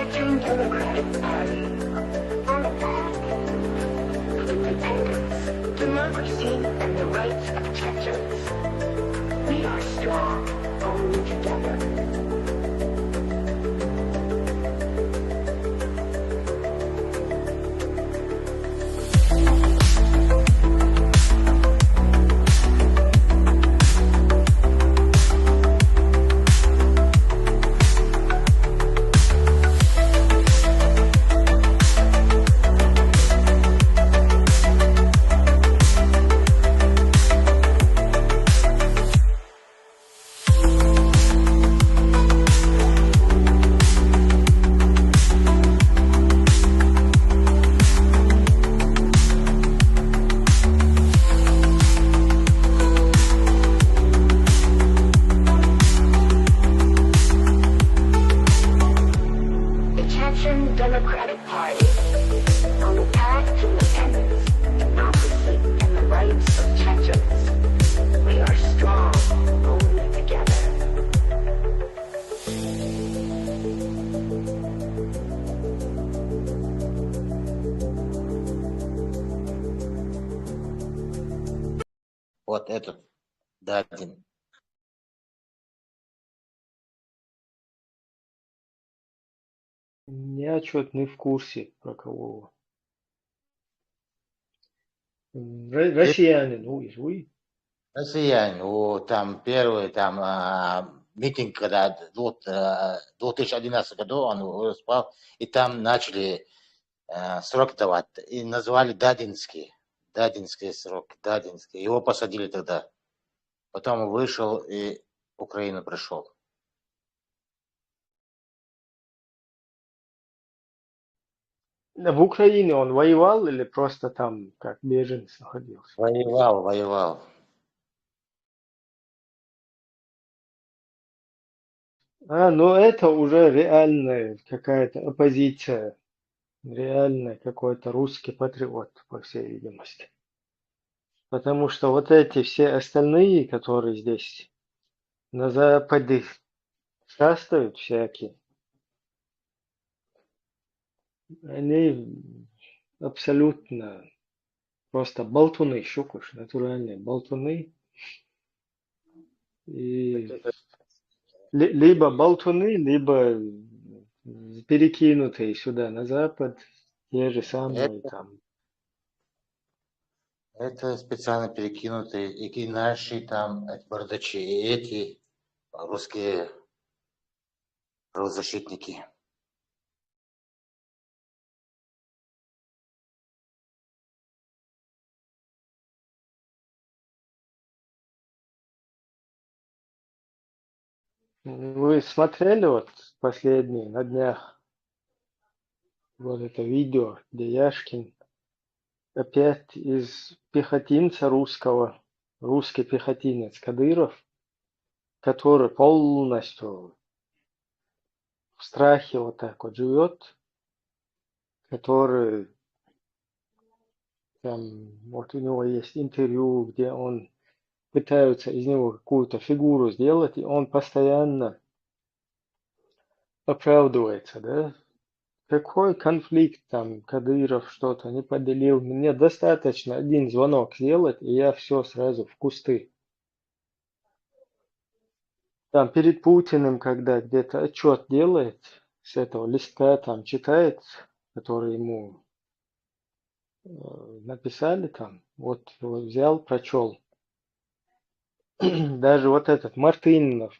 Chechen Democratic Party on the path to independence, democracy, and the rights of Chechens. We are strong only together. Democratic Party on the path to independence, democracy, and the rights of Chechens. We are strong only together. Вот этот Дадин. Я что-то не в курсе про кого. Россиянин, уй. Россияне, там первый митинг, когда в 2011 году он выступал, и там начали срок давать, и назвали Дадинский срок, Дадинский. Его посадили тогда. Потом он вышел и в Украину пришел. В Украине он воевал или просто там как беженец находился? Воевал. Ну это уже реальная какая-то оппозиция, реальный какой-то русский патриот, по всей видимости. Потому что вот эти все остальные, которые здесь на Западе шастают всякие, они абсолютно просто болтуны, щукуш, натуральные болтуны. И либо болтуны, либо перекинутые сюда на Запад, те же самые там. Это специально перекинутые и наши там бардачи, и эти русские правозащитники. Вы смотрели вот последние на днях вот это видео, где Яшкин опять из пехотинца русского, русский пехотинец Кадыров, который полностью в страхе вот так вот живет, который там, вот у него есть интервью, где он пытаются из него какую-то фигуру сделать, и он постоянно оправдывается, да? Какой конфликт там, Кадыров что-то не поделил, мне достаточно один звонок сделать, и я все сразу в кусты. Там перед Путиным, когда где-то отчет делает, с этого листка там читает, который ему написали там, вот взял, прочел. Даже вот этот Мартынов,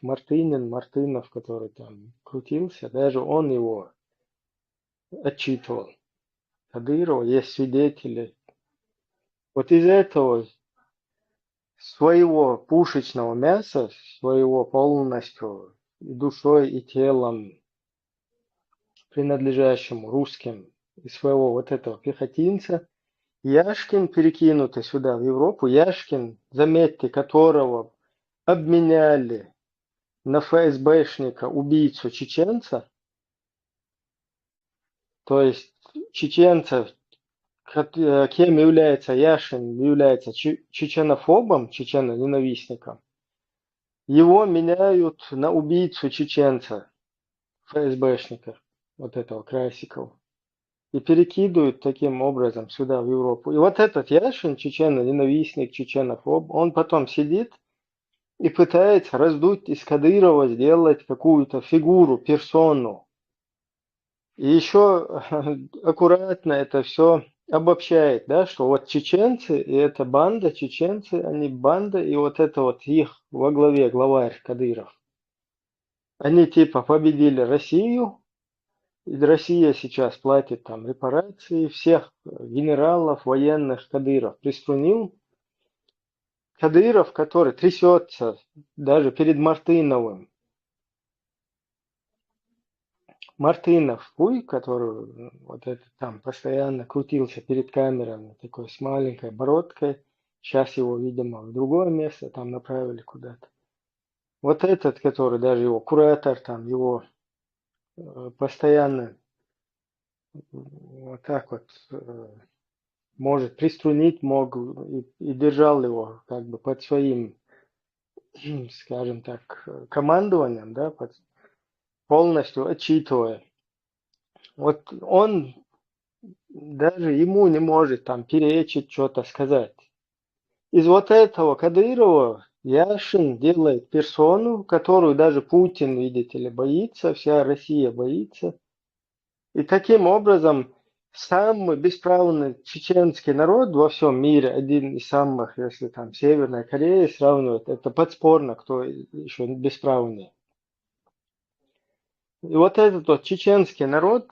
который там крутился, даже он его отчитывал. Кадырова, есть свидетели. Вот из этого своего пушечного мяса, своего полностью и душой и телом принадлежащему русским, и своего вот этого пехотинца, Яшкин, перекинутый сюда, в Европу, Яшкин, заметьте, которого обменяли на ФСБшника, убийцу чеченца, то есть чеченцев, кем является Яшин, является чеченофобом, чечено-ненавистником, его меняют на убийцу чеченца, ФСБшника. вот этого Красикова, и перекидывают таким образом сюда, в Европу. И вот этот Яшин, чечено-ненавистник, чеченофоб, он потом сидит и пытается раздуть из Кадырова, сделать какую-то фигуру, персону. И еще аккуратно это все обобщает, да, что вот чеченцы, и эта банда, чеченцы, они банда, и вот это вот их во главе главарь Кадыров. Они типа победили Россию, и Россия сейчас платит там репарации, всех генералов, военных Кадыров приструнил. Кадыров, который трясется даже перед Мартыновым. Мартынов, хуй, который вот это там постоянно крутился перед камерами, такой с маленькой бородкой. Сейчас его, видимо, в другое место там направили куда-то. Вот этот, который даже его куратор, там его постоянно вот так вот может приструнить, мог и держал его как бы под своим, скажем так, командованием, да, полностью отчитывая. Вот он даже ему не может там перечить, что-то сказать. Из вот этого Кадырова Яшин делает персону, которую даже Путин, видите ли, боится, вся Россия боится. И таким образом самый бесправный чеченский народ во всем мире, один из самых, если там Северная Корея сравнивать, это подспорно, кто еще бесправнее. И вот этот вот чеченский народ,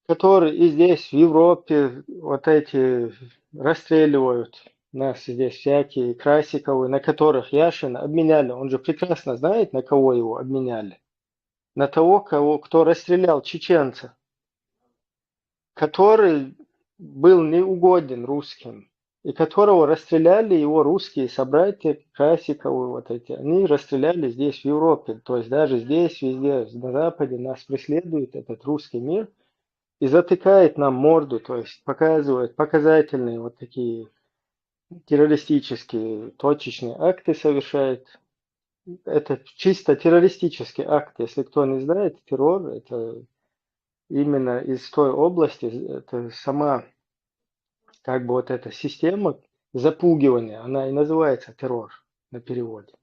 который и здесь, в Европе, вот эти расстреливают нас здесь всякие Красиковы, на которых Яшина обменяли. Он же прекрасно знает, на кого его обменяли. На того, кто расстрелял чеченца, который был неугоден русским, и которого расстреляли его русские собратья Красиковы, вот эти, они расстреляли здесь, в Европе. То есть даже здесь, везде, на Западе нас преследует этот русский мир и затыкает нам морду, то есть показывает показательные вот такие террористические точечные акты совершает. Это чисто террористический акт. Если кто не знает, террор – это именно из той области, это сама как бы вот эта система запугивания, она и называется террор на переводе.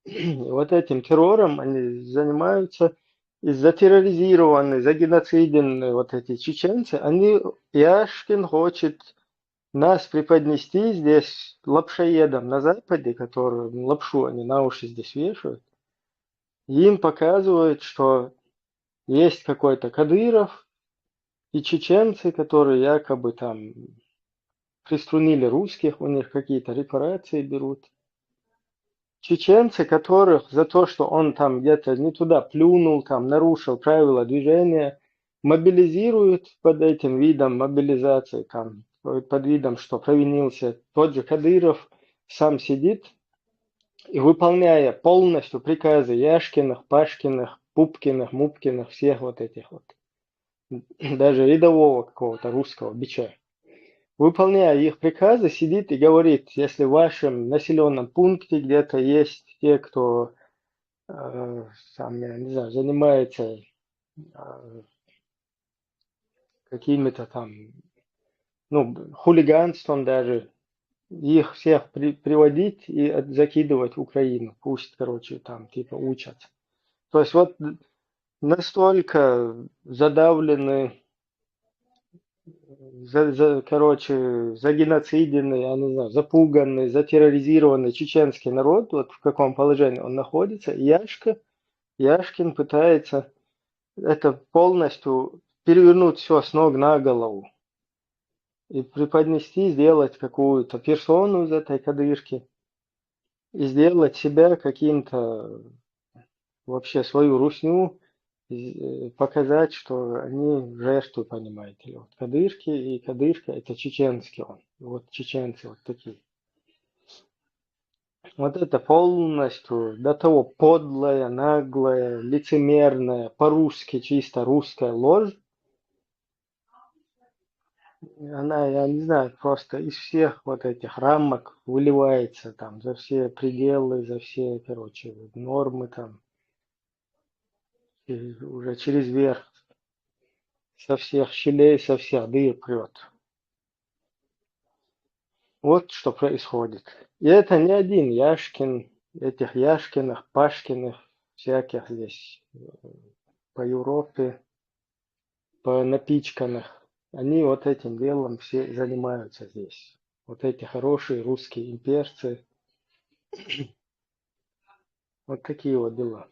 И вот этим террором они занимаются, и затерроризированные, загеноциденные вот эти чеченцы, они, Яшкин хочет нас преподнести здесь лапшоедам на Западе, которые лапшу они на уши здесь вешают, и им показывают, что есть какой-то Кадыров и чеченцы, которые якобы там приструнили русских, у них какие-то репарации берут. Чеченцы, которых за то, что он там где-то не туда плюнул, там нарушил правила движения, мобилизируют под этим видом мобилизации, там, под видом, что провинился тот же Кадыров, сам сидит и выполняя полностью приказы Яшкиных, Пашкиных, Пупкиных, Мупкиных, всех вот этих вот, даже рядового какого-то русского бича. Выполняя их приказы, сидит и говорит, если в вашем населенном пункте где-то есть те, кто сам, я не знаю, занимается какими-то там, ну, хулиганством даже, их всех приводить и закидывать в Украину. Пусть, короче, там типа учатся. То есть вот настолько задавлены, короче, загеноциденный, я не знаю, запуганный, затерроризированный чеченский народ, вот в каком положении он находится, и Яшкин пытается это полностью перевернуть все с ног на голову и преподнести, сделать какую-то персону из этой кадышки и сделать себя каким-то, вообще свою русню, показать, что они жертвы, понимаете ли. Вот кадышки и кадышка это чеченский он. Вот чеченцы вот такие. Вот это полностью до того подлая, наглая, лицемерная, по-русски чисто русская ложь. Она, я не знаю, просто из всех вот этих рамок выливается там за все пределы, за все, короче, нормы там, и уже через верх. со всех щелей, со всех дыр прет. Вот что происходит. И это не один Яшкин, этих Яшкиных, Пашкиных, всяких здесь по Европе, по напичканных. Они вот этим делом все занимаются здесь. Вот эти хорошие русские имперцы. Вот такие вот дела.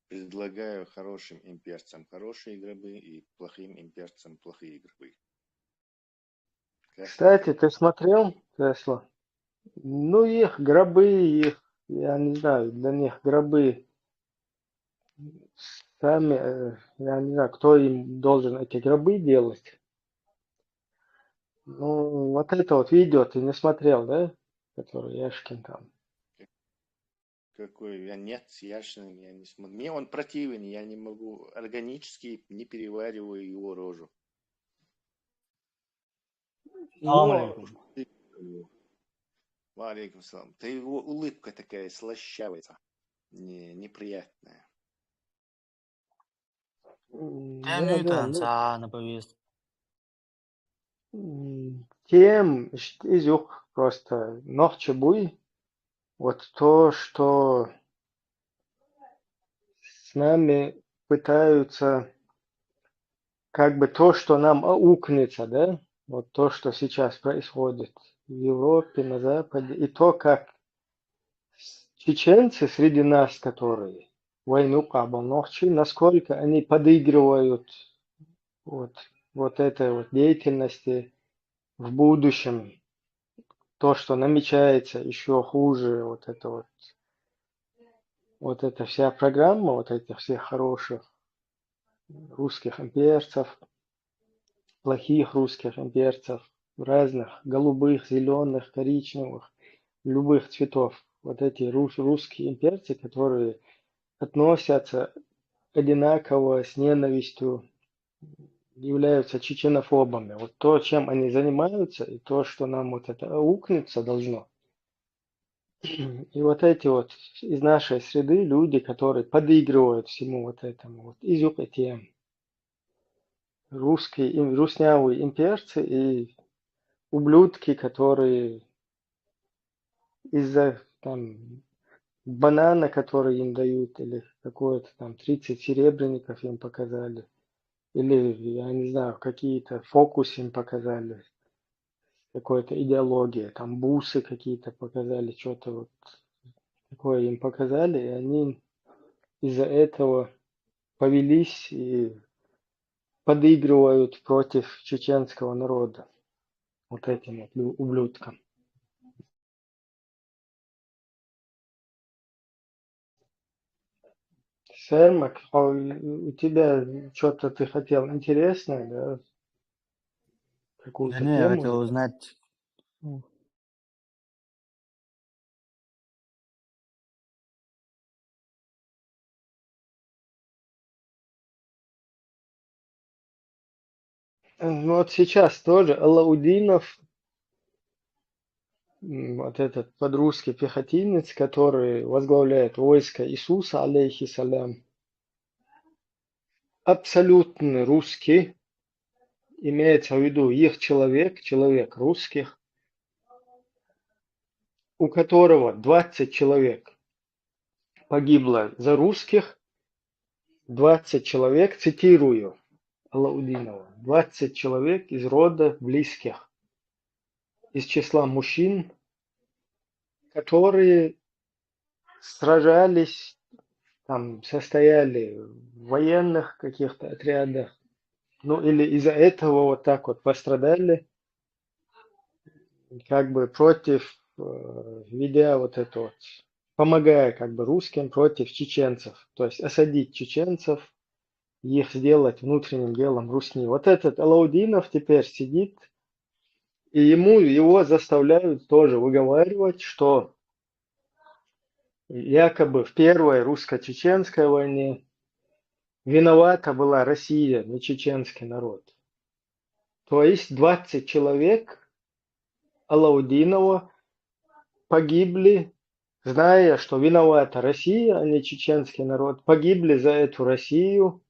Предлагаю хорошим имперцам хорошие гробы и плохим имперцам плохие гробы. Кстати, ты смотрел Тесла? Ну, их гробы, их, я не знаю, для них гробы сами, я не знаю, кто им должен эти гробы делать. Ну, вот это вот видео ты не смотрел, да? Который Яшкин там. Какой я нет, с Яшиным я не смотрю. Мне он противен, я не могу, органически не перевариваю его рожу. Салам Но алейкум. Валейкум салам. Да его улыбка такая слащавая, неприятная. Темный да, ну, конца на повестке. тем изюк просто ногче буй. Вот то, что с нами пытаются, как бы то, что нам аукнется, да, вот то, что сейчас происходит в Европе, на Западе, и то, как чеченцы среди нас, которые войну Кабал-Нохчи, насколько они подыгрывают вот, вот этой вот деятельности в будущем, то, что намечается еще хуже, вот эта вся программа, вот этих всех хороших русских имперцев, плохих русских имперцев, разных, голубых, зеленых, коричневых, любых цветов. Вот эти русские имперцы, которые относятся одинаково с ненавистью, являются чеченофобами. Вот то, чем они занимаются, и то, что нам вот это аукнется должно. И вот эти вот из нашей среды люди, которые подыгрывают всему вот этому, вот изюк тем русские, руснявые имперцы и ублюдки, которые из-за там банана, который им дают, или какое-то там 30 серебряников им показали, или, я не знаю, какие-то фокусы им показали, какая-то идеология, там бусы какие-то показали, что-то вот такое им показали, и они из-за этого повелись и подыгрывают против чеченского народа, вот этим вот ублюдкам. Сермак, а у тебя что-то ты хотел интересное, да? Да Какую-то не, я тему хотел задать? узнать. Ну вот сейчас тоже Алаудинов, вот этот подрусский пехотинец, который возглавляет войско Иисуса, алейхиссалям, абсолютно русский, имеется в виду их человек русских, у которого 20 человек погибло за русских, 20 человек, цитирую Алаудинова, 20 человек из рода близких, из числа мужчин, которые сражались, там, состояли в военных каких-то отрядах, ну или из-за этого вот так вот пострадали, как бы против, ведя вот это вот, помогая как бы русским против чеченцев, то есть осадить чеченцев, их сделать внутренним делом русни. Вот этот Алаудинов теперь сидит, и его заставляют тоже выговаривать, что якобы в первой русско-чеченской войне виновата была Россия, не чеченский народ. То есть 20 человек Алаудинова погибли зная, что виновата Россия, а не чеченский народ, погибли за эту Россию,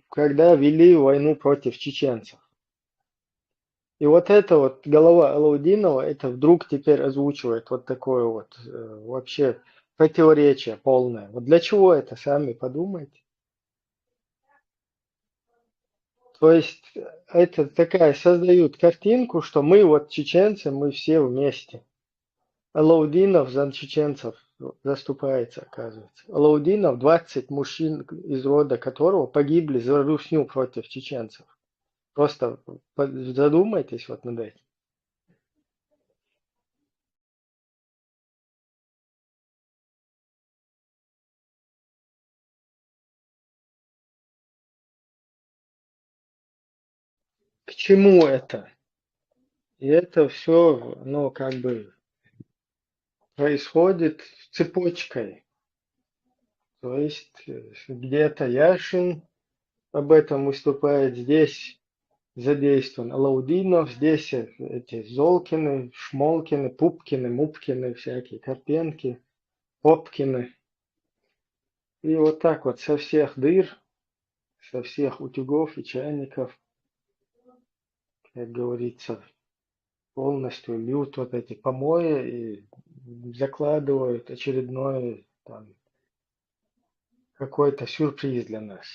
когда вели войну против чеченцев. И вот эта вот голова Алаудинова, это вдруг теперь озвучивает вот такое вот вообще противоречие полное. Вот для чего это, сами подумайте. То есть это такая создают картинку, что мы вот чеченцы, мы все вместе. Алаудинов за чеченцев заступается, оказывается. Алаудинов 20 мужчин, из рода которого погибли за русню против чеченцев. Просто задумайтесь вот над этим. К чему это? И это все, ну, как бы происходит цепочкой. То есть где-то Яшин об этом выступает, здесь задействован Алаудинов, здесь эти Золкины, Шмолкины, Пупкины, Мупкины, всякие Карпенки, Попкины. И вот так вот со всех дыр, со всех утюгов и чайников, как говорится, полностью льют вот эти помои и закладывают очередной там какой-то сюрприз для нас.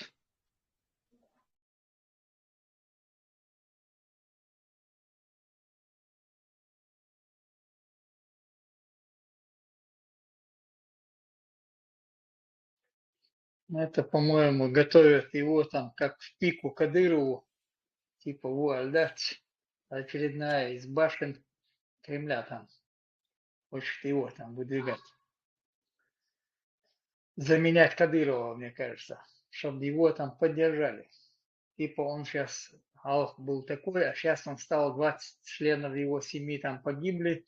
Это, по-моему, готовят его там как в пику Кадырову, типа Вуальдац, очередная из башен Кремля там, хочет его там выдвигать. Заменять Кадырова, мне кажется, чтобы его там поддержали. Типа он сейчас, Аллах был такой, а сейчас он стал, 20 членов его семьи там погибли,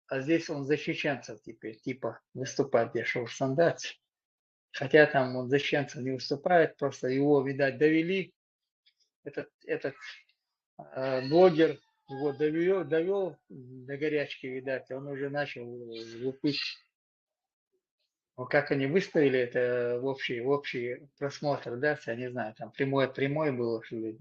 а здесь он за чеченцев теперь, типа, выступает, где Шаурсандац. Хотя там он за чеченцев не выступает, просто его, видать, довели. Этот блогер его довел до горячки, видать, он уже начал лупить. Но как они выставили это в общий просмотр, да, я не знаю, там прямой было, что ли.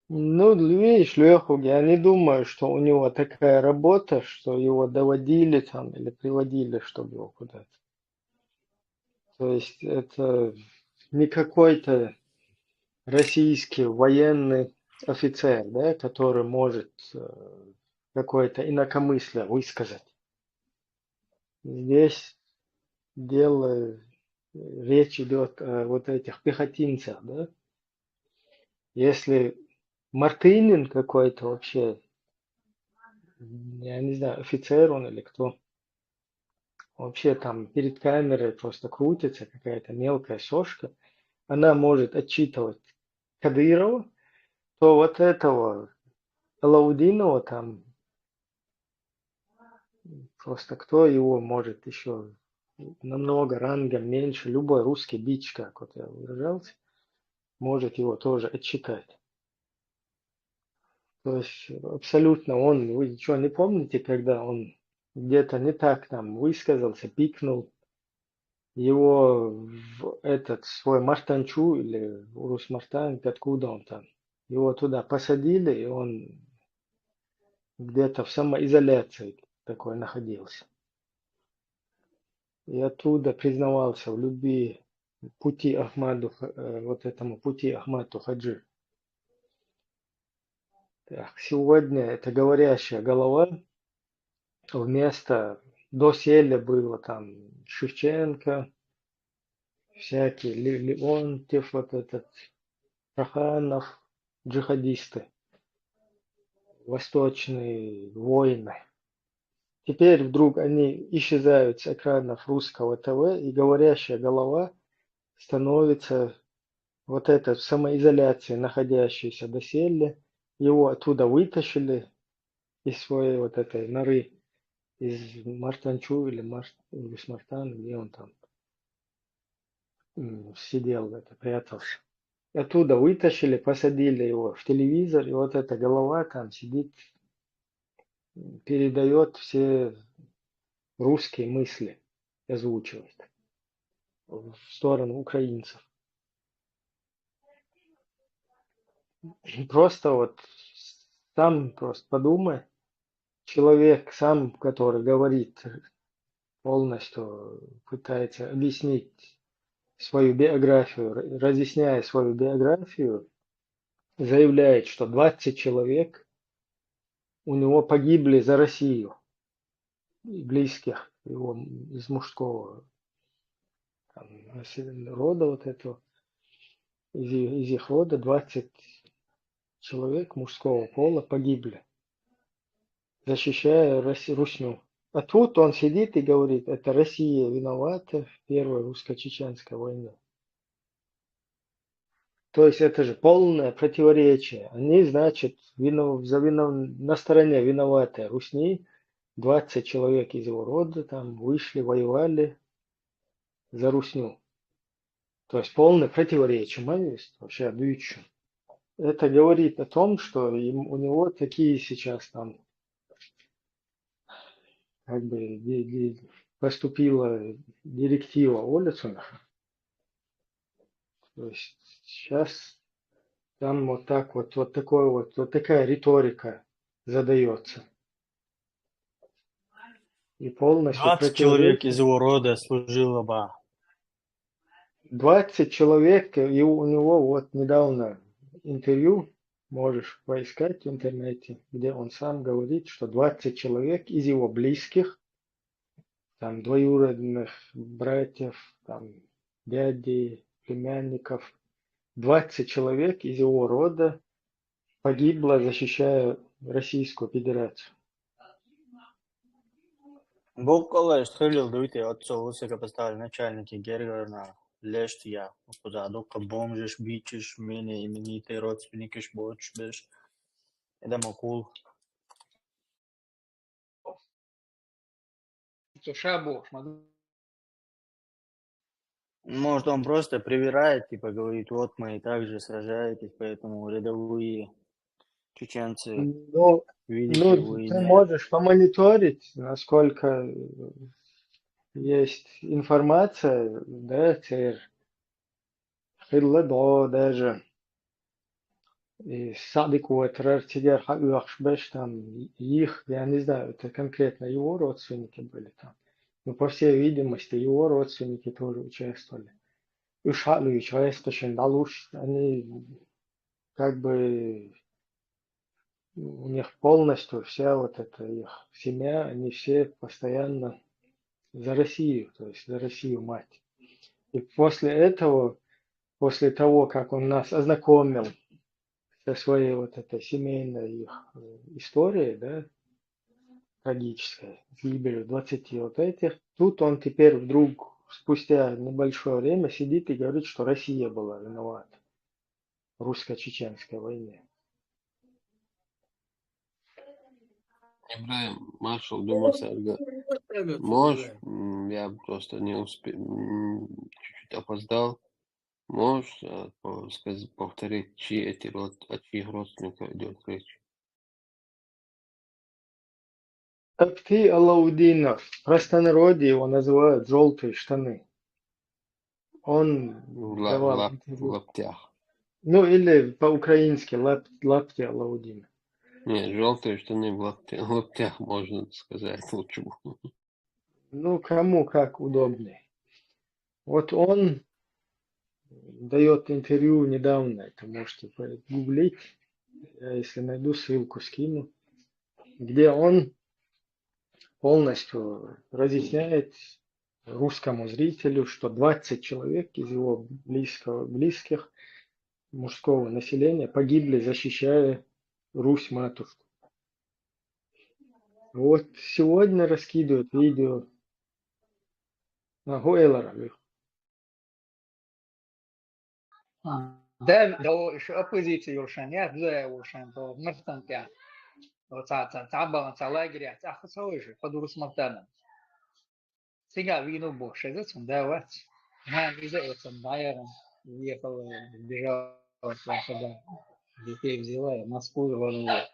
Ну, видишь, Леху, я не думаю, что у него такая работа, что его доводили там или приводили, чтобы его куда-то. То есть это не какой-то российский военный офицер, да, который может какое-то инакомыслие высказать. Здесь дело, речь идет о вот этих пехотинцах, да. Если Мартынин какой-то вообще, я не знаю, офицер он или кто, вообще там перед камерой просто крутится какая-то мелкая сошка, она может отчитывать Кадырова, то вот этого Алаудинова там просто кто его может еще намного рангом меньше, любой русский бич, как вот я выражался, может его тоже отчитать. То есть абсолютно он, вы ничего не помните, когда он где-то не так там высказался, пикнул, его в этот свой Мартанчу или Урус Мартан, откуда он там, его туда посадили, и он где-то в самоизоляции такой находился. И оттуда признавался в любви пути Ахмаду, вот этому пути Ахмаду Хаджи. Так, сегодня это говорящая голова, вместо доселе было там Шевченко, всякие Леонтьев, вот этот, Проханов, джихадисты, восточные воины. Теперь вдруг они исчезают с экранов русского ТВ, и говорящая голова становится вот этот в самоизоляции, находящийся доселе. Его оттуда вытащили из своей вот этой норы, из Мартанчу или Мартан, где он там сидел, это, прятался. Оттуда вытащили, посадили его в телевизор, и вот эта голова там сидит передает все русские мысли, озвучивает в сторону украинцев. Просто вот сам просто подумай, человек сам, который говорит, полностью пытается объяснить свою биографию, разъясняя свою биографию, заявляет, что 20 человек у него погибли за Россию, близких его из мужского там, рода вот этого, из их рода 20 человек мужского пола погибли, защищая Русню. А тут он сидит и говорит, это Россия виновата в Первой русско-чеченской войне. То есть это же полное противоречие. Они, значит, на стороне виноватой Русни, 20 человек из его рода там вышли, воевали за Русню. То есть полное противоречие. Вообще, обычно. Это говорит о том, что у него такие сейчас там как бы поступила директива Олесона. То есть сейчас там вот так вот такая риторика задается. И полностью 20 человек из противоречит. его рода служило бы. 20 человек, и у него вот недавно интервью, можешь поискать в интернете, где он сам говорит, что 20 человек из его близких, там двоюродных братьев, там дядей, племянников, 20 человек из его рода погибло, защищая Российскую Федерацию. Бог колеш хвилил дойти отцов высокопоставленных начальники Гергана Лештия, позаду бомжиш, бичиш, менее именитый родственник боч беш. Это макул. Может, он просто привирает, типа говорит, вот мы и также сражаетесь, поэтому рядовые чеченцы Ну, видите в ты войне. можешь помониторить, насколько есть информация, да, теперь хилладо даже, и садику это тигер хаюахшбеш там их, я не знаю, это конкретно его родственники были там. Но по всей видимости его родственники тоже участвовали. Ушалуич, Ресташин, Далуш, они как бы у них полностью вся вот эта их семья, они все постоянно за Россию, то есть за Россию мать. И после этого, после того, как он нас ознакомил со своей вот этой семейной их историей, да, трагической, с гибелью 20 вот этих, тут он теперь вдруг спустя небольшое время сидит и говорит, что Россия была виновата в русско-чеченской войне. Ибраим, маршал думал, можешь, я просто не успел, чуть-чуть опоздал, можешь повторить, о чьих родственниках идет речь? Апти Алаудинов, в простонародье его называют «желтые штаны». Он давал В интервью. лаптях. Ну, или по-украински лапти Алаудина. Нет, желтые штаны в лаптях, можно сказать лучше. Ну, кому как удобнее. Вот он дает интервью недавно, это можете погуглить, я если найду ссылку скину, где он полностью разъясняет русскому зрителю, что 20 человек из его близких мужского населения погибли, защищая Русь-матушку. Вот сегодня раскидывают видео на Гоэлара. ده لو شو oppositie يورشان يا لا يورشان تو مرتن كان لو تعبان تعلاقي تأخذ قدروس مبتدا سيجا فينو بوش هذا صندوق ما إذا صنداير يقول بيجا وصلاة دي كيف زي مسكول ولا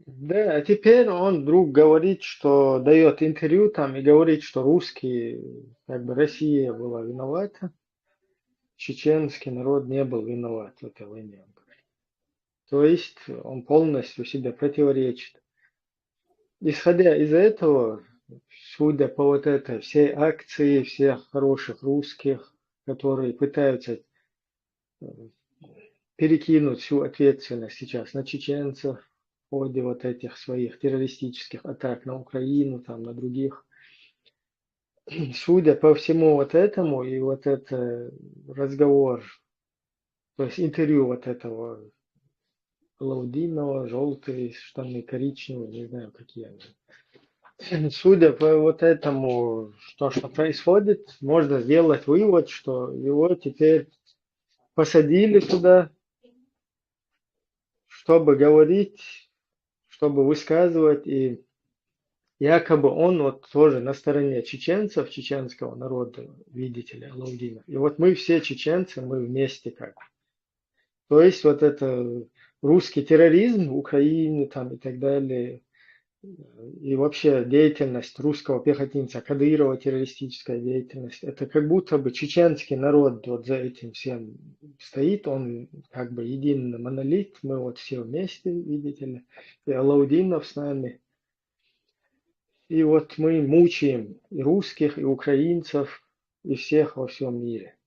Да, а теперь он вдруг говорит, что дает интервью там и говорит, что русские, как бы Россия была виновата, чеченский народ не был виноват в этой войне. Он говорит. То есть он полностью себе противоречит. Исходя из этого, судя по вот этой всей акции всех хороших русских, которые пытаются перекинуть всю ответственность сейчас на чеченцев в ходе вот этих своих террористических атак на Украину, там, на других. Судя по всему вот этому и вот это разговор, то есть интервью вот этого Лаудинова, желтые штаны, коричневые, не знаю, какие они. Судя по вот этому, что происходит, можно сделать вывод, что его теперь посадили туда, чтобы говорить, чтобы высказывать, и якобы он вот тоже на стороне чеченцев, чеченского народа, видите ли, Алаудинов. И вот мы все чеченцы, мы вместе как. То есть вот это русский терроризм в Украине там и так далее, и вообще деятельность русского пехотинца Кадырова, террористическая деятельность, это как будто бы чеченский народ вот за этим всем стоит, он как бы единый монолит, мы вот все вместе, видите ли, и Алаудинов с нами. И вот мы мучаем и русских, и украинцев, и всех во всем мире.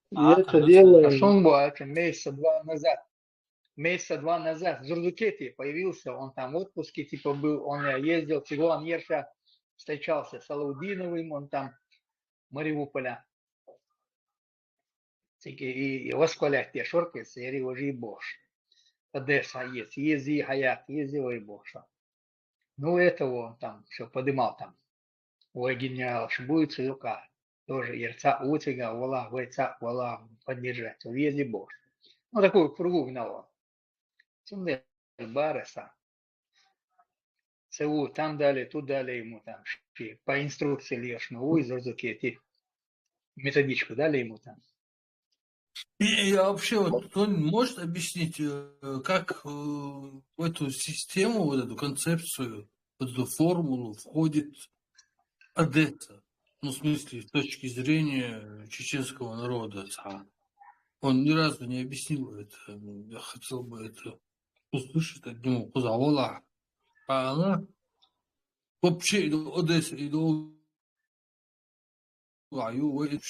И это Конечно. А делаем. Шонгбо это месяца два назад в Зурдукете появился, он там в отпуске типа был, он ездил, Цигулан Ерша встречался с Алаудиновым, он там Мариуполя. И восхвалять те шорки, сери ожи бош. Одесса есть, ези хаят, ези ой боша. Ну этого он там все подымал там. Ой генерал, шибует цилка. Тоже ерца утига, вала, вайца, вала, поддержать. Ези бош. Ну такую кругу гнало. Сунде бареса. ЦУ там дали, тут дали ему там. По инструкции лишь, ну, из Зурдукети. Методичку дали ему там. И вообще, вот кто может объяснить, как в эту систему, вот эту концепцию, вот эту формулу входит Одесса? Ну, в смысле, с точки зрения чеченского народа. Он ни разу не объяснил это. Я хотел бы это услышать от него. Кузавола. А она вообще Одесса и до вообще в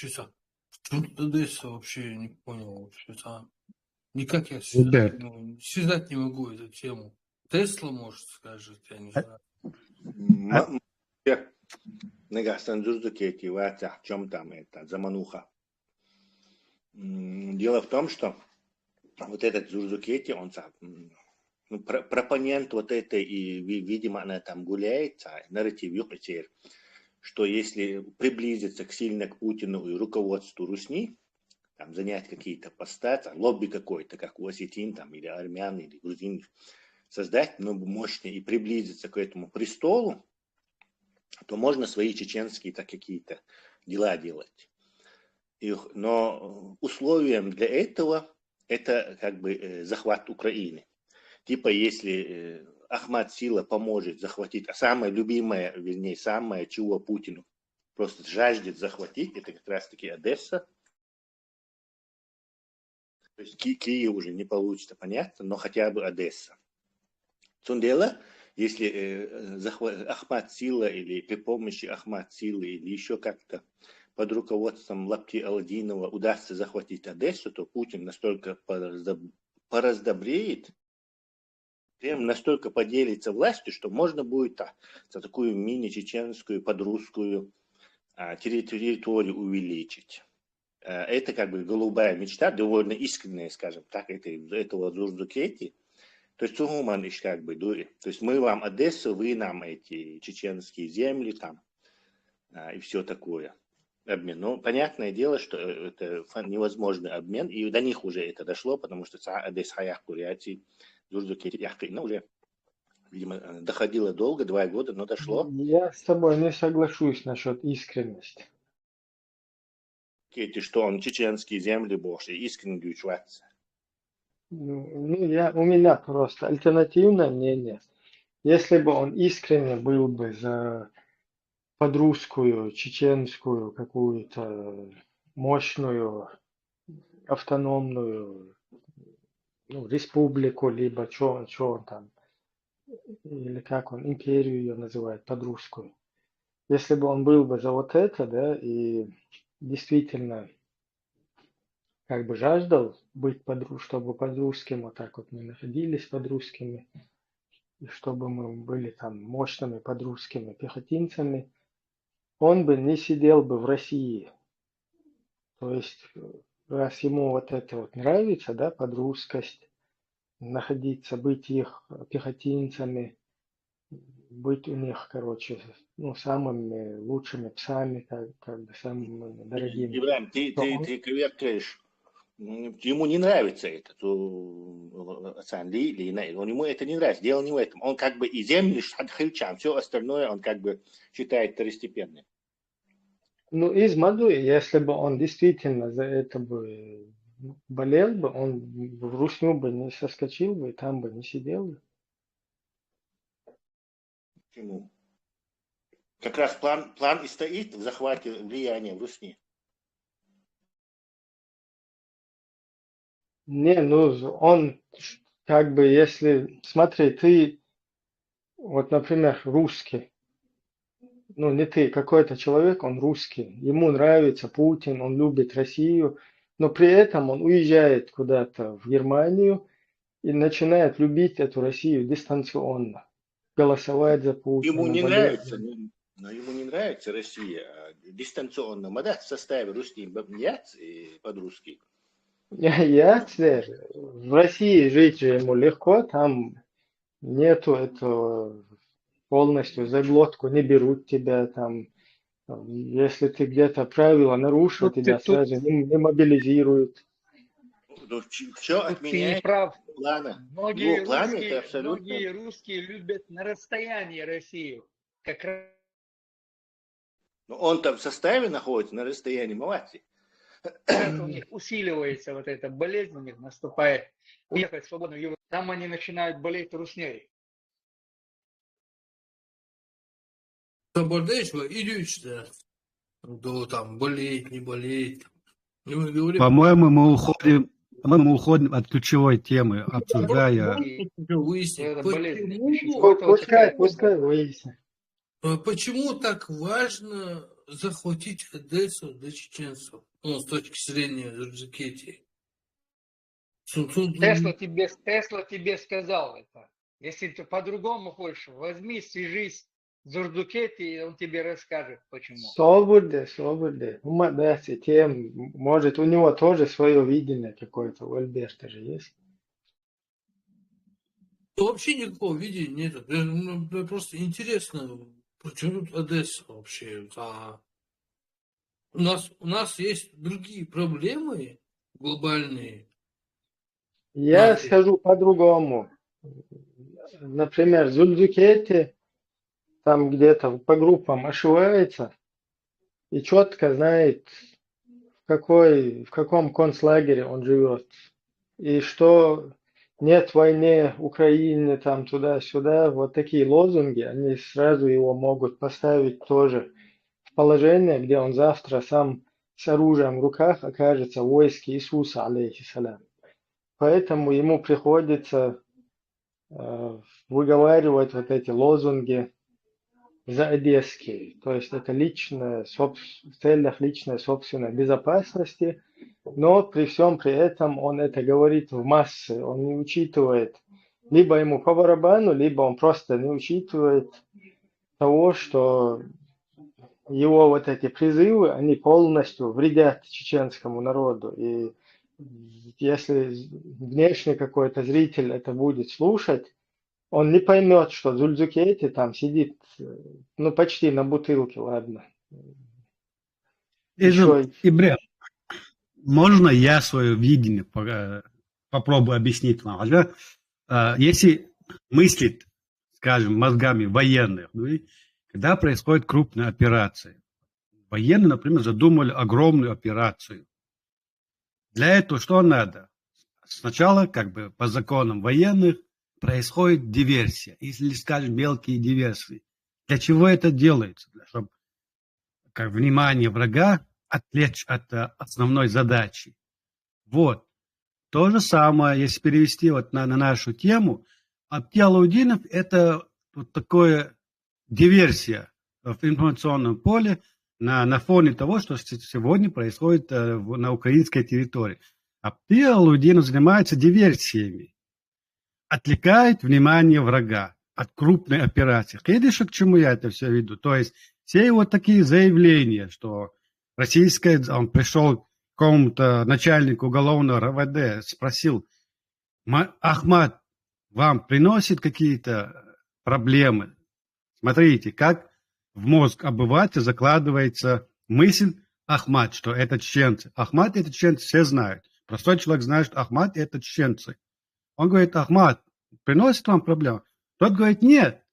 чем тут Одесса вообще не понял вообще сам. Никак я Ребят, связать не могу эту тему. Тесла, может, скажет, я не знаю. Негасан Зурдукети, в чем там это, замануха. Дело в том, что вот этот Зурдукети, он пропонент вот этой, и, видимо, она там гуляет, нарратив Юпитер, что если приблизиться сильно к Путину и руководству Русни, там, занять какие-то посты, лобби какой-то, как у осетин, там, или армян, или грузин, создать много мощнее и приблизиться к этому престолу, то можно свои чеченские какие-то дела делать. Но условием для этого это как бы захват Украины. Типа если Ахмад Сила поможет захватить, а самое любимое, вернее, самое, чего Путину просто жаждет захватить, это как раз-таки Одесса. То есть Киев уже не получится, понятно, но хотя бы Одесса. В том дело, если Ахмад Сила или при помощи Ахмад Силы или еще как-то под руководством Лапти Аладдинова удастся захватить Одессу, то Путин настолько пораздобреет, прям настолько поделится властью, что можно будет за такую мини-чеченскую, подрусскую территорию увеличить. Это как бы голубая мечта, довольно искренняя, скажем так, этого Зурдукети. То есть Цугуман как бы, то есть мы вам Одессу, вы нам эти чеченские земли там и все такое. Обмен. Ну, понятное дело, что это невозможный обмен, и до них уже это дошло, потому что Одесса хаях Бурятии, Зурдукети яхкина уже, видимо, доходило долго, 2 года, но дошло. Я с тобой не соглашусь насчет искренности. что он чеченские земли больше искренне дючваться. Ну, у меня просто альтернативное мнение. Если бы он искренне был бы за подрусскую, чеченскую какую-то мощную, автономную республику, либо что он там, или как он, империю ее называет, подрусскую. Если бы он был бы за вот это, да, и действительно как бы жаждал быть чтобы под русским, вот так вот мы находились под русскими, и чтобы мы были там мощными под русскими пехотинцами, он бы не сидел бы в России. То есть, раз ему вот это вот нравится, да, подрусскость, находиться, быть их пехотинцами, быть у них, короче, самыми лучшими псами, как бы самыми дорогими. Ибрам, ты коверкаешь. Ему не нравится это, ему это не нравится, дело не в этом. Он как бы и земли хильчан, все остальное он как бы считает второстепенным. Ну, из Мадуи, если бы он действительно за это бы болел бы, он в Русню бы не соскочил бы, и там бы не сидел бы. Почему? Как раз план и стоит в захвате влияния в Русни. Не, он как бы, если, смотри, ты, вот, например, русский, не ты, какой-то человек, он русский, ему нравится Путин, он любит Россию, но при этом он уезжает куда-то в Германию и начинает любить эту Россию дистанционно, голосовать за Путина. Ему не нравится, но ему не нравится Россия дистанционно. Мадат в составе Русни под-русски. В России жить же ему легко, там нету этого, полностью за глотку не берут тебя, там, если ты где-то правила нарушил, тебя сразу не мобилизируют. Все отменяет плана. Многие русские любят на расстоянии Россию. Как раз. Но он там в составе находится на расстоянии, молодцы. У них усиливается вот эта болезнь, у них наступает. Уехать свободно в Европу. Там они начинают болеть русней. Наблюдаешь, идешь, да, там, болеет, не болеет. По-моему, мы уходим от ключевой темы, обсуждая... Пускай выяснит. Почему так важно захватить Одессу для чеченцев? С точки зрения Зурджикетии. Тесла тебе сказал это. Если ты по-другому хочешь, возьми, свяжись с Зурджикети, и он тебе расскажет, почему. Свободы. Может, у него тоже свое видение какое-то, у Альберта же есть. Вообще никакого видения нет. Мне просто интересно, почему тут Одесса вообще? У нас есть другие проблемы глобальные. Я скажу по-другому. Например, Зульджикети там где-то по группам ошивается и четко знает, в каком концлагере он живет. И что нет войны Украины там туда-сюда. Вот такие лозунги, они сразу его могут поставить тоже в положение, где он завтра сам с оружием в руках окажется в войске Иисуса, алейхиссалям. Поэтому ему приходится выговаривать вот эти лозунги заодесские. То есть это в целях личной собственной безопасности, но при всем при этом он это говорит в массы, он не учитывает, либо ему по барабану, либо он просто не учитывает того, что его вот эти призывы, они полностью вредят чеченскому народу. И если внешний какой-то зритель это будет слушать, он не поймет, что Зульджикети там сидит, почти на бутылке, ладно. Ибрем, можно я свое видение попробую объяснить вам? Если мыслить, скажем, мозгами военных, когда происходит крупная операция, военные, например, задумали огромную операцию. Для этого что надо? Сначала, как бы по законам военных, происходит диверсия, или, скажем, мелкие диверсии. Для чего это делается? Чтобы как внимание врага отвлечь от основной задачи. Вот. То же самое, если перевести вот на нашу тему, Абти-Алаудинов – это вот такое диверсия в информационном поле на фоне того, что сегодня происходит на украинской территории. Абти-Алаудинов занимается диверсиями, отвлекает внимание врага от крупной операции. Видишь, к чему я это все веду? То есть все вот такие заявления, что он пришел к какому-то начальнику уголовного РВД, спросил: Ахмат, вам приносит какие-то проблемы? Смотрите, как в мозг обывателя закладывается мысль Ахмат, что это чеченцы. Ахмат – это чеченцы, все знают. Простой человек знает, что Ахмат – это чеченцы. Он говорит: Ахмат, приносит вам проблемы? Тот говорит: нет,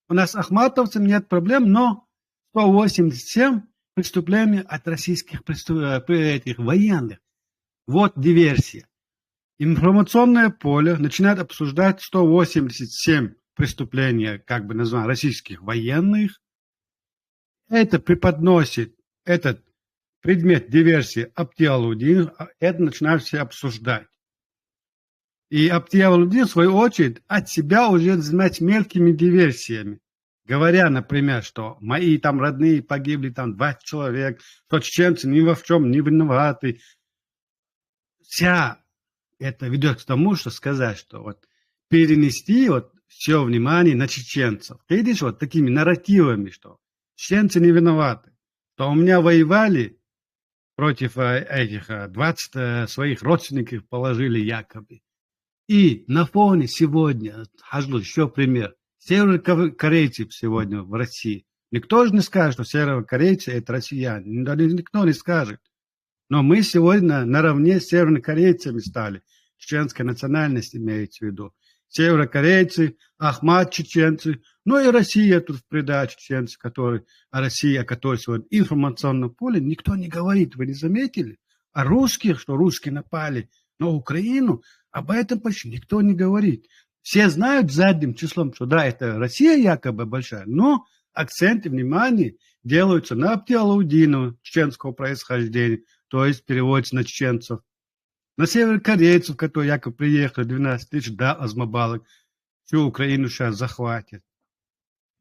у нас ахматовцам нет проблем, но 187 преступлений от российских военных. Вот диверсия. Информационное поле начинает обсуждать 187 преступления, как бы названо, российских военных. Это преподносит этот предмет диверсии Абти-Алаудинов, это начинают все обсуждать. И Абти-Алаудинов, в свою очередь, от себя уже занимается мелкими диверсиями, говоря, например, что мои там родные погибли, там 20 человек, что чеченцы ни во в чем не виноваты. Вся это ведет к тому, что сказать, что вот перенести вот все внимание на чеченцев. Видишь, вот такими нарративами, что чеченцы не виноваты, что у меня воевали против этих 20 своих родственников положили якобы. И на фоне сегодня, Хаджлу, еще пример, северокорейцев сегодня в России. Никто же не скажет, что северокорейцы – это россияне. Никто не скажет. Но мы сегодня наравне с северокорейцами стали. Чеченская национальность имеется в виду. Северокорейцы, Ахмат чеченцы, ну и Россия тут в придаче чеченцы, Россия, о которой сегодня в информационном поле никто не говорит. Вы не заметили? А русских, что русские напали на Украину, об этом почти никто не говорит. Все знают задним числом, что да, это Россия якобы большая, но акценты внимания делаются на Абти-Алаудинова, чеченского происхождения, то есть переводится на чеченцев, на северокорейцев, которые якобы приехали 12 тысяч, да, азмабалок, всю Украину сейчас захватит.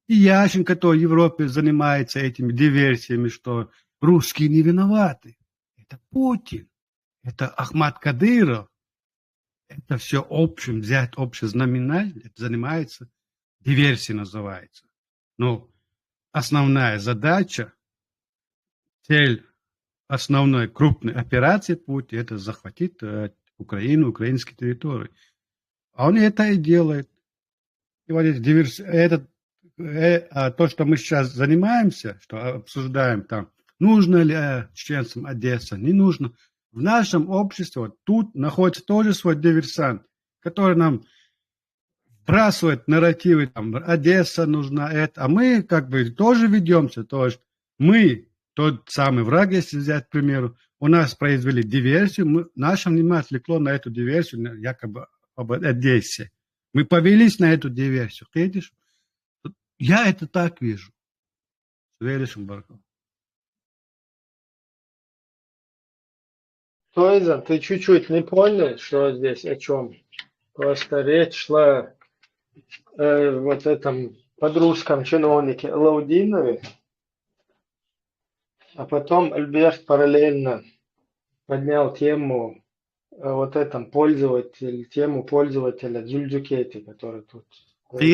И Яшин, который в Европе занимается этими диверсиями, что русские не виноваты. Это Путин, это Ахмат Кадыров. Это все общим, взять общий знаменатель, это занимается, диверсией называется. Но основная задача, цель основной крупной операции Путина – это захватить Украину, украинские территории. А он это и делает. И вот то, что мы сейчас занимаемся, что обсуждаем там, нужно ли чеченцам Одесса, не нужно. В нашем обществе вот тут находится тоже свой диверсант, который нам вбрасывает нарративы, там, Одесса нужна, это. А мы как бы тоже ведемся, то есть мы, тот самый враг, если взять, к примеру, у нас произвели диверсию, наше внимание отвлекло на эту диверсию, якобы об Одессе. Мы повелись на эту диверсию, видишь? Я это так вижу. Веришь, Барков? Тойза, ты чуть-чуть не понял, что здесь о чем? Просто речь шла вот этом подрусском чиновнике Алаудинове, а потом Альберт параллельно поднял тему вот этом тему пользователя Дзюльджукети, который тут... Мы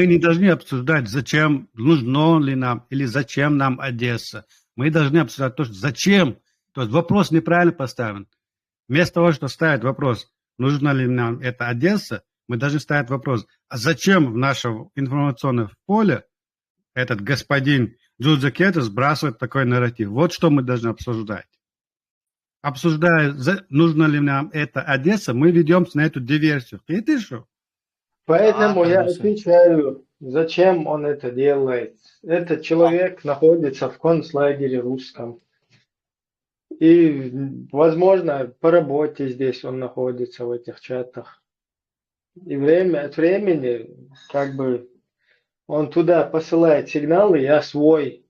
не должны обсуждать, зачем, нужно ли нам или зачем нам Одесса. Мы должны обсуждать то, что зачем. То есть вопрос неправильно поставлен. Вместо того, что ставить вопрос, нужна ли нам эта Одесса, мы должны ставить вопрос, а зачем в нашем информационном поле этот господин Дзюльджукети сбрасывает такой нарратив. Вот что мы должны обсуждать. Обсуждая, нужна ли нам эта Одесса, мы ведемся на эту диверсию. И ты что? Поэтому я Конечно. отвечаю, зачем он это делает. Этот человек находится в концлагере русском. И, возможно, по работе здесь он находится в этих чатах. И время от времени, как бы, он туда посылает сигналы, я свой,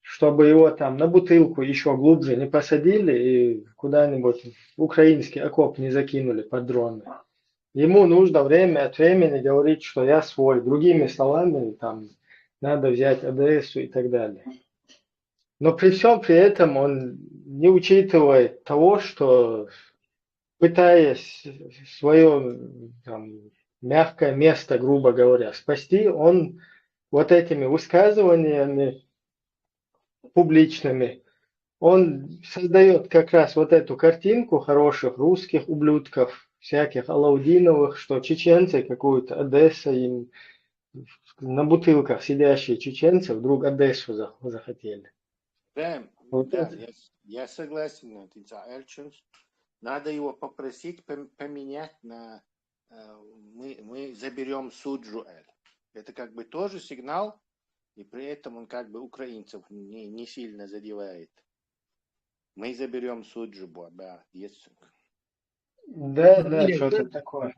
чтобы его там на бутылку еще глубже не посадили и куда-нибудь в украинский окоп не закинули под дроны. Ему нужно время от времени говорить, что я свой. Другими словами, там, надо взять Одессу и так далее. Но при всем при этом он не учитывает того, что, пытаясь свое там, мягкое место, грубо говоря, спасти, он вот этими высказываниями публичными, он создает как раз вот эту картинку хороших русских ублюдков, всяких Алаудиновых, что чеченцы какую-то Одесса им на бутылках сидящие чеченцы вдруг Одессу захотели. Да, Вот да, это. я согласен. Надо его попросить поменять на мы заберем Суджу. Это как бы тоже сигнал, и при этом он как бы украинцев не сильно задевает. Мы заберем Суджу, да, есть. Да, Нет, что-то такое.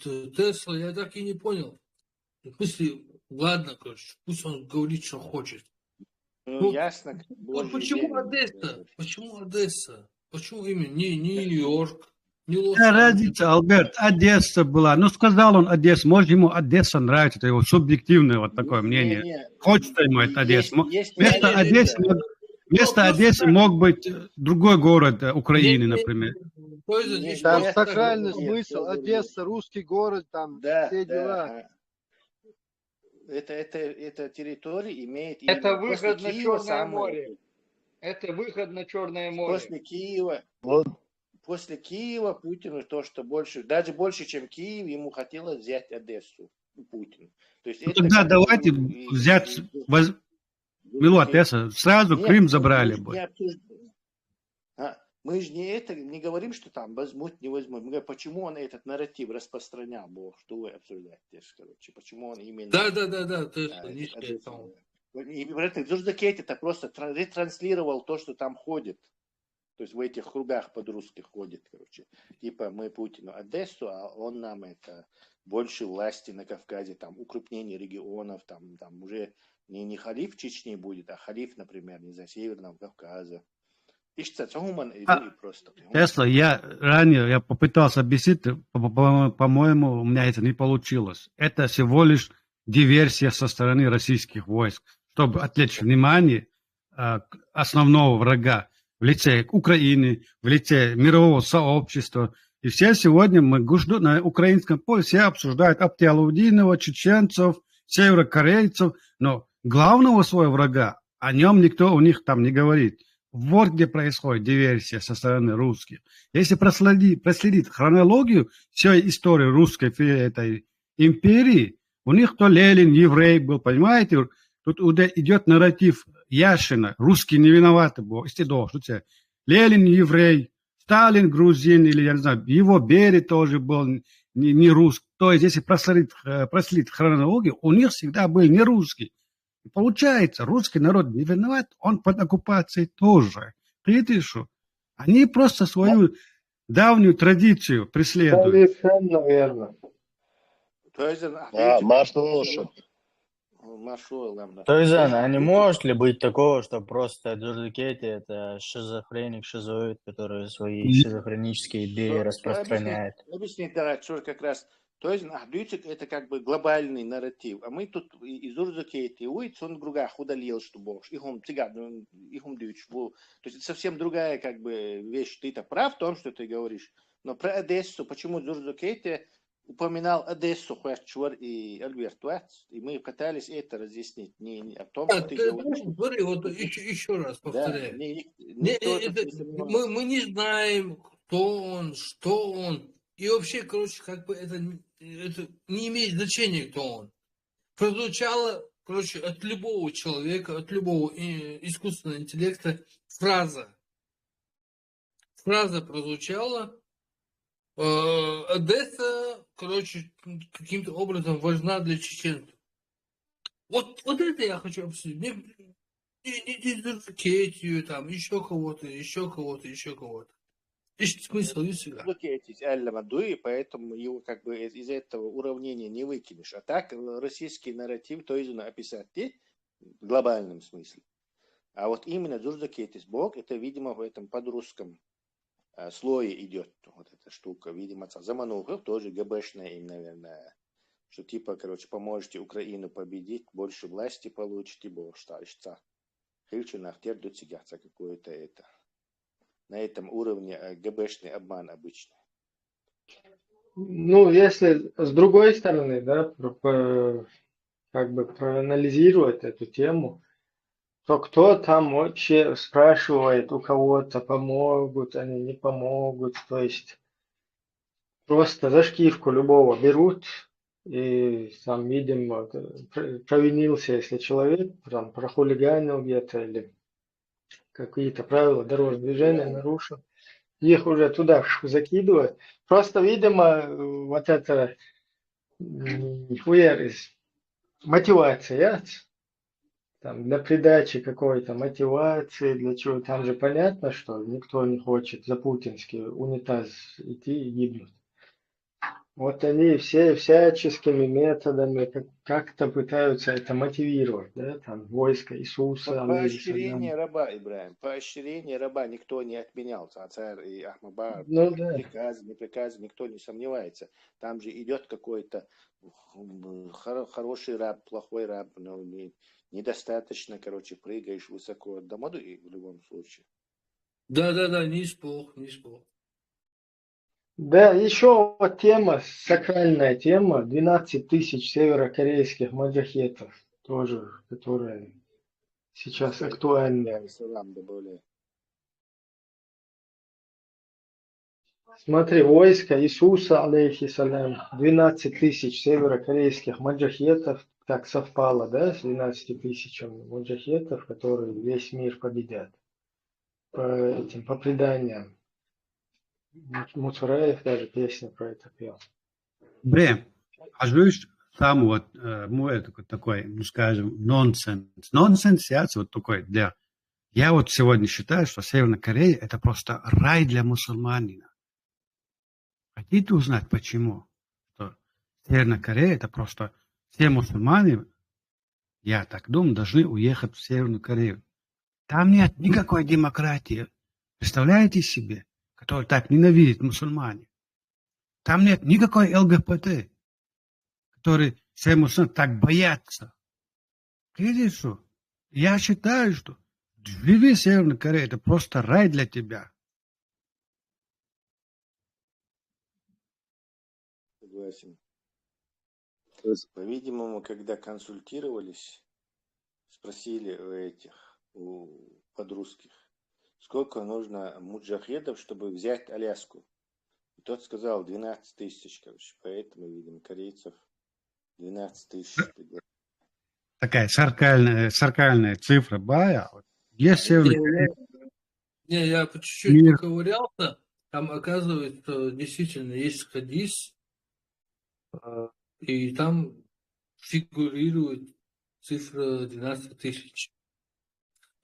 Тесла, я так и не понял. В смысле, ладно, короче, пусть он говорит, что хочет. Ну, ясно. Почему Одесса? Почему Одесса? Почему именно не Нью-Йорк, не Лос-Анджелес? Разница, Альберт, Одесса была. Ну, сказал он Одесса. Может, ему Одесса нравится. Это его субъективное вот такое мнение. Хочется ему это Одесса. Вместо Одессы мог быть другой город Украины, например. Там сакральный смысл. Одесса, русский город, там все дела. Да. Эта территория имеет... Это выход на Черное море. Это выход на Черное море. После Киева Путину то, что больше, даже больше, чем Киев, ему хотелось взять Одессу. Путину. То есть тогда давайте взять... Одесса. Сразу Крым забрали бы. Мы же не говорим, что там возьмут, не возьмут. Мы говорим, почему он этот нарратив распространял, что вы обсуждаете, короче, почему он именно... Да. И Зурзакет это просто ретранслировал то, что там ходит. То есть в этих кругах подрусских ходит, короче. Типа мы Путину Одессу, а он нам это больше власти на Кавказе, там укрупнение регионов, там уже не халиф Чечни будет, а халиф, например, не знаю, Северного Кавказа. Тесла, я попытался объяснить, по-моему, у меня это не получилось. Это всего лишь диверсия со стороны российских войск, чтобы отвлечь внимание основного врага в лице Украины, в лице мирового сообщества. И все сегодня на украинском поле все обсуждают Абтиалаудинова, чеченцев, северокорейцев, но главного своего врага, о нем никто у них там не говорит. Вот где происходит диверсия со стороны русских. Если проследить хронологию всей истории русской этой империи, у них то Ленин еврей был, понимаете? Тут идет нарратив Яшина, русский не виноват был, что Ленин еврей, Сталин грузин, или я не знаю, его Берия тоже был не русский. То есть, если проследить хронологию, у них всегда был не русский. Получается, русский народ не виноват, он под оккупацией тоже. Видишь, они просто свою давнюю традицию преследуют. Совершенно верно. Тойзан, а не может ли быть такого, что просто Дзурдукети это шизофреник, шизоид, который свои шизофренические идеи распространяет? Объяснить, да, что как раз Тойзан, это как бы глобальный нарратив, а мы тут из Дзурдукети, он другах удалил, что бог, их дючь, то есть это совсем другая как бы вещь. Ты-то прав в том, что ты говоришь, но про Одессу, почему Дзурдукети упоминал Одессу, Хуачуар и Альберт Уэц, и мы пытались это разъяснить, не о том, что ты говоришь. Смотри, вот еще раз повторяю. Мы не знаем, кто он, что он. И вообще, короче, как бы это не имеет значения, кто он. Прозвучала, короче, от любого человека, от любого искусственного интеллекта фраза. Фраза прозвучала. Одесса короче, каким-то образом важна для чеченцев. Вот это я хочу обсудить. Не Дуркетию, там, еще кого-то, еще кого-то, еще кого-то. Есть смысл, и всегда. И поэтому его как бы из этого уравнения не выкинешь. А так российский нарратив тоже описать в глобальном смысле. А вот именно Дзурдакетис Бог, это, видимо, в этом подрусском слое идет вот эта штука. Видимо, Заманухов тоже ГБшная им, наверное, что типа, короче, поможете Украину победить, больше власти получите, Бог что. Хильчу нахтер до тягаться какое-то это. На этом уровне ГБшный обман обычный. Ну, если с другой стороны, да, как бы проанализировать эту тему, то кто там вообще спрашивает у кого-то, помогут они, не помогут, то есть просто за шкирку любого берут, и там, видимо, провинился, если человек там прохулиганил где-то или какие-то правила дорожного движения нарушил, их уже туда закидывают. Просто, видимо, вот это мотивация, там, для придачи какой-то мотивации, для чего, там же понятно, что никто не хочет за путинский унитаз идти и гибнуть. Вот они все всяческими методами как-то пытаются это мотивировать, да, там, войско Иисуса, Поощрение раба, Ибраим, поощрение раба никто не отменял. Царь и Ахмабар, ну, да. приказы, никто не сомневается. Там же идет какой-то хороший раб, плохой раб, но недостаточно, короче, прыгаешь высоко до моды и в любом случае. Да, не испуг. Да, еще вот тема, сакральная тема, 12 тысяч северокорейских маджахетов, тоже, которая сейчас актуальна. Смотри, войско Иисуса, алейхиссалям, 12 тысяч северокорейских маджахетов, так совпало, да, с 12 тысячами маджахетов, которые весь мир победят. По преданиям. Муцураев даже песню про это пел. Бре, а знаешь, сам вот мой такой, ну скажем, нонсенс. Нонсенс, я вот такой для... Я вот сегодня считаю, что Северная Корея это просто рай для мусульманина. Хотите узнать почему? Что Северная Корея это просто все мусульмане, я так думаю, должны уехать в Северную Корею. Там нет никакой демократии. Представляете себе, который так ненавидит мусульмане? Там нет никакой ЛГБТ, который все мусульмане так боятся. Видишь, что? Я считаю, что живи в Северной Корее, это просто рай для тебя. Согласен. По-видимому, когда консультировались, спросили у подрусских, сколько нужно муджахедов, чтобы взять Аляску. И тот сказал 12 тысяч, короче. Поэтому, видимо, корейцев 12 тысяч. Такая саркальная цифра, бая. Есть Северная Не, я по чуть-чуть поковырялся. Там, оказывается, действительно есть хадис, и там фигурирует цифра 12 тысяч.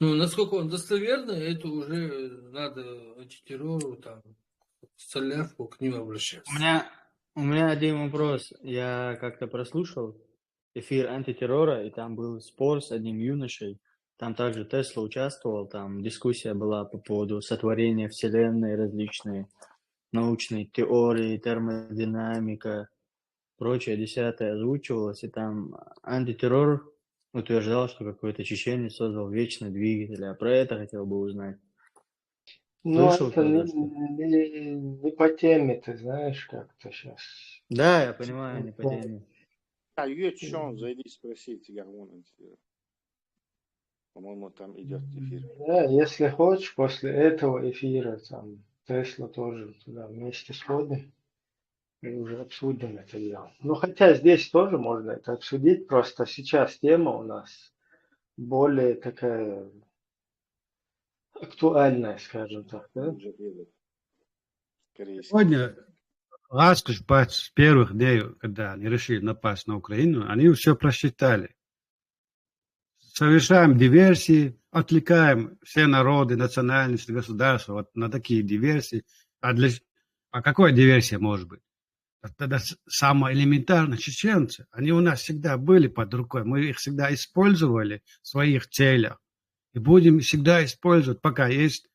Ну, насколько он достоверный, это уже надо антитеррору, там, солявку к ним обращаться. У меня один вопрос. Я как-то прослушал эфир антитеррора, и там был спор с одним юношей. Там также Тесла участвовал, там дискуссия была по поводу сотворения Вселенной, различные научные теории, термодинамика, прочее, десятое озвучивалось, и там антитеррор утверждал, что какой-то чеченец создал вечный двигатель, а про это хотел бы узнать. Ну, Слышал это когда-то? не по теме, ты знаешь, как-то сейчас. Да, я понимаю, не по теме. А Юэчон, зайди спросите, по-моему, там идет эфир. Да, если хочешь, после этого эфира, там, Тесла тоже туда вместе сходим и уже обсудим это дело. Ну, хотя здесь тоже можно это обсудить, просто сейчас тема у нас более такая актуальная, скажем так, да? Сегодня с первых дней, когда они решили напасть на Украину, они все просчитали. Совершаем диверсии, отвлекаем все народы, национальности, государства вот на такие диверсии. А какая диверсия может быть? Тогда самое элементарное чеченцы, они у нас всегда были под рукой, мы их всегда использовали в своих целях. И будем всегда использовать, пока есть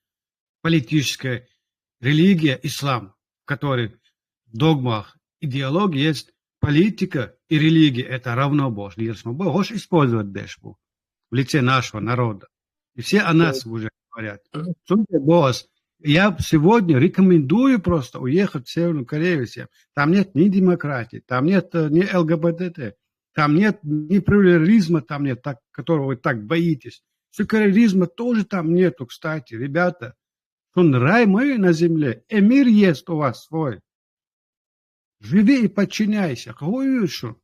политическая религия, ислам, в которой в догмах, идеологии есть политика и религия. Это равно Бог. Бог использовать Бешбу в лице нашего народа. И все о нас уже говорят. Босс, я сегодня рекомендую просто уехать в Северную Корею всем. Там нет ни демократии, там нет ни ЛГБТ, там нет ни плюрализма, там нет, которого вы так боитесь. Секуляризма тоже там нету, кстати, ребята. Он рай мой на земле, и мир есть у вас свой. Живи и подчиняйся. Кого еще?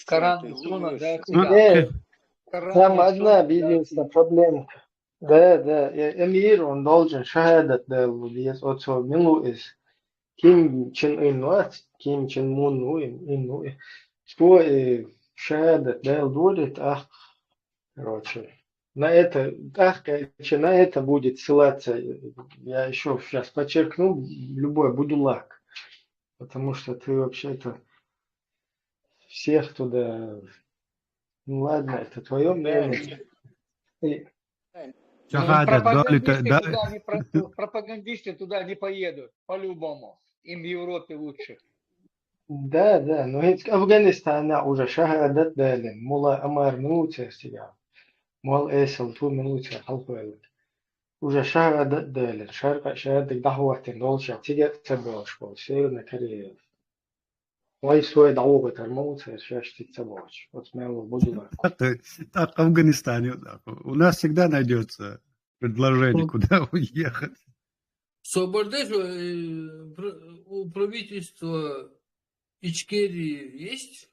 Коран, Суна, да, Там одна единственная проблема. Да, эмир, он должен шахадат, да, есть от своего милу из Ким Чен Ын, Ким Чен Мун, что шахадат, да, будет, короче, на это будет ссылаться, я еще сейчас подчеркну, любой будулак, потому что ты вообще-то всех туда, ну ладно, это твое мнение. Пропагандисты туда не поедут, по-любому. Им в Европе лучше. Да, но ведь Афганистан уже шахадат дали, мула амар минуте себя, мол эсел ту минуте халфуэль. Уже шахадат дали, шахадат дахватин должен тигет собош, Северная Корея. Ой, свой дауга термоуция, шашти собош. Вот смело буду. Так, Афганистане. У нас всегда найдется предложение, куда уехать. Собордеш, у правительства Ичкерии есть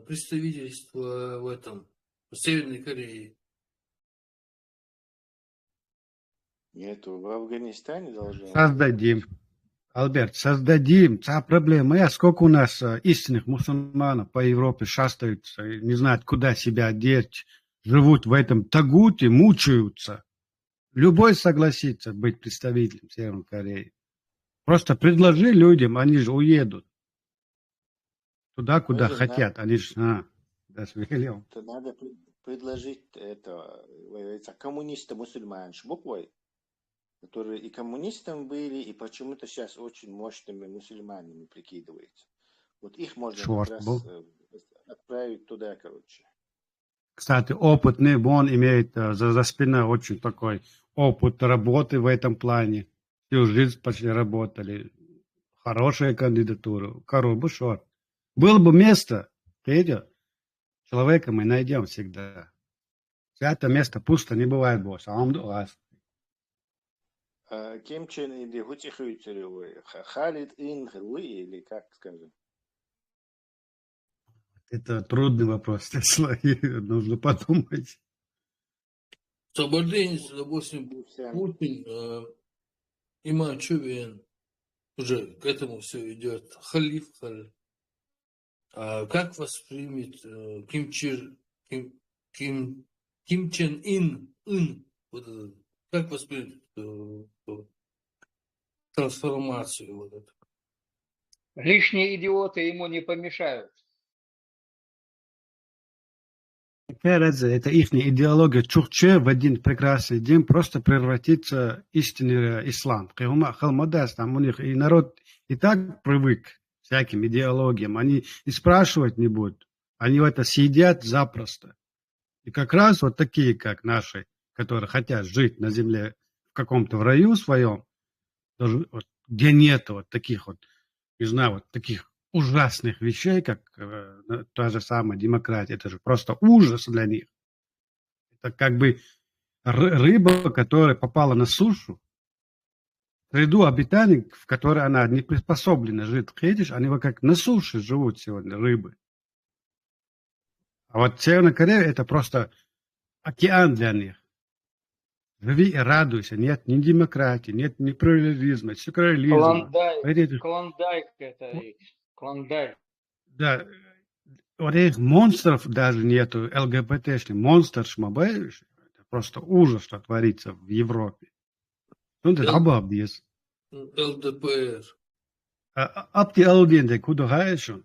представительство в этом, в Северной Корее? Нету, в Афганистане должно. Создадим. Альберт, создадим. Та проблема. Сколько у нас истинных мусульманов по Европе шастаются, не знают, куда себя одеть, живут в этом тагуте, мучаются. Любой согласится быть представителем Северной Кореи. Просто предложи людям, они же уедут. Туда, куда хотят. Они же... Это надо предложить коммунистам-мусульман буквой, которые и коммунистами были, и почему-то сейчас очень мощными мусульманами прикидываются. Вот их можно как раз отправить туда, короче. Кстати, опытный, он имеет за спиной очень такой опыт работы в этом плане. Всю жизнь почти работали. Хорошая кандидатура. Бушор. Было бы место, Петя, человека мы найдем всегда. Это место пусто не бывает, босс. А он у вас. Ким Чен или Гутихуйцеревой, Халид Ин Хруи, или как скажем? Это трудный вопрос. Нужно подумать. Собордень, допустим, Путин, Иман Чувен, уже к этому все идет. Халиф. А как воспримет Ким Чен Ын, вот это, как воспримет трансформацию вот эту? Лишние идиоты ему не помешают. Это их идеология Чукче в один прекрасный день просто превратится в истинный ислам. Там у них и народ и так привык к всяким идеологиям. Они и спрашивать не будут. Они это съедят запросто. И как раз вот такие, как наши, которые хотят жить на земле в каком-то в раю своем, где нет вот таких вот, не знаю, вот таких ужасных вещей, как та же самая демократия. Это же просто ужас для них. Это как бы рыба, которая попала на сушу, среду обитаний, в которой она не приспособлена жить. Видишь, они вот как на суше живут сегодня, рыбы. А вот Северная Корея это просто океан для них. Живи и радуйся. Нет ни демократии, нет ни плюрализма, секуляризма. Клондайк это, клондайк. Да, вот этих монстров даже нету, ЛГБТшных, монстр шмабаешь. Это просто ужас, что творится в Европе. Ну, это обалдеть. ЛДПР. Абти Алудин, куда гаешь он?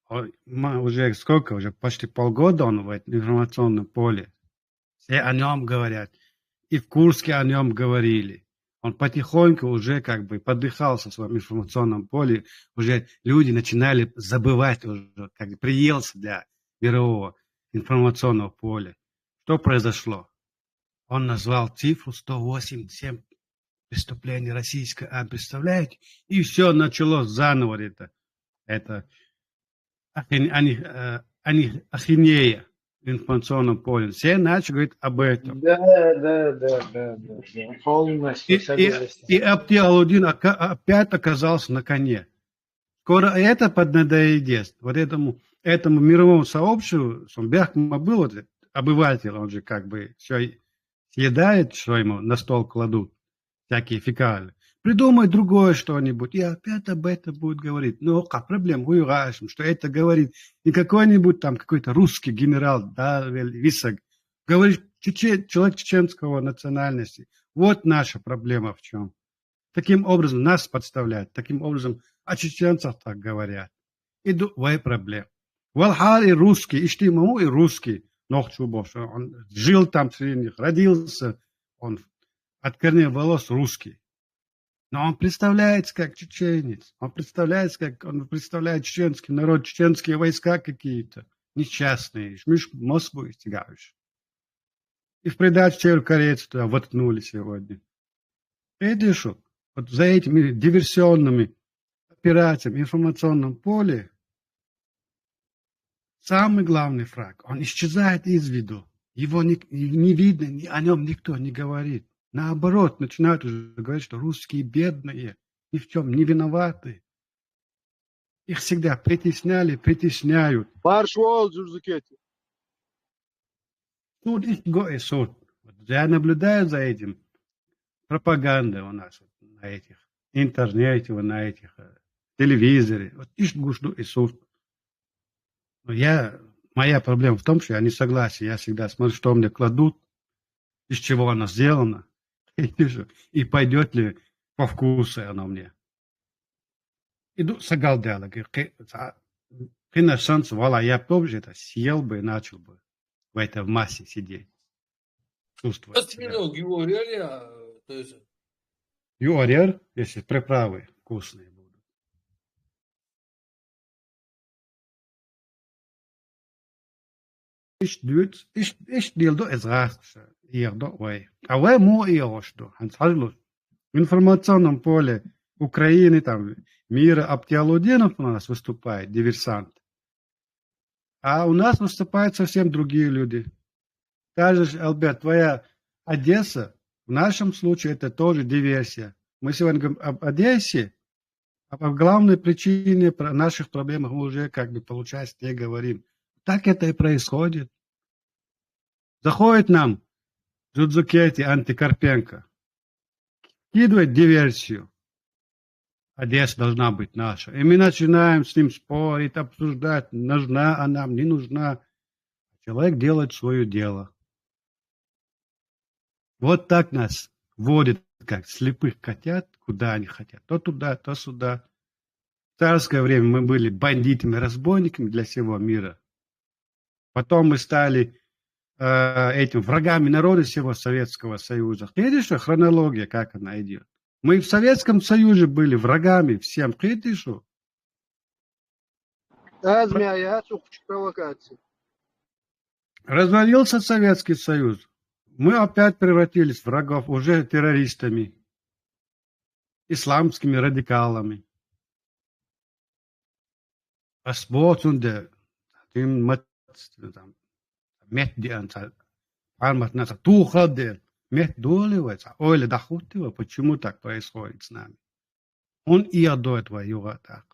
Уже сколько, уже почти полгода он в этом информационном поле. Все о нем говорят. И в Курске о нем говорили. Он потихоньку уже как бы подыхался в своем информационном поле. Уже люди начинали забывать, уже как бы приелся для мирового информационного поля. Что произошло? Он назвал цифру 187 преступлений российской армии. Представляете? И все началось заново. Это ахинея в информационном поле. Все начали говорить об этом. Да. Полностью согласен. И Абти Алудин опять оказался на коне. Скоро это поднадоест. Вот этому мировому сообществу, Бяхма был вот, обыватель, он же как бы все съедает, что ему на стол кладут, всякие фекалии. Придумай другое что-нибудь, и опять об этом будет говорить. Ну, как проблема, что это говорит не какой-нибудь там какой-то русский генерал, да, Висаг, говорит человек чеченского национальности. Вот наша проблема в чем. Таким образом нас подставляют, таким образом о чеченцах так говорят. И две проблемы. Валхар и русский, Иштимаму и русский, Нохчубов, он жил там среди них, родился, он от корней волос русский. Но он представляется как чеченец, он представляет чеченский народ, чеченские войска какие-то, несчастные, шмиш Москву истягаешь. И в придачу северокорейцы туда воткнули сегодня. Видишь, вот за этими диверсионными операциями в информационном поле самый главный враг, он исчезает из виду. Его не видно, о нем никто не говорит. Наоборот, начинают уже говорить, что русские бедные, ни в чем не виноваты. Их всегда притесняют. Маршвол, Джурзукети. Суд и суд. Я наблюдаю за этим. Пропаганда у нас на этих интернете, на этих телевизоре. Вот и суд. Но моя проблема в том, что я не согласен. Я всегда смотрю, что мне кладут, из чего она сделана. И пойдет ли по вкусу оно мне. Иду сагалдяла. Хина шанс, вала, я тоже это съел бы и начал бы в этой массе сидеть. Чувствовать себя. Юарер, если приправы вкусные будут. Ich deel do es raast hier do way. А вы мо что? В информационном поле Украины, там, мира Абтиалудинов у нас выступает, диверсант. А у нас выступают совсем другие люди. Даже, Альберт, твоя Одесса, в нашем случае это тоже диверсия. Мы сегодня говорим об Одессе, а по главной причине наших проблем мы уже, как бы, получается, не говорим. Так это и происходит. Заходит нам Джудзукети Антикарпенко, кидывает диверсию. Одесса должна быть наша. И мы начинаем с ним спорить, обсуждать, нужна она нам, не нужна. Человек делает свое дело. Вот так нас водят, как слепых котят, куда они хотят. То туда, то сюда. В царское время мы были бандитами, разбойниками для всего мира. Потом мы стали этим врагами народа всего Советского Союза. Видишь, что хронология, как она идет? Мы в Советском Союзе были врагами всем. Видишь, что? Развалился Советский Союз. Мы опять превратились в врагов уже террористами, исламскими радикалами. Асбоцунде, почему так происходит с нами? Он и до этого юга так.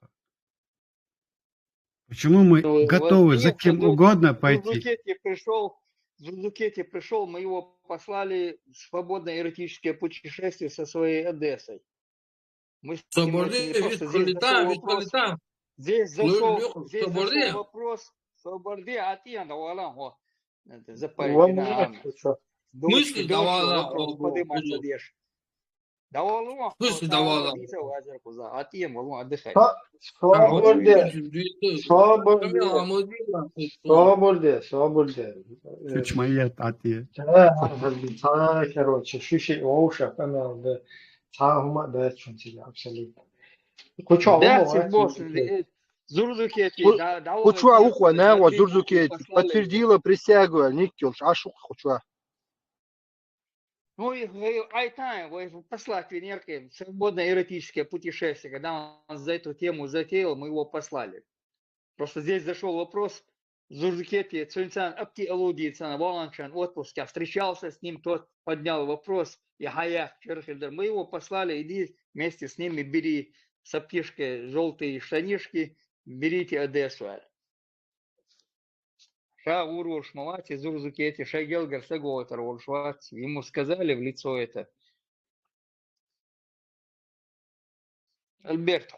Почему мы готовы за кем угодно пойти? Джурзукети пришел Дзурдукети пришел, мы его послали в свободное эротическое путешествие со своей Одессой. Мы с ним это не просто здесь зашел вопрос. Здесь зашел вопрос. Соборде атьяна валам. О, это запарите на ам. Мысли давала. Вопрос поднимать задержь. Давала. Мысли давала. Атьем валам отдыхай. Свободе. Чучмаят атие. Короче, шиши оуша, канал, да. Цахума, да, чунтили, абсолютно. Кучуа ухва, не, вот Зурзукети. Подтвердила присягу, Никтюш, ашух хочуа. Ну, и айтайм, послать Венерке свободное эротическое путешествие. Когда он за эту тему затеял, мы его послали. Просто здесь зашел вопрос, Зурзукети, Цунцан, Апти Алудий, Воланчан, отпуск. Я встречался с ним, тот поднял вопрос, Яхаях, Черхельдер. Мы его послали, иди вместе с ними, бери с аптишкой желтые штанишки, берите Одессу. Ша уруш мавати Зурзукети, ша гелгар саготар уршват. Ему сказали в лицо это. Альберт,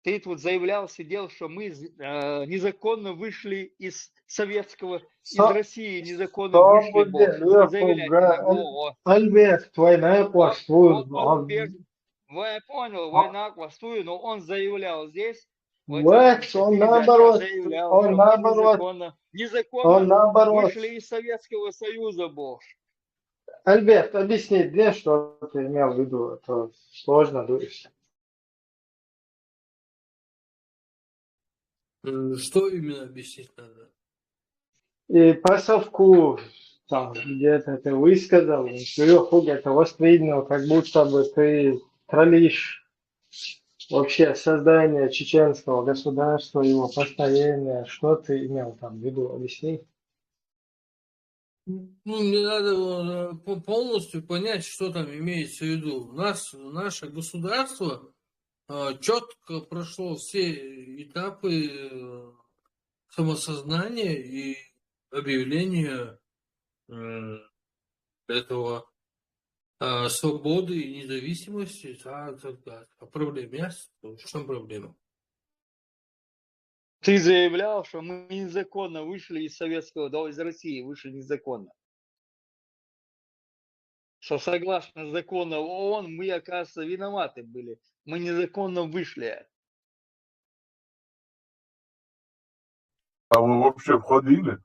ты тут заявлял, сидел, что мы незаконно вышли из советского, из России незаконно вышли. Альберт, война пластует. Я понял, война пластует, но он заявлял здесь. Вот, он наоборот, незаконно вышли из Советского Союза, Бог. Альберт, объясни, где что ты имел в виду, это сложно говорить. Что именно объяснить надо? И по совку, там, где-то ты высказал, это воспринял, как будто бы ты троллишь вообще создание чеченского государства, его построение. Что ты имел там в виду? Объясни. Ну, мне надо полностью понять, что там имеется в виду. Наше государство четко прошло все этапы самосознания и объявления этого свободы и независимости. А проблема есть? В чем проблема? Ты заявлял, что мы незаконно вышли из советского, да, из России вышли незаконно. Что согласно закону ООН мы, оказывается, виноваты были. Мы незаконно вышли. А вы вообще входили?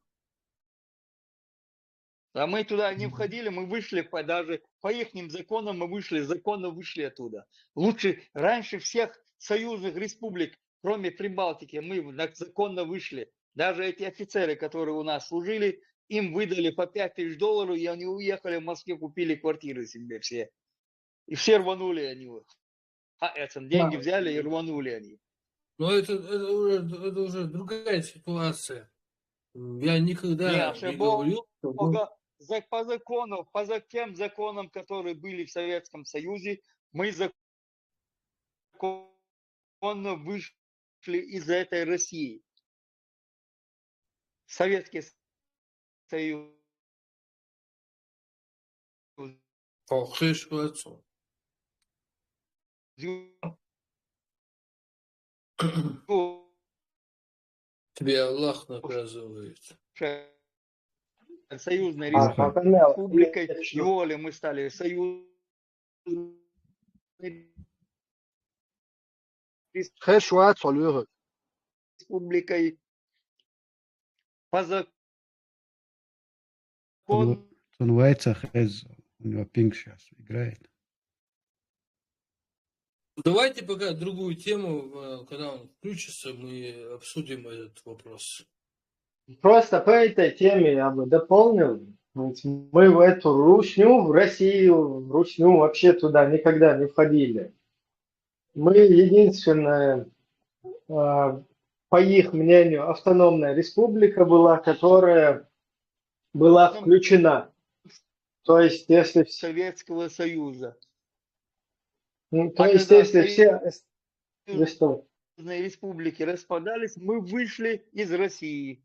А мы туда не входили, мы вышли даже по их законам, мы вышли, законно вышли оттуда. Лучше раньше всех союзных республик, кроме Прибалтики, мы законно вышли. Даже эти офицеры, которые у нас служили, им выдали по $5000, и они уехали в Москве, купили квартиры себе все. И все рванули они. Деньги взяли и рванули они. Но это уже другая ситуация. Я никогда не говорил... По закону, по тем законам, которые были в Советском Союзе, мы законно вышли из этой России. Советский Союз. Тебе Аллах наказывает. Союзной республикой, неволе мы стали союзной республикой. По закону. Называется Хез. У него пинг сейчас играет. Давайте пока другую тему, когда он включится, мы обсудим этот вопрос. Просто по этой теме я бы дополнил. Мы в эту русню, в Россию, в русню вообще туда никогда не входили. Мы единственная, по их мнению, автономная республика была, которая была включена. То есть, если... Советского Союза. То есть, если все... республики распадались, мы вышли из России.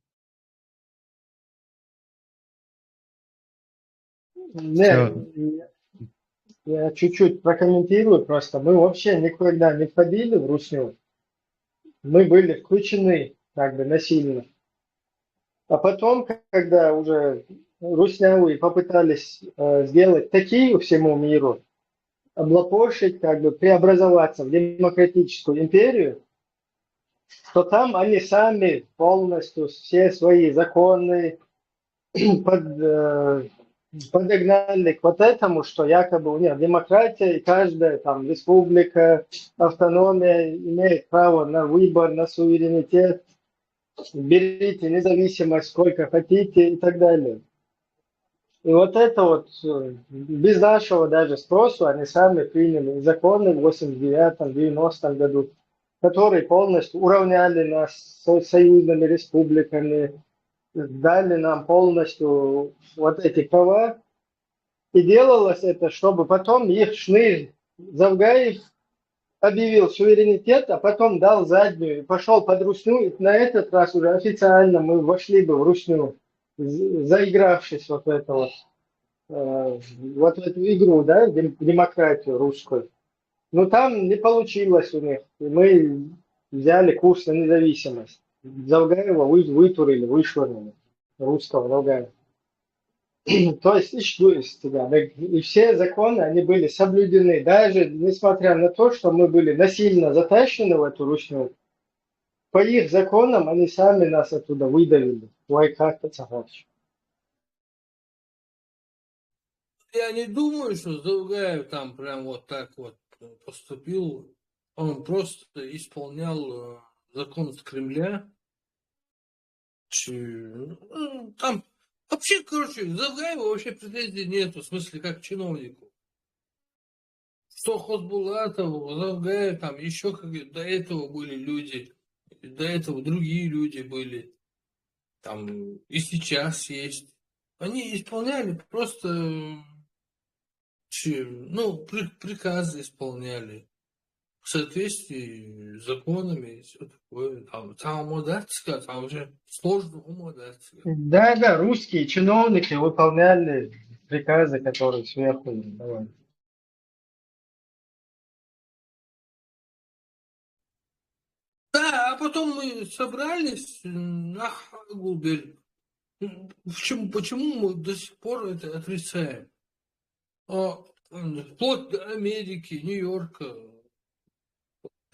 Не, я чуть-чуть прокомментирую просто. Мы вообще никогда не входили в русню. Мы были включены как бы насильно. А потом, когда уже руснявые попытались сделать такие всему миру, облапошить, как бы преобразоваться в демократическую империю, то там они сами полностью все свои законы подогнали к вот этому, что якобы у них демократия, и каждая там республика, автономия имеет право на выбор, на суверенитет, берите независимость сколько хотите и так далее. И вот это вот без нашего даже спроса они сами приняли законы в 89-90 году, которые полностью уравняли нас с союзными республиками, дали нам полностью вот эти права. И делалось это, чтобы потом их шнырь Завгаев объявил суверенитет, а потом дал заднюю и пошел под русню. И на этот раз уже официально мы вошли бы в русню, заигравшись вот в это вот в эту игру, да, демократию русскую. Но там не получилось у них. И мы взяли курс на независимость. Завгаева вытурили, вышвырнули. Русского Завгаева. То есть, и все законы, они были соблюдены. Даже несмотря на то, что мы были насильно затащены в эту русню, по их законам они сами нас оттуда выдавили. Ой, как это хорошо. Я не думаю, что Завгаев там прям вот так вот поступил. Он просто исполнял закон с Кремля. Там вообще, короче, Завгаева вообще претензий нету, в смысле, как чиновнику. Что Хосбулатов, Завгаев, там еще до этого были люди, до этого другие люди были, там и сейчас есть. Они исполняли просто, приказы исполняли в соответствии с законами и все такое. Там модерцика, там уже сложно модерцика. Да, русские чиновники выполняли приказы, которые сверху давали. Да, а потом мы собрались на Губель. Почему мы до сих пор это отрицаем? Вплоть до Америки, Нью-Йорка,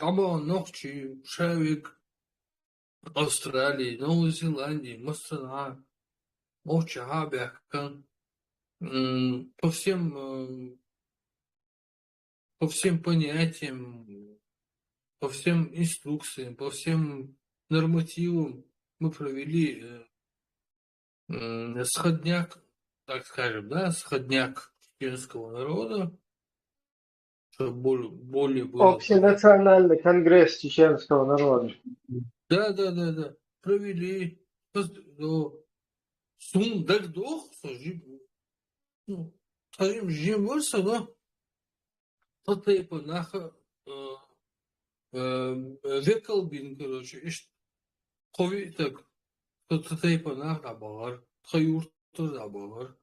Нохчи, Шавик, Австралии, Новой Зеландии, Мастана, Мовчагабякан, по всем понятиям, по всем инструкциям, по всем нормативам мы провели сходняк, так скажем, да, сходняк чеченского народа, чтобы более было... Общенациональный конгресс чеченского народа. Да. Провели. Сундагдох, скажем, жимырса, да, Татайпанаха, Векалбин, короче, хови так, Татайпанах да бар, Хаюрта да бар,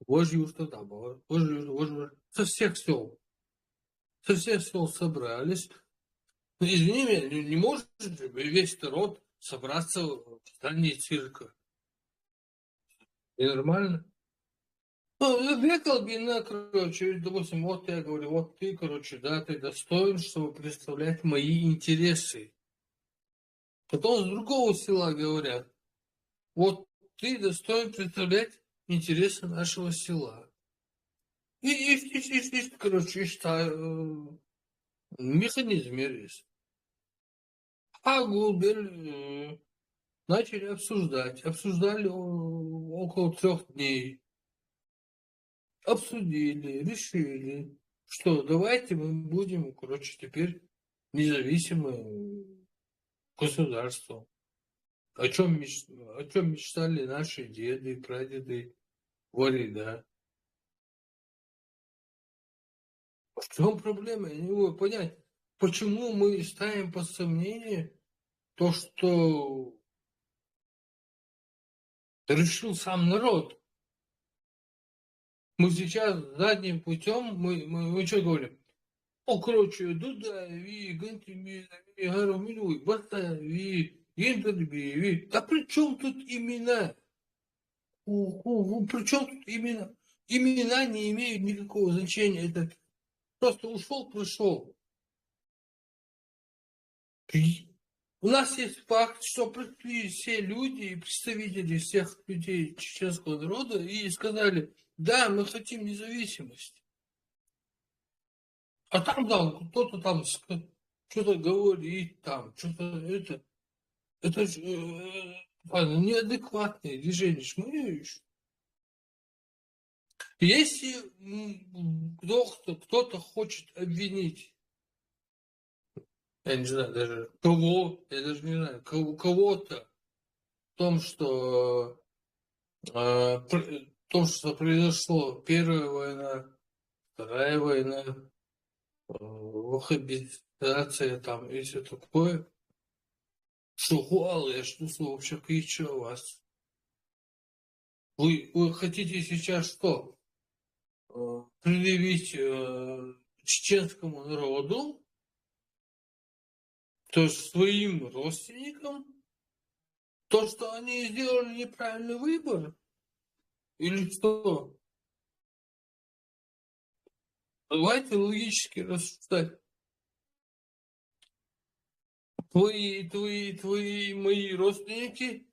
Вожюрта да бар, Вожюрта, со всех сел собрались. Ну, извини меня, не может весь народ собраться в здании цирка. И нормально. Векалбина, короче, допустим, вот я говорю, вот ты, короче, да, ты достоин, чтобы представлять мои интересы. Потом с другого села говорят, вот ты достоин представлять интересы нашего села. И короче, механизм есть. А Губель начали обсуждать. Обсуждали около 3 дней. Обсудили, решили, что давайте мы будем, короче, теперь независимым государством. О чем мечтали наши деды, прадеды, варида. В чем проблема? Я не могу понять, почему мы ставим под сомнение то, что решил сам народ. Мы сейчас задним путем, мы что говорим? Короче, Дуда, Гантиби, Гарамилуй, Бата, Гендерби, да при чем тут имена? При чем тут имена? Имена не имеют никакого значения. Это просто ушел, пришел. У нас есть факт, что пришли все люди, представители всех людей чеченского народа и сказали, да, мы хотим независимость. А там, да, кто-то там что-то говорит, там, что-то это же неадекватное движение, шмыешь. Если кто-то хочет обвинить, я не знаю даже кого, я даже не знаю, кого-то в том, что произошло Первая война, Вторая война, ваххабизация там и все такое, что я что вообще кричу вас. Вы хотите сейчас что? Предъявить чеченскому народу, то есть своим родственникам, то, что они сделали неправильный выбор? Или что? Давайте логически рассуждать. Твои мои родственники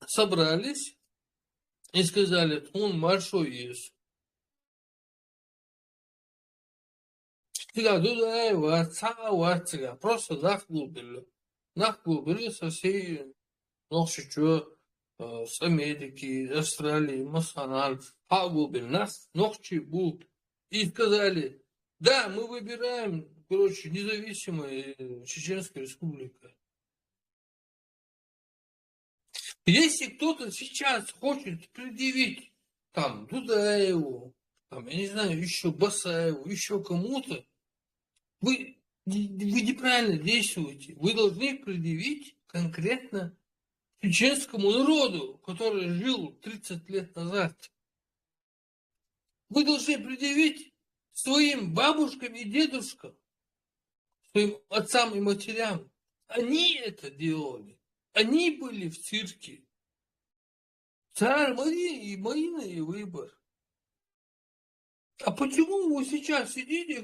собрались и сказали, он большой есть. Просто нахглубили со всей с Америки, Австралии, Масанар, нас ногчи был. И сказали, да, мы выбираем, независимая Чеченская Республика. Если кто-то сейчас хочет предъявить там Дудаеву, там, я не знаю, еще Басаеву, еще кому-то, вы неправильно действуете. Вы должны предъявить конкретно чеченскому народу, который жил 30 лет назад. Вы должны предъявить своим бабушкам и дедушкам, своим отцам и матерям. Они это делали. Они были в цирке. Царь Мария и Марина выбор. А почему вы сейчас сидите,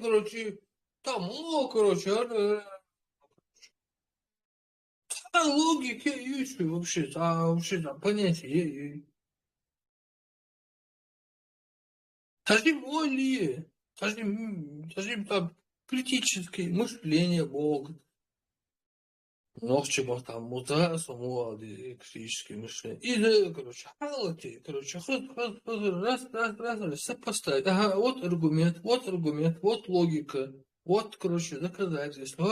там, логики есть вообще, там понятие. Сажим там критическое мышление Бога. Ногче там мудра, самуады, критическое мышление. И, раз, сопоставить. Ага, вот аргумент, вот логика, вот, доказательства.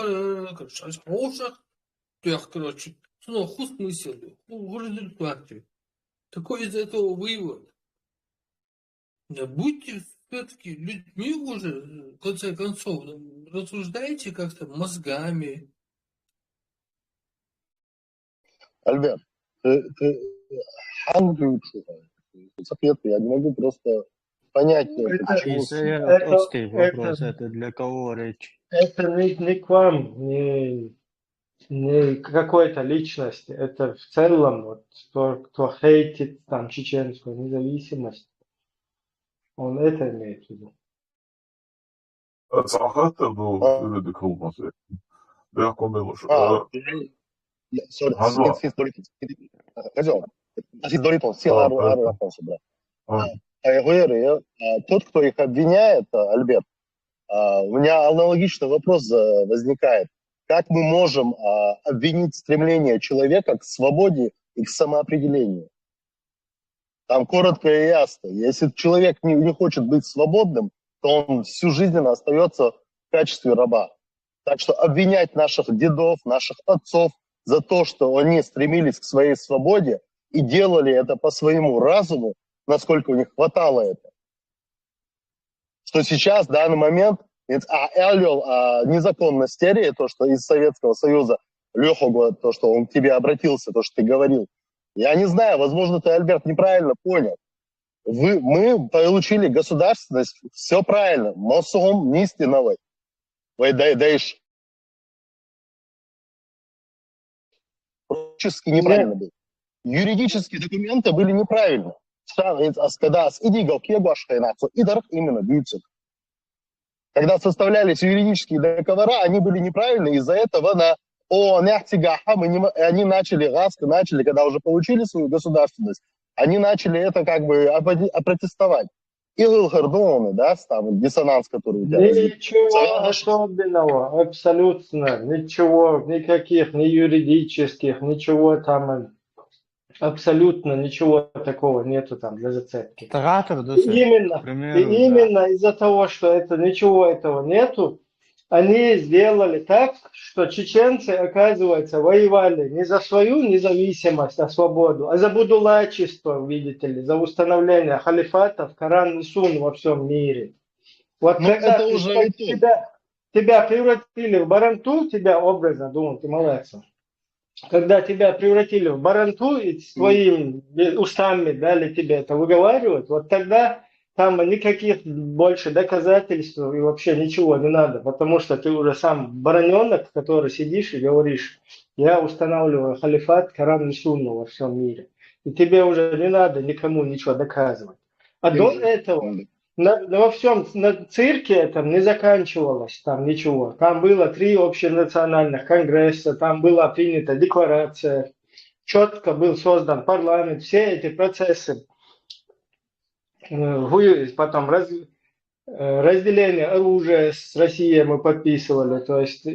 Снова смысл, в результате. Такой из этого вывод. Да будьте все-таки людьми уже, в конце концов, рассуждайте как-то мозгами. Альберт, ты ответ, я не могу просто понять, почему... Это для кого речь? Это не к вам, не к какой-то личности. Это в целом, вот, кто хейтит там чеченскую независимость, он это имеет в виду. صراحة إنه ذكر المصري ده يحكم بالمشروع. Тот, кто их обвиняет, Альберт, у меня аналогичный вопрос возникает. Как мы можем обвинить стремление человека к свободе и к самоопределению? Там коротко и ясно. Если человек не хочет быть свободным, то он всю жизнь остается в качестве раба. Так что обвинять наших дедов, наших отцов за то, что они стремились к своей свободе и делали это по своему разуму, насколько у них хватало это. Что сейчас, в данный момент, незаконно стерея, то, что из Советского Союза, Леху, то, что он к тебе обратился, то, что ты говорил. Я не знаю, возможно, ты, Альберт, неправильно понял. Мы получили государственность, все правильно, мосом истинного. Практически неправильно было. Юридические документы были неправильны. Когда составлялись юридические договора, они были неправильны, из-за этого они начали, когда уже получили свою государственность, они начали это как бы опротестовать. И Гордоны, да, там диссонанс, который у тебя возник. Ничего особенного, абсолютно, ничего, никаких, ни юридических, ничего там, абсолютно ничего такого нету там для зацепки. Именно из-за того, что ничего этого нету, они сделали так, что чеченцы, оказывается, воевали не за свою независимость, а свободу, а за будулачество, видите ли, за установление халифатов, Коран и Сунн во всем мире. Вот когда тебя превратили в баранту, тебя образно, думаю, ты молодец. Когда тебя превратили в баранту и своими устами дали тебе это выговаривать, вот тогда там никаких больше доказательств и вообще ничего не надо, потому что ты уже сам бараненок, который сидишь и говоришь, я устанавливаю халифат, Коран и Сунну во всем мире. И тебе уже не надо никому ничего доказывать. А до этого во всем на цирке этом не заканчивалось там ничего. Там было 3 общенациональных конгресса, там была принята декларация, четко был создан парламент, все эти процессы. Потом разделение оружия с Россией мы подписывали, то есть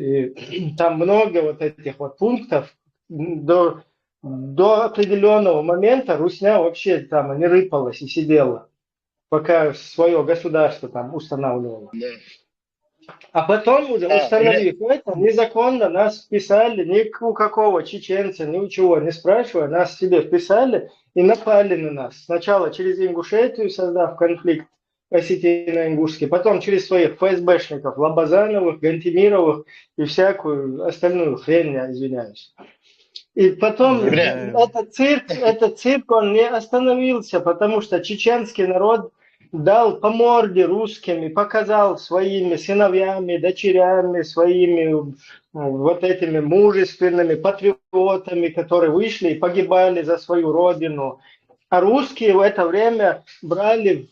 там много вот этих вот пунктов. До определенного момента русня вообще там не рыпалась и сидела, пока свое государство там устанавливало. А потом уже установив это, незаконно нас вписали, ни у какого чеченца, ни у чего не спрашивая, нас себе вписали и напали на нас. Сначала через Ингушетию, создав конфликт осетино-ингушский, потом через своих ФСБшников, Лобазановых, Гантимировых и всякую остальную хрень, я извиняюсь. И потом этот цирк, он не остановился, потому что чеченский народ дал по морде русским и показал своими сыновьями, дочерями, своими вот этими мужественными патриотами, которые вышли и погибали за свою родину. А русские в это время брали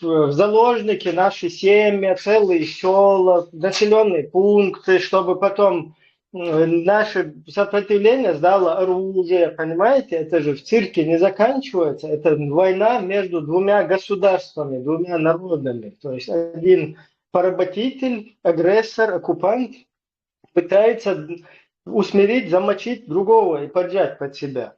в заложники наши семьи, целые села, населенные пункты, чтобы потом наше сопротивление сдало оружие, понимаете? Это же в цирке не заканчивается. Это война между 2 государствами, 2 народами. То есть один поработитель, агрессор, оккупант пытается усмирить, замочить другого и поджать под себя.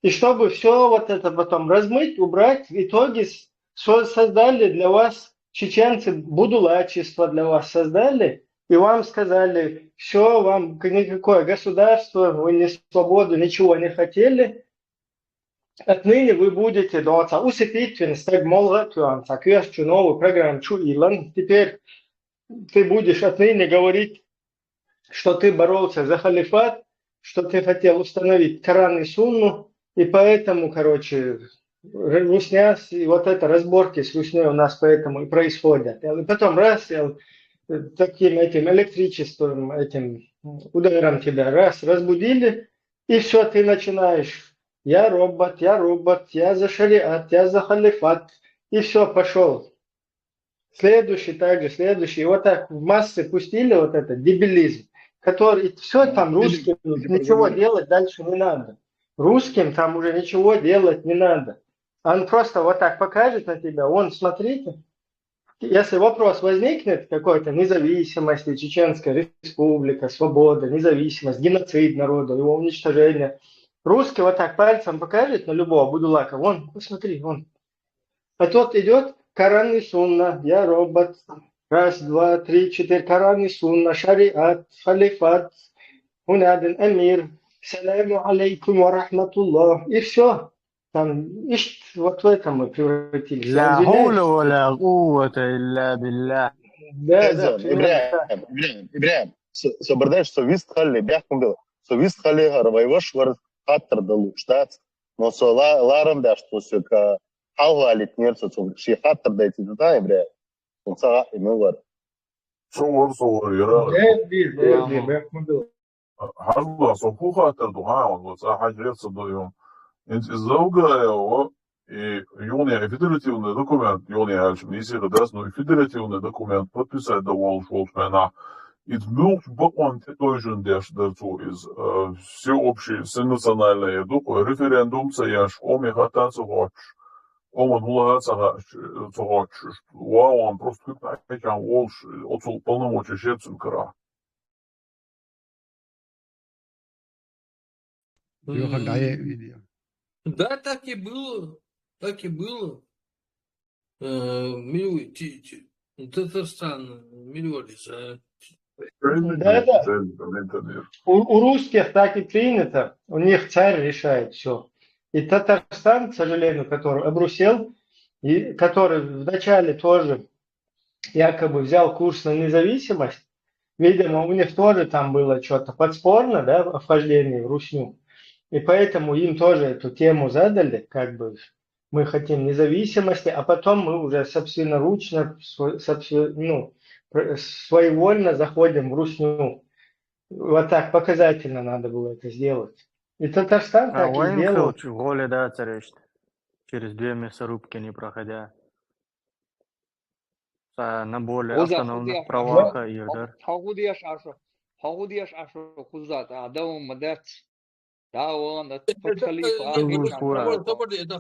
И чтобы все вот это потом размыть, убрать, в итоге создали для вас, чеченцы, будулачество для вас создали, и вам сказали, все, вам никакое государство, вы не свободу, ничего не хотели. Отныне вы будете новую программу Чуилан. Теперь ты будешь отныне говорить, что ты боролся за халифат, что ты хотел установить Коран и Сунну, и поэтому, короче, русня, и вот это разборки с русней у нас поэтому и происходят. И потом таким этим электричеством, этим ударом тебя разбудили, и все, ты начинаешь, я робот, я за шариат, я за халифат, и все, пошел. Следующий также, следующий. И вот так в массы пустили вот этот дебилизм, который, все там русским ничего делать дальше не надо. Русским там уже ничего делать не надо. Он просто вот так покажет на тебя, смотрите, если вопрос возникнет какой-то независимости, Чеченская республика, свобода, независимость, геноцид народа, его уничтожение, русский вот так пальцем покажет на любого будулака, посмотри, А тот идет, Коран и Сунна, я робот, 1, 2, 3, 4, Коран и Сунна, шариат, халифат, унадин, амир, саляму алейкум ва рахматуллах, и все. Там, вот в этом мы превратились. لا حول ولا قوة إلا بالله. Ибраим, собрдаешь совист халли, бяхком было. Совист халли гарвайваш вар хаттер далу штат, но со ларам да что все halvalit niersa zum Schihatter da jetzt da bre. Und sa immer war. صور يرى ده بيحمدوا هذا صفوخة الدعاء وصا حاجة صدقهم انت الزوجة يوني федеративный документ يوني هالش نيسي غداس но федеративный документ подписать да волшебная из мюлч бакон тойжен dazu ist всеобщий всенациональный референдум цаяш оми хатанцы хоч Оман улаца цогоч вау он просто как волш отцол полномочия шецун кара. Леха Гая видео. Да, так и было. Так и было. Татарстан, Милорис. Да. У русских так и принято. У них царь решает все. И Татарстан, к сожалению, который обрусел, и который вначале тоже якобы взял курс на независимость, видимо, у них тоже там было что-то подспорно, да, о вхождении в Русню. И поэтому им тоже эту тему задали, как бы мы хотим независимости, а потом мы уже собственноручно, своевольно заходим в Русню. Вот так показательно надо было это сделать. И Татарстан так и сделал. Голе, да, царишь. Через 2 мясорубки не проходя. На более автономных правах Ирдар. Хагудияш ашу хузат, да он мадерц. Да он, это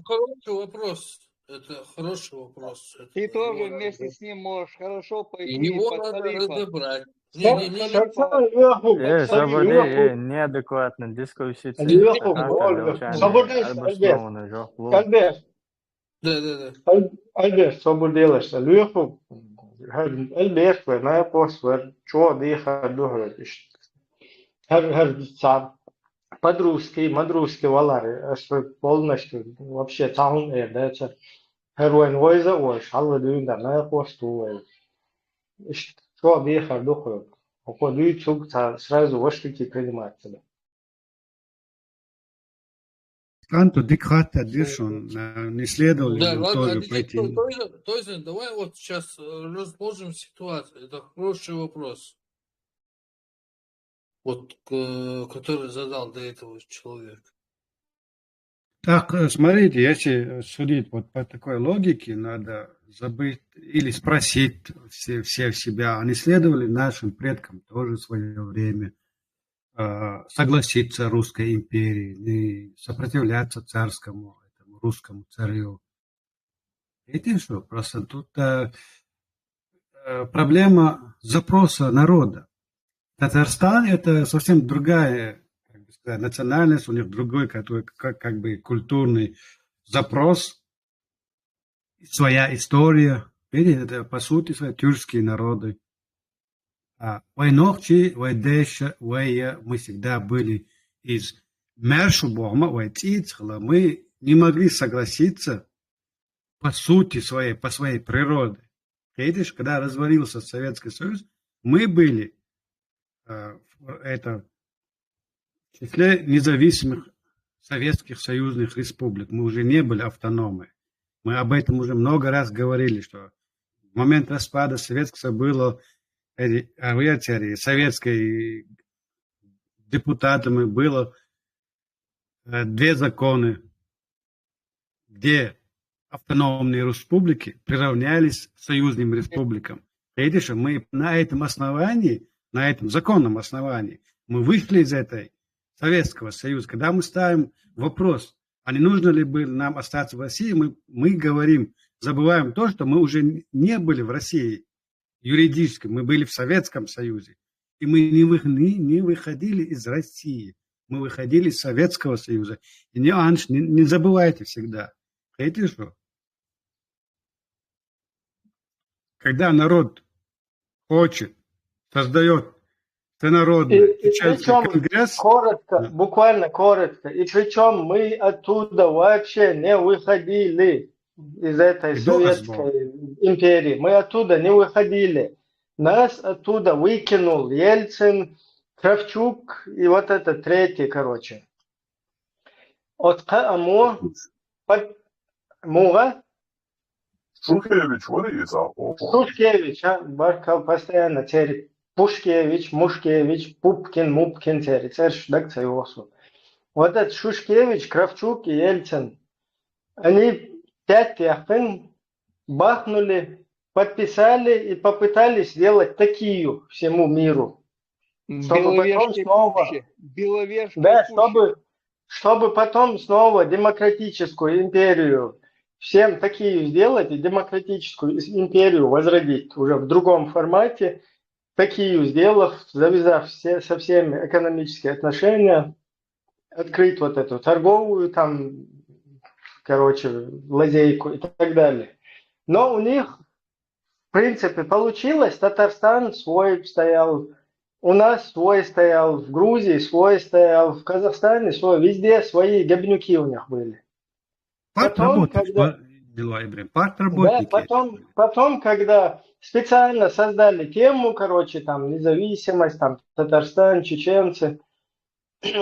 хороший вопрос. Это хороший вопрос. Ты тоже вместе с ним можешь хорошо пойти. И его надо разобрать. Свободы неадекватно дискуссии. Albert, свободилась. Люху, Albert, на посвер, что дыха духович. Подрусский, мадрусский валары, что полностью вообще таун да, это heroin войза, ой, шалва дюнда, на посту, что дыха духович. Уходу чук сразу воштики принимается. Канту диктата дишон не следовало тоже пойти. То есть, давай вот сейчас разложим ситуацию. Это хороший вопрос. Вот, который задал до этого человек. Так, смотрите, если судить вот по такой логике, надо забыть или спросить все себя, а не следовали нашим предкам тоже в свое время согласиться русской империи, не сопротивляться царскому, этому русскому царю. Видите, что просто тут проблема запроса народа. Татарстан – это совсем другая, как бы сказать, национальность, у них другой как бы культурный запрос, своя история. Видите, это по сути свои тюркские народы. Войнохчи, войдеша, мы всегда были из Мершубома, Вайцицхла, мы не могли согласиться по сути своей, по своей природе. Видишь, когда развалился Советский Союз, мы были в числе независимых советских союзных республик. Мы уже не были автономы. Мы об этом уже много раз говорили, что в момент распада Советского было советской депутатами было 2 законы, где автономные республики приравнялись к союзным республикам. Видишь, мы на этом основании, на этом законном основании, мы вышли из этой Советского Союза. Когда мы ставим вопрос, а не нужно ли было нам остаться в России, мы говорим, забываем то, что мы уже не были в России юридически, мы были в Советском Союзе. И мы не выходили из России, мы выходили из Советского Союза. И не забывайте всегда. Видите, что? Когда народ хочет, создает всенародный конгресс. Коротко, буквально коротко. И причем мы оттуда вообще не выходили из этой Советской империи. Мы оттуда не выходили. Нас оттуда выкинул Ельцин, Кравчук и вот этот третий, короче. Муга? Шушкевич варится. Шушкевич, Баркал постоянно церит. Пушкевич, Мушкевич, Пупкин, Мупкин церит. Церишь, да, церосу. Вот этот Шушкевич, Кравчук и Ельцин, они 5 яхпен бахнули, подписали и попытались сделать такие всему миру. Чтобы потом снова... Да, чтобы потом снова демократическую империю всем такие сделать и демократическую империю возродить уже в другом формате, такие сделав, завязав со всеми экономические отношения, открыть вот эту торговую там, короче, лазейку и так далее. Но у них, в принципе, получилось. Татарстан свой стоял, у нас свой стоял, в Грузии свой стоял, в Казахстане свой, везде свои гобнюки у них были. Потом, когда специально создали тему, короче, там, независимость, там, Татарстан, чеченцы,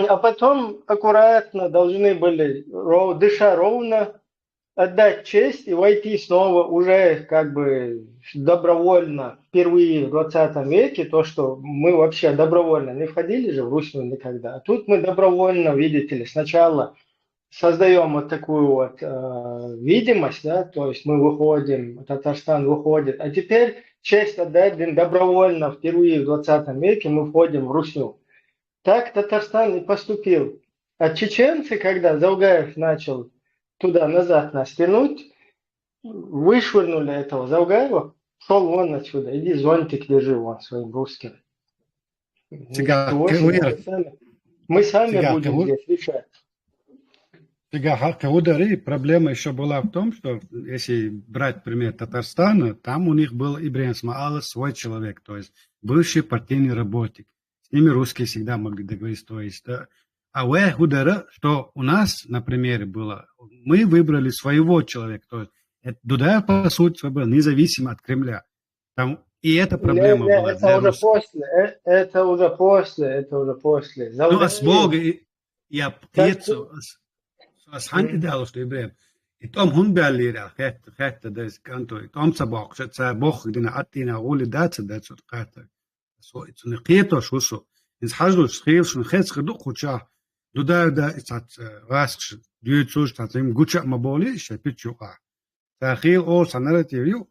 а потом аккуратно должны были, дыша ровно, отдать честь и войти снова уже как бы добровольно, впервые в 20 веке, то, что мы вообще добровольно не входили же в Русню никогда, а тут мы добровольно, видите ли, сначала создаем вот такую вот видимость, да, то есть мы выходим, Татарстан выходит, а теперь честь отдать добровольно, впервые в 20 веке мы входим в Русню. Так Татарстан и поступил. А чеченцы, когда Заугаев начал туда-назад нас тянуть, вышвырнули этого Заугаева, шел вон отсюда, иди зонтик держи вон своим русским. Мы сами будем здесь решать. Проблема еще была в том, что если брать пример Татарстана, там у них был Ибрагим Исмаилов свой человек, то есть бывший партийный работник. С ними русские всегда могли договориться. То есть, что у нас на примере было, мы выбрали своего человека. То есть Дудаев, по сути, был независим от Кремля. Там, и эта проблема была. Это уже после. Ну, а с Бога я птицу, с Ханки дало, что Ибрагим. И том хунбяллира, хэта, да, канто, и том сабок, что Бог, где на Атина, ули даться, да, что хэта. It's een keertocht zo. Het hardloop schreef zo'n gets gedoe goed. Doordat is dat rasch duurt zo dat hem goed ja maar bolje is het pitje а. Так heel old narrative.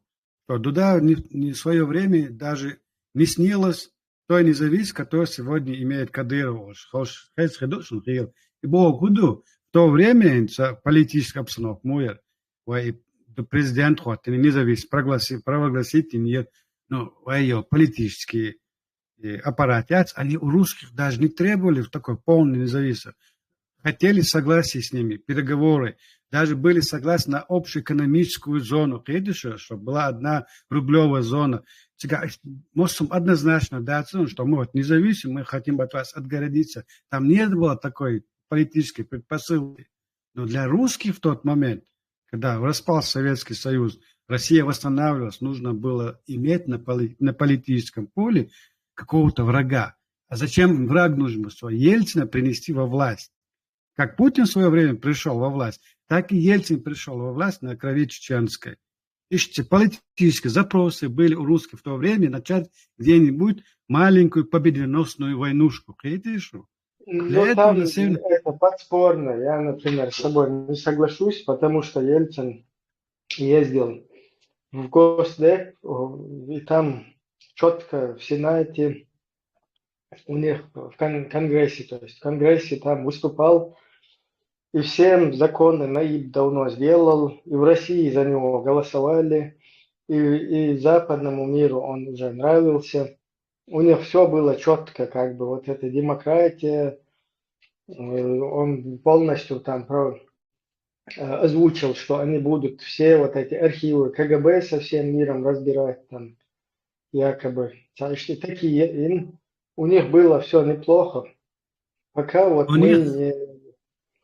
То дода не в свое время даже не снилось той независимости, которая сегодня имеет Кадыров. И Бог в то время политическая обстановка муер, президент хоть независимость прогласить нет, ну, ее политические аппарат, они у русских даже не требовали в такой полной независимости. Хотели согласия с ними, переговоры, даже были согласны на общую экономическую зону, чтобы была одна рублевая зона. Можем однозначно дать, что мы вот независимы, мы хотим от вас отгородиться. Там не было такой политической предпосылки. Но для русских в тот момент, когда распался Советский Союз, Россия восстанавливалась, нужно было иметь на политическом поле какого-то врага. А зачем враг нужен был? Ельцина принести во власть. Как Путин в свое время пришел во власть, так и Ельцин пришел во власть на крови чеченской. Ищите, политические запросы были у русских в то время начать где-нибудь маленькую победоносную войнушку. Ну, там это подспорно. Я, например, с тобой не соглашусь, потому что Ельцин ездил в Госдеп, и там четко в Сенате, у них в Конгрессе, то есть в Конгрессе там выступал, и всем законы Наиб давно сделал, и в России за него голосовали, и западному миру он уже нравился. У них все было четко, как бы вот эта демократия, он полностью там озвучил, что они будут все вот эти архивы КГБ со всем миром разбирать там, якобы. Такие, у них было все неплохо, пока вот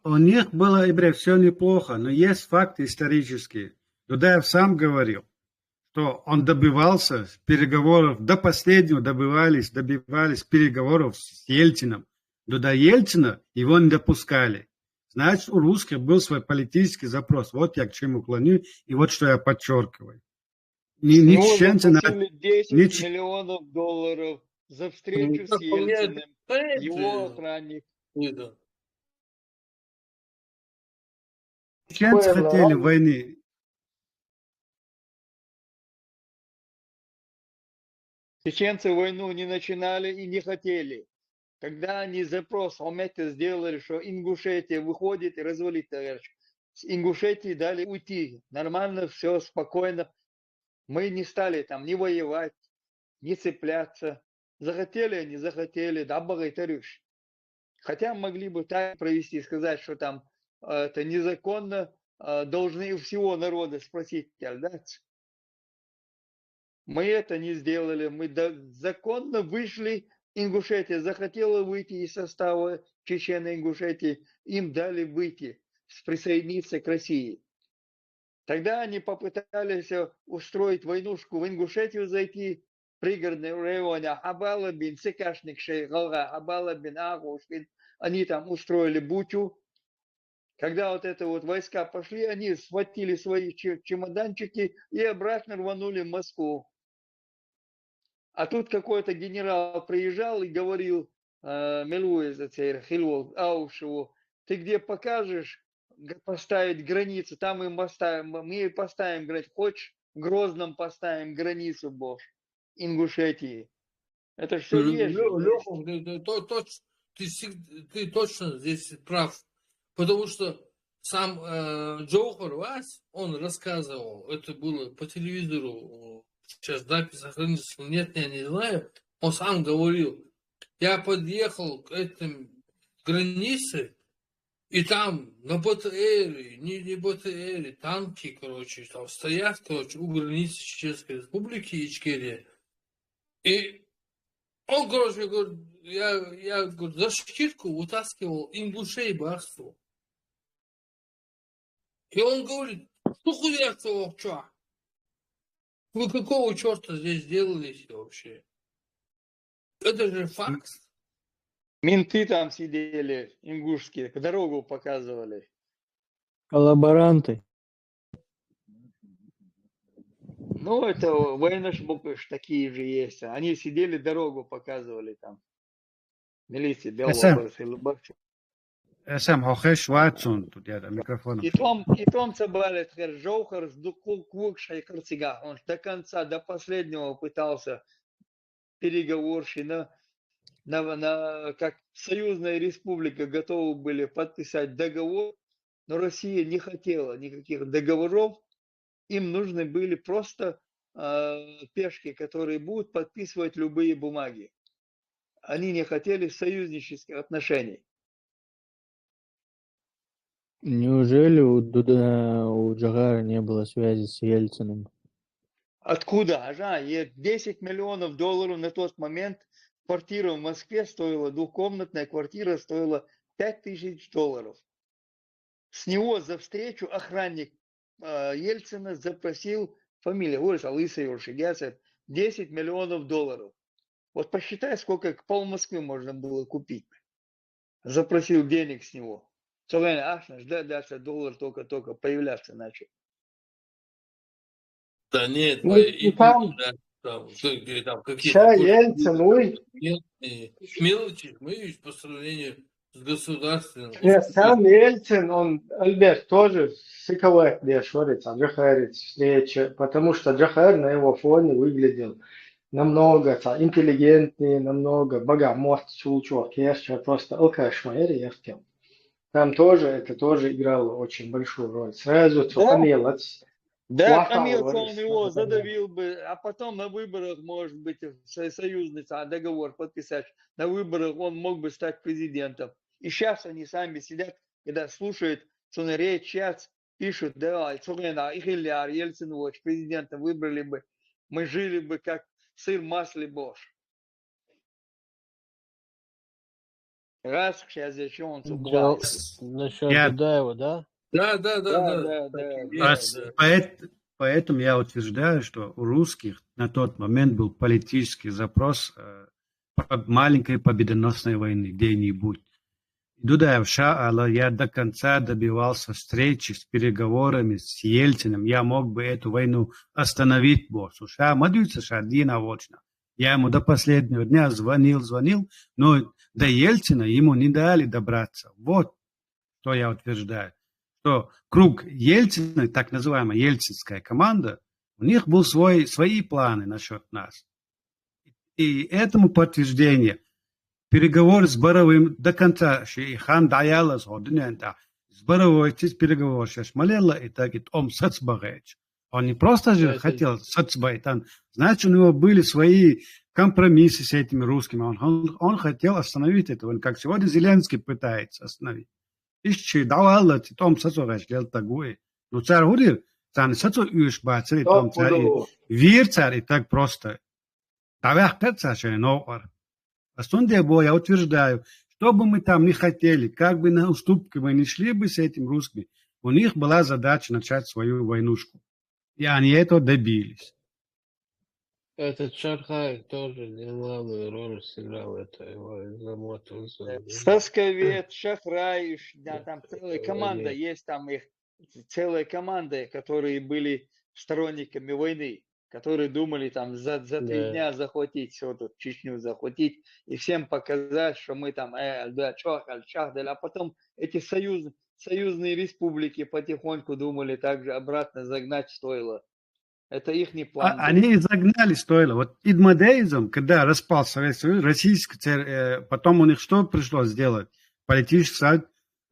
У них было, все неплохо, но есть факты исторические. Дудаев сам говорил, что он добивался переговоров, до последнего добивались переговоров с Ельцином. Но до Ельцина его не допускали. Значит, у русских был свой политический запрос. Вот я к чему клоню, и вот что я подчеркиваю. С него Чеченцы заплатили 10 миллионов долларов за встречу с Ельциным, его охранник. Чеченцы хотели войны. Чеченцы войну не начинали и не хотели. Когда они запрос Алматы сделали, что Ингушетия выходит и развалит, с Ингушетии дали уйти. Нормально, все спокойно. Мы не стали там ни воевать, ни цепляться. Захотели они, захотели, да, богатырюш. Хотя могли бы так провести, сказать, что там это незаконно, должны у всего народа спросить, да? Мы это не сделали, мы законно вышли. Ингушетия захотела выйти из состава Чечено-Ингушетии, им дали выйти, присоединиться к России. Тогда они попытались устроить войнушку в Ингушетию, зайти, пригородный район Хабалабин, Сыкашник, Шейгалга, Хабалабин, Агушкин. Они там устроили бучу. Когда вот это вот войска пошли, они схватили свои чемоданчики и обратно рванули в Москву. А тут какой-то генерал приезжал и говорил Мелуэза Хилвол Аушеву, ты где покажешь поставить границу, там мы поставим границу. Хочешь, в Грозном поставим границу, Бог, Ингушетии. Это все есть. Лёха, ты точно здесь прав. Потому что сам Джохар Вась, он рассказывал, это было по телевизору, сейчас запись сохранится, нет, я не знаю, он сам говорил, я подъехал к этой границе, и там на БТРе, не БТРе, танки, короче, там стоят, короче, у границы Чеченской Республики и Ичкерии. И он, короче, говорит, я говорит, за шкирку вытаскивал ингушей барству. И он говорит, что хуярство, чё? Вы какого черта здесь делались вообще? Это же факт. Менты там сидели, ингушские, дорогу показывали. Коллаборанты. Ну, это военнослужащие такие же есть. Они сидели, дорогу показывали там. Милиция, белого. Esam hochesh watson, тут я микрофон. И том собрали Джохар с Кукшей Карцига. Он до конца, до последнего пытался переговорщина. Как союзная республика готовы были подписать договор, но Россия не хотела никаких договоров. Им нужны были просто пешки, которые будут подписывать любые бумаги. Они не хотели союзнических отношений. Неужели у Джохара не было связи с Ельциным? Откуда? 10 миллионов долларов на тот момент. Квартира в Москве стоила, двухкомнатная квартира стоила $5000. С него за встречу охранник Ельцина запросил, фамилия, Лысый Уршигяцев, 10 миллионов долларов. Вот посчитай, сколько пол Москвы можно было купить. Запросил денег с него. Ждать доллар только появляться начал. Да нет, ну, и там какие-то Ельцин, мелочи, мы по сравнению с государственным. Сам Ельцин, он, Альберт, тоже сыковать, где шорится, Джохарец встреча, потому что Джохар на его фоне выглядел намного интеллигентнее, намного богомост, чулчок, я просто алкаш-майер, я в тем. Там тоже, это тоже играло очень большую роль. Сразу Камилец. Да, Камилец, он его задавил бы, а потом на выборах, может быть, союзница, договор подписать. На выборах он мог бы стать президентом. И сейчас они сами сидят, когда слушают, что на речь сейчас пишут, да, Ельцин, президента выбрали бы, мы жили бы как сыр в масле Бош. Раз, сейчас зачем он насчет Дудаева, да? Да. Поэтому я утверждаю, что у русских на тот момент был политический запрос маленькой победоносной войны где-нибудь. Дудаев Шаала, я до конца добивался встречи с переговорами с Ельциным. Я мог бы эту войну остановить, боссу. Мадуется Шардина вочно. Я ему до последнего дня звонил, но до Ельцина ему не дали добраться. Вот что я утверждаю. Что круг Ельцина, так называемая ельцинская команда, у них был свои планы насчет нас. И этому подтверждение переговоры с Боровым до конца, хан даяла с Боровой переговоры шмалела и так и том сацбагэч. Он не просто же хотел сацбайтан, значит, у него были свои компромиссы с этими русскими. Он хотел остановить это, он, как сегодня Зеленский пытается остановить. Ищи давала том сацбагэч дел такое. Ну царь говорит, царь сацу юж бацари том царь вир царь и так просто. Тавях кацаши новар. Я утверждаю, что бы мы там ни хотели, как бы на уступки мы не шли бы с этим русскими, у них была задача начать свою войнушку. И они этого добились. Этот Шархай тоже немалую роль сыграл, это его замотал. Сасковец, Шахрай, да, там целая команда, есть там их целая команда, которые были сторонниками войны, которые думали там за 3 дня захватить все тут, Чечню захватить, и всем показать, что мы там, а потом эти союзные республики потихоньку думали также обратно загнать стоило. Это их не план. Они загнали стоило. Вот идмадеизм, когда распал Советский Союз, российский царь, потом у них что пришлось сделать? Политически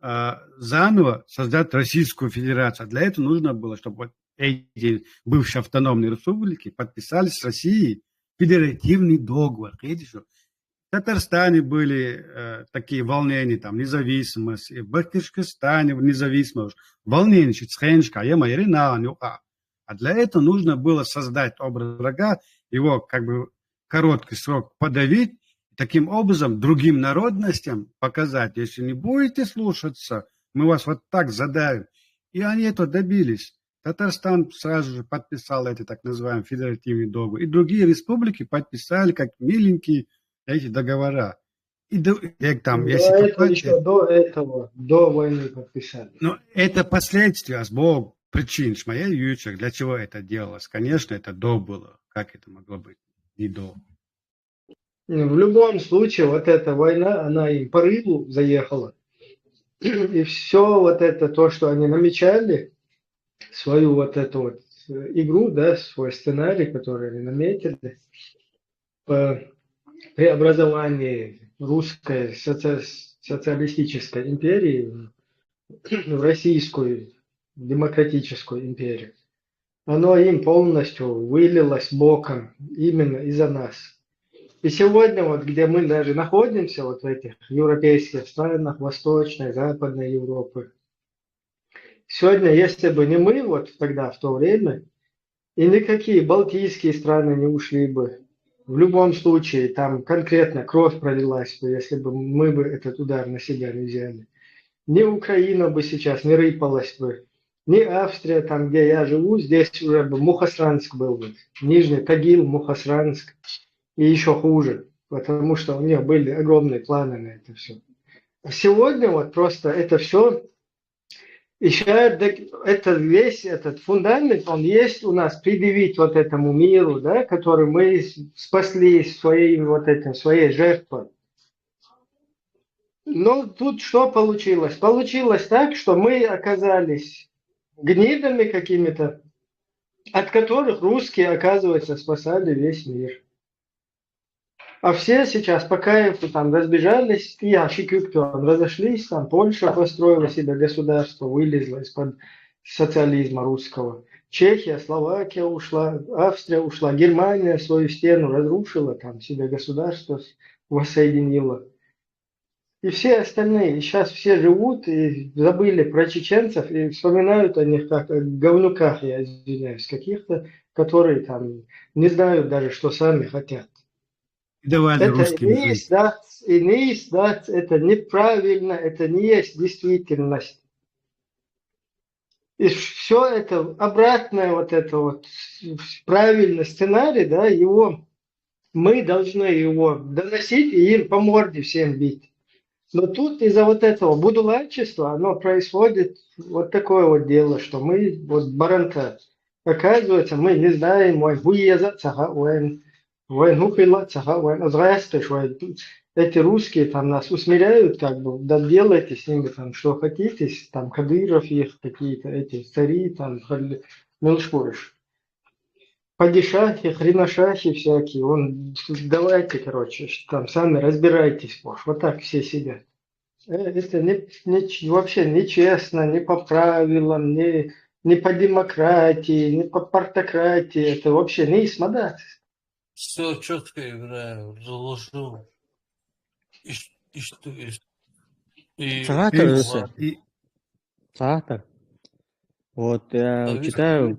заново создать Российскую Федерацию. Для этого нужно было, чтобы эти бывшие автономные республики подписали с Россией федеративный договор. Видишь, в Татарстане были такие волнения, там, независимость, в Башкортостане независимость, волнения, а для этого нужно было создать образ врага, его как бы короткий срок подавить, таким образом другим народностям показать, если не будете слушаться, мы вас вот так задавим. И они это добились. Татарстан сразу же подписал эти так называемые федеративные договоры. И другие республики подписали как миленькие эти договора. И там, еще до этого, до войны подписали. Но это последствия, Бог причин, для чего это делалось. Конечно, это до было. Как это могло быть? Не до. В любом случае, вот эта война, она им по рыбу заехала. И все вот это, то, что они намечали, свою вот эту вот игру, да, свой сценарий, который они наметили по преобразованию русской социалистической империи в российскую демократическую империю. Оно им полностью вылилось боком именно из-за нас. И сегодня, вот где мы даже находимся, вот в этих европейских странах, Восточной, Западной Европы, сегодня, если бы не мы, вот тогда, в то время, и никакие балтийские страны не ушли бы, в любом случае, там конкретно кровь пролилась бы, если бы мы бы этот удар на себя не взяли. Ни Украина бы сейчас не рыпалась бы, ни Австрия, там, где я живу, здесь уже бы Мухосранск был бы, Нижний Тагил, Мухосранск, и еще хуже, потому что у них были огромные планы на это все. А сегодня вот просто это все, еще это весь этот фундамент, он есть у нас, предъявить вот этому миру, да, который мы спасли своей жертвой. Но тут что получилось? Получилось так, что мы оказались гнидами какими-то, от которых русские, оказывается, спасали весь мир. А все сейчас по кайфу там разбежались, разошлись, там Польша построила себе государство, вылезла из-под социализма русского. Чехия, Словакия ушла, Австрия ушла, Германия свою стену разрушила, там себе государство воссоединила. И все остальные, сейчас все живут и забыли про чеченцев и вспоминают о них как о говнюках, я извиняюсь, каких-то, которые там не знают даже, что сами хотят. Давали Это не есть, это неправильно, это не есть действительность. И все это обратное, вот это вот правильный сценарий, да, его мы должны его доносить и им по морде всем бить. Но тут из-за вот этого будулайчества оно происходит вот такое вот дело, что мы, вот баранка, оказывается, мы не знаем, эти русские там нас усмиряют, как бы, да делайте с ними там что хотите, там Кадыров их какие-то, эти цари, там, Мелшкурыш. Падишахи, хренашахи всякие, давайте, короче, там сами разбирайтесь, вот так все сидят. Это вообще нечестно, не по правилам, не по демократии, не по партократии, это вообще не исмадать. Все четко играю, заложил. И что Сахатар. Вот я читаю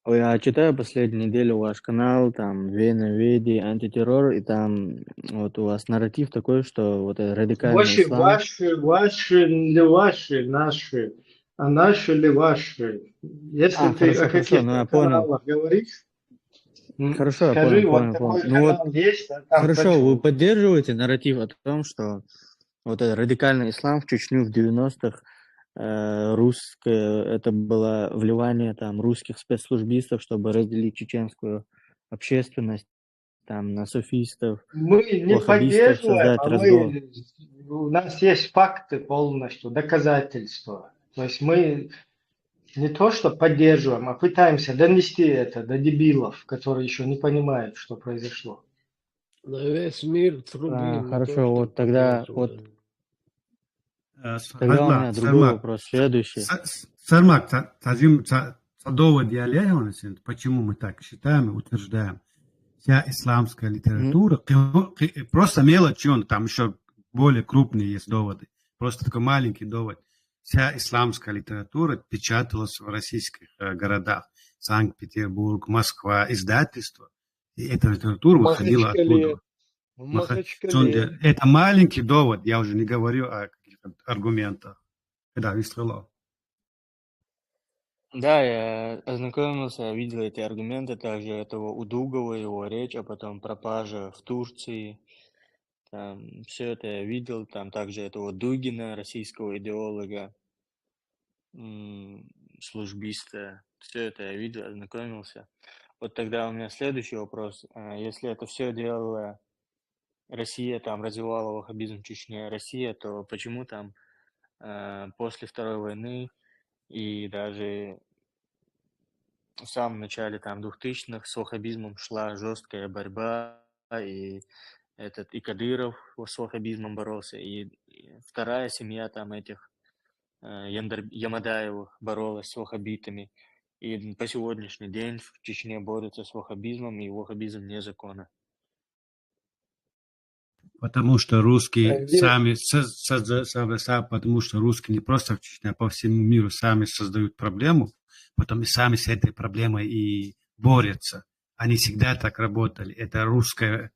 Я читаю последнюю неделю ваш канал, там, Вена, Веди, антитеррор, и там вот у вас нарратив такой, что вот радикальный ислам... Ваши ли ваши, наши, а наши ли ваши? Если ты хорошо, о каких-то каналах говоришь, Хорошо, скажи, я вот понял. такой Ну вот, канал есть, а там хорошо, почему? вы поддерживаете нарратив о том, что вот этот радикальный ислам в Чечню в 90-х, русское, это было вливание там русских спецслужбистов, чтобы разделить чеченскую общественность, там, на суфистов, Мы не ваххабистов, поддерживаем, создать а раздор. у нас есть факты полностью, доказательства. То есть мы не то, что поддерживаем, а пытаемся донести это до дебилов, которые еще не понимают, что произошло. На весь мир трубим. Хорошо, вот тогда вот тогда у меня другой Сармак, вопрос, следующий. Сармак, садовый диалект, почему мы так считаем и утверждаем? Вся исламская литература, просто мелочь, там еще более крупные есть доводы, просто такой маленький довод. Вся исламская литература печаталась в российских городах. Санкт-Петербург, Москва, издательство. И эта литература выходила оттуда. В Махачкале. Это маленький довод, я уже не говорю о каких-то аргументах. Да, выстрелов. Да, я ознакомился, видел эти аргументы, также этого Удугова, его речь, а потом пропажа в Турции. Там, все это я видел, там также этого Дугина, российского идеолога, службиста. Все это я видел, ознакомился. Вот тогда у меня следующий вопрос. Если это все делала Россия, там развивала ваххабизм в Чечне, Россия, то почему там после Второй войны и даже в самом начале там 2000-х с ваххабизмом шла жесткая борьба, и Кадыров с ваххабизмом боролся, и вторая семья там этих Ямадаевых боролась с ваххабитами, и по сегодняшний день в Чечне борются с ваххабизмом, и ваххабизм не закона. Потому что русские потому что русские не просто в Чечне, а по всему миру сами создают проблему, потом и сами с этой проблемой и борются. Они всегда так работали. Это русская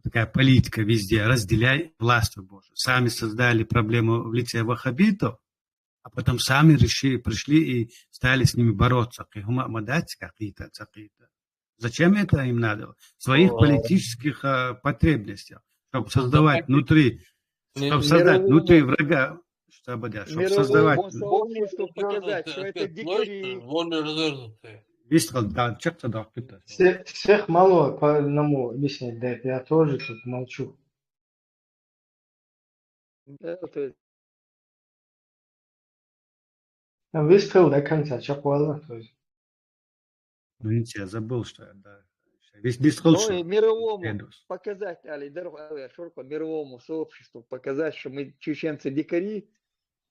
такая политика везде. Разделяй власть Божию. Сами создали проблему в лице ваххабитов, а потом сами пришли и стали с ними бороться. Зачем это им надо? В своих политических потребностях. Чтобы создавать внутри врага, чтобы создавать... Чтобы показать, что это дикари. Всех мало по одному объяснять, да, я тоже тут молчу. Выстрел до конца, чапуала. Видите, я забыл, что я, да. Ну и мировому показать, мировому сообществу показать, что мы чеченцы дикари,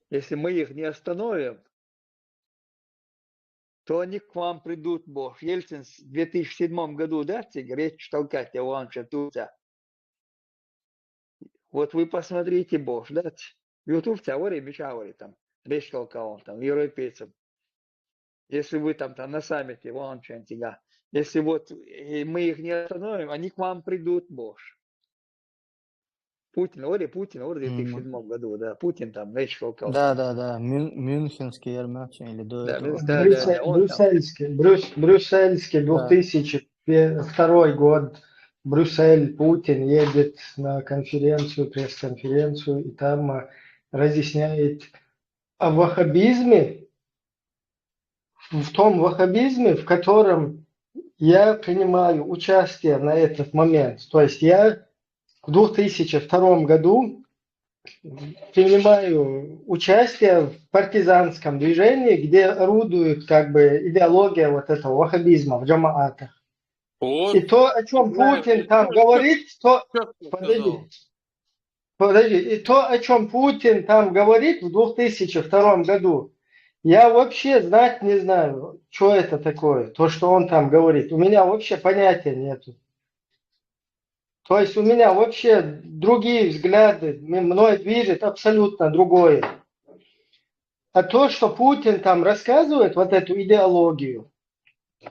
если мы их не остановим, то они к вам придут, Бог. Ельцин в 2007 году, да, речь толкать, я вам чатуся. Вот вы посмотрите, Бог, да, YouTube тявори, мечавори там, речь толкал там, европейцам. Если вы там на саммите, вон чантига. Если вот мы их не остановим, они к вам придут, Бог. Путин в 2007 году, да, Путин там речь толкал. Да, Мюнхенский армяне или до этого. Брюссельский, 2000, второй год в Брюссель, Путин едет на конференцию, пресс-конференцию, и там разъясняет о ваххабизме, в том ваххабизме, в котором я принимаю участие на этот момент. То есть я в 2002 году принимаю участие в партизанском движении, где орудует как бы идеология вот этого ваххабизма в джамаатах. И то, о чем Путин там говорит, то... Подожди, и то, о чем Путин там говорит в 2002 году, я вообще знать не знаю, что это такое, то, что он там говорит. У меня вообще понятия нету. То есть у меня вообще другие взгляды, мной движет абсолютно другое. А то, что Путин там рассказывает, вот эту идеологию,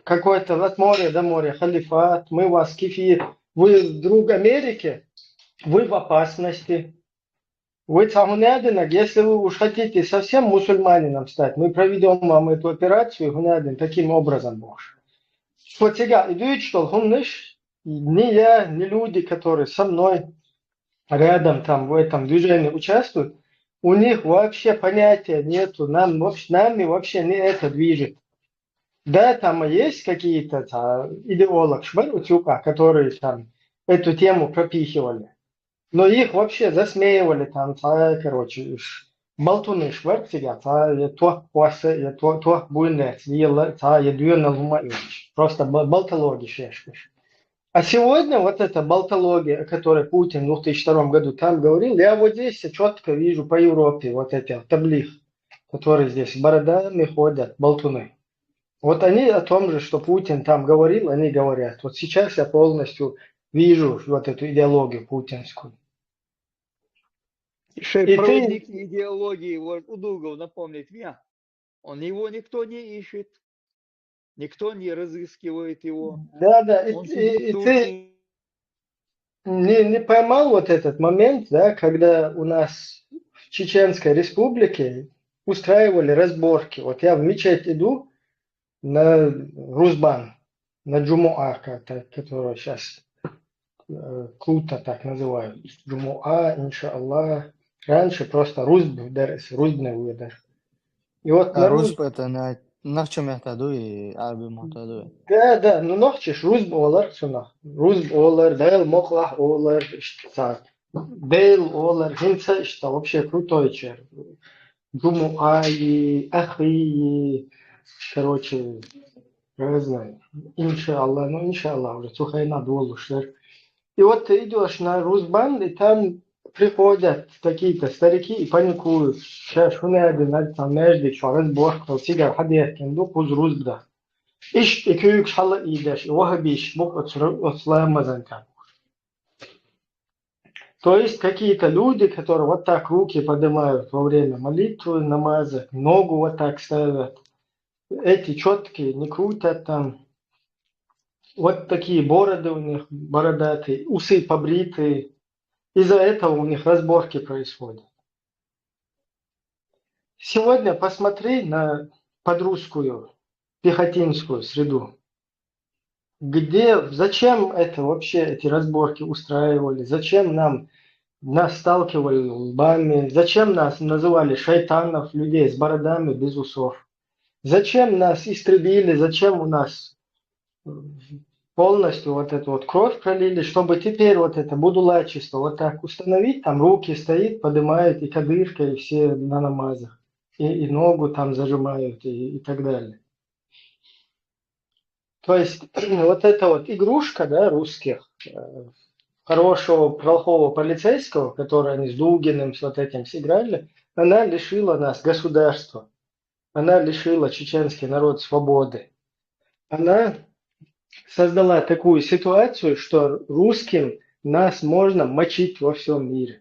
какой-то от моря до моря, халифат, мы вас кефир, вы друг Америки, вы в опасности. Вы Гунядинок, если вы уж хотите совсем мусульманином стать, мы проведем вам эту операцию, Гунядин, таким образом, Боже. Что тебя идут, что гумныш, ни я, ни люди, которые со мной рядом там в этом движении участвуют, у них вообще понятия нету, нами вообще не это движет. Да, там есть какие-то идеологи, которые там эту тему пропихивали. Но их вообще засмеивали там, короче, болтуны шварк сидят, я то буйнец, я дюйнал просто болтологи шешкаш. А сегодня вот эта болтология, о которой Путин в 2002 году там говорил, я вот здесь четко вижу по Европе вот эти таблих, которые здесь с бородами ходят, болтуны. Вот они о том же, что Путин там говорил, они говорят. Вот сейчас я полностью вижу вот эту идеологию путинскую. И проводник идеологии Удугов напомнит мне, его никто не ищет, никто не разыскивает его. Да, и ты не поймал вот этот момент, да, когда у нас в Чеченской Республике устраивали разборки. Вот я в мечеть иду на Рузбан, на Джумуа, который сейчас круто так называют. Джумуа, иншаллах. Раньше просто Рузб, Рузбный выдаж. И вот на Рузб это на чем я таду и альбом таду. Да, ну нахчиш Рузб олар сюна. Рузб олар, Дейл Моклах олар, Дейл олар, Хинца, что вообще крутой чер. Джумуа и Ахи, короче, разные. Иншаллах, ну иншаллах, уже сухайна долу шер. И вот ты идешь на Рузбан, и там приходят какие-то старики и паникуют. Сейчас шунады, там между разборка, сигар хадеет, кенду куз Рузбда. Иш экюк шалла идеш, вахабиш, бук отсламазан там. То есть какие-то люди, которые вот так руки поднимают во время молитвы, намаза, ногу вот так ставят. Эти четкие не крутят там. Вот такие бороды у них бородатые, усы побритые. Из-за этого у них разборки происходят. Сегодня посмотри на подрусскую пехотинскую среду. Зачем это вообще эти разборки устраивали? Зачем нас сталкивали лбами? Зачем нас называли шайтанов, людей с бородами без усов? Зачем нас истребили? Зачем у нас полностью вот эту вот кровь пролили, чтобы теперь вот это будулачество вот так установить, там руки стоит, поднимают и кадырка, и все на намазах, и ногу там зажимают и так далее. То есть вот эта вот игрушка, да, русских, хорошего, плохого полицейского, который они с Дугиным, с вот этим сыграли, она лишила нас государства, она лишила чеченский народ свободы. Она создала такую ситуацию, что русским нас можно мочить во всем мире.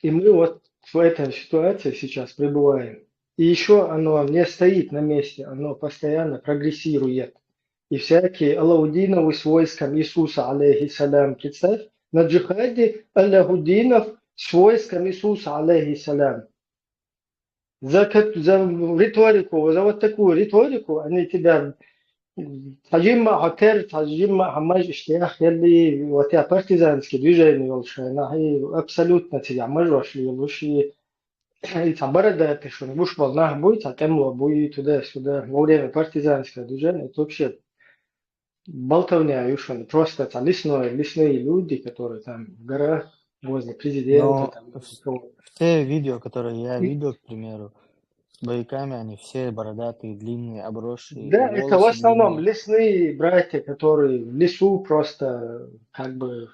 И мы вот в этой ситуации сейчас пребываем. И еще оно не стоит на месте, оно постоянно прогрессирует. И всякие Алаудиновы с войском Иисуса, алейхиссалям, представь, на джихаде Алаудинов с войском Иисуса, алейхиссалям. За риторику, за вот такую риторику они тебя تجمع هوتير تجمع هماج اشتياخ يلي وتيا партизанские движения волшебно هي абсолютно тебя можешь ли лучше تعبر ده ты что будешь волна будет а темло будет туда-сюда во время партизанского движения это вообще болтовня юшон просто там лесные люди которые там в горах возле президента там все видео, которые я видел, к примеру, с боевиками, они все бородатые, длинные, обросшие, да, это в волосы основном длинные. лесные братья, которые в лесу просто как бы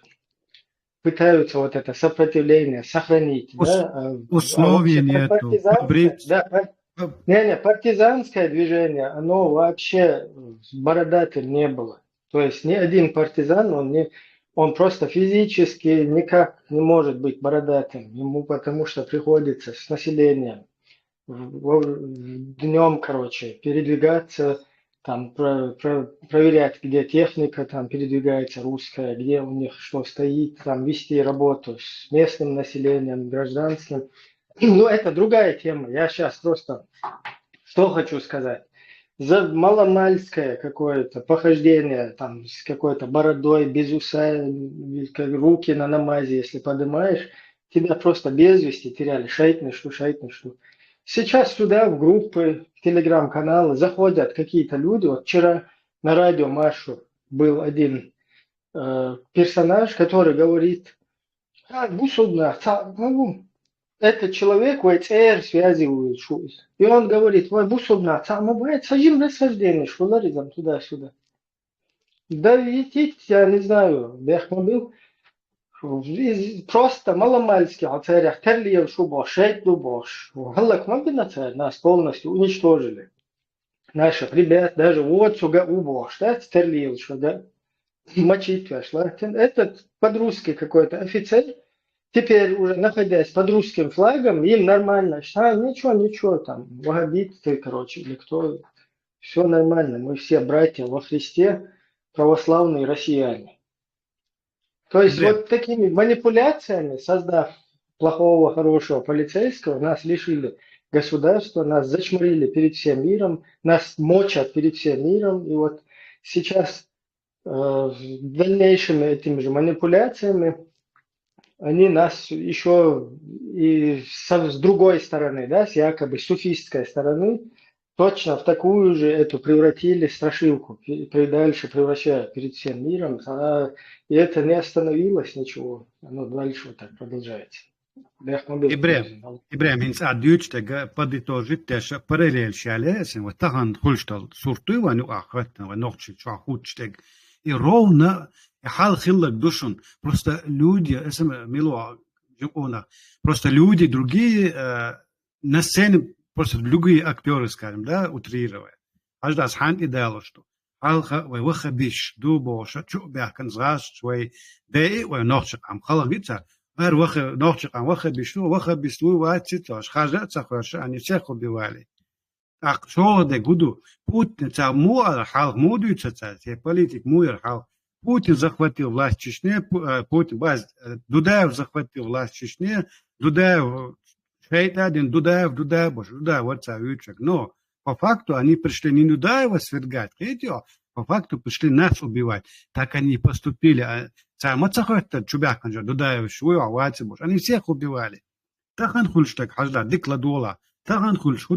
пытаются вот это сопротивление сохранить, да. Условий нету. Партизанское движение, оно вообще бородатым не было. То есть ни один партизан, он просто физически никак не может быть бородатым. Ему потому что приходится с населением днем, короче, передвигаться, там проверять, где техника там передвигается русская, где у них что стоит, там вести работу с местным населением, гражданским. Ну, это другая тема. Я сейчас просто что хочу сказать. За маломальское какое-то похождение, там, с какой-то бородой, без уса, руки на намазе, если поднимаешь, тебя просто без вести теряли. Шайтный что. Сейчас сюда в группы, в телеграм-каналы заходят какие-то люди. Вот вчера на радио Машу был один персонаж, который говорит, этот человек в ЦР связывает. И он говорит, бывает сажим рассуждение, шуларизм туда-сюда. Да видите, я не знаю, был. Просто маломальски о царях Терлиев шубош, Шейтлубош. Галак Мабинаца нас полностью уничтожили. Наших ребят, даже вот сюда убош, да, Терлиев, что да, мочить вошла. Этот под-русский какой-то офицер, теперь уже находясь под русским флагом, им нормально. Ничего, там, вахабиты, короче, или кто, все нормально. Мы все братья во Христе, православные россияне. То есть вот такими манипуляциями, создав плохого, хорошего полицейского, нас лишили государства, нас зачморили перед всем миром, нас мочат перед всем миром. И вот сейчас дальнейшими этими же манипуляциями они нас еще и с другой стороны, да, с якобы суфистской стороны, точно в такую же эту превратили страшилку, дальше превращая перед всем миром, и это не остановилось ничего, оно дальше вот так продолжается. Ибрahim insan düçte подытожить теша параллель шалесен вот тахан хулштал сурту ва ну ахватна ва нохчи чахучтег и ровно хал хиллак душун просто люди мило жукона просто люди другие на сцене просто другие актеры, скажем, да, утрировая. Аж das hand idealo что. Алха ва вахабиш дубоша чубях kan згаш швей дей ва нохчи ам халагица ар вах нохчи ам вахабиш ватитош хажа цахаш они всех убивали. Ах что де гуду Путин цаму хал мудуется те политик муер хал Путин захватил власть в Чечне, Путин Дудаев захватил власть в Чечне, Дудаев Дудаев, вот Савичек. Но по факту они пришли не Дудаева свергать, видите, по факту пришли нас убивать. Так они поступили. Они всех убивали. Тахан хульштак, хажда, дикладола, тахан хульш,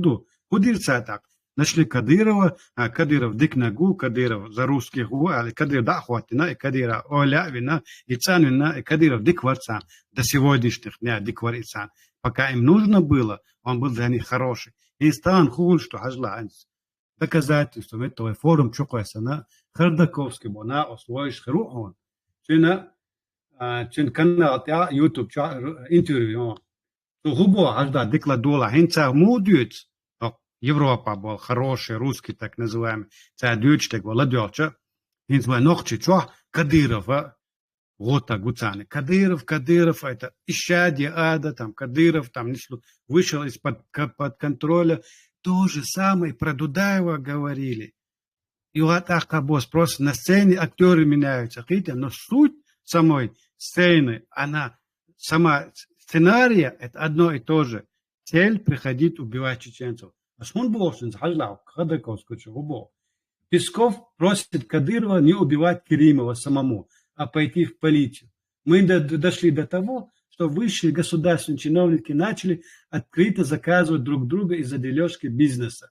худирца так. Нашли Кадырова, Кадыров дик ногу, Кадыров за русских гу, а Кадыров да хватина, и Кадыров оля вина, и цанина, и Кадыров дик варцан. До сегодняшних дня дик варцан. Пока им нужно было, он был для них хороший. И стан хул, что хажла. Доказательством этого форум чукасана, Хардаковский бона освоишь хрухон. Чин канал тя YouTube интервью. То губо хажда дикладола, хинца мудюц. Европа был хороший, русский так называемый. Це дючтек владёча. Хинца нохчи чо Кадыров, Гота Гуцаны. Кадыров, это исчадие ада, там Кадыров, там вышел из-под контроля. То же самое про Дудаева говорили. И вот так просто на сцене актеры меняются. Но суть самой сцены, она сама сценария, это одно и то же. Цель приходить убивать чеченцев. А шмон болшин захажлау, Ходорковский чего. Песков просит Кадырова не убивать Керимова самому, а пойти в полицию. Мы дошли до того, что высшие государственные чиновники начали открыто заказывать друг друга из-за дележки бизнеса.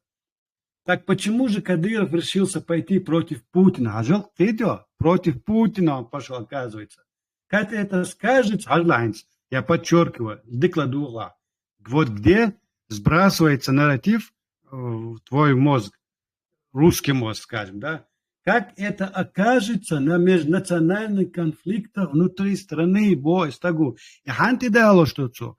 Так почему же Кадыров решился пойти против Путина? Против Путина он пошел, оказывается. Как это скажет, я подчеркиваю, декладура. Вот где сбрасывается нарратив в твой мозг, русский мозг, скажем, да? Как это окажется на межнациональных конфликтах внутри страны, стагу. И ханти дало что-то.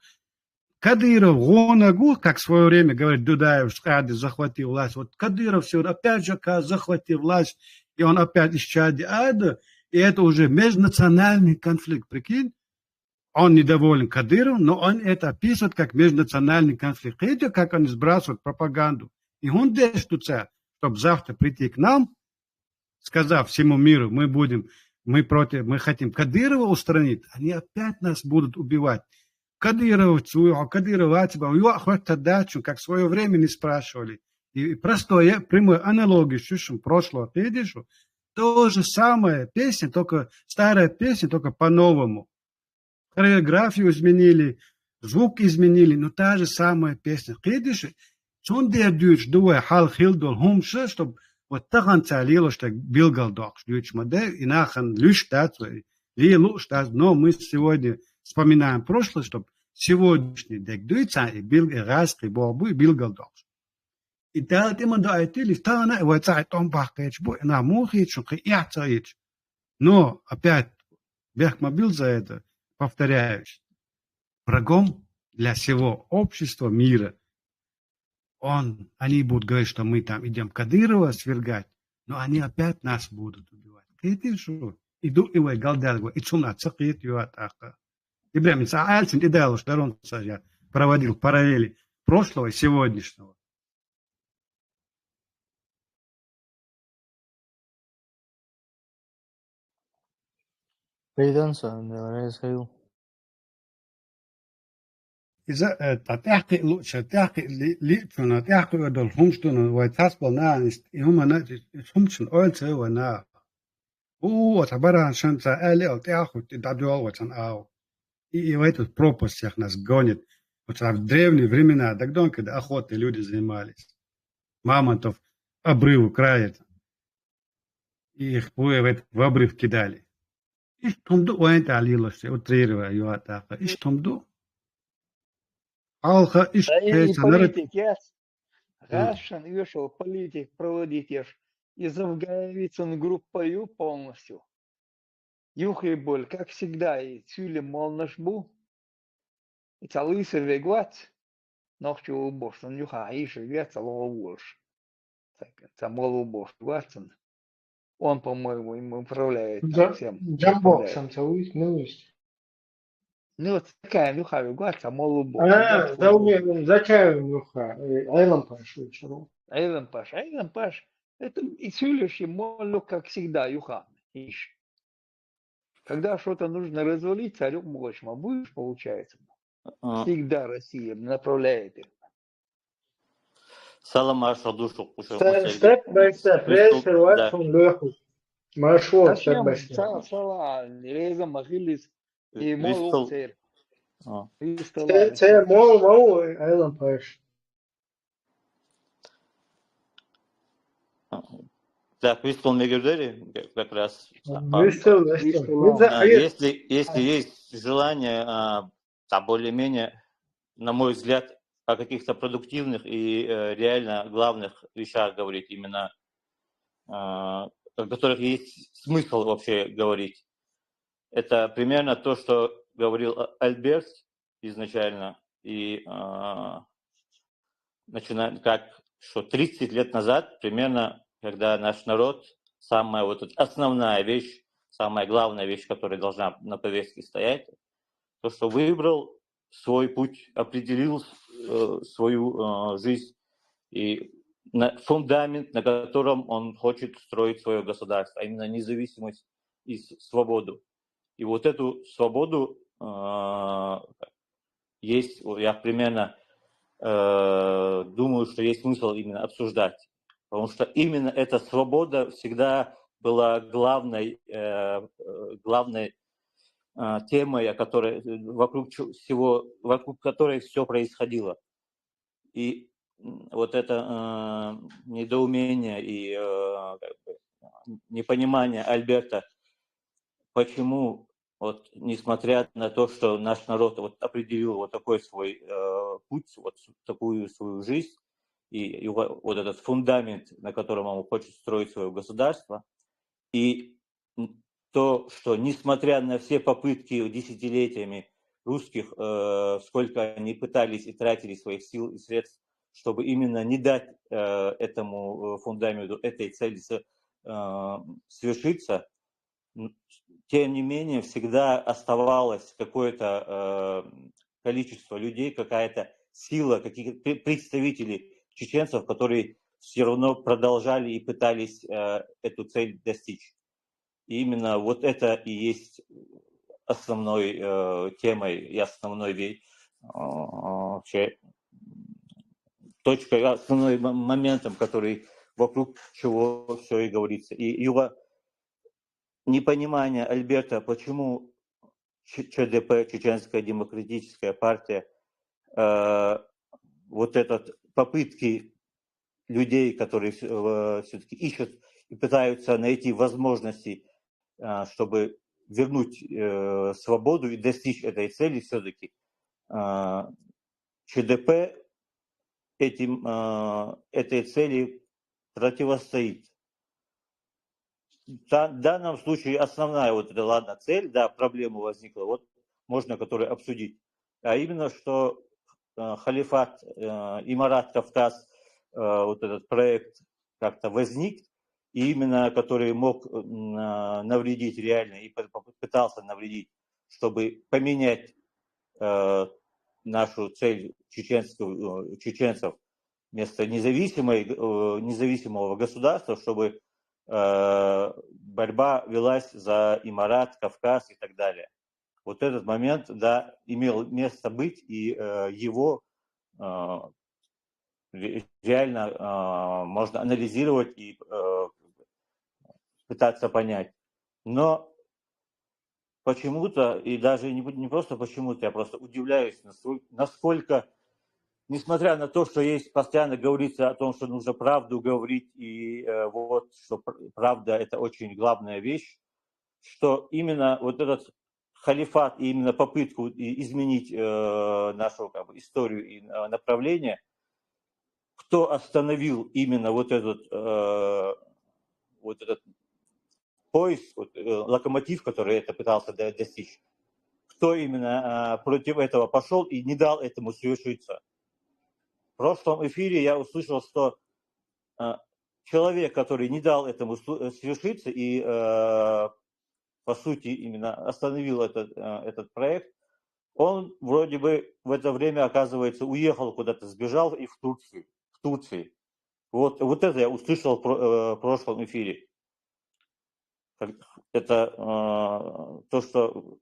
Кадыров, Гонагу, как в свое время, говорит, Дудаев, Шкади захватил власть. Вот Кадыров все, опять же, захватил власть, и он опять из Чади Ада, и это уже межнациональный конфликт, прикинь? Он недоволен Кадыровым, но он это описывает как межнациональный конфликт. Видите, как они сбрасывают пропаганду. И он действует, чтобы завтра прийти к нам, сказав всему миру, мы хотим Кадырова устранить, они опять нас будут убивать. Кадыровцу, как в свое время не спрашивали. И простое, прямую аналогию, слышим, прошлого, видишь, то же самое песня, только старая песня, только по-новому. Хореографию изменили, звук изменили, но та же самая песня. Видишь, он дердюч, дуя, хал хилдол, хумша, чтобы вот так он целило, что билгал докш, дюч модель, и нахан люштат, но мы сегодня вспоминаем прошлое, чтобы сегодняшний декдуйца и раски бобу и билгалдокс. И так именно до этого листана его царь том бахкач бо на мухич, что я царич. Но опять Бехмобил за это, повторяюсь, врагом для всего общества мира. Они будут говорить, что мы там идем Кадырова свергать, но они опять нас будут убивать. Видите, что? Иду его галдалго, и цуна цакит его атака. И прямо Альцин идеал, что он проводил параллели прошлого и сегодняшнего. إذا تحقق لوش تحقق ليتنا تحقق دول همشتون ويتصل ناس هم ناس همشون أول سوى نا عبارة عن شان سألي أو تأخذ تدعوا وتن أو это пропасть всех нас гонит. Вот в древние времена, так дон, когда охотой люди занимались, мамонтов обрыву краят, и их в обрыв кидали. И что мду, это алилось, утрируя ее атака. И что мду? Алха, и что это политик, яс? Гашан, вешал политик проводить, ешь. И завгавицын группою полностью. Юхи боль, как всегда, и цюли мол наш бу. И целыйся вегват. Ночью убош, он юха, ишь, вегват, целого убош. Это мол убош, ватсон. Он, по-моему, им управляет всем. Джамбоксом целуюсь, милость. Ну, вот такая юха вегват, мол убош. Зачем юха? Айлам паш вечеру. Айлам паш. Это и цюлишь, и молю, как всегда, юха. Ишь. Когда что-то нужно развалить, царю мощно будешь, получается. Всегда Россия направляет их. Салам маршал душу. Степ by step. Рейсер ватфон леху. Маршрут степ by step. Сала, реза махилис и мол цер. Цер мол, айлам паш. Так, Вистол Мегердери как раз. Если есть желание, более-менее, на мой взгляд, о каких-то продуктивных и реально главных вещах говорить, именно о которых есть смысл вообще говорить, это примерно то, что говорил Альберт изначально, и начиная что 30 лет назад примерно, когда наш народ, самая вот основная вещь, самая главная вещь, которая должна на повестке стоять, то, что выбрал свой путь, определил свою жизнь и фундамент, на котором он хочет строить свое государство, а именно независимость и свободу. И вот эту свободу есть, я примерно думаю, что есть смысл именно обсуждать. потому что именно эта свобода всегда была главной темой, вокруг которой все происходило. И вот это недоумение и непонимание Альберта, почему, вот, несмотря на то, что наш народ вот определил вот такой свой путь, вот такую свою жизнь, и вот этот фундамент, на котором он хочет строить свое государство, и то, что несмотря на все попытки десятилетиями русских, сколько они пытались и тратили своих сил и средств, чтобы именно не дать этому фундаменту, этой цели свершиться, тем не менее всегда оставалось какое-то количество людей, какая-то сила, какие-то представители чеченцев, которые все равно продолжали и пытались эту цель достичь. И именно вот это и есть основной темой и основной точкой, основным моментом, который вокруг чего все и говорится. И его непонимание Альберта, почему ЧДП, Чеченская демократическая партия, вот этот попытки людей, которые все-таки ищут и пытаются найти возможности, чтобы вернуть свободу и достичь этой цели, все-таки ЧДП этой цели противостоит. В данном случае основная вот эта, ладно, цель, да, проблема возникла, вот можно которую обсудить, а именно, что халифат, Имарат Кавказ, вот этот проект как-то возник, и именно который мог навредить реально и попытался навредить, чтобы поменять нашу цель чеченцев вместо независимого государства, чтобы борьба велась за Имарат, Кавказ и так далее. Вот этот момент, да, имел место быть, и его реально можно анализировать и пытаться понять. Но почему-то, и даже не просто почему-то, я просто удивляюсь, насколько, несмотря на то, что есть постоянно говорится о том, что нужно правду говорить, и вот, что правда – это очень главная вещь, что именно вот этот халифат, и именно попытку изменить нашу историю и направление, кто остановил именно вот этот поезд, локомотив, который это пытался достичь, кто именно против этого пошел и не дал этому совершиться. В прошлом эфире я услышал, что человек, который не дал этому совершиться и, по сути, именно остановил этот проект, он вроде бы в это время, оказывается, уехал куда-то, сбежал и в Турции. Вот это я услышал в прошлом эфире. Это то, что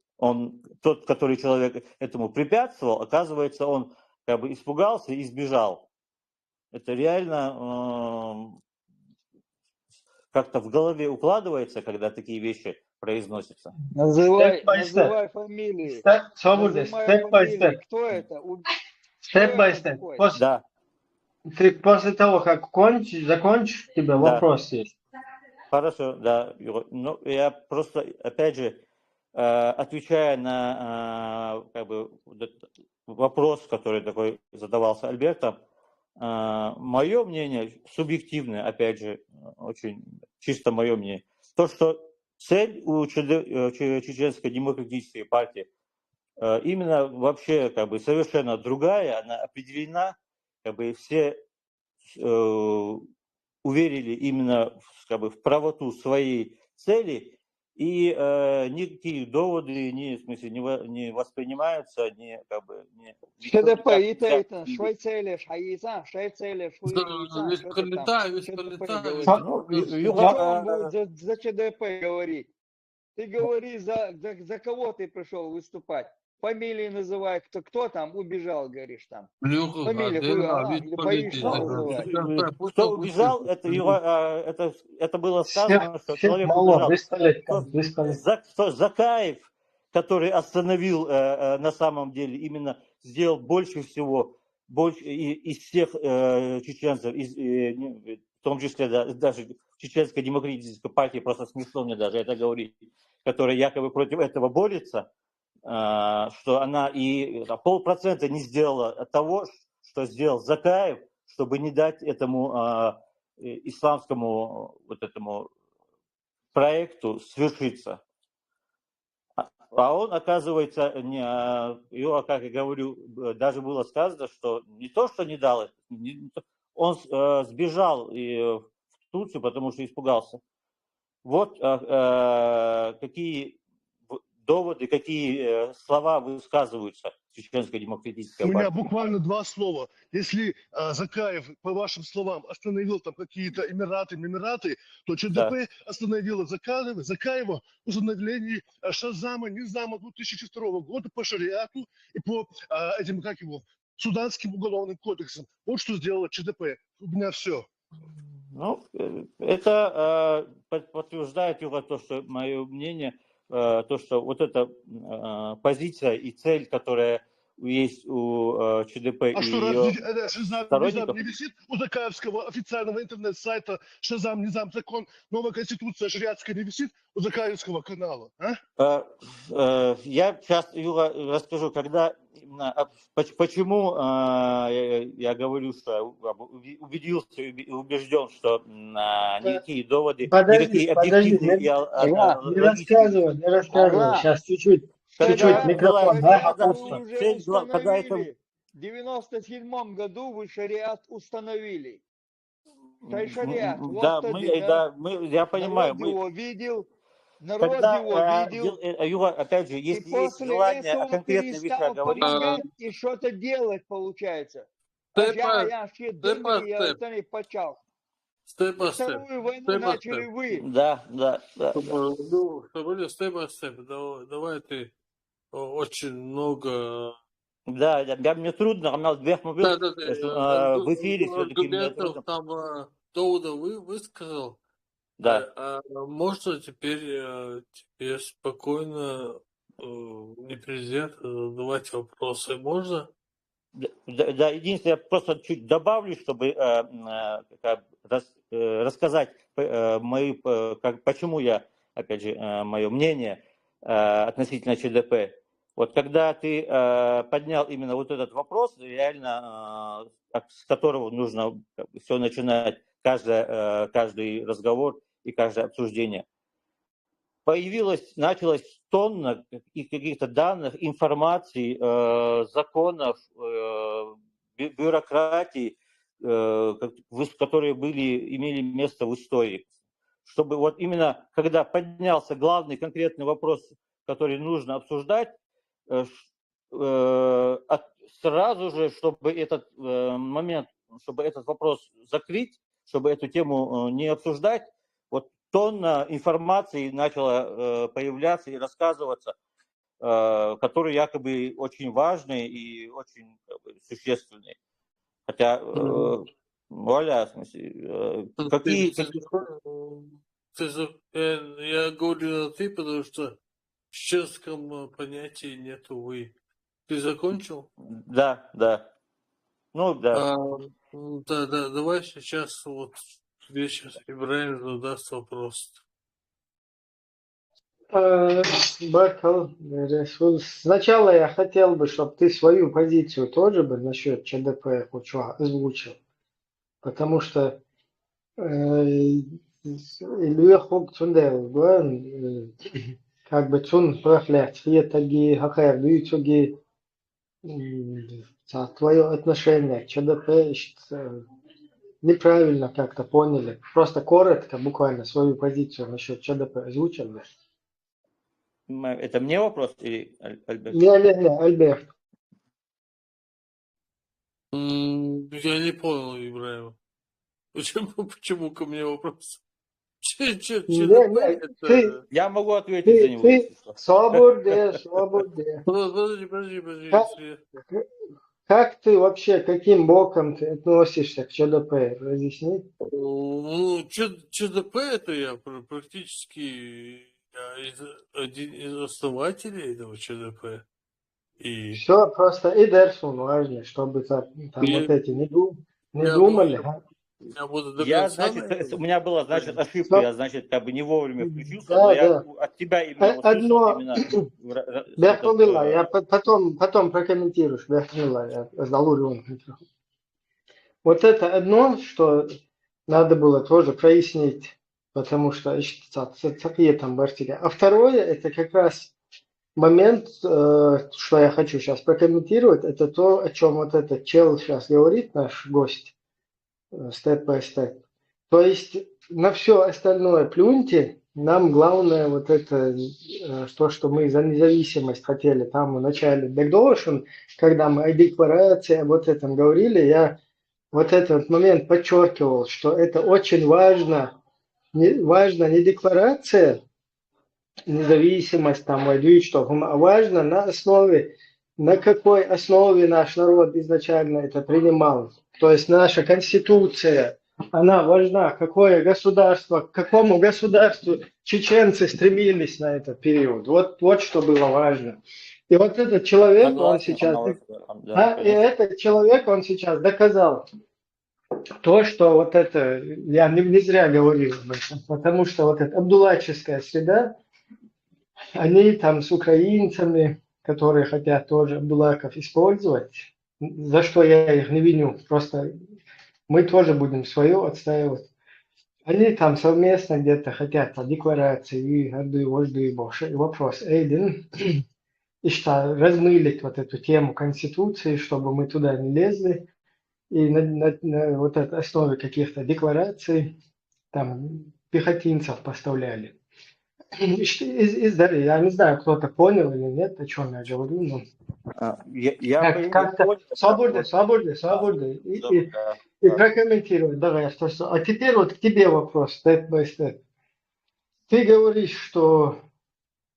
тот, который человек этому препятствовал, оказывается, он как бы испугался и сбежал. Это реально как-то в голове укладывается, когда такие вещи произносятся. Называй фамилии. Свободно, степ by step. Кто это? Step by step. Да. Ты после того, как закончишь, у тебя вопрос есть. Хорошо, да. Ну, я просто, опять же, отвечая на вопрос, который такой задавался Альбертом, мое мнение субъективное, опять же, очень чисто мое мнение, то, что цель у Чеченской демократической партии именно вообще совершенно другая, она определена, все уверили именно в правоту своей цели, и никакие доводы не воспринимаются, ЧДП, это Швейцария, Шайза, за ЧДП говорить. Ты говори, за кого ты пришел выступать. фамилии называй, кто там убежал, говоришь там. Леха, Фамилия, ведь боишься полетит. называть. Кто убежал, это было сказано, что Всех человек мало, убежал. беспалет, Что, беспалет. что Закаев, который остановил на самом деле, именно сделал больше всего, из всех чеченцев, в том числе даже Чеченской демократической партии, просто смешно мне даже это говорить, которая якобы против этого борется, что она и 0,5% не сделала того, что сделал Закаев, чтобы не дать этому исламскому вот этому проекту свершиться. А он, оказывается, его, как я говорю, даже было сказано, что не то, что не дал, он сбежал в Турцию, потому что испугался. Вот какие доводы, какие слова высказываются в Чеченской демократической У меня партии. буквально 2 слова. Если Закаев, по вашим словам, остановил там какие-то Эмираты, то ЧДП Да. остановила Закаева в установлении Шазама, Низама 2002 года по шариату и по этим, как его, суданским уголовным кодексам. Вот что сделала ЧДП. У меня все. Ну, это подтверждает то, что мое мнение, то, что вот эта позиция и цель, которая есть у ЧДП А и что, ее разве Шазам сторонников, не висит у Закаевского официального интернет-сайта Шазам, Низам, закон, новая конституция шариатская не висит у Закаевского канала? я сейчас, Юра, расскажу, когда почему я говорю, что убедился и убежден, что никакие доводы, никакие объективные и Не логические. рассказывай, сейчас чуть-чуть микрофон, Когда это... В 97 году вы шариат установили. Шариат. Да, я понимаю. Народ его видел. Юра, опять же, если есть желание о конкретной вещи говорить... помогать и что-то делать, получается. Step Вторую войну начали вы. Да. Чтобы степ-бай-степ. Давай ты очень много... Да, мне трудно, в эфире все-таки мне трудно. Там довода высказал. Да. Можно теперь тебе спокойно и президент задавать вопросы? Можно? Да, единственное, я просто чуть добавлю, чтобы рассказать, почему я, опять же, мое мнение относительно ЧДП. Вот когда ты поднял именно вот этот вопрос, реально, с которого нужно все начинать, каждый разговор и каждое обсуждение, началась тонна каких-то данных, информации, законов, бюрократии, которые имели место в истории. Чтобы вот именно, когда поднялся главный конкретный вопрос, который нужно обсуждать, сразу же, чтобы этот момент, чтобы этот вопрос закрыть, чтобы эту тему не обсуждать, вот тонна информации начала появляться и рассказываться, которые якобы очень важные и очень существенные. Хотя, Оля, в смысле, Я говорю ты, потому что в чешском понятии нету вы. Ты закончил? Да. Ну, да. Да, давай сейчас вот вечер Ибраим задаст вопрос. Баркал, сначала я хотел бы, чтобы ты свою позицию тоже бы насчет ЧДП озвучил, потому что как бы цун прохлять, таги хахер, таги твое отношение к ЧДП неправильно как-то поняли. Просто коротко, буквально свою позицию насчет ЧДП озвучил. Это мне вопрос или Альберт? Не, Альберт. Я не понял, Ибраим. Почему ко мне вопрос? ЧДП Я могу ответить за него, если что. Свободе. Подожди. Как ты вообще, каким боком ты относишься к ЧДП? Разъясни. Ну, ЧДП это я практически один из основателей этого ЧДП. И Все просто и Дерсун важно, чтобы там вот эти не думали. Я буду до Я, конца, значит, наверное. у меня была, значит, ошибка, Всё. я, значит, как бы не вовремя включился, Да, но я да. от тебя именно услышал Одно, именно Бехнула, я потом прокомментируешь, Бехнула, я залурю. Вот это одно, что надо было тоже прояснить, потому что такие там бартига. А второе, это как раз момент, что я хочу сейчас прокомментировать, это то, о чем вот этот чел сейчас говорит, наш гость, степ-бай-степ. То есть на все остальное плюньте, нам главное вот это, то, что мы за независимость хотели там в начале Бекдошин, когда мы о декларации, об вот этом говорили, я вот этот момент подчеркивал, что это очень важно, важно не декларация, независимость там, что важно на основе, на какой основе наш народ изначально это принимал. То есть наша конституция, она важна, какое государство, к какому государству чеченцы стремились на этот период. Вот что было важно. И вот этот человек, он сейчас, и этот человек, он сейчас доказал то, что вот это, я не зря говорил об этом, потому что вот эта абдуллаческая среда, они там с украинцами, которые хотят тоже абдуллаков использовать, за что я их не виню, просто мы тоже будем свое отстаивать. Они там совместно где-то хотят по декларации и вожду и больше. И вопрос, Эйден, и что размылить вот эту тему Конституции, чтобы мы туда не лезли, и на вот этой основе каких-то деклараций там пехотинцев поставляли. Я не знаю, кто-то понял или нет, о чем я говорю, но как-то свободы. И прокомментировать, давай, что. А теперь вот к тебе вопрос, степ-бай-степ. Ты говоришь, что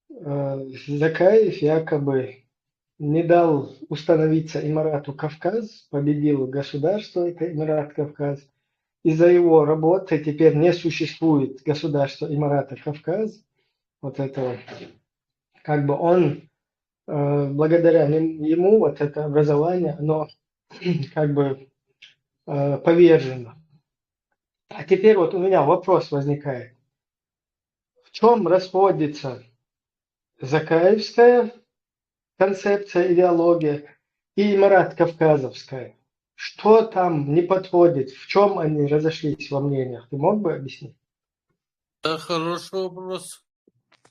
Закаев якобы не дал установиться Эмирату Кавказ, победил государство, это Эмират Кавказ. Из-за его работы теперь не существует государства Эмирата Кавказ. Вот это как бы он, благодаря ему, вот это образование, оно как бы повержено. А теперь вот у меня вопрос возникает. В чем расходится Закаевская концепция, идеология и Эмират Кавказовская? Что там не подходит? В чем они разошлись во мнениях? Ты мог бы объяснить? Да, хороший вопрос.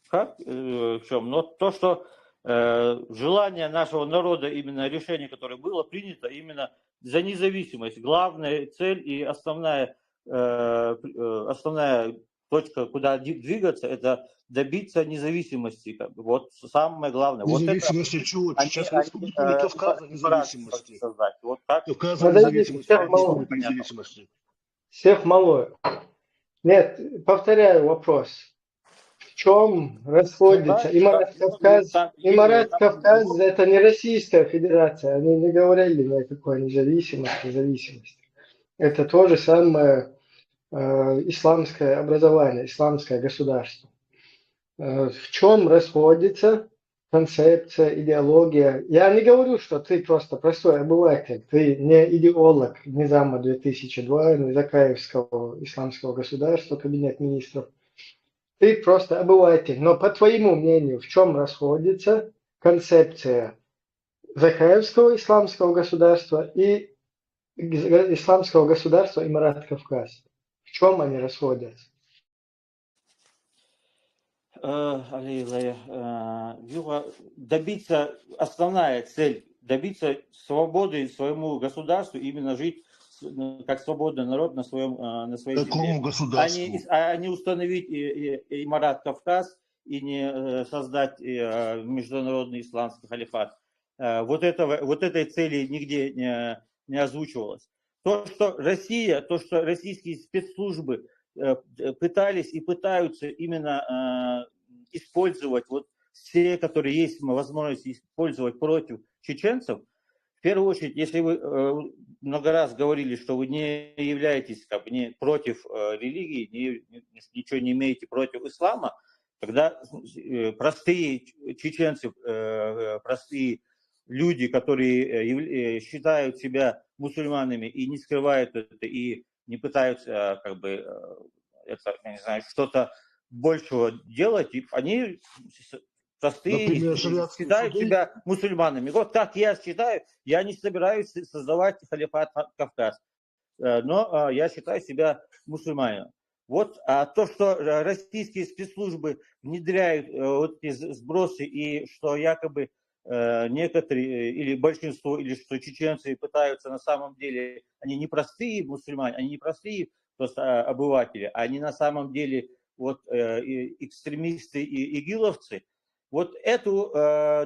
Как? В чем? Но то, что желание нашего народа, именно решение, которое было принято, именно за независимость, главная цель и основная точка, куда двигаться, это добиться независимости. Как бы. Вот самое главное. Независимости вот чего? Чеченская республика или Кавказа независимости? Создать. Вот как? Кавказа независимости, республика независимости. Всех малое. Нет, повторяю вопрос. В чем расходится? Эмират Кавказ это не Российская Федерация. Они не говорили ни о какой независимости. Это то же самое исламское образование, исламское государство. В чем расходится концепция, идеология? Я не говорю, что ты просто простой обыватель, ты не идеолог Низама 2002, не Закаевского исламского государства, кабинет министров. Ты просто обыватель. Но по твоему мнению, в чем расходится концепция Закаевского исламского государства и исламского государства Эмират Кавказ? В чем они расходятся? Добиться, основная цель, добиться свободы своему государству, именно жить как свободный народ на своей земле. А не установить Эмират Кавказ и не создать международный исламский халифат. Вот этой цели нигде не озвучивалось. То, что российские спецслужбы пытались и пытаются именно использовать вот все, которые есть возможность использовать против чеченцев. В первую очередь, если вы много раз говорили, что вы не являетесь как бы, не против религии, ничего не имеете против ислама, когда простые чеченцы, простые люди, которые считают себя мусульманами и не скрывают это, и не пытаются как бы это, я не знаю, что-то большего делать, и они простые Например, и шариатские считают суды. себя мусульманами. Вот как я считаю, я не собираюсь создавать халифат Кавказ, но я считаю себя мусульманином. Вот, а то, что российские спецслужбы внедряют вот эти сбросы, и что якобы некоторые, или большинство, или что чеченцы пытаются на самом деле, они не простые мусульмане, они не простые просто обыватели, а они на самом деле вот экстремисты и игиловцы. Вот эту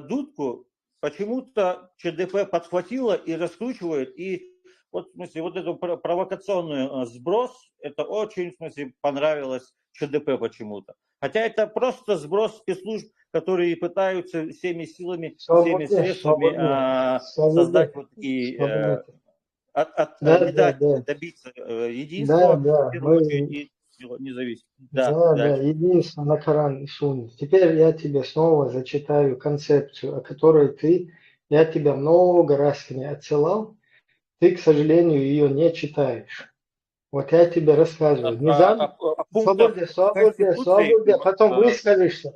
дудку почему-то ЧДП подхватила и раскручивает, и вот, в смысле, вот эту провокационную сброс, это очень, в смысле, понравилось ЧДП почему-то. Хотя это просто сброс спецслужб, которые пытаются всеми силами, всеми средствами создать вот такие, не дать добиться единства, в первую очередь, и независимости. Да, единство на Коран и Сунну. Теперь я тебе снова зачитаю концепцию, о которой я тебя много раз к ней отсылал. Ты, к сожалению, ее не читаешь. Вот я тебе рассказываю. Низам, свобода, потом выскажешься.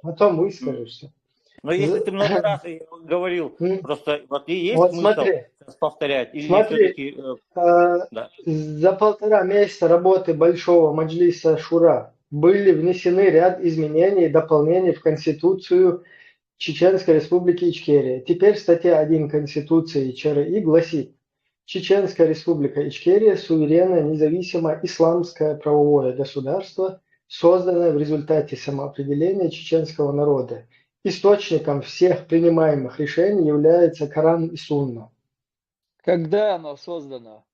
Но если ты много раз говорил, просто вот и есть вот смысл смотри, повторять? Или смотри, да. За 1,5 месяца работы Большого Маджлиса Шура были внесены ряд изменений и дополнений в Конституцию Чеченской Республики Ичкерия. Теперь статья 1 Конституции ЧРИ гласит: Чеченская Республика Ичкерия – суверенное, независимое исламское правовое государство, созданное в результате самоопределения чеченского народа. Источником всех принимаемых решений является Коран и Сунна. Когда оно создано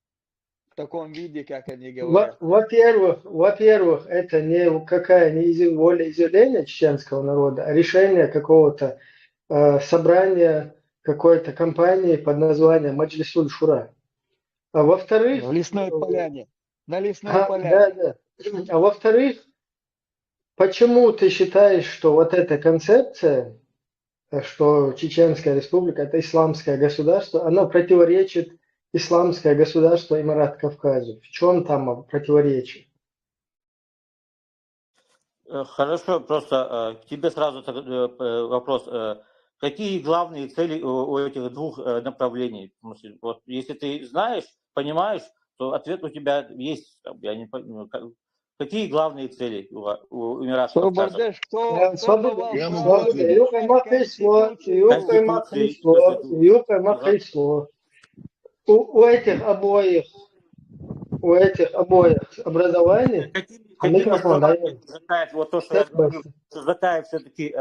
в таком виде, как они говорят? Во-первых, это не воля изъявления чеченского народа, а решение какого-то собрания какой-то компании под названием Маджлисуль Шура. А во-вторых... В лесной поляне. На лесной поляне. Да. А во-вторых, почему ты считаешь, что вот эта концепция, что Чеченская Республика – это исламское государство, оно противоречит исламское государство Эмират Кавказа? В чем там противоречие? Хорошо, просто к тебе сразу вопрос. Какие главные цели у этих двух направлений? Вот, если ты знаешь, понимаешь, то ответ у тебя есть. Я не понимаю, какие главные цели у Эмирата Кавказа? У этих обоих образований... Микрофон, дай. Вот то, что я говорю, что Закаев все-таки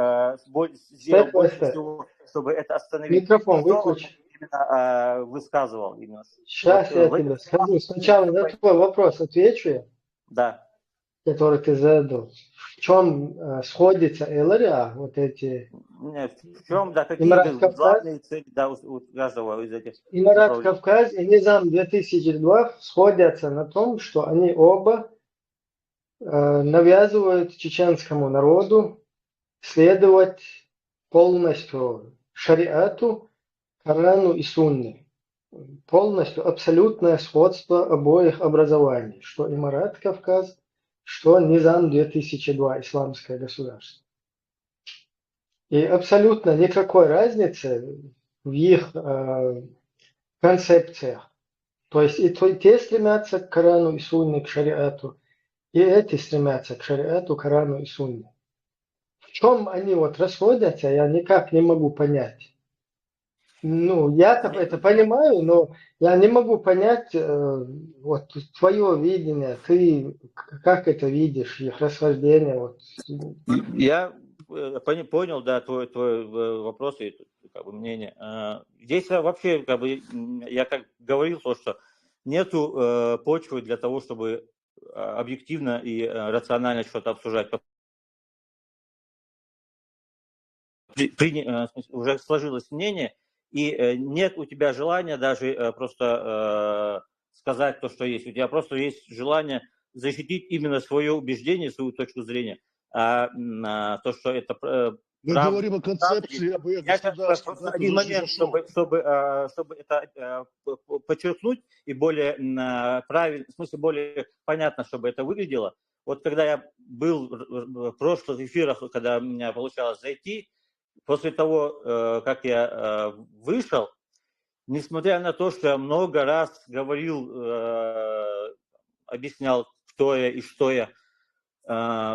сделал больше всего, чтобы это остановить. Микрофон выключи. Именно высказывал. Именно. Сейчас я тебе скажу. Сначала на твой вопрос отвечу. Да. Который ты задал. В чем сходится ЛРА, вот эти... Нет, в чем, да, какие главные цели у каждого из этих... Эмират Кавказ и Низам 2002 сходятся на том, что они оба навязывают чеченскому народу следовать полностью шариату, Корану и Сунне. Полностью абсолютное сходство обоих образований, что Эмират Кавказ, что Низам 2002, исламское государство. И абсолютно никакой разницы в их концепциях. То есть и те стремятся к Корану и Сунне, к шариату, и эти стремятся к шариату, Корану и Сунне. В чем они вот расходятся, я никак не могу понять. Ну, я это понимаю, но я не могу понять вот твое видение, ты как это видишь, их расхождение. Вот. Я понял, да, твой вопрос и как бы, мнение. Здесь вообще, как бы, я как говорил, то, что нету почвы для того, чтобы объективно и рационально что-то обсуждать. Уже сложилось мнение, и нет у тебя желания даже просто сказать то, что есть. У тебя просто есть желание защитить именно свое убеждение, свою точку зрения. А то, что это Мы говорим о концепции об я сейчас государстве. просто один момент, чтобы это подчеркнуть и более правильно, в смысле более понятно, чтобы это выглядело. Вот когда я был в прошлых эфирах, когда у меня получалось зайти, после того, как я вышел, несмотря на то, что я много раз говорил, объяснял, кто я и что я,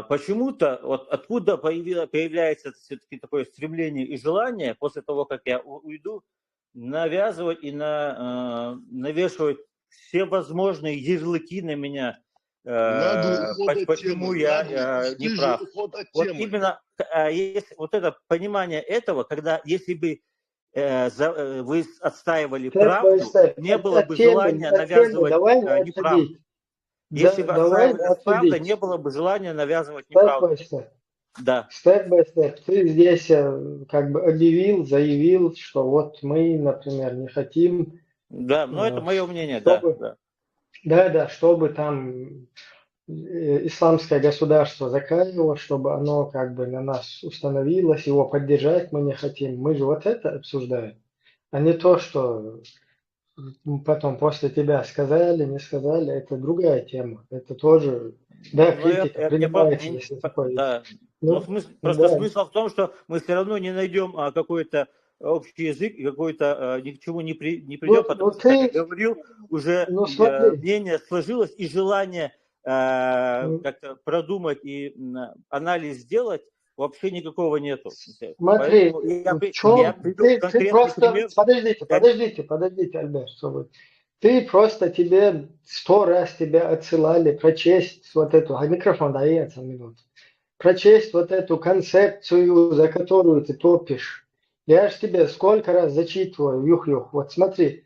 почему-то вот откуда появляется все-таки такое стремление и желание после того, как я уйду, навязывать и навешивать все возможные ярлыки на меня, почему я не прав. Вот именно есть вот это понимание этого, когда если бы вы отстаивали правду, не было бы желания навязывать неправду. Если бы отстаивалась правда, не было бы желания навязывать неправду. Да. Степ-бай-степ. Ты здесь как бы объявил, заявил, что вот мы, например, не хотим... Да, но это мое мнение, чтобы, да, чтобы там исламское государство Закаева, чтобы оно как бы на нас установилось, его поддержать мы не хотим. Мы же вот это обсуждаем, а не то, что потом после тебя сказали, не сказали, это другая тема. Это тоже, да, критика принимается, если такое да. есть. Ну, просто смысл в том, что мы все равно не найдем какой-то общий язык и какой-то ни к чему не придем, потому что, как я говорил, уже мнение сложилось и желание как-то продумать и анализ сделать вообще никакого нету. Смотри, ты просто... Пример. Подождите, Альберт, ты просто тебе 100 раз тебя отсылали прочесть вот эту... Микрофон дается минуту. Прочесть вот эту концепцию, за которую ты топишь. Я же тебе сколько раз зачитываю, юх-юх. Вот смотри,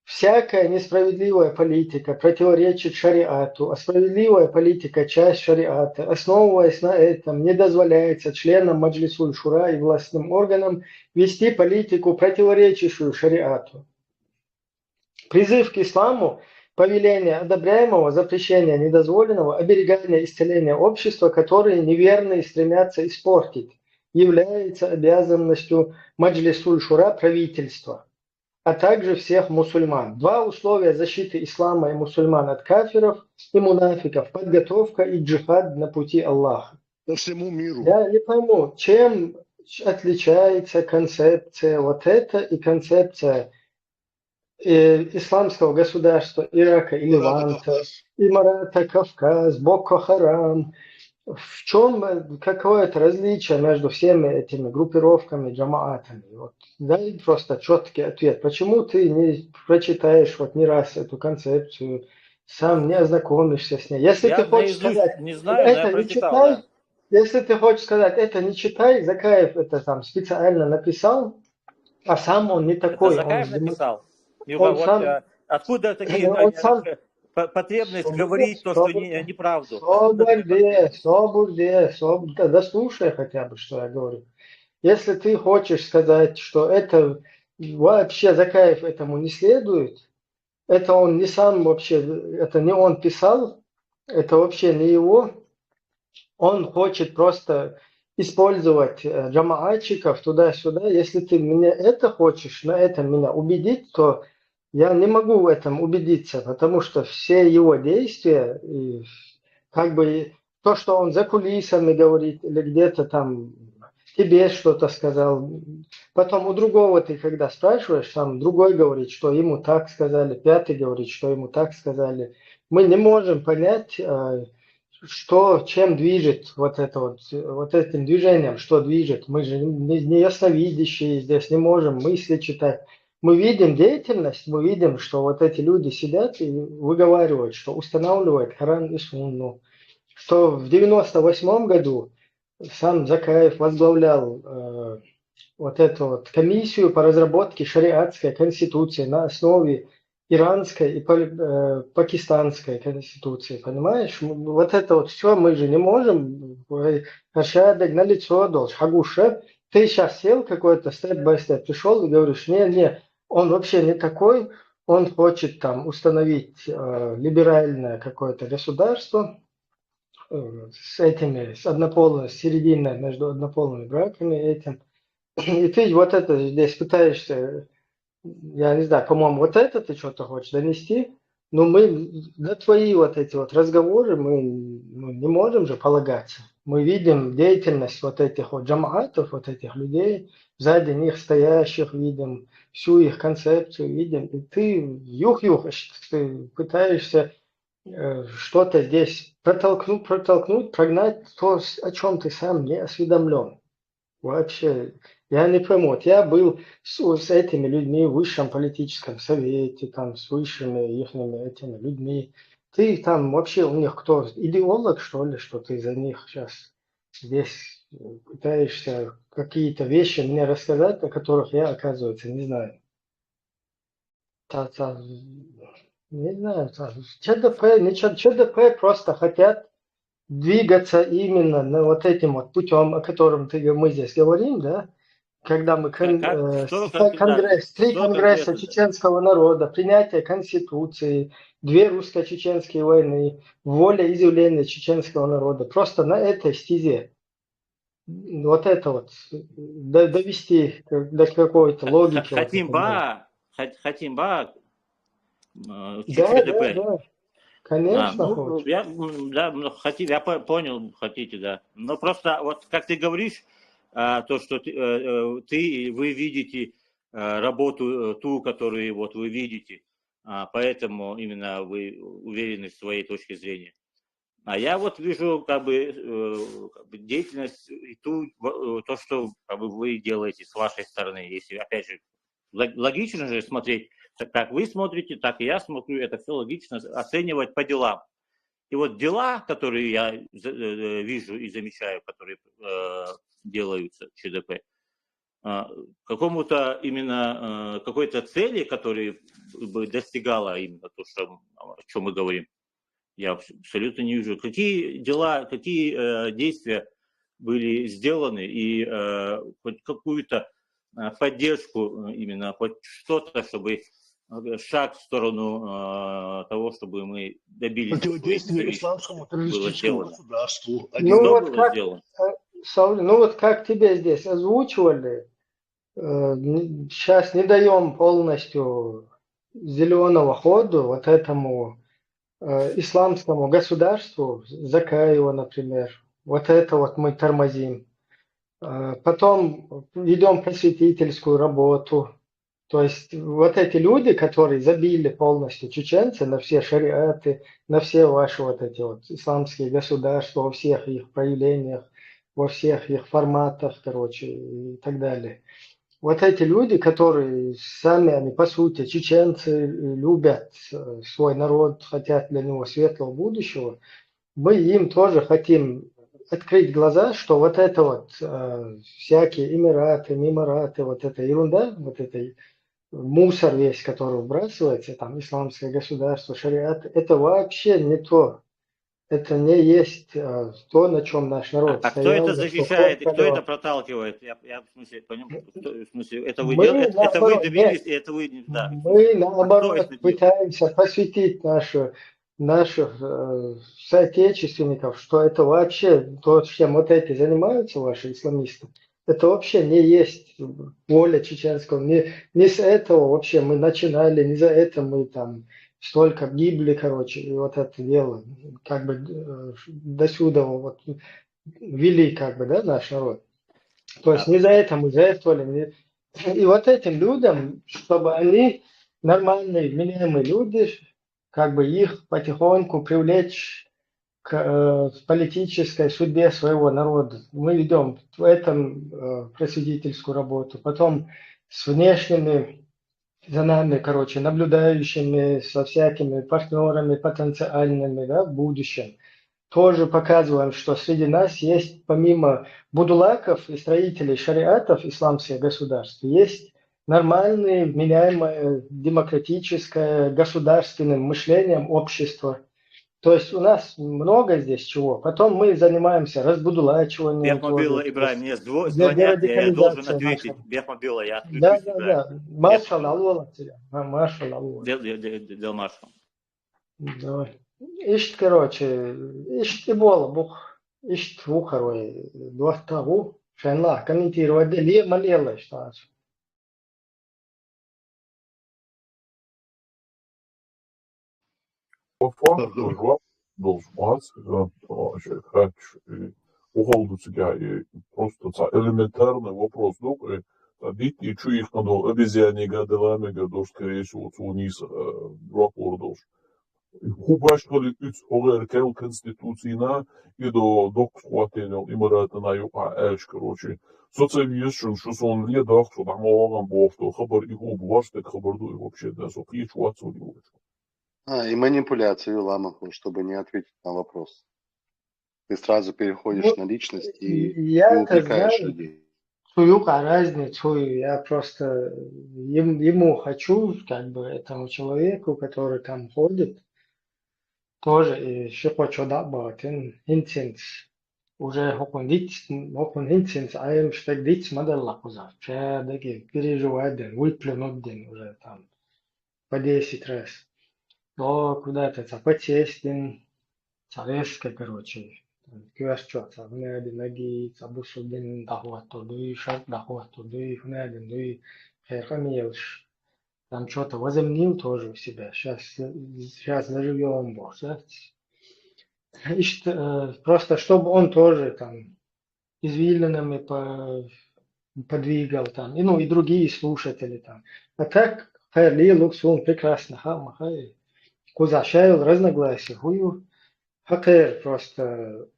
всякая несправедливая политика противоречит шариату, а справедливая политика – часть шариата. Основываясь на этом, не дозволяется членам Маджлисуль Шура и властным органам вести политику, противоречащую шариату. Призыв к исламу, повеление одобряемого, запрещение недозволенного, оберегание исцеления общества, которые неверные стремятся испортить, является обязанностью Маджлисуль Шура правительства, а также всех мусульман. 2 условия защиты ислама и мусульман от кафиров и мунафиков – подготовка и джихад на пути Аллаха. По всему миру. Я не пойму, чем отличается концепция вот эта и концепция исламского государства Ирака и Леванта, Имарата, Кавказ, Боко-Харам. В чем какое-то различие между всеми этими группировками, джамаатами? Вот, дай просто четкий ответ. Почему ты не прочитаешь вот ни раз эту концепцию, сам не ознакомишься с ней? Если ты хочешь сказать, не знаю, это не читай, если ты хочешь сказать, это не читай, Закаев это там специально написал, а сам он не такой. Это Закаев написал? Он сам, откуда такие потребность говорить то, что неправду? Да слушай хотя бы, что я говорю. Если ты хочешь сказать, что это вообще Закаев этому не следует, это он не сам вообще, это не он писал, это вообще не его, он хочет просто использовать джамаатчиков туда-сюда. Если ты меня это хочешь, на этом меня убедить, то я не могу в этом убедиться, потому что все его действия, как бы то, что он за кулисами говорит, или где-то там тебе что-то сказал, потом у другого ты когда спрашиваешь, там другой говорит, что ему так сказали, пятый говорит, что ему так сказали. Мы не можем понять, чем движет вот этим движением, что движет. Мы же не ясновидящие здесь, не можем мысли читать. Мы видим деятельность, мы видим, что вот эти люди сидят и выговаривают, что устанавливают Коран и Сунну. Что в 98 году сам Закаев возглавлял вот эту вот комиссию по разработке шариатской конституции на основе иранской и пакистанской конституции, понимаешь? Вот это вот все мы же не можем. Порядок на лицо должен. Хагуша, ты сейчас сел какой-то степ-бай-степ, пришел и говоришь, не, он вообще не такой, он хочет там установить либеральное какое-то государство с однополой, серединой между однополыми браками этим. И ты вот это здесь пытаешься, я не знаю, по-моему, вот это ты что-то хочешь донести, но мы на твои вот эти вот разговоры мы не можем же полагаться. Мы видим деятельность вот этих вот джамаатов, вот этих людей, сзади них стоящих, видим всю их концепцию, видим. И ты юх-юх, ты пытаешься что-то здесь протолкнуть, прогнать то, о чем ты сам не осведомлен. Вообще, я не пойму. Вот я был с этими людьми в высшем политическом совете, там, с высшими ихними этими людьми. Ты там вообще у них кто? Идеолог, что ли, что ты за них сейчас здесь пытаешься какие-то вещи мне рассказать, о которых я, оказывается, не знаю. Не знаю, ЧДП просто хотят двигаться именно на вот этим вот путем, о котором мы здесь говорим, да, когда мы Что три конгресса конкретно? чеченского народа, принятие конституции, 2 русско-чеченские войны, волеизъявление чеченского народа, просто на этой стезе. Вот это вот довести до какой-то логики. Хотим Да, конечно, я понял, хотите, да. Но просто вот как ты говоришь, то, что вы видите работу ту, которую вот вы видите, поэтому именно вы уверены в своей точке зрения. А я вот вижу как бы деятельность и то, что как бы вы делаете с вашей стороны. Если, опять же, логично же смотреть, как вы смотрите, так и я смотрю, это все логично оценивать по делам. И вот дела, которые я вижу и замечаю, которые делаются ЧДП, какому-то именно какой-то цели, которая бы достигала именно то, о чем мы говорим, я абсолютно не вижу. Какие дела, какие действия были сделаны и хоть какую-то поддержку именно, хоть что-то, чтобы шаг в сторону того, чтобы мы добились Противодействие исламскому террористическому государству. Ну вот как тебе здесь озвучивали, сейчас не даем полностью зеленого хода вот этому исламскому государству, Закаева, например. Вот это вот мы тормозим. Потом ведем просветительскую работу. То есть вот эти люди, которые забили полностью чеченцы на все шариаты, на все ваши вот эти вот исламские государства, во всех их проявлениях, во всех их форматах, короче, и так далее. Вот эти люди, которые сами, они по сути чеченцы, любят свой народ, хотят для него светлого будущего, мы им тоже хотим открыть глаза, что вот это вот всякие эмираты, мимараты, вот эта ерунда, вот это мусор весь, который выбрасывается, там исламское государство, шариат, это вообще не то. Это не есть то, на чем наш народ стоял. Кто это защищает и кто это проталкивает? Я в смысле, это вы добились, и это вы... Да. Мы, наоборот, пытаемся просветить наших соотечественников, что это вообще, то, чем вот эти занимаются, ваши исламисты, это вообще не есть воля чеченского. Не с этого вообще мы начинали, не за это мы там столько гибли, короче, и вот это дело, как бы до сюда вот вели, как бы, да, наш народ. То есть не за это мы жертвовали. И вот этим людям, чтобы они, нормальные, вменяемые люди, как бы их потихоньку привлечь к политической судьбе своего народа. Мы ведем в этом просветительскую работу. Потом с внешними за нами, короче, наблюдающими, со всякими партнерами потенциальными, да, в будущем. Тоже показываем, что среди нас есть, помимо будулаков и строителей шариатов исламских государств, есть нормальное, меняемое, демократическое, государственным мышлением общество. То есть у нас много здесь чего. Потом мы занимаемся разбудулачиванием Бехмобила, тоже. Ибрahim, мне Для звонят, я должен дерадикализации ответить. нашего. Бехмобила, я Да, отключусь, да, Ибрahim. да. Маршал Бехмобила. алола тебя. Маршал алола. Дел Маршал. Давай. Ишт, короче, ишт и бола бух. Ишт вухарой. Дуахтагу. Шенла. Комментировать. Ле малела, что. По факту жвап должен хач уходу тебя и просто элементарный вопрос. Ну, дить и чу их надо обезьяне гадалами гадош, скорее всего, цуниз рапор должен. Хубашкали üç оверкел конституцийна и до док схватенел имарата на юка эш, короче. Соцевьешен, что сон ледах, что там оған бовто, хабар и хуб ваштек хабарду и вообще, да, со хич ватсу не И манипуляцию ламаху, чтобы не ответить на вопрос. Ты сразу переходишь на личность и Я-то упрекаешь знаю людей. свою разницу. Я просто ему хочу, как бы, этому человеку, который там ходит, тоже и еще хочу добавить, инцинс. Уже хокун инцинс, а им что дить мадалла кузав. Че таки переживать день, выплюнуть день уже там по 10 раз. Но куда-то запотесть день, резко, короче. Кюрчо, внеди ноги, забусудин дахуату, дуй шат дахуату, дуй внеди, дуй херхамиевш. Там что-то возомнил тоже у себя. Сейчас заживем, бог, знаете. Просто чтобы он тоже там извилинами подвигал там, и другие слушатели там. А так, Хайрли Луксун прекрасно, хамахай. Кузашайл разногласия, хую. Хакер просто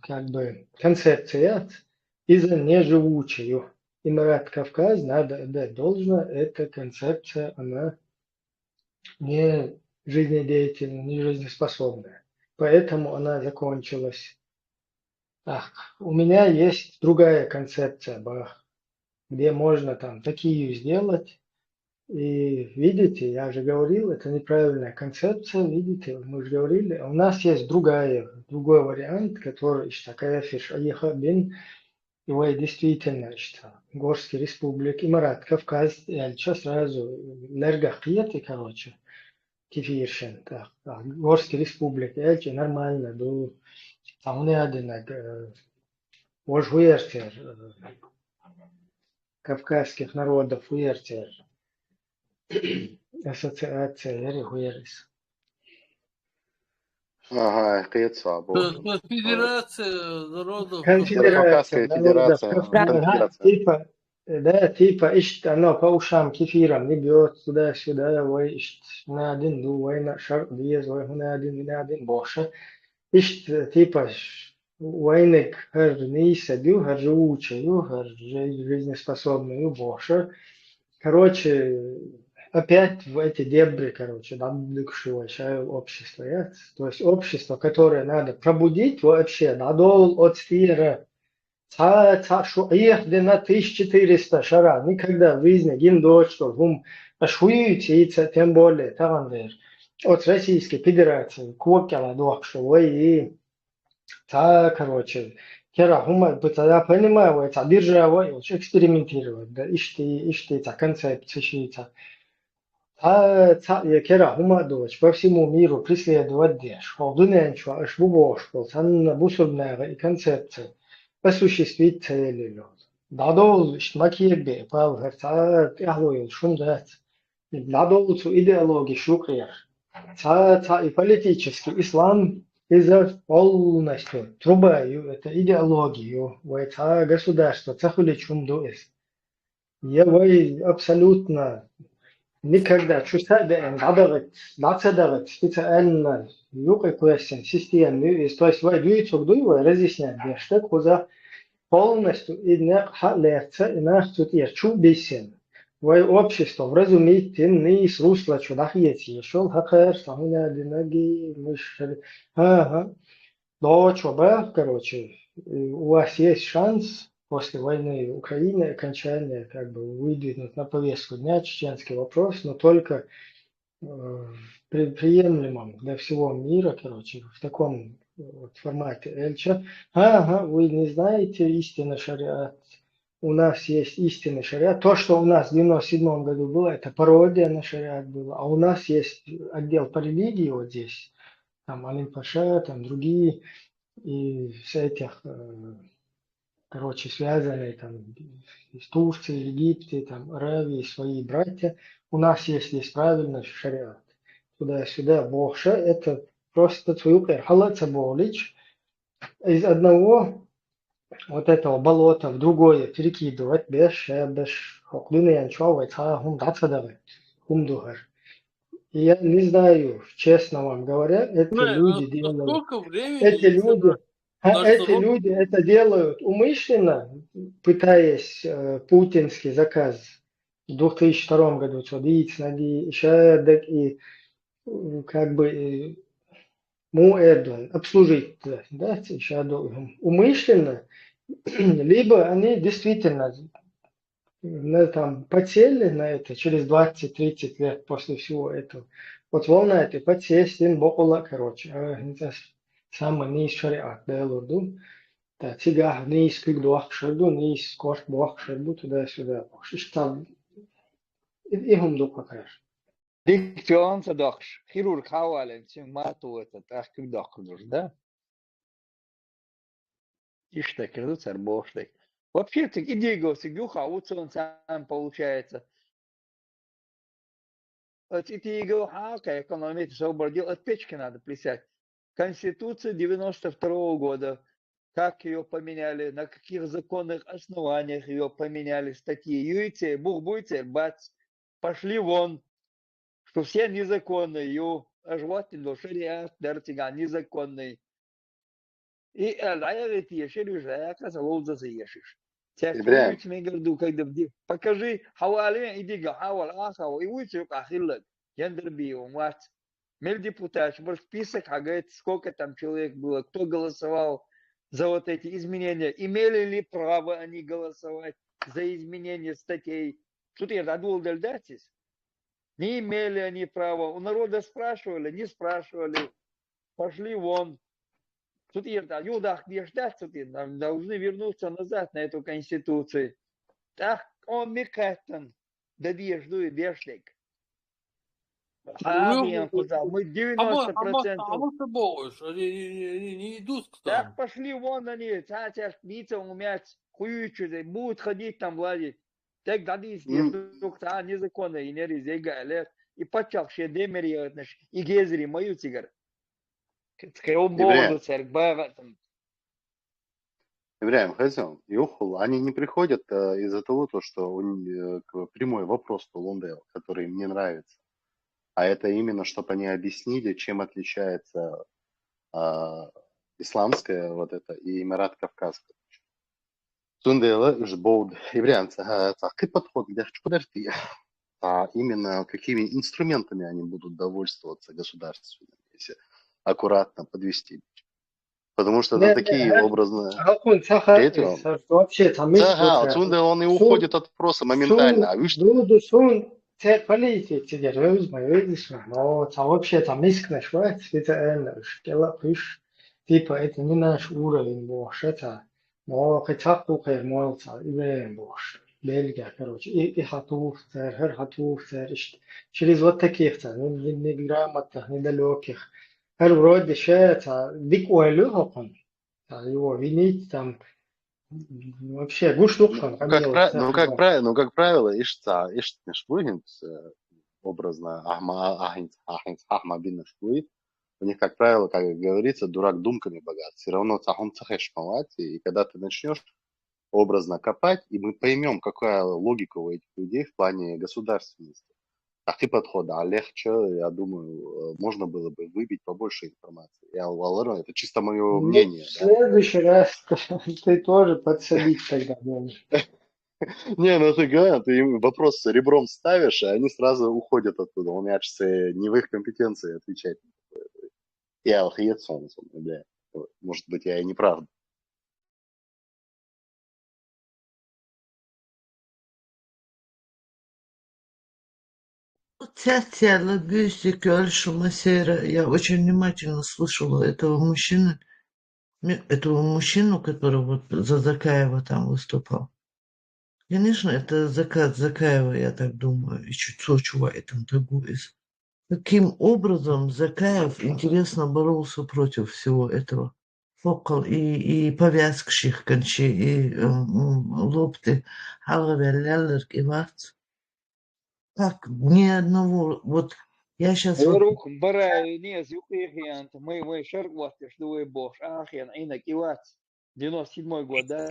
как бы концепция из-за неживучую. Эмират Кавказ, надо отдать должное, эта концепция, она не жизнедеятельная, не жизнеспособная. Поэтому она закончилась. У меня есть другая концепция, где можно там такие сделать. И видите, я же говорил, это неправильная концепция, видите, мы же говорили, у нас есть другой вариант, который такая фиш бин, его действительно Горские республики, Эмират, Кавказ, я сразу лергахиеты, короче, кефиршин, Горские республики, это нормально, там не один, уертер, кавказских народов, уертер. Ассоциация Ярихуерис. Ага, Каецабу. Федерация народов. Конфедерация народов. Конфедерация. Типа, оно по ушам кефиром не бьет туда-сюда, на один дуй, на шар без, на один больше. Типа, войник не садю, живучую, жизнеспособную больше. Короче, опять в эти дебри, короче, общество. То есть общество, которое надо пробудить вообще, надол от стира. Их на 1400 шара. Никогда в жизни гимдо, что гум ашуются, тем более, тавандер. От Российской Федерации, кокела дохшу, и короче, кера гума, я понимаю, это держава, экспериментировать, да, ишти, концепция, кера гума дочь по всему миру преследовать деш. Холдуненчу, аж бубошку, санна бусурная и концепция осуществить цели. Дадол, макиебе, павгар, яхлоил, шумдат. Дадол цу идеологии шукрияр. И политический ислам из-за полностью трубаю это идеологию, это государство, цахули чумдуэс. Я абсолютно никогда чувствую, надо специально question систем, то есть вы двигаются разъяснять, что куда полностью и не халерца и наш тут есть чубисен. Вы общество вразумить не с русла чудах есть еще хакер самуня динаги мышли. До чоба, короче, у вас есть шанс после войны Украины окончательно как бы выдвинут на повестку дня чеченский вопрос, но только приемлемом для всего мира, короче, в таком вот формате. Эльча, ага, вы не знаете истинный шариат. У нас есть истинный шариат. То, что у нас в 97 году было, это пародия на шариат было. А у нас есть отдел по религии вот здесь. Там Алим Паша, там другие. И все этих, короче, связанные там из Турции, Египте, там Аравии, свои братья. У нас есть здесь правильный шариат. Туда-сюда. Богша, это просто цвюкер. Халаца Болич из одного вот этого болота в другое перекидывать без хоклины янчова хум дацадавы, хум дугар. И я не знаю, честно вам говоря, эти люди делают, Сколько времени, эти если люди, наш эти народ... люди это делают умышленно, пытаясь путинский заказ в 2002 году, цодиц, нади, шадек и как бы му Эрдоган обслужить, да, умышленно, либо они действительно там подсели на это через 20-30 лет после всего этого. Вот волна этой подсесть, им бокола, короче, это самое не из шариат, да, лорду. Да, тига не из кигдуах шарду, не из корт буах шарду, туда-сюда. Что им духа, конечно. Дикцион садохш. Хирург хавален, мату это, так как дохнуш, да? Иштек, царь боштек. Вообще, так идея госигюха, он сам получается. Эти геохака, экономить сообразил, от печки надо плясать. Конституция 92 года, как ее поменяли, на каких законных основаниях ее поменяли, статьи. Юйте, бух-буйте, бац, пошли вон, что все незаконные, аж вот шариат, дартига, незаконный. И говорит, ешишь, а оказывается, лоуза ешишь. Ибраим, Когда покажи, хавали, иди хавал, ахау, и уйчук ахиллак, яндербио, мат. Мельдепутат, может список, а говорит, сколько там человек было, кто голосовал за вот эти изменения, имели ли право они голосовать за изменение статей. Тут я задул дальдатис. Не имели они права. У народа спрашивали, не спрашивали. Пошли вон. Тут юдах не ждать, тут должны вернуться назад на эту конституцию. Так, он мекатан, да вежду и вештек. Мы 90%. Ама се болиш, они не идут к Так там. пошли вон они, цацаш, лица умять, хуючи, будут ходить там владеть. Так дадись, деструктура незаконно, и не резега, и почав, ще демери, и гезри, мою цигар. Ибраим, Церква, Ибраим, Хазян, Юхул, они не приходят из-за того, что прямой вопрос Лундел, который им не нравится. А это именно, чтобы они объяснили, чем отличается исламская вот это и Эмират Кавказская. Сундела, жбоуд, ибрянца, такой подход, где подожди. А именно какими инструментами они будут довольствоваться государственными, если аккуратно подвести. Потому что это такие образные... Вообще там он и уходит от вопроса моментально. А вы что? Политик теперь, видишь, но вообще там искнешь, это типа это не наш уровень, боже, это, но хотя бы молится, и боже, Бельгия, короче, и хатув, через вот таких, неграмотных, недалеких, вроде это, дик уайлюхопан, его винить там, вообще, гушлукшан, как правило, Ишт-Мешвугин, образно, Ахма бин Швуи, у них, как правило, как говорится, дурак думками богат. Все равно цахом цахеш мавать, и когда ты начнешь образно копать, и мы поймем, какая логика у этих людей в плане государственности. А ты подхода, а легче, я думаю, можно было бы выбить побольше информации. Это чисто мое мнение. В следующий раз ты тоже подсадить тогда можешь. Не, ну ты говоришь, ты им вопрос ребром ставишь, и они сразу уходят оттуда. У меня же не в их компетенции отвечать. Я охуеть солнцем, бля. Может быть, я и не прав. Тятя Бюси Кёльша Масера. Я очень внимательно слушала этого мужчину, который вот за Закаева там выступал. Конечно, это закат Закаева, я так думаю, и чува этом тагуис. Каким образом Закаев, интересно, боролся против всего этого? Фокал и повязкших кончи, и лопты, халавер, и варц. Как ни одного, вот я сейчас вот... Рух барай не зюхиянт, мы шаргвасти, что вы бог, ахен, инак и вац. 97-й год, да?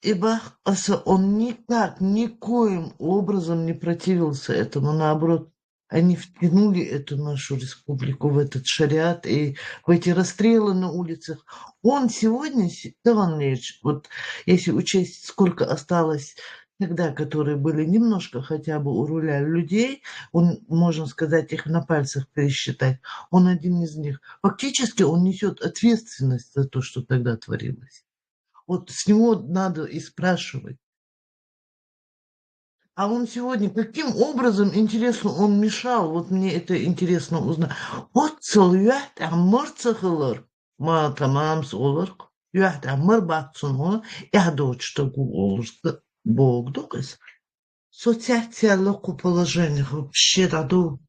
Ибах он никак, никоим образом не противился этому, наоборот, они втянули эту нашу республику в этот шариат и в эти расстрелы на улицах. Он сегодня, Степан Ильич, вот если учесть, сколько осталось тогда, которые были немножко хотя бы у руля людей, он, можно сказать, их на пальцах пересчитать, он один из них. Фактически он несет ответственность за то, что тогда творилось. Вот с него надо и спрашивать. А он сегодня, каким образом, интересно, он мешал? Вот мне это интересно узнать. Вот целуят, а морцахылыр. Ма тамамс олыр. Юат, а мыр батсуну. Я дочь, что олырсы. Бог доказ. Социальное положение вообще даду.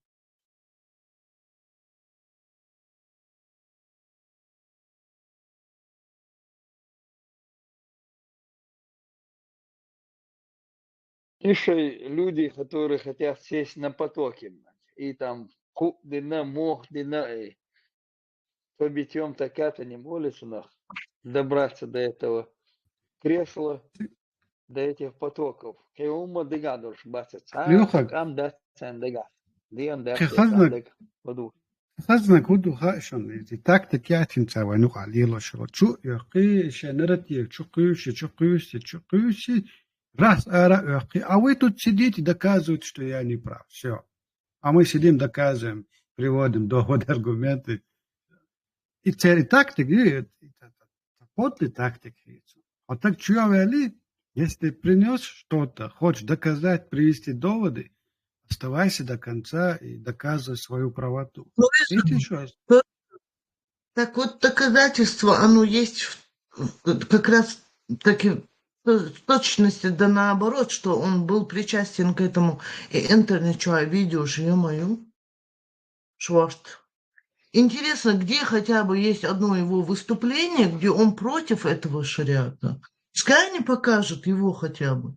Еще люди, которые хотят сесть на потоке, и там дина, мох, дина, по битьем так-то не молятся нас добраться до этого кресла, до этих потоков. Кеума дегадуш бацаца, Леха, кам дацан дега. Диан خزنا كودو خاشن إذا تكتك ياتين تسوي نوع ليلة شو يقي شنرتي شقيوش раз يقي أوي тут сидите доказывать, что я не прав. Все. А мы сидим, доказываем, приводим доводы, аргументы. И цели тактики, подлый тактик. Вот так чего вели, если принес что-то, хочешь доказать, привести доводы, оставайся до конца и доказывай свою правоту. Видите еще раз? Так вот, доказательство, оно есть как раз таки в точности да наоборот, что он был причастен к этому. И интернет, видео, ё-моё, шварт. Интересно, где хотя бы есть одно его выступление, где он против этого шариата. Пускай они покажут его хотя бы.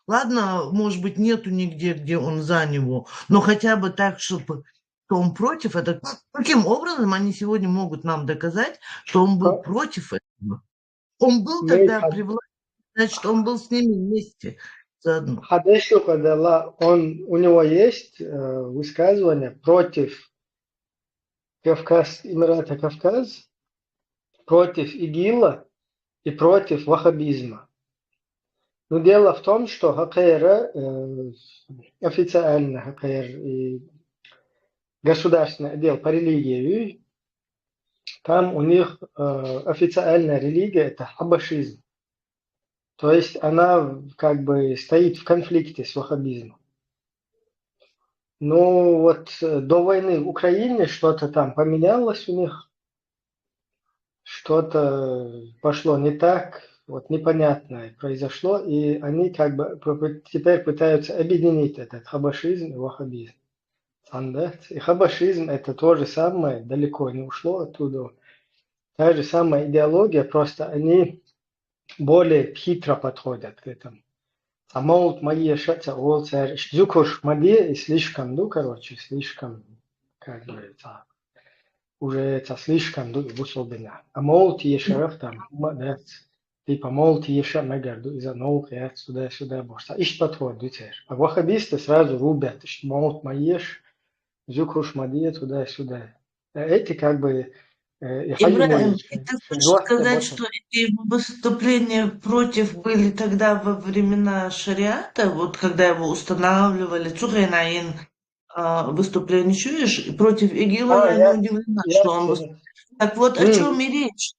Ладно, может быть, нету нигде, где он за него, но хотя бы так, чтобы он против этого. Каким образом они сегодня могут нам доказать, что он был против этого? Он был тогда при власти, значит, он был с ними вместе заодно. Хадешу Хадалла, у него есть высказывание против Эмирата Кавказ, против ИГИЛа и против ваххабизма. Но дело в том, что Хакайра, официально Хакайр и государственный отдел по религии, там у них официальная религия – это хабашизм. То есть она как бы стоит в конфликте с ваххабизмом. Ну вот до войны в Украине что-то там поменялось у них, что-то пошло не так, вот непонятное произошло, и они как бы теперь пытаются объединить этот хабашизм и ваххабизм. И хабашизм это то же самое, далеко не ушло оттуда. Та же самая идеология, просто они более хитро подходят к этому. Самоут Мадия Шаца Олцер, Зюкуш Мадия и слишком, слишком, как говорится, уже это слишком высобина. А Молт Ешеров там, типа Молт Еша Мегарду из-за наук, я сюда бошта. Ищ подходит, а ваххабисты сразу рубят, что Молт Маеш, Зюкуш Мадия туда-сюда. Эти как бы Ибраим, ты хочешь сказать, что эти выступления против были тогда во времена шариата, вот когда его устанавливали, Цухайнаин выступление, чуешь, и против ИГИЛа я не удивлена, что он выступил. Так вот, о чем и речь?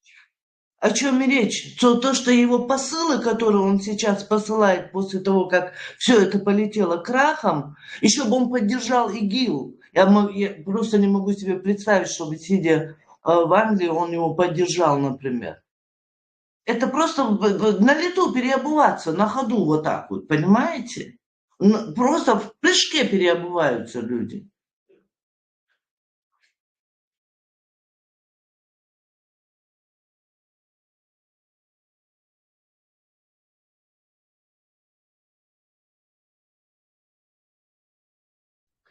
О чем и речь? То, что его посылы, которые он сейчас посылает после того, как все это полетело крахом, еще бы он поддержал ИГИЛ. Я просто не могу себе представить, чтобы, сидя в Англии, он его поддержал, например. Это просто на лету переобуваться, на ходу вот так вот, понимаете? Просто в прыжке переобуваются люди.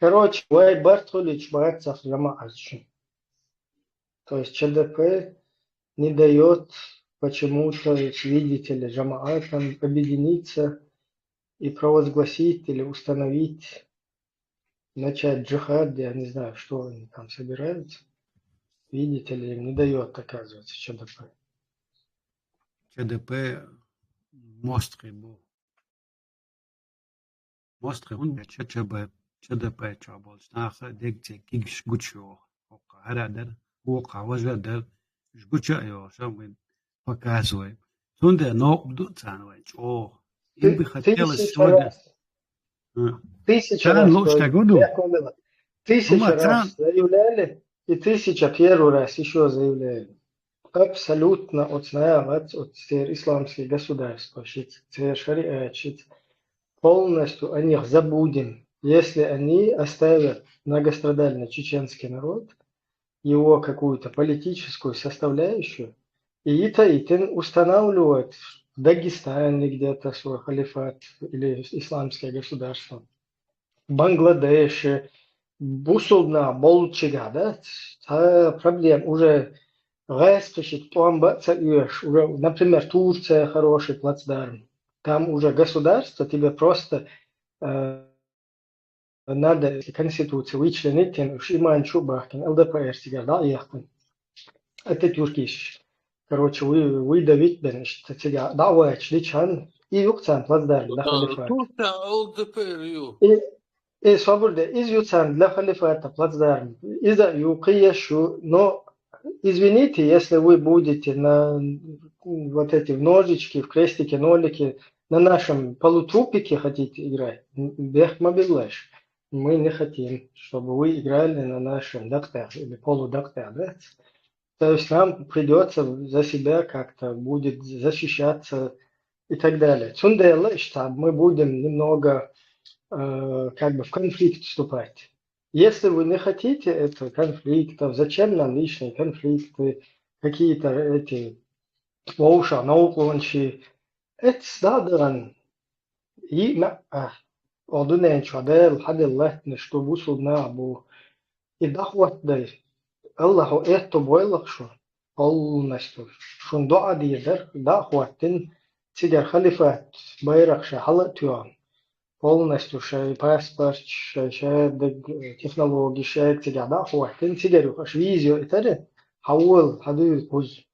Короче, Вай Бартолич боится Джамаатши. То есть ЧДП не дает почему-то, видите ли, Джамаатам объединиться и провозгласить или установить, начать джихад, я не знаю, что они там собираются. Видите ли, им не дает, оказывается, ЧДП. ЧДП Мострый был. Мострый, он ЧДП чабал. Снаха дегте кигш гучо. Ока харадер, ока вазадер. Жгуча его, сам показывает. Сунде, но бдуцанович. О, им бы хотелось Тысяча сегодня... раз. Тысяча Цан раз. лучше То году. есть, тысяча раз заявляли, и 1001 раз еще заявляли. Абсолютно отстаивать от исламских государств, шариат, полностью о них забудем, если они оставят многострадальный чеченский народ, его какую-то политическую составляющую, и это устанавливать в Дагестане где-то свой халифат или исламское государство, в Бангладеше, Бусулна, Болчига, да, проблем уже Растущит уже, например, Турция хороший плацдарм. Там уже государство тебе просто надо конституцию вычленить, уж иман чубахкин, ЛДПР тебя, да, ехать. Это тюркиш. Короче, выдавить, значит, тебя, да, личан, и юкцан плацдарм для халифата. Турция ЛДПР. И свобода, из юкцан для халифата плацдарм. Из-за юкияшу, но извините, если вы будете на вот эти ножички, в крестике, нолики, на нашем полутрупике хотите играть, бехмабиллаш. Мы не хотим, чтобы вы играли на нашем дактер или полудактер. Да? То есть нам придется за себя как-то будет защищаться и так далее. Цунделла, что мы будем немного как бы в конфликт вступать. Если вы не хотите этого конфликтов, зачем нам лишние конфликты, какие-то эти воуша, науклончи, это сдадан. И одунен чадел, хаделлах, что вусудна абу. И дахват дай. Аллаху это бойлахшу. Полностью. Шундуа дидер, дахваттин, тигер халифат, байрахша, халатюан. Полностью шай паспорт, шай технологии, шай тига да хуахтин тигарю аш визио итаре хавул хаду куз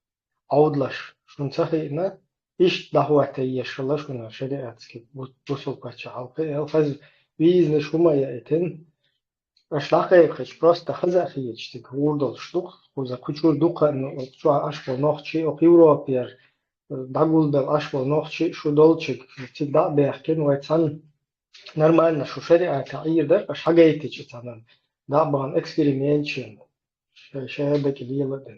аудлаш шун цахина иш да хуахта ешла шуна шариатски бусул пача халқы алфаз визны шумая итин ашлахай хич просто хазахи ичтик вурдол штук куза кучур дука чуа ашпо нохчи ок европер дагулдал ашпо нохчи шудолчик тигда бехкен вайцан нормально, что шариат аирда, аж хагайти читанан, да, бан экспериментчин, шаябаки делают.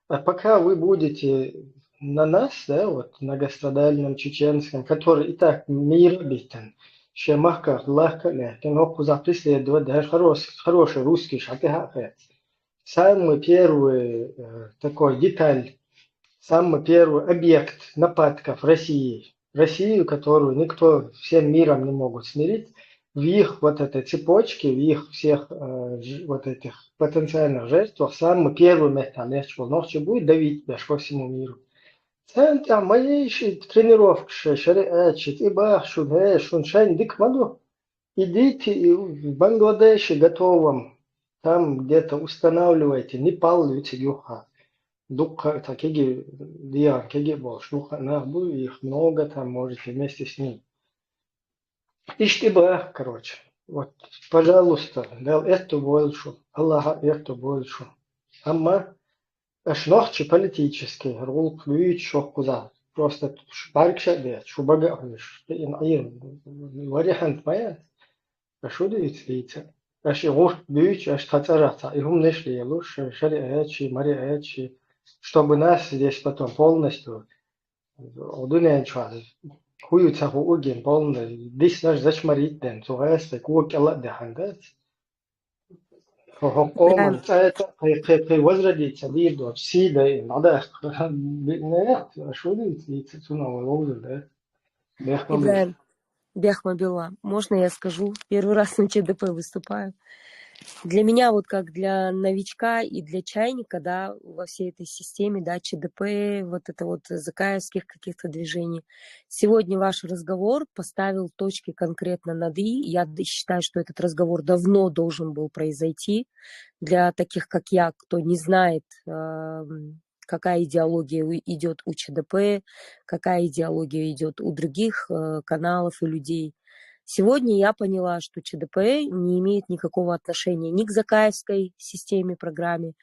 А пока вы будете на нас, да, вот многострадальном чеченском, который и так мир битен, шемахка, лахка, кино запреследовать, даже хороший русский шатыхахет. Самый первый такой деталь, самый первый объект нападков России, Россию, которую никто всем миром не могут смирить, в их вот этой цепочке, в их всех вот этих потенциальных жертвах, самый первый механизм ночью будет давить даже по всему миру. Центр моей тренировки, шариачит, и бах, шуншайн, дикмаду, идите в Бангладеше готовом, там где-то устанавливайте, Непал, Юха. Духа, такие диан, какие больше, духа нахбу, их много, там можете вместе с ним. Иштиба, короче, вот, пожалуйста, дал это больше, Аллаха это больше. Амма, Ошнохчи политический, рул плюит шохкуза. Просто баркша дет, шубага хвиш. Ин вариант моя. Ашу дит. Аши гуш бьюч, аш тацарата. И хум нешли елуш, шари аячи, мари аячи. Чтобы нас здесь потом полностью удунян чуаз. Хую цаху уген полный. Дис наш зачмарит ден. Цугаста куок алла дехандат. إبراهيم это возродиться либо в силе, надо нет, что это снова лозунг, да, Ибраим Бяхмабилла, можно я скажу? Первый раз на ЧДП выступаю. Для меня, вот как для новичка и для чайника, да, во всей этой системе, да, ЧДП, вот это вот закаевских каких-то движений. Сегодня ваш разговор поставил точки конкретно над «и». Я считаю, что этот разговор давно должен был произойти. Для таких, как я, кто не знает, какая идеология идет у ЧДП, какая идеология идет у других каналов и людей. Сегодня я поняла, что ЧДП не имеет никакого отношения ни к закаевской системе, программе,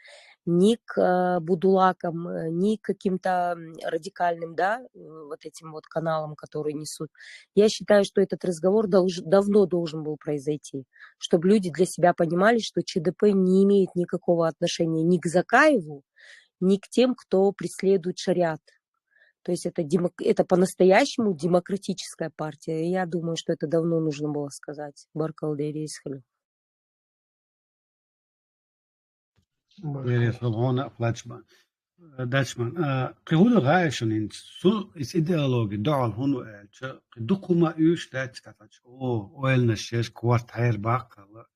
ни к будулакам, ни к каким-то радикальным, да, вот этим вот каналам, которые несут. Я считаю, что этот разговор давно должен был произойти, чтобы люди для себя понимали, что ЧДП не имеет никакого отношения ни к Закаеву, ни к тем, кто преследует шариат. То есть это по-настоящему демократическая партия. И я думаю, что это давно нужно было сказать. Баркалдери Исхалю. Dutchman, قهول غايشن إن سو إس إيديولوجي دعال هونو إلش قدوكما إيش تاتش كاتش أويلنا الشيش كوارت حير باقة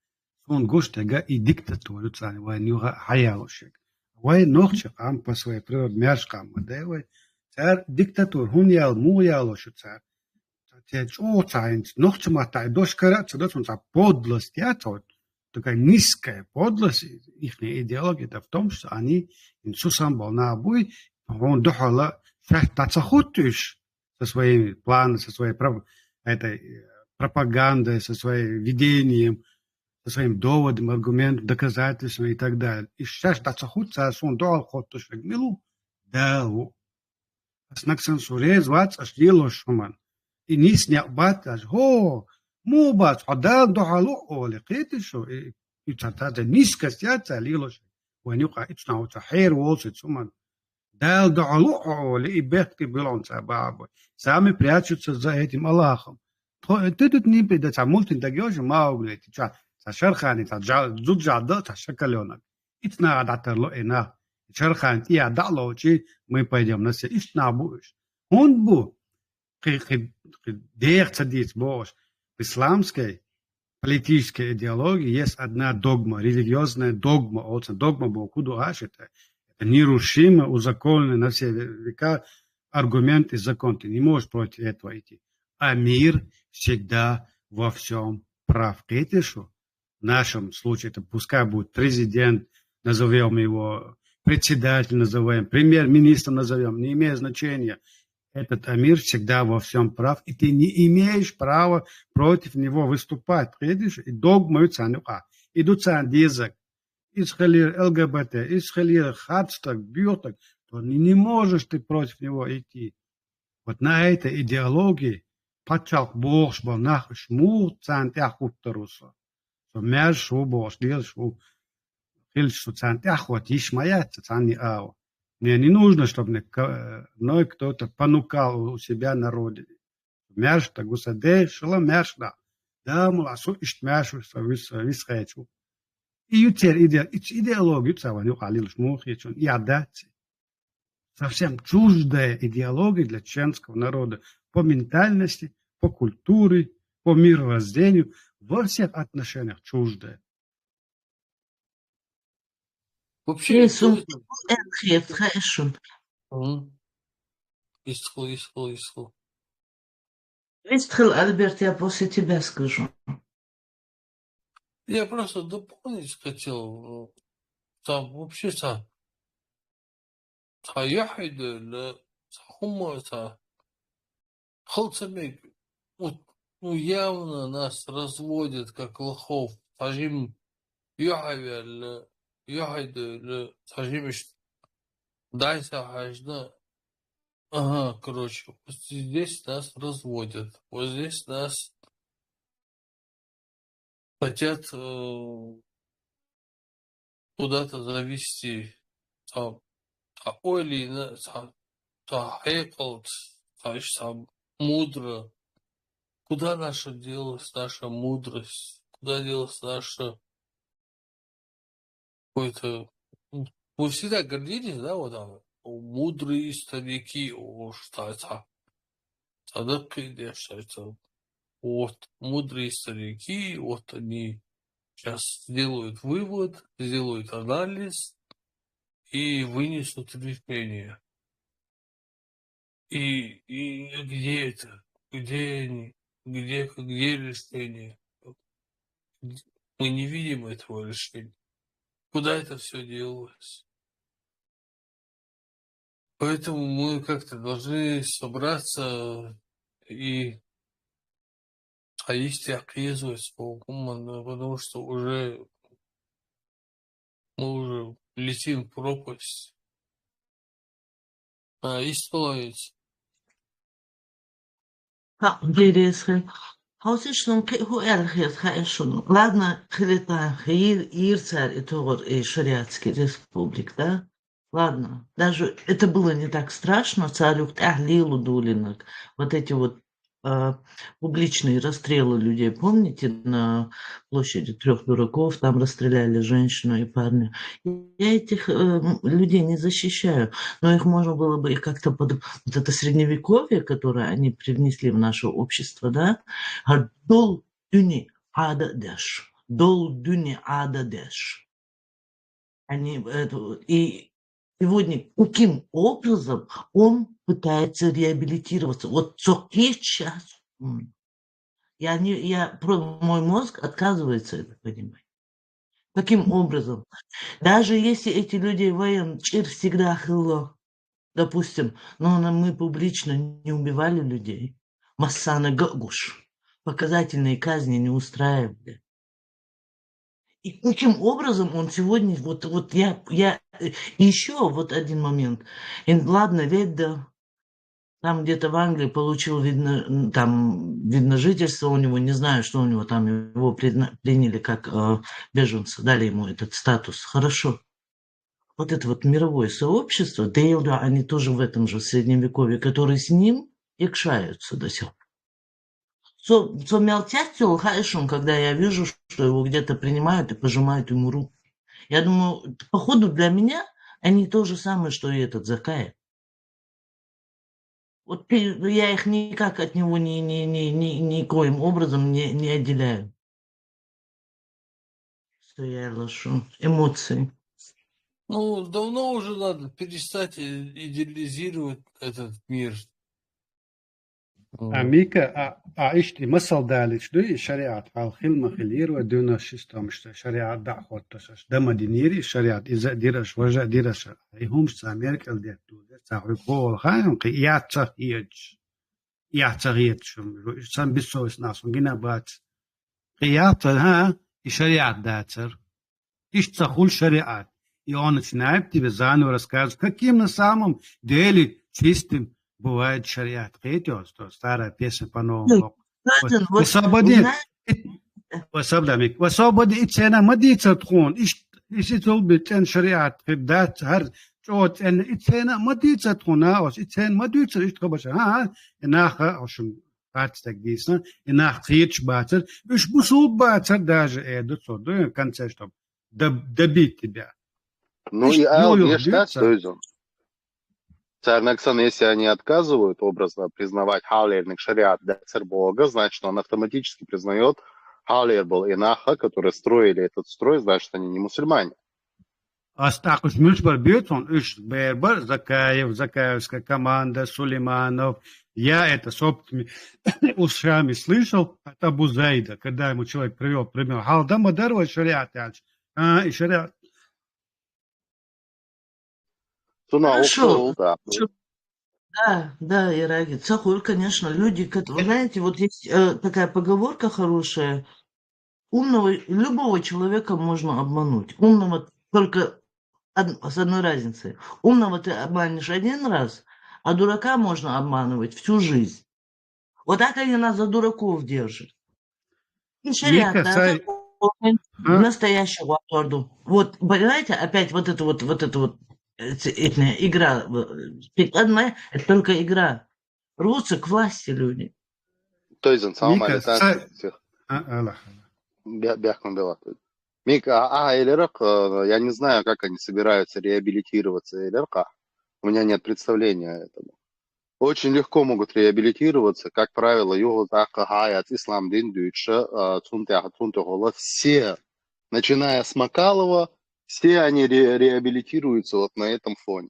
سون قوش تجا إي ديكتاتور يتصاني وين يوغا حيالوشك وين نوخش قام بسوي بريود ميرش قام مداوي تار ديكتاتور هون يال مو يالوش تار تاتش أو تاينت نوخش ما تاي دوش كرات تدوش من подлость тятот. Такая низкая подлость их идеологии это в том, что они Иисусом был на обуй, он духала тацахутыш со своими планами, со своей этой пропагандой, со своим видением, со своим доводом, аргументом, доказательством и так далее. И сейчас тацахутся, он духал хотуш гмилу, да, аснаксан суре звать аж дело шуман. И не снял бат аж, مو بس عدال دعالو أولي قيت شو يتعطى نيسكا سياسة ليلوش وين يقع إتنا وتحير وولسي تسمان دال دعالو أولي إبهت كبيرون سابابو سامي برياتشو за этим Аллахом. Ты не беда, та мультин дагёжи маугле, та шархани, та джуджада, та шакаленок. Итна адатерло ина. Шархан и адало, чи мы пойдем на все. Итна будешь. Он бу. Дех цадис бош. В исламской политической идеологии есть одна догма, религиозная догма. Догма Богу это нерушимо, узаконенный на все века аргумент и закон. Ты не можешь против этого идти. А мир всегда во всем прав. Это что? В нашем случае это пускай будет президент, назовем его, председатель назовем, премьер-министр назовем, не имеет значения. Этот амир всегда во всем прав, и ты не имеешь права против него выступать. Видишь? И догмы идут язык. Исхалир ЛГБТ, исхалир хадстак, бьютак, то не можешь ты против него идти. Вот на этой идеологии пачал Бог, что нах шму цантях уттаруса. Что мяш шу Бог, дел шу хил шу цантях вот ишмаяться цани ау. Мне не нужно, чтобы мной кто-то понукал у себя на родине. Мяш так гусаде, шла мяш да. Да, муласу ишт мяшу висхайчу. И ютер идеологию цаваню халил шмухичун и адати. Совсем чуждая идеология для чеченского народа по ментальности, по культуре, по мировоззрению, во всех отношениях чуждая. Вообще, Исхал, Альберт, я после тебя скажу. Я просто дополнить хотел. Там вообще-то яхид халцамик. Ну, явно нас разводят как лохов. Тажим яхид тажим Дай Сахач, да. Ага, короче, вот здесь нас разводят. Вот здесь нас хотят куда-то завести. Там, Ойли, Хейкл, там, мудро. Куда наша делась наша мудрость? Куда делась наша какой-то... Вы всегда гордились, да, вот там, мудрые старики, что тогда придешь, это вот мудрые старики, вот они сейчас сделают вывод, сделают анализ и вынесут решение. И где это? Где они? Где решение? Мы не видим этого решения. Куда это все делалось? Поэтому мы как-то должны собраться и есть оказывается, потому что мы уже летим в пропасть. Исполнить. Интересно. Hausischen hu erghet хаешун. Ладно, хилита ирцар и тор и шариатский республик, да? Ладно, даже это было не так страшно, царю Ахлилу Дулинок, вот эти вот публичные расстрелы людей, помните, на площади 3 дураков, там расстреляли женщину и парня. Я этих людей не защищаю, но их можно было бы как-то вот это средневековье, которое они привнесли в наше общество, да, дол дюни ада деш, дол дюни ада деш. Они и сегодня каким образом он пытается реабилитироваться? Вот сейчас мой мозг отказывается это понимать. Каким образом? Даже если эти люди воюют, всегда хыло, допустим, но мы публично не убивали людей. Массана гагуш. Показательные казни не устраивали. И каким образом он сегодня, вот я еще вот один момент. И ладно, Ведда там где-то в Англии получил, видно, жительство у него, не знаю, что у него там, его приняли как беженца, дали ему этот статус. Хорошо. Вот это вот мировое сообщество, Дейлда, они тоже в этом же средневековье, которые с ним якшаются до сих пор. Когда я вижу, что его где-то принимают и пожимают ему руку. Я думаю, походу для меня они то же самое, что и этот Закаев. Вот я их никак от него никоим образом не отделяю. Что я лошу. Эмоции. Ну, давно уже надо перестать идеализировать этот мир. Мика, ишти масал далич дуи шариат алхил махилир ва дуна шистам что шариат да хотташ да мадинири шариат иза дираш важа дираш айхум самеркел детту сахрикол хаим qiyatsa yach сам бессовестно нас гина бат qiyatsa ها шариат датер ишцахул шариат и он начинает тебе заново рассказывать, каким на самом деле чистым бывает шариат. То старая песня по-новому. وصابدي إتسانا مديت تكون إيش تلبي شريعة خدات هر جوت إن إتسانا مديت تكون أوس إتسان مديت إيش تقبش إناخ عشان قات تقديسنا إناخ خيتش باتر إيش بصوب باتر داج صدق كان تشتم دبيت تبع. Ну и Царнаксан, если они отказывают образно признавать Халерник шариат децер Бога, значит, он автоматически признает Халер был Инаха, которые строили этот строй, значит, они не мусульмане. Астакуш Мюшбар Бютон, Бербар, Закаевская команда, Сулейманов. Я это собственными ушами слышал от Абу Заида, когда ему человек привел пример. Халда Мадарова шариат, и шариат. Хорошо. Да, Ираги. Цахуль, конечно, люди, которые, знаете, вот есть такая поговорка хорошая. Любого человека можно обмануть. Умного только с одной разницей. Умного ты обманешь один раз, а дурака можно обманывать всю жизнь. Вот так они нас за дураков держат. Шариат, Мика, да, сай... закон А? настоящего аккорду. Вот, понимаете, опять вот это вот игра прикладная, это только игра. Рвутся к власти люди. Toisen saama Мика, сай... Аллах. Бяхман Белатович. Мика, Элерах, я не знаю, как они собираются реабилитироваться, Элерха. У меня нет представления о этом. Очень легко могут реабилитироваться, как правило, ислам дин все, начиная с Макалова, все они реабилитируются вот на этом фоне.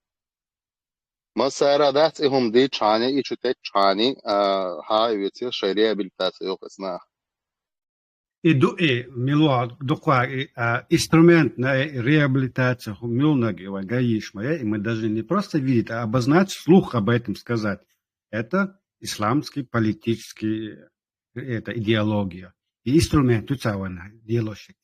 Масарадат ихум ди чани и чутет чани, реабилитация ёхасна. Милуа докла инструмент на реабилитацию милнагива гаишма, и мы должны не просто видеть, а обозначить, вслух об этом сказать. Это исламский политический, это идеология. И инструмент уцавана, диалогик.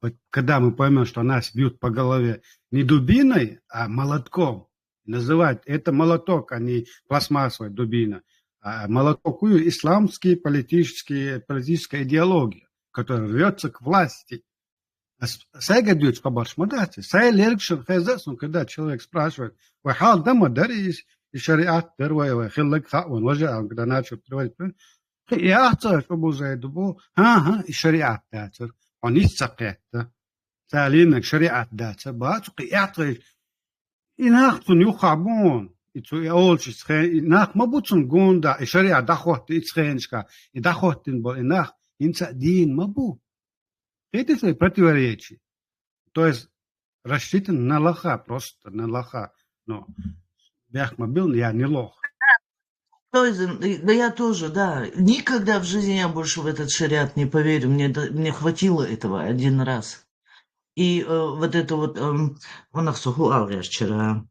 Вот когда мы поймем, что нас бьют по голове не дубиной, а молотком, называть это молоток, а не пластмассовая дубина, а молоток исламский политическая идеология, которая рвется к власти. Сега дють побачмадати. Сай леркшн хезасун, когда человек спрашивает, «Вахал дама дарис и шариат тервая хиллак хаун важа», когда начал приводить, и ахтар фабу зайдубу, и шариат датер, он исцакетта, салинак шариат датер, бацук и ахтар, и нахтун юхабун, и олчи схен, и нах мабуцун гунда, и шариат дахот и схеншка, и дахотин бол, и нах инца дин мабу. Это свои противоречия. То есть рассчитан на лоха, просто на лоха. Но Бяхмабил, я не лох. Да я тоже, да. Никогда в жизни я больше в этот шариат не поверю. Мне хватило этого один раз. И вот это вот... Он ахсухуал я вчера.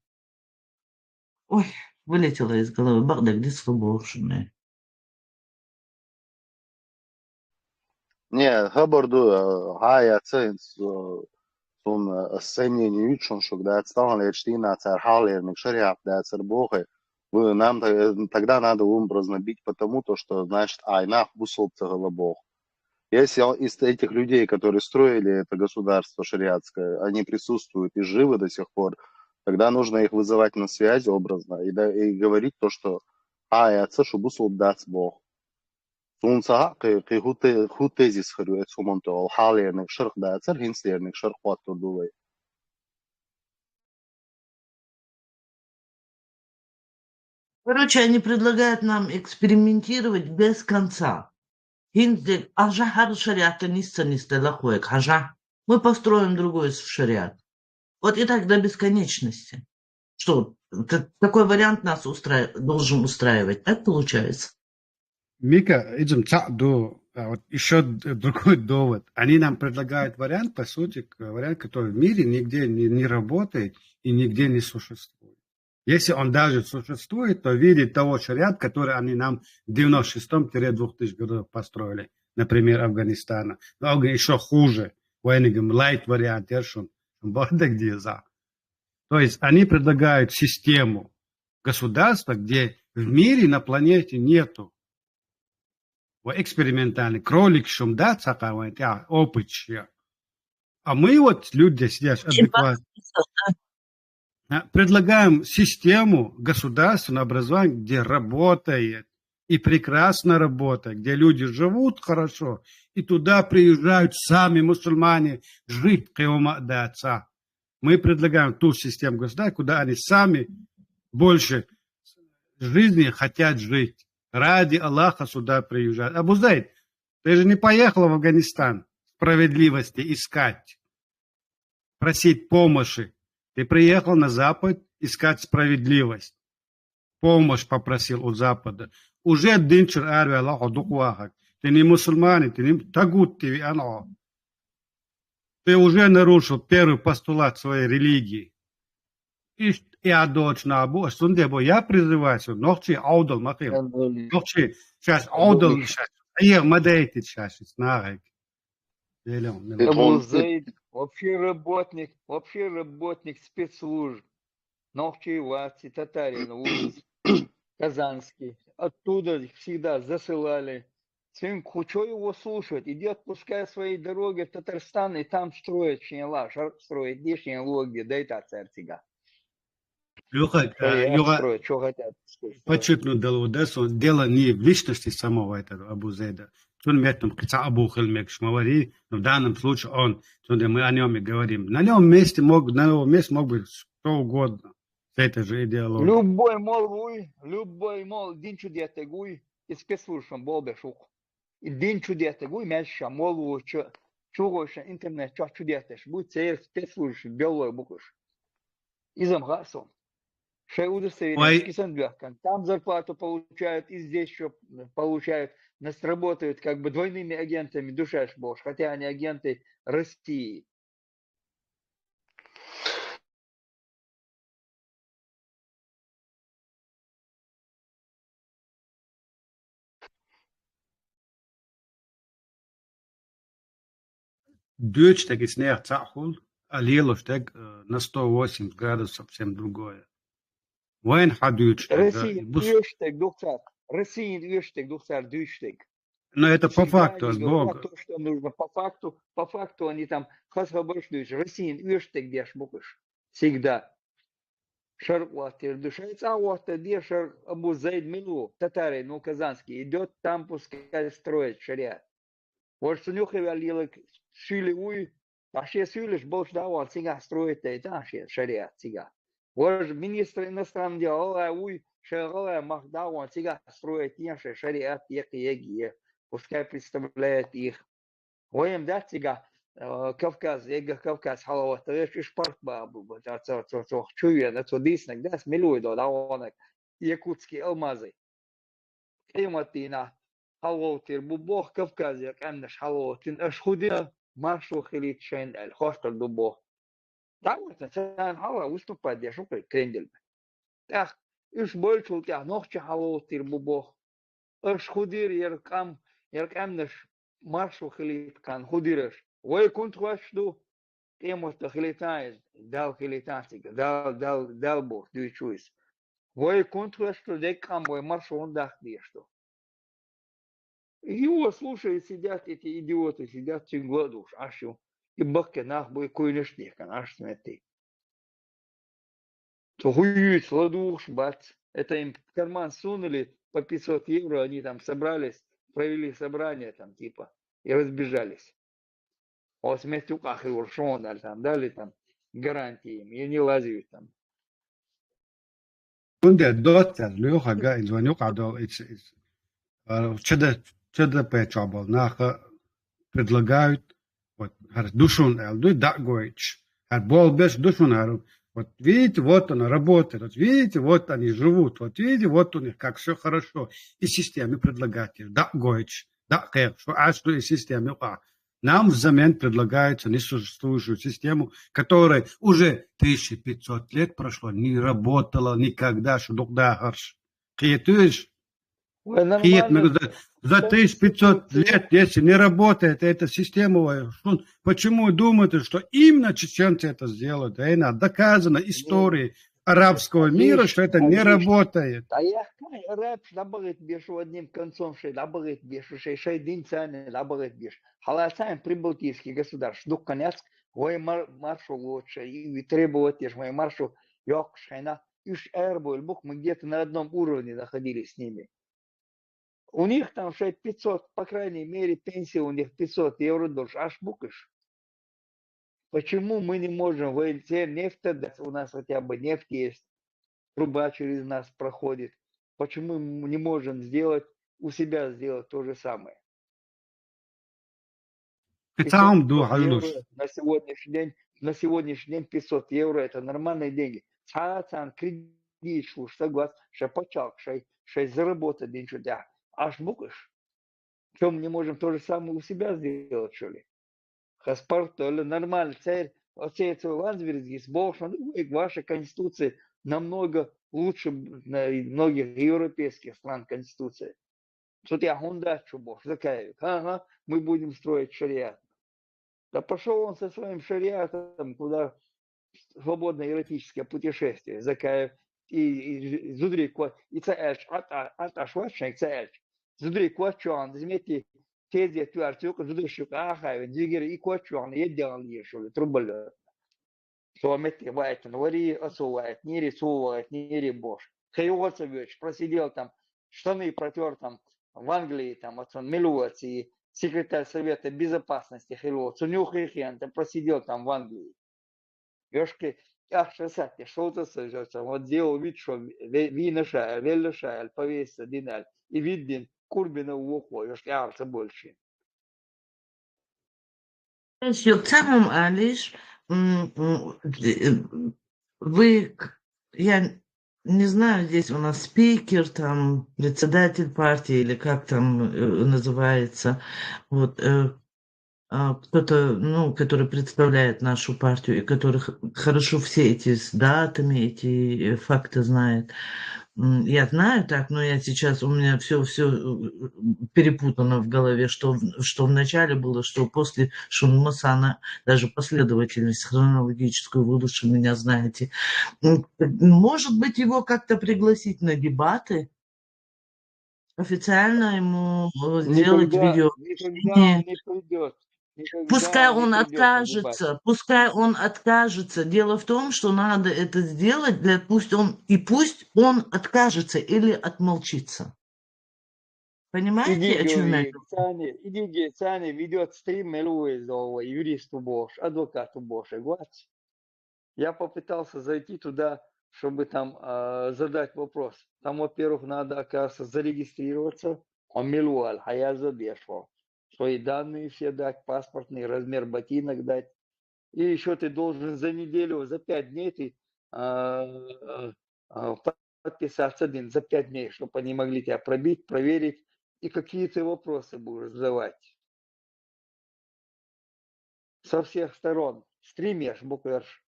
Ой, вылетело из головы. Багдад, где свободные. Не, хабарду, я ценс, сон сцене учен, что когда отстал я чтина цархалер, шариат, да царбохи, нам тогда надо образно бить потому, что значит айнах бусол цагалабох. Если из этих людей, которые строили это государство шариатское, они присутствуют и живы до сих пор, тогда нужно их вызывать на связь образно и говорить то, что я цашу бусол дац бог. Сунца хутезис хрюет сумонтол халерник шарх дацер хинслерник шарх паттурдувай. Короче, они предлагают нам экспериментировать без конца. Хинзель, ажа хар шариата нисца лахуек, ажа. Мы построим другой шариат. Вот и так до бесконечности. Что, такой вариант нас должен устраивать, так получается? Мика, идем цаду, вот еще другой довод. Они нам предлагают вариант, по сути, вариант, который в мире нигде не работает и нигде не существует. Если он даже существует, то в виде того шариат, который они нам в 96-2000 годах построили, например, Афганистана. Но еще хуже, лайт вариант, то есть они предлагают систему государства, где в мире на планете нету экспериментальный кролик, шумда, опыт. А мы вот, люди сидят адекватно, предлагаем систему государственного образования, где работает и прекрасно работает, где люди живут хорошо, и туда приезжают сами мусульмане жить до отца. Мы предлагаем ту систему государства, куда они сами больше жизни хотят жить. Ради Аллаха сюда приезжают. Абу Зайд, ты же не поехал в Афганистан справедливости искать, просить помощи. Ты приехал на Запад искать справедливость. Помощь попросил у Запада. Уже динчер арви Аллаху духвахак. Ты не мусульманин, ты не тагут ты ано. Ты уже нарушил первый постулат своей религии. И адоч на абу, сундебо, я призываю, нохчи аудал махил. Нохчи, сейчас аудал, сейчас, мадейти сейчас, снарек. Абу Зейд, вообще работник спецслужб, Нахчевати, Татарин, Уз, Казанский. Оттуда всегда засылали. Сын, что его слушать? Иди отпускай свои дороги в Татарстан и там строит шенла, строит не шенлоги, да и та церцига. Люха, Шариат Юга строит, что хотят. подчеркнул Далудесу, дело не в личности самого этого Абу Зейда. Он метнул к Абу Хилмек Шмавари, но в данном случае он, мы о нем и говорим. На нем месте мог быть что угодно с этой же идеологией. Любой мол, дин чудетегуй, и спецслужбам болбешук. И дин чудетегуй, мяша, молу, чугоша, интернет, чудетеш, будет цей спецслужб, белой букуш. Изам гасом. Шей удостоверение, списан бляхкан. Там зарплату получают, и здесь еще получают. Нас работают как бы двойными агентами, душаш бож, хотя они агенты России. Дючтег из нех цахул, а лилоштег на 180 градусов совсем другое. Вайн хадючтег. Россия дючтег, духцар дючтег. Но это по факту, от Бога. То, что нужно по факту они там хасхабаршлюсь. Россия дючтег деш букаш. Всегда. Шарватер душается, а вот дешер Абу Зейд Милу, татарин, ну казанский, идет там пускай строить шариат. Вот что нюхай лилок шили уй, а ще сюлиш больше давал, сега строит это шариат, сега. Вот министр иностранных дел, уй, шарала махдавал, сега строит наше шариат, еги, пускай представляет их. Воем да, сега, Кавказ, Кавказ, халават, иш парк бабу, чуя, на то диснак, да, смелюй до даванок, якутские алмазы. Иматина, халаватир, бубох, Кавказе, камнаш халаватин, аш худина, маршу хилит шайн, аль хостер дубох. Да, вот, сан хала, выступать, я шукай, крендель. Так, иш больше у тебя, ногча халаватир, бубох. Аш худир, яркамнаш, маршу хилит кан, худираш. Вой кунт вашду, эмот хилитайз, дал хилитантик, дал бог, дючуис. Вой кунт вашду, декам, вой маршу он дахди, что. Его слушают, сидят эти идиоты, сидят цингладу, ашу, и бахке нах бой койнешних, аш смети. То хуют, сладуш, бац. Это им в карман сунули по 500 евро, они там собрались, провели собрание там типа, и разбежались. Вот вместе у шон дали там гарантии им, и не лазят там. Унде доттер Люха га звонюк адо ЧДП чабал наха предлагают вот душун элду дагоич. Бол без душун. Вот видите, вот она работает, вот видите, вот они живут, вот видите, вот у них как все хорошо. И системе предлагают, да, гоич, да, что, а что и системе, нам взамен предлагается несуществующую систему, которая уже 1500 лет прошло, не работала никогда, что да, харш. За 1500 лет, если не работает эта система, почему думаете, что именно чеченцы это сделают? Доказано историей арабского мира, что это не работает. А я араб, добавить бешу одним концом, добавить бешу, шейдин цены, добавить беш. Халацаем прибалтийский государств, дух конец, вой маршу лучше, и требовать, мой маршу, йок, шайна, иш эрбуль, бух, мы где-то на одном уровне находились с ними. У них там 500, по крайней мере, пенсия у них 500 евро душ, аж букаш. Почему мы не можем выйти нефть, у нас хотя бы нефть есть, труба через нас проходит. Почему мы не можем сделать, у себя сделать то же самое? 500 евро на сегодняшний день 500 евро это нормальные деньги. Цан кредит, согласен, шапачак, шей заработать день чудя. Аж букаш. Чем мы не можем то же самое у себя сделать, что ли? Хаспарт, нормально, цель, оценивается ландсбергис, ваша конституция намного лучше многих европейских стран конституции. Что я хундачу бог, закаиваю. Ага, мы будем строить шариат. Да пошел он со своим шариатом, куда свободное эротическое путешествие. Закая и зудри кот и цаэльч ата швачник цаэльч. Зудри кот чуан змети тезе туартюк зудри шука ахай дигер и кот чуан еддян ешул трубал. Суамети вайт нори асувайт нири сувайт нири бош. Хейвоцевич просидел там, штаны протер там в Англии, там отсон Милуац и секретарь Совета Безопасности Хейлоц, у него там просидел там в Англии. Ёшки, ахшасати, что-то сожжется, вот делал вид, что виношаэль, веллошаэль, повесится диналь, и виден Курбина в ухо, ёшки, арца больше. Самым Алиш, вы, я не знаю, здесь у нас спикер, там, председатель партии, или как там называется, вот, кто-то, ну, который представляет нашу партию, и который хорошо все эти с датами, эти факты знает. Я знаю так, но я сейчас, у меня все перепутано в голове, что вначале было, что после Шунмасана, даже последовательность хронологическую вы лучше меня знаете. Может быть, его как-то пригласить на дебаты? Официально ему сделать видео? Никогда он не придет. Пускай он откажется. Дело в том, что надо это сделать, пусть он откажется или отмолчится. Понимаете, о чем я говорю? Иди, Саня ведет стрим юристу Бош, адвокату Боша. Я попытался зайти туда, чтобы там задать вопрос. Там, во-первых, надо, оказывается, зарегистрироваться. Милуаль, хаяза бешвал. Свои данные все дать, паспортный, размер ботинок дать. И еще ты должен за неделю, за 5 дней ты подписаться за 5 дней, чтобы они могли тебя пробить, проверить. И какие-то вопросы будешь задавать. Со всех сторон. Стримишь, букварш.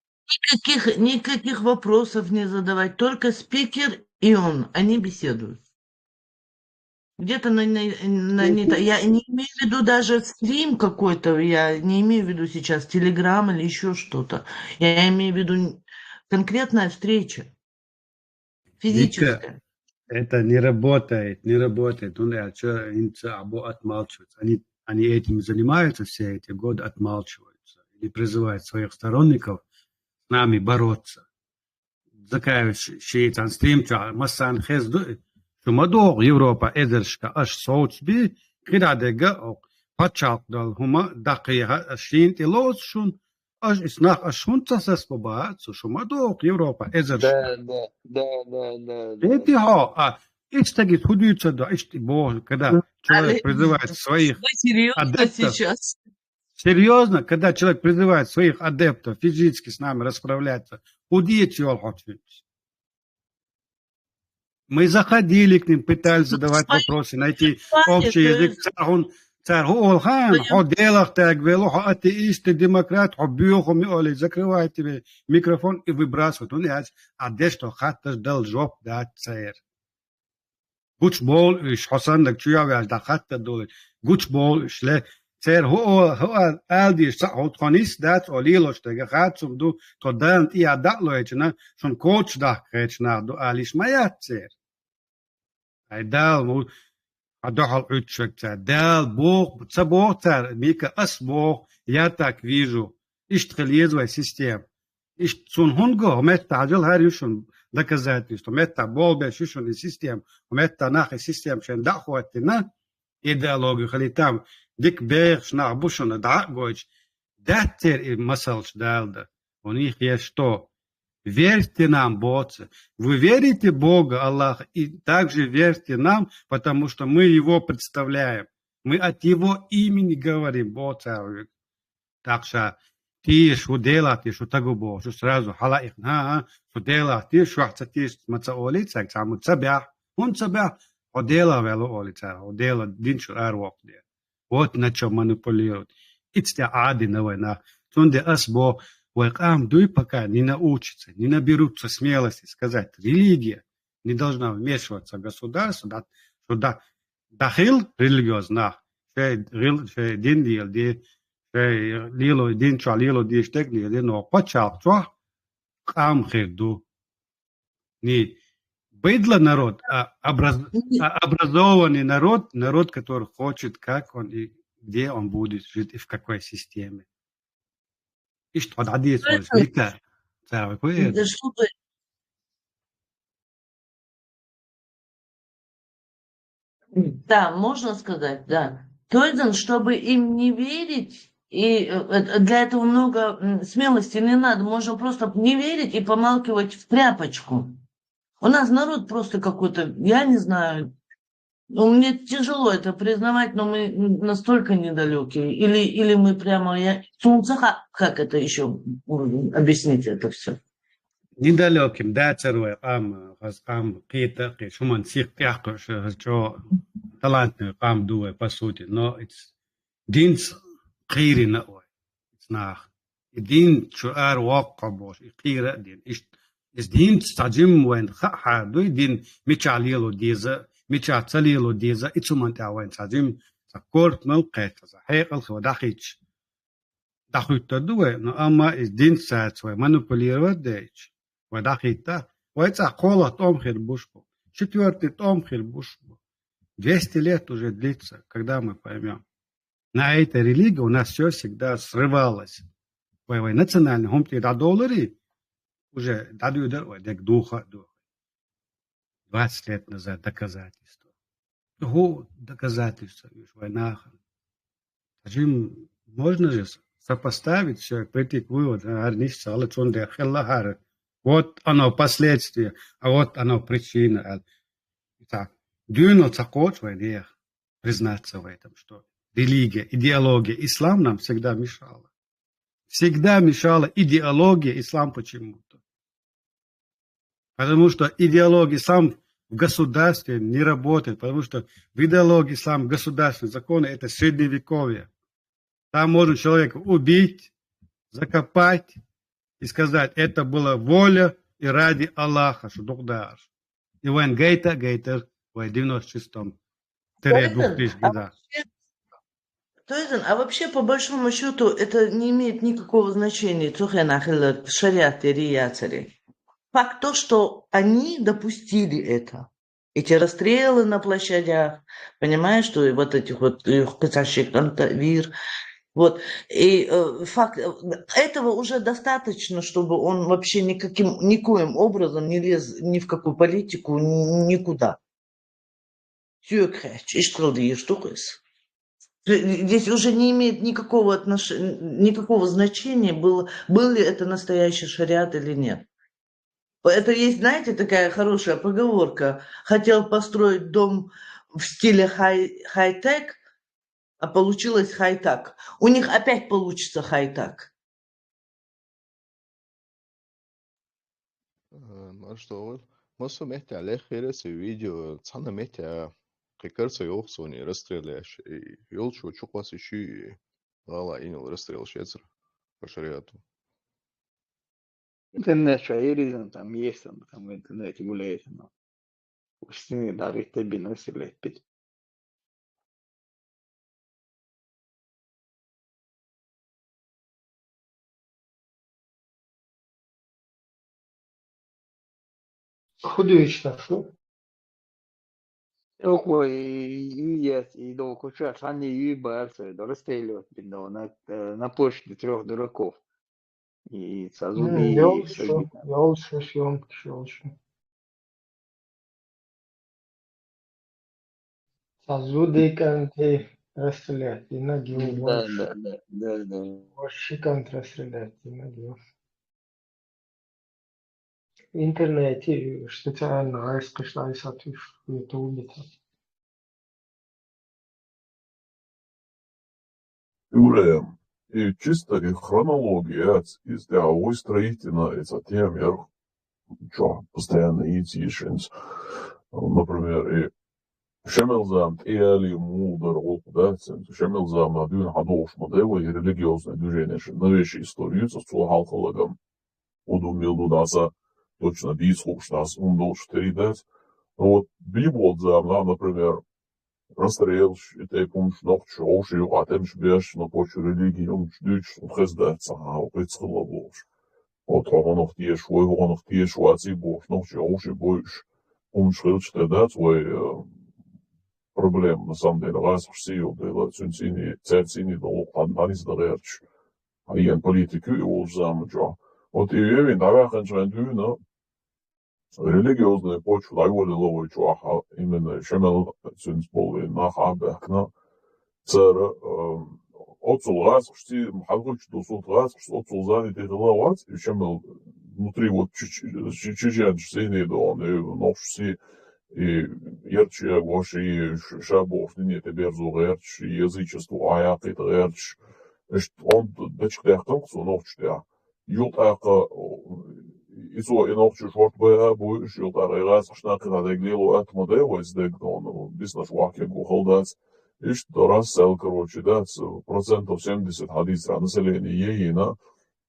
Никаких вопросов не задавать. Только спикер и он. Они беседуют. Где-то я не имею в виду даже стрим какой-то, я не имею в виду сейчас Телеграм или еще что-то. Я имею в виду конкретная встреча. Физическая. Вика, это не работает. Отмалчиваются. Они этим занимаются все эти годы, отмалчиваются. И призывают своих сторонников с нами бороться. Закая шейтан стрим, массан хезду. Шумадо Европа эдершка аш соучби кирадега пачак дал хума дакия шин илос шун аш иснах аш шун цасас баба шумадо Европа эдершка. Да. Эти истаги худуются да ишти бог, когда человек призывает своих адептов. Серьезно, когда человек призывает своих адептов физически с нами расправляться, худеет его хоть. Мы заходили к ним, пытались задавать вопросы, найти общий язык. Царь Олхан, делах так вело, атеисты, демократ, бьюху миоли, закрывает тебе микрофон и выбрасывает. Он яд, а дешто хатташ дал жоп да царь. Гуч бол, иш Хасан так чуя вяж да хатта долы. Гуч бол, шле царь алди сахот ханис дат олилош тега хатсум ду то дант и адатлоечна, шон коч да хечна ду алиш маят царь. Дал адахал учек дал Бог цабохтар мика асбох я так вижу иштхалезвая система ишт сун хунго метта ажал харюшун доказательство метта болбе шушун система метта нах система шен дахватина идеологию хали там дик бех шнах бушун да гоч даттер и масалш далда у них есть что. Верьте нам, братцы. Вы верите в Бога, Аллаха, и также верьте нам, потому что мы Его представляем. Мы от Его имени говорим, братцы. Так что ты что делаешь, что так было, что сразу халаих, что делаешь, что хотите, мацаоли, так само цабях, он цабях, одела велоолица, одела динчу арвок. Вот на чем манипулируют. Это ади на войнах. Тунде асбо. Вайкам дуй пока не научатся, не наберутся смелости сказать, религия не должна вмешиваться в государство, что дахил религиозно, дин дел, Лило динча лило диштегли лино почалчо камхеду. Не быдло народ, а образованный народ, который хочет, как он и где он будет жить и в какой системе. И что адис возникает. Да, можно сказать, да. Тойден, чтобы им не верить, и для этого много смелости не надо. Можно просто не верить и помалкивать в тряпочку. У нас народ просто какой-то, я не знаю, мне тяжело это признавать, но мы настолько недалекие. Или мы прямо... Как это еще объяснить это все? Недалеким, да, церве, какие-то, шуман сихтях, что талантный, дуэ, по сути, но динс кирина, it's нах. И дин, чуар, вакка, бош, и кира, дин, is dient tajim wen kha do din michalilo diza michalilo diza itsumanta wen tajim sakort mawqat sahiq al khwadakh dakhita do no ama is dient sat wa manipulировать дечь wadakita wa это qolat omkhir bushbo четвертый omkhir bushbo 200 лет уже длится, когда мы поймем. На этой религии у нас все всегда срывалось. Национальный хомти до доллары уже дадут духа 20 лет назад доказательства. Доказательства в войнах. Можно же сопоставить все, прийти к выводу, вот оно последствия, а вот оно причина. Так, признаться в этом, что религия, идеология, ислам нам всегда мешала. Всегда мешала идеология, ислам почему-то. Потому что идеология ислам в государстве не работает, потому что в идеологии ислам государственные законы это средневековье. Там можно человека убить, закопать и сказать, это была воля и ради Аллаха, что духдаш. И вен гейтер в 96-м, 2000 годах. А вообще, по большому счету, это не имеет никакого значения. Шариат и рияцари. Факт то, что они допустили это. Эти расстрелы на площадях, понимаешь, что вот этих вот касащих контавир. Вот. И факт, этого уже достаточно, чтобы он вообще никоим образом не лез ни в какую политику, никуда. Здесь уже не имеет никакого отношения, никакого значения, был ли это настоящий шариат или нет. Это есть, знаете, такая хорошая поговорка. Хотел построить дом в стиле хай-тек, а получилось хай-так. У них опять получится хай-так. Ну что, мы метя лехерес видео, цана метя прикрыться ёхсони расстреляешь и ёлчу чуквас ещё гала инил расстрел шецер по шариату. Интернет шаиризм там есть, там в интернете гуляет, но пустыни дарит тебе насилие пить. Худеешь что? Около и до куча они юбаются, расстреливают на площади 3 дураков. И сазуды Ялша, съемки. Сазуды канты расстрелять, и ноги Да. Вообще канты расстрелять, и ноги. В интернете специально расписали в Ютубе. Юлия, и чисто и хронология из овой строительной затем что постоянно идти, например, и Шемелзам, Эли, Мудр, да, Шемелзам, Адюн, Хадош, Мадева и религиозное движение, новейшие истории, со Халхалагом, Удумил Дудаса, точно Дисхук, Штас, Ундол, Штеридец. Вот, Библодзам, да, например, расстрелш, и помнишь, noch чоуши, а там шбеш, на почве религии, дюч, хездаться, а опецхла бош. Вот он noch die Schuhe, wo noch die Schuhe бош, noch чоуши бош. Умшрил, что да, твой проблем, на самом деле, раз в сил, да, цинцини, церцини, да, анис да рерч. А я политику и улзам, джо. Вот и я, да, я хочу дюна, религиозные почвы, да, его лиловый чуаха, именно, шемел, цинцполы, нахабекна, цера, отцул раз, что халкуч досут раз, что отцул зани тихлават, и шемел внутри вот чуть-чуть сильнее, да, он и новши, и ярче гоши, и шабов, не те берзу ярч, язычество, аяк и ярч, он дочкляхтан, что новчтя, юлт ака, и so in auch short bei wo ich jo da ras schnack da glelo at model was de он бизнес ваке гохолдац иш дорас сел короче да процентов 70 hadis населения ейна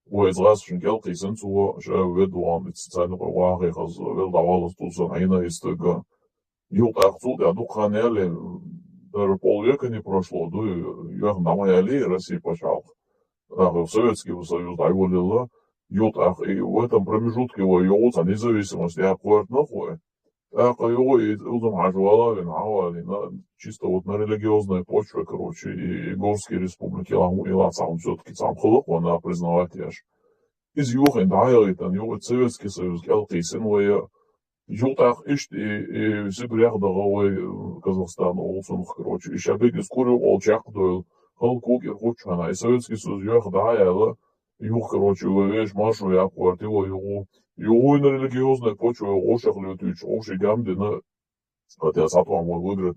wo es ras schon geld ist so wird он mit seiner ware also will da alles so einer ist ga юлт ах so да духанеле даже полвека не прошло да я намаяли Россия пошел в Советский Союз да его Ют, и в этом промежутке его независимости аккуратно нахуй. Так его и узом хажвала, чисто вот на религиозной почве, короче, и горские республики Ламу-Илаца, он все-таки сам хлоп, он признавать яш. Из юга, да, это не Советский Союз, Гелтисен, Ютах ишт и Сибирях дорогой Казахстан, Олсун, короче, и Шабеги скоро олчак дойл, Халкук и Хучана, и Советский Союз, юх, да, я юг, короче, веш машу, я квартиру, югу на религиозной почве, ошах летуч, оши гамдина, хотя сатвам выиграть,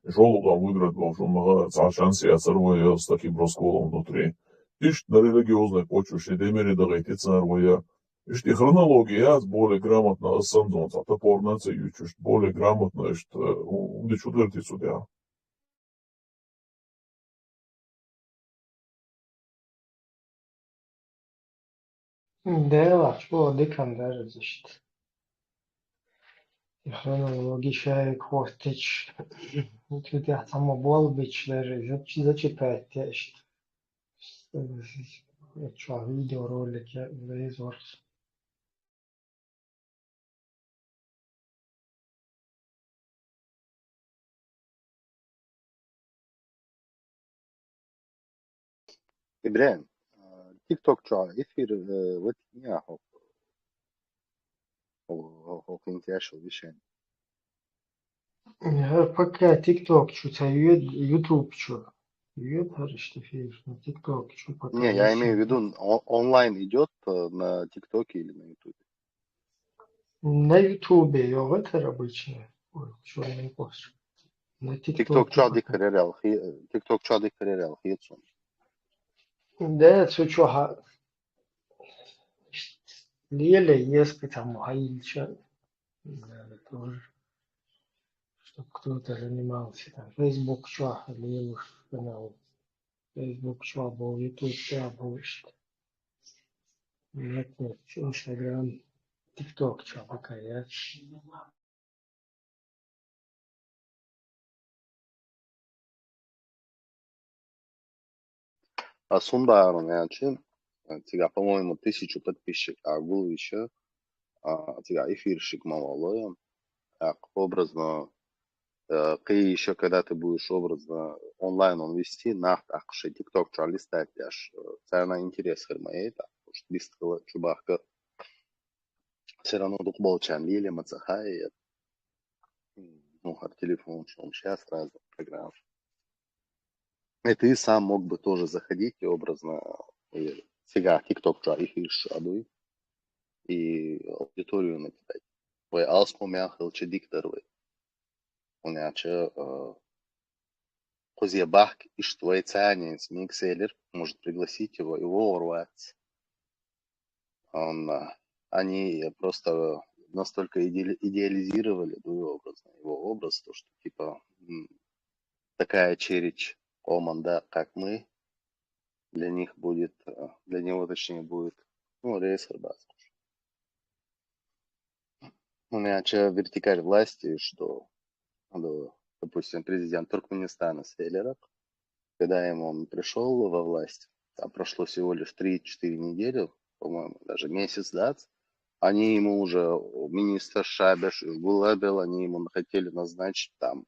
жолудам выиграть, потому что шансы я сорваю с таким расколом внутри. Ишт на религиозной почве, что демери догайти царвая, ишт и хронология, более грамотно сандон, а топор нацию, более грамотно, ишт, где четвертый судья. Да, что декан даже защит. Хронология хвостич. Вот я само болбич даже зачитать тest. Что видеоролики Razors. Ибраим, TikTok что, эфир вот не хок интересно вещей. Пока TikTok что-то YouTube что. YouTube хорошо эфир на TikTok что пока. Не, я имею в виду онлайн идет на ТикТоке или на Ютубе? На Ютубе я в это обычно. Ой, черный пост. На TikTok что декорировал? TikTok что декорировал? Хитсон. Да, что леле есть там хаильча. Тоже. Чтобы кто-то занимался там. Facebook что леле канал. Facebook что был, YouTube что был. Нет, Instagram, TikTok что пока я. А Сундару, тебя, по-моему, 1000 подписчиков, а был еще тебя эфирщик мало, так образно, ты еще, когда ты будешь образно онлайн он вести, так что TikTok что листать, аж цена интерес хермает, потому что листала чубахка, все равно тут болчан лили мацахай, ну, телефон, что он сейчас сразу программ. И ты сам мог бы тоже заходить и образно сега TikTok что эфир шадуй и аудиторию накидать. Вы алспомяхал че дикторы. Уначе Козьябах и что цанец микселер может пригласить его урвать. Они просто настолько идеализировали его образ, то что типа такая черечь команда, как мы, для него точнее будет, рейсер бас. У меня вертикаль власти, что допустим, президент Туркменистана Селеров, когда он пришел во власть, там прошло всего лишь 3-4 недели, по-моему, даже месяц, да, они ему уже, министр Шабеш, Гулабел, они ему хотели назначить там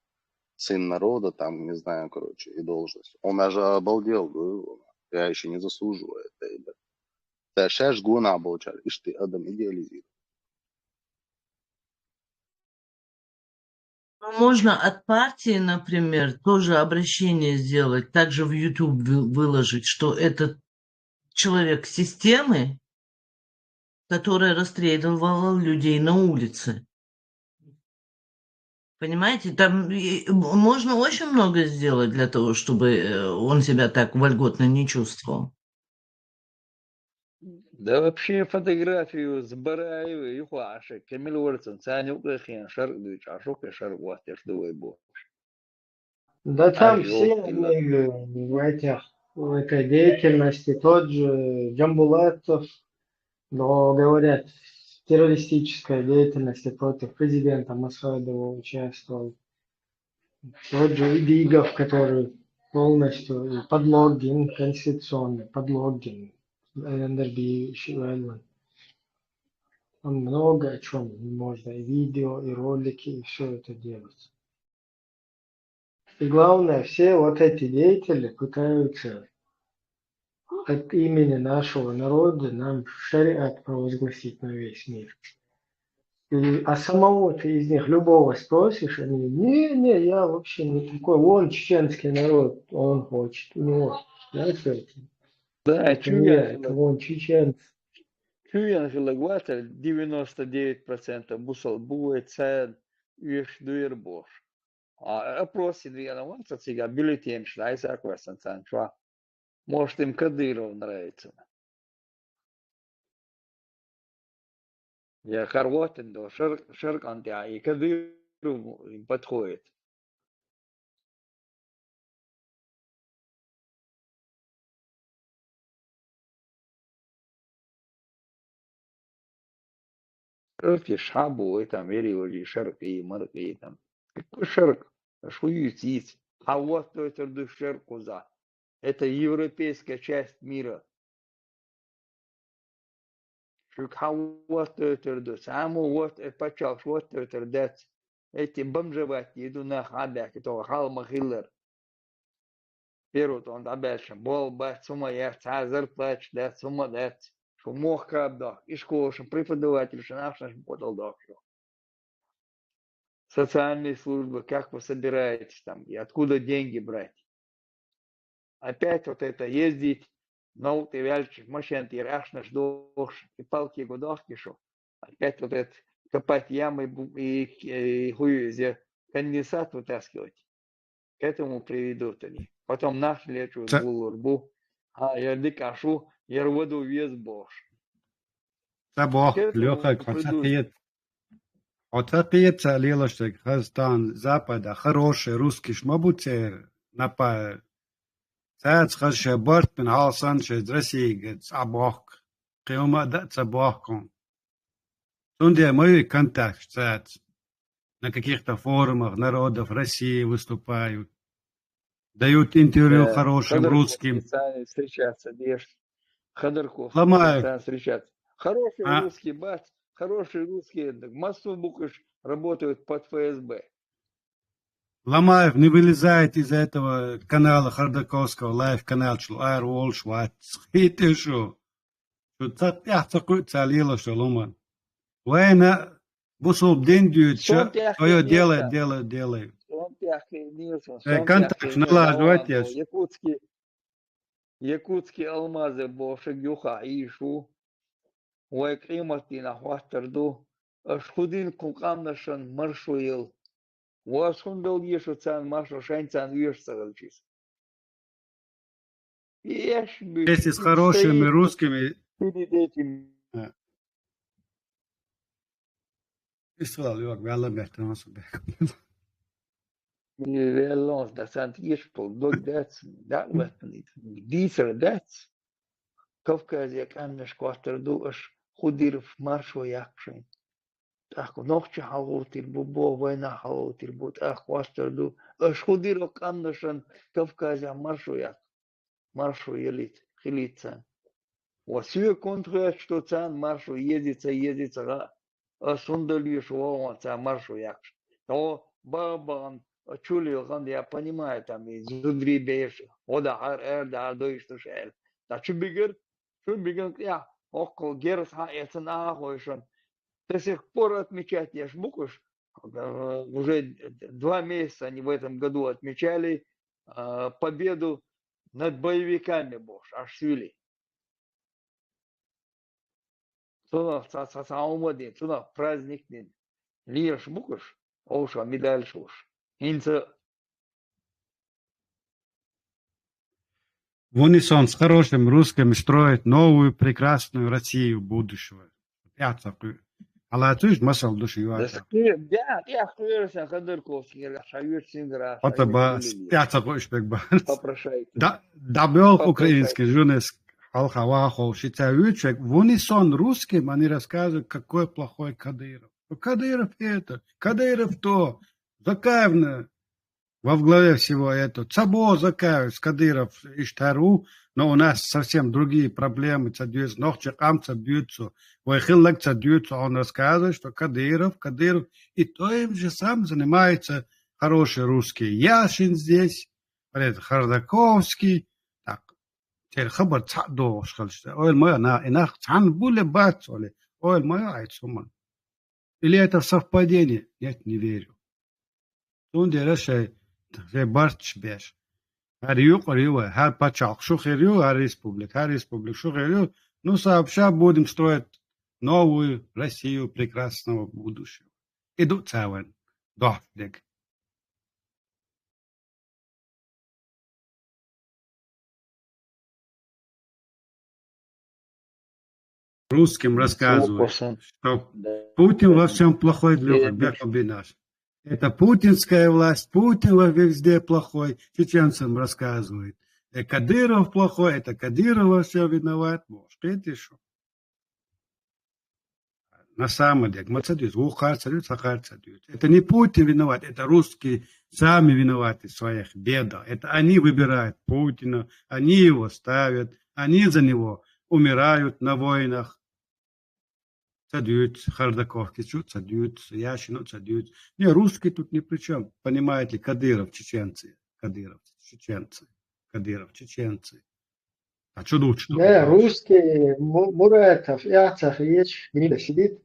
сын народа, там, не знаю, короче, и должность. Он даже обалдел, говорю, я еще не заслуживаю это. Это шеш гуна обучали, ишь ты, Адам, идеализируй. Ну, можно от партии, например, тоже обращение сделать, также в YouTube выложить, что этот человек системы, который расстреливал людей на улице. Понимаете, там можно очень много сделать для того, чтобы он себя так вольготно не чувствовал. Да вообще фотографию с Бараева и Хуаши, Камиль Уордсон, Саня Укахин, Шарк Дуч, Ашок и Шарк Уастер, что бог. Да там все Ожог, они в этой деятельности, тот же Джамбулатов, но говорят, в террористической деятельности против президента Масхадова участвовал. Тот же Идигов, который полностью подлогин, конституционный подлогин, он много о чем можно, и видео, и ролики, и все это делать. И главное, все вот эти деятели пытаются от имени нашего народа нам шариат провозгласить на весь мир. А самого ты из них любого спросишь, они, не, я вообще не такой, вон чеченский народ, он хочет, у него, знаешь, да, это не я, это вон чеченцы. Чуян Хилагватер 99% бусал будет цен виш дуирбош. А опрос две он сега бюллетень шайса квасан цанчва. Может им Кадыров нравится. Я Харватин до шарк антя и Кадыров им подходит. Шарки шабу и там верили шарк и марк и там. Какой шарк? Что юстиц? А вот это до шарку за. Это европейская часть мира. Вот это саму вот почал вот это дать. Эти бомжевати иду на хабяки, то халма хиллер. Первый он дальше бол бать сума я цазар плач да сума дать. Что мог кабдах. И школа, что преподаватель, что наш подал дах. Социальные службы, как вы собираетесь там, и откуда деньги брать. Опять вот это ездить, но ты вяльчик, машин ты рашнаш дохш, и палки годахки шо. Опять вот это копать ямы и хуюзе конденсат вытаскивать. К этому приведут они. Потом наш лечу булурбу, а я дикашу, я воду вес бош. Сабох, Леха, ответ целила, что Казахстан, Запада, хороший русский шмабуцер, напа, цац хаша борт, пен халсан, из России, говорит, Сабох, киома да Сабохком. Сунде мой контакт, цац, на каких-то форумах народов России выступают, дают интервью хорошим русским. Встречаться, дешь. Ходорков встречаться. Хороший русский бац, хороший русский, массу букаш работают под ФСБ. Ломаев не вылезает из этого канала Хардаковского, лайв-канал, что Айрвол, Швац. И ты что? Что такое целило, что ломан? Война, бусул день дюет, свое делает. Контакт налаживайте. Якутские алмазы, бошек, юха, ишу. Ой, климаты на хвастерду. Ашхудин кулкамнашан маршуил. Уасхун был ешу цан маршу шанцан вирсагалчис. Если с хорошими русскими... Перед этим. Israel, väl bättre än så. Väldigt det sant ispol dog dat vet niet. Diesel dat. Kafkaziak annes kwarter du as khudir marsho yakshин. ах ногче халутир бубо война халутир бут ах вастерду шхудиро камнашан Кавказя маршу елит хилица Осве контра что цан маршу едется сундалиш воца маршу якш то бабан чули ган я понимаю там из зудри беш ода ар да доишто шел да чубигер я около герс ха это нахойшон до сих пор отмечать я ж мукуш уже 2 месяца они в этом году отмечали победу над боевиками бош аж свели туда саумадин туда праздник день лишь мукуш оуша медаль шуш инца В унисон с хорошим русским строить новую прекрасную Россию будущего. Я такой. Але ты ж масал души юата. я хуерся Ходорковский шавёт сингра Отаба я такой шпекба. попрошайки Да был украинский журналист Алхавахов считают, что в унисон русским они рассказывают, какой плохой Кадыров. Кадыров это, Кадыров то, Закаевна во главе всего этого. Цабо Закаев, Кадыров и Штару, но у нас совсем другие проблемы. Цадюц, ногче камца бьются, вайхиллак цадюц, он рассказывает, что Кадыров, и то им же сам занимается хороший русский. Яшин здесь, Хардаковский, так, теперь хабар цадо, ой, моя, инах, цан буле бацоли, ой, моя, айцуман. Или это совпадение? Нет, не верю. Он дереше, барч беш. Хар пачак, шухерю, хар республик, шухерю. Ну, сообща будем строить новую Россию прекрасного будущего. Идут цавен, дохдек. Русским рассказывают, что Путин во всем плохой для наш. Это путинская власть, Путин везде плохой, чеченцам рассказывает. Кадыров плохой, это Кадыров во всем виноват. Может, это что? На самом деле, это не Путин виноват, это русские сами виноваты в своих бедах. Это они выбирают Путина, они его ставят, они за него умирают на войнах. Цадюют, Хардаковки, цадюют, Яшину, цадюют. Не, русские тут ни при чем. Понимаете ли, Кадыров, чеченцы. А что лучше? Да, русские, Муратов, Яцах, Ечь, Гнида сидит.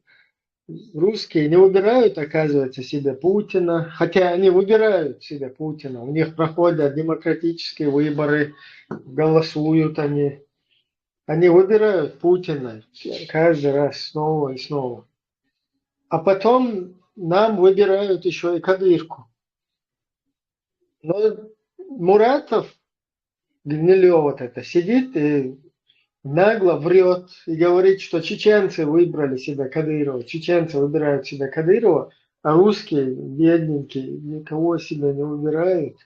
Русские не выбирают, оказывается, себе Путина. Хотя они выбирают себе Путина. У них проходят демократические выборы, голосуют они. Они выбирают Путина каждый раз снова и снова. А потом нам выбирают еще и Кадырку. Но Муратов, Гнилев вот это, сидит и нагло врет и говорит, что чеченцы выбрали себе Кадырова. Чеченцы выбирают себе Кадырова, а русские, бедненькие, никого себе не выбирают.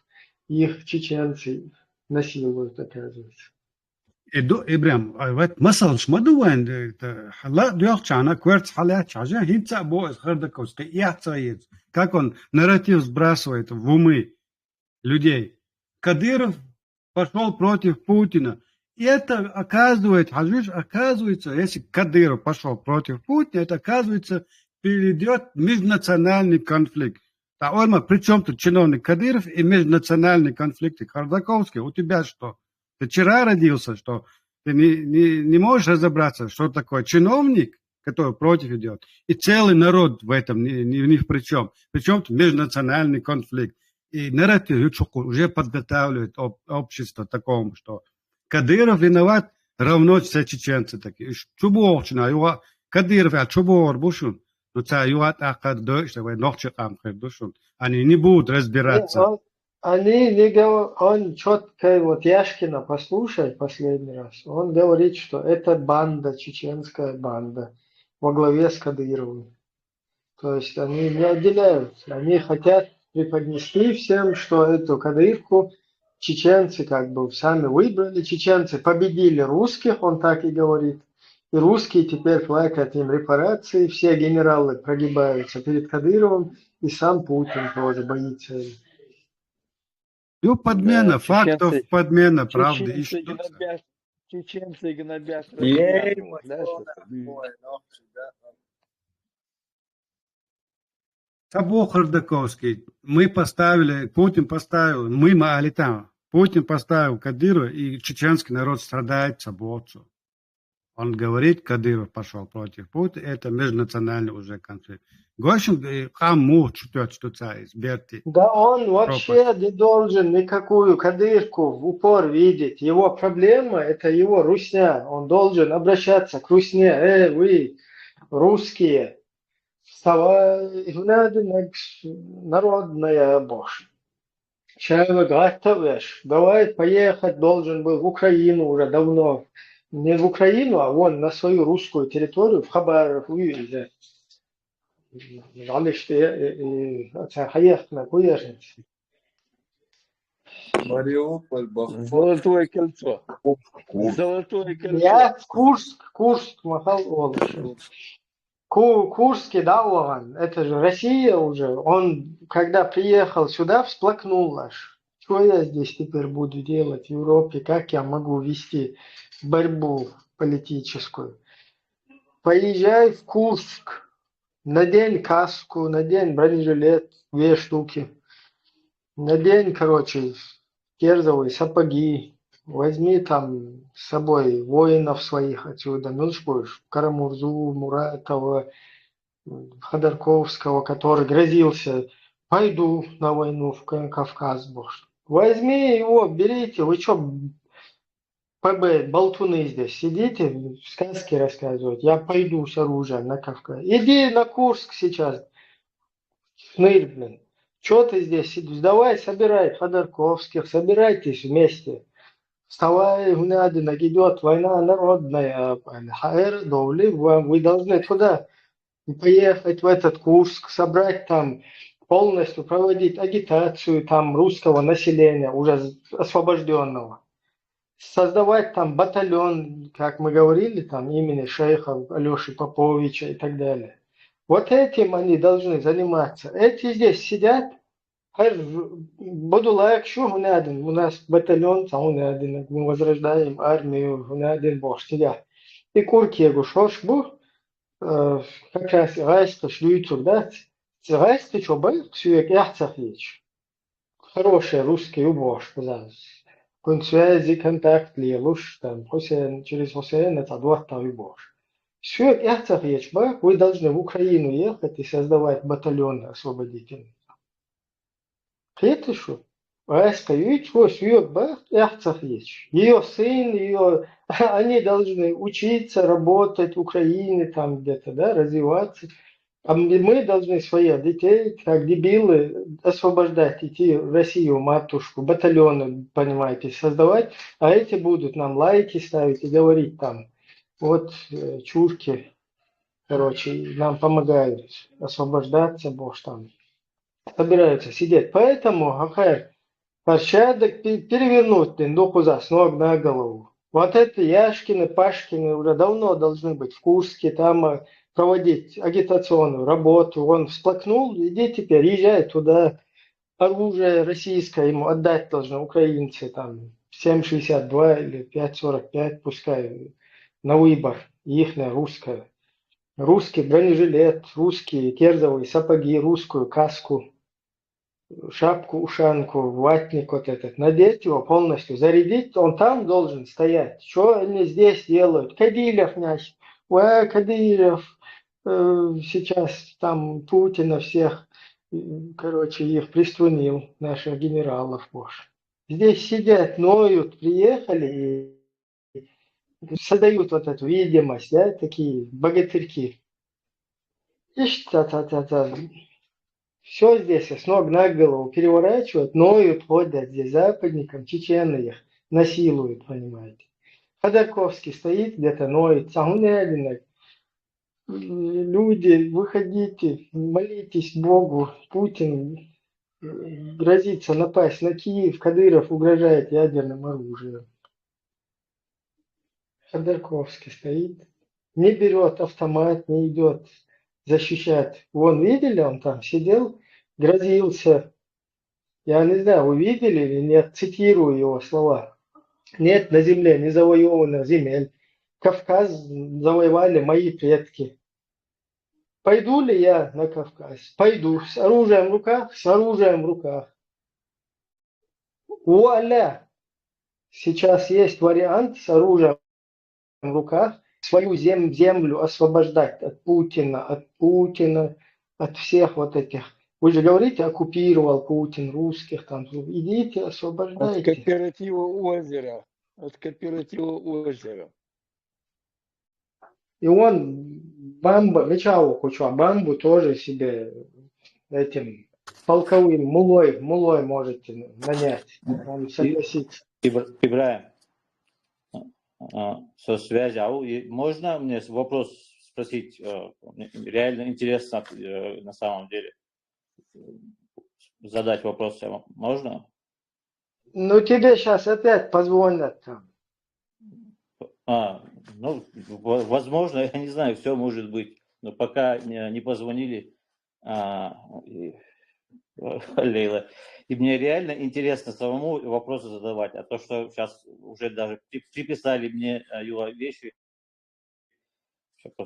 Их чеченцы насилуют, оказывается. إبراهيم مثلا شمدو وين حلا ديوخ أنا كورت حلا чажа хинца боз Хардакowski яцает, как он нарратив сбрасывает в умы людей. Кадыров пошел против Путина. И это оказывается, если Кадыров пошел против Путина, это оказывается перейдет в межнациональный конфликт. При чем тут чиновник Кадыров и межнациональный конфликт Хардаковский? У тебя что? Ты вчера родился, что ты не можешь разобраться, что такое чиновник, который против идет, и целый народ в этом ни при чем. Причем тут межнациональный конфликт. И нарратив уже подготавливает общество такому, что Кадыров виноват, равно все чеченцы такие. Чуборчина, Кадыров, чубор бушун. Но це юат ахар дойш, давай ногчик амхер душун. Они не будут разбираться. Они не говорят, он четко, вот Яшкина, послушай последний раз, он говорит, что это банда, чеченская банда, во главе с Кадыровым. То есть они не отделяются, они хотят преподнести всем, что эту Кадырку чеченцы как бы сами выбрали, чеченцы победили русских, он так и говорит, И русские теперь платят им репарации, все генералы прогибаются перед Кадыровым, и сам Путин тоже боится. Ну, подмена Да, фактов, подмена правды и чеченцы что? гнобят Ей, россиян. Вот, да, что-то. Сабо Хордаковский, Путин поставил, мы мали там, Путин поставил Кадырова, и чеченский народ страдает Сабоцу. Он говорит, Кадыров пошел против Путина, это межнациональный уже конфликт. Гошин хаму чутет штуца изберти. Да он вообще не должен никакую кадырку в упор видеть. Его проблема – это его русня. Он должен обращаться к русне. Вы, русские, вставай, народная бошь. Человек готовишь. Давай поехать должен был в Украину уже давно. Не в Украину, а вон на свою русскую территорию, в Хабаров, уезжать. معلش حياتنا كويس. Мариуполь, Бахмут. Золотое кольцо. Золотое кольцо. Я Курск махал Олышев. Курске, да, он, это же Россия уже. Он, когда приехал сюда, всплакнул аж. Что я здесь теперь буду делать в Европе? Как я могу вести борьбу политическую? Поезжай в Курск. Надень каску, надень бронежилет, 2 штуки. Надень, короче, кирзовые сапоги. Возьми там с собой воинов своих отсюда. Ну, что ж, Карамурзу, Муратова, Ходорковского, который грозился, пойду на войну в Кавказ. Боже. Возьми его, берите. Вы что, ПБ, болтуны здесь сидите, сказки рассказывать. Я пойду с оружием на Кавказ. Иди на Курск сейчас. Шнырь, блин. Что ты здесь сидишь? Давай, собирай Ходорковских, собирайтесь вместе. Вставай, Гунядина, идет война народная. Вы должны туда поехать в этот Курск, собрать там, полностью проводить агитацию там русского населения, уже освобожденного. Создавать там батальон, как мы говорили, там имени шейха Алеши Поповича и так далее. Вот этим они должны заниматься. Эти здесь сидят, буду лайк, что Гунядин, у нас батальон, Гунядин, мы возрождаем армию, Гунядин, бог, сидят. И Куркегу, шош бух, как раз райста шлюйцур, да? Райста, что был, сюек яхцах вещь. Хороший русский убож, казалось. Связи, контакт, луж, там, через Хусейн, это двадцать бож. Все, яхцах вещь, вы должны в Украину ехать и создавать батальоны освободительные. Это что? Райска, ведь, вот, яхцах вещь. Ее сын, они должны учиться, работать в Украине, там где-то, да, развиваться. А мы должны своих детей, как дебилы, освобождать, идти в Россию, матушку, батальоны, понимаете, создавать, а эти будут нам лайки ставить и говорить там, вот чурки, короче, нам помогают освобождаться, бог там, собираются сидеть. Поэтому, порядок перевернуть Духуза с ног на голову. Вот это Яшкины, Пашкины уже давно должны быть в Курске, там проводить агитационную работу. Он всплакнул, иди теперь, езжай туда. Оружие российское ему отдать должны украинцы, там 7,62 или 5,45, пускай на выбор, ихнее русское. Русский бронежилет, русские кирзовые сапоги, русскую каску, шапку-ушанку, ватник вот этот, надеть его полностью, зарядить, он там должен стоять. Что они здесь делают? Кадыров наш, Кадыров, сейчас там Путина всех, короче, их приструнил, наших генералов, боже. Здесь сидят, ноют, приехали и создают вот эту видимость, да, такие богатырьки. И что-то. Все здесь с ног на голову переворачивают, ноют, ходят здесь западникам, чечены их насилуют, понимаете. Ходорковский стоит где-то, ноет, Сагунявина. Люди, выходите, молитесь Богу. Путин грозится напасть на Киев, Кадыров угрожает ядерным оружием. Ходорковский стоит. не берет автомат, не идет защищать. Вон, видели, он там сидел, грозился. Я не знаю, вы видели или нет, цитирую его слова. Нет на земле не завоеванных земель. Кавказ завоевали мои предки. Пойду ли я на Кавказ? Пойду. С оружием в руках? С оружием в руках. Вуаля! Сейчас есть вариант с оружием в руках свою землю освобождать от Путина, от всех вот этих. Вы же говорите, оккупировал Путин русских там. Идите, От освобождайте. кооператива озера. От кооператива озера. И он бамбу, мечаву хочу, а бамбу тоже себе этим полковым мулой можете нанять. Он согласится. Ибраим, со связи. Можно мне вопрос спросить? Реально интересно на самом деле. Задать вопрос можно? Ну, тебе сейчас опять позвонят там. Ну, возможно, я не знаю, все может быть. Но пока не позвонили, Лейла. И мне реально интересно самому вопросы задавать. А то, что сейчас уже даже приписали мне вещи,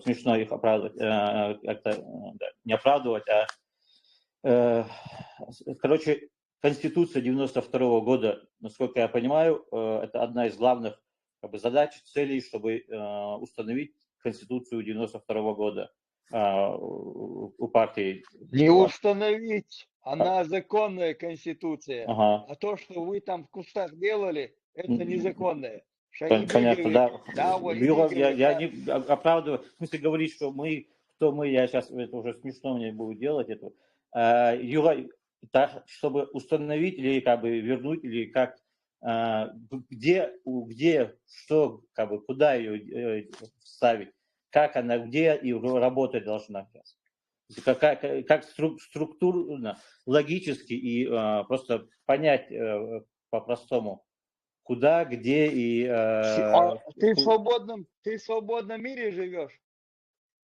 смешно их оправдывать, как-то не оправдывать, короче, Конституция 92 года, насколько я понимаю, это одна из главных задач, целей, чтобы установить Конституцию 92 года у партии. Не установить, она законная конституция. А то, что вы там в кустах делали, это незаконное. Понятно, да. Вот я не оправдываю. В смысле говорить, что кто мы, я сейчас, это уже смешно мне будет делать это. Так, чтобы установить или вернуть, или как, где, что, куда ее вставить, как она, где и работать должна. Как структурно, логически и просто понять по-простому, куда, где и... Ты в свободном мире живешь?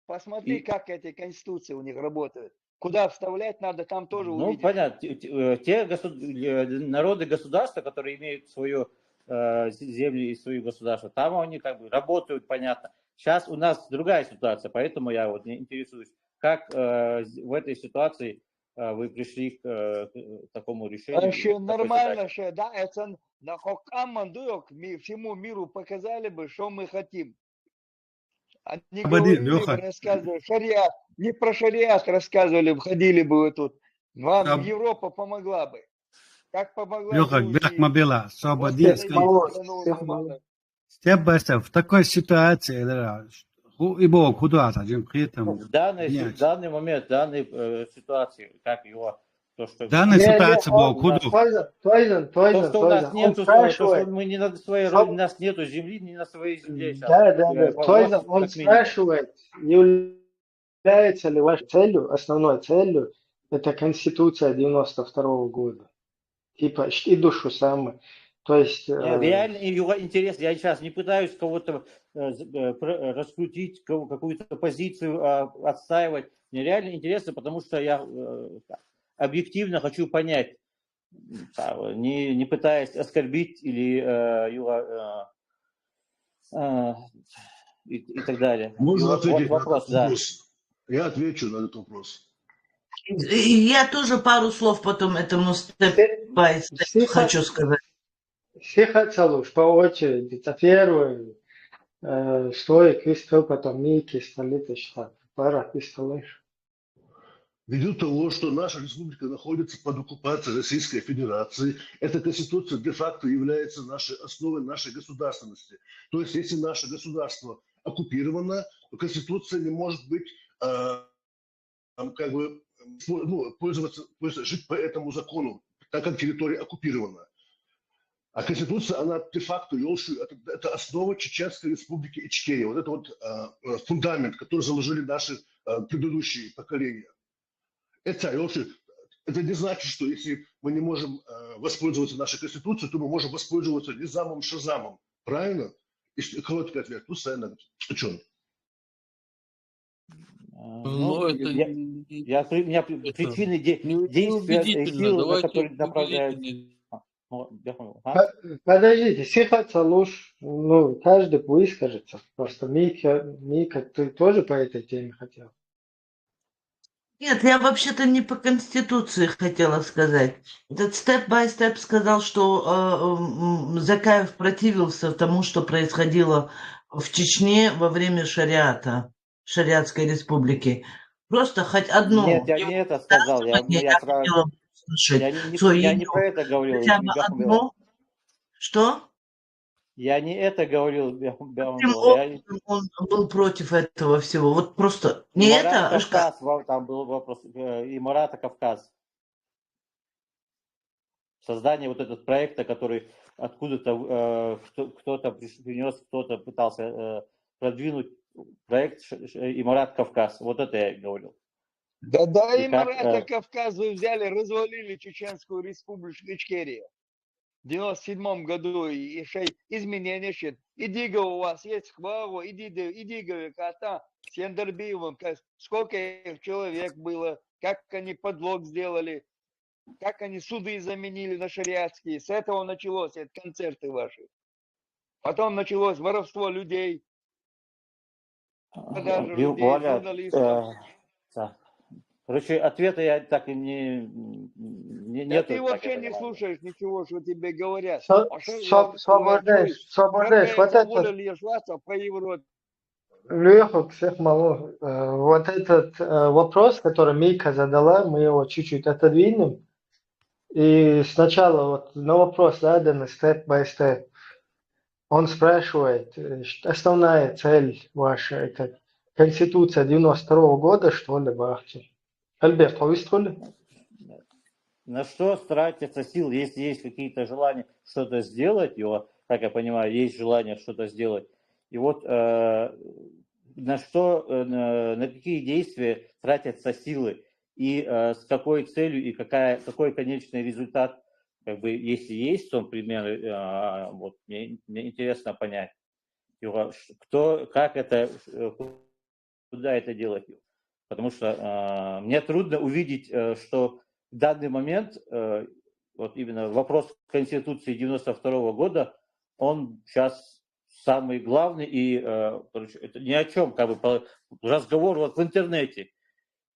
Посмотри, как эти конституции у них работают. Куда вставлять надо, там тоже увидишь. Ну, понятно. Те народы государства, которые имеют свою землю и свое государство, там они работают, понятно. Сейчас у нас другая ситуация, поэтому я вот интересуюсь, как в этой ситуации вы пришли к такому решению. Вообще нормально, что, да, это на всему миру показали бы, что мы хотим. Они говорили бы, рассказывали, шариат, не про шариат рассказывали, входили бы вы тут. Вам Европа помогла бы. Как помогла Грузии. В такой ситуации, в данный момент, в данной ситуации, как его... То, что данная ситуация была то, что у нас нету, то, что мы не на своей родине, у нас нету земли, не на своей земле сейчас. Да. Он спрашивает, является ли вашей целью, основной целью, это Конституция 92 года. Типа, и душу самую. То есть... Реально его интересно. Я сейчас не пытаюсь кого-то раскрутить, какую-то позицию отстаивать. Мне реально интересно, потому что я... объективно хочу понять, не пытаясь оскорбить или и так далее. Можно ответить вопрос, на этот вопрос? Да. Я отвечу на этот вопрос. Я тоже пару слов потом этому хочу сказать. Сихацалуш по очереди. Это первый, стоик, истел, потом Мики, столица штата. Пара, истолыш. Ввиду того, что наша республика находится под оккупацией Российской Федерации, эта конституция де-факто является нашей основой нашей государственности. То есть, если наше государство оккупировано, то конституция не может быть, жить по этому закону, так как территория оккупирована. А конституция, она де-факто, это основа Чеченской республики Ичкерия. Вот это вот фундамент, который заложили наши предыдущие поколения. Это не значит, что если мы не можем воспользоваться нашей конституцией, то мы можем воспользоваться низамом, шазамом. Правильно? И короткий ответ. Что Ну, это у меня причины действия неубедительно. сил, на Давайте которые направляются. убедительнее. Я понял. Подождите, Сихаца лучше, ну, каждый выскажется. Просто Мика, ты тоже по этой теме хотел? Нет, я вообще-то не по Конституции хотела сказать. Этот степ-бай-степ сказал, что Закаев противился тому, что происходило в Чечне во время шариата, шариатской республики. Просто хоть одно Нет, я его не это сказал. Я хотела услышать. я не про это говорил. Хотя бы одно. Что? Я не это говорил, Каким Бяхмбилова. образом он был против этого всего? Вот просто И не Марат это, Кавказ, там был вопрос, и Марата Кавказ. Создание вот этого проекта, который откуда-то кто-то принес, кто-то пытался продвинуть проект Имарат Кавказ. Вот это я говорил. Да, И и Марата Кавказ вы взяли, развалили Чеченскую республику Ичкерия. В 97 году и изменения счет. Иди, у вас есть хвала, иди, кота с Яндербиевым, сколько их человек было, как они подлог сделали, как они суды заменили на шариатские. С этого началось, это концерты ваши. Потом началось воровство людей, продажа людей, журналистов. Короче, ответа я так и не Да нету. ты вообще не слушаешь ничего, что тебе говорят. Свободешь, вот это... по Европе. Леха, всех мало. Вот этот вопрос, который Мика задала, мы его чуть-чуть отодвинем. И сначала вот на вопрос заданный степ-бай-степ. Он спрашивает, основная цель ваша, это Конституция 92 года, что ли, Бахчи? Альберт, вы На что тратятся силы, если есть какие-то желания что-то сделать, его, как я понимаю, есть желание что-то сделать. И вот на какие действия тратятся силы, и с какой целью, и какой конечный результат, как бы, если есть в том примере, вот, мне интересно понять, как это, куда это делать. Потому что мне трудно увидеть, что в данный момент, вот именно вопрос Конституции 92 года, он сейчас самый главный, и короче, это ни о чем, как бы разговор вот в интернете.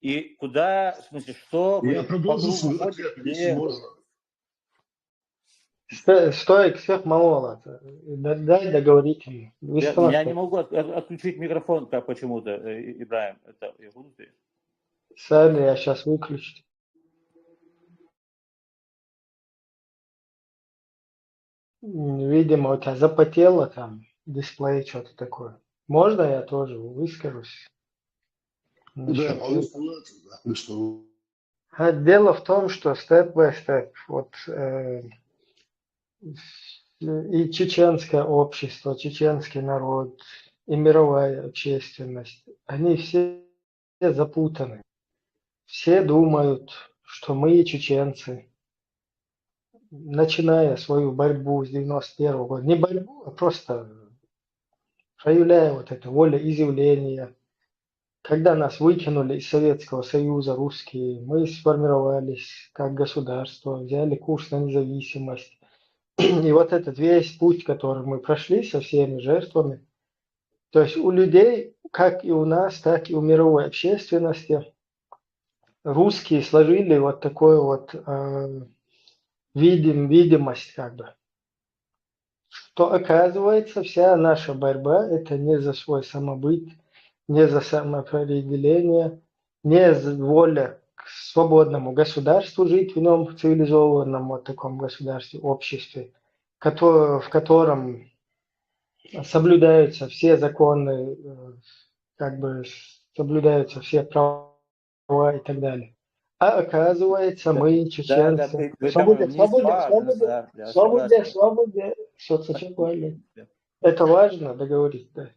И куда, в смысле, что... Я продолжу свой ответ, если можно. Стоик всех мало. Дай договорить. Я не могу отключить микрофон как почему-то, Ибраим. Это внутри. Сами я сейчас выключу. Видимо, у тебя запотело там дисплей, что-то такое. Можно я тоже выскажусь? Да, могу сказать, что... Дело в том, что степ-бай-степ, вот и чеченское общество, чеченский народ, и мировая общественность, они все запутаны. Все думают, что мы чеченцы, начиная свою борьбу с 91 года, не борьбу, а просто проявляя вот это волеизъявление. Когда нас выкинули из Советского Союза русские, мы сформировались как государство, взяли курс на независимость. И вот этот весь путь, который мы прошли со всеми жертвами, то есть у людей, как и у нас, так и у мировой общественности, русские сложили вот такую вот видимость, как бы, что оказывается вся наша борьба это не за свой самобыт, не за самоопределение, не за воля к свободному государству жить в нем, цивилизованном вот таком государстве, обществе, в котором соблюдаются все законы, как бы соблюдаются все права и так далее. А оказывается, мы чеченцы. Свободе. Это важно договорить, да.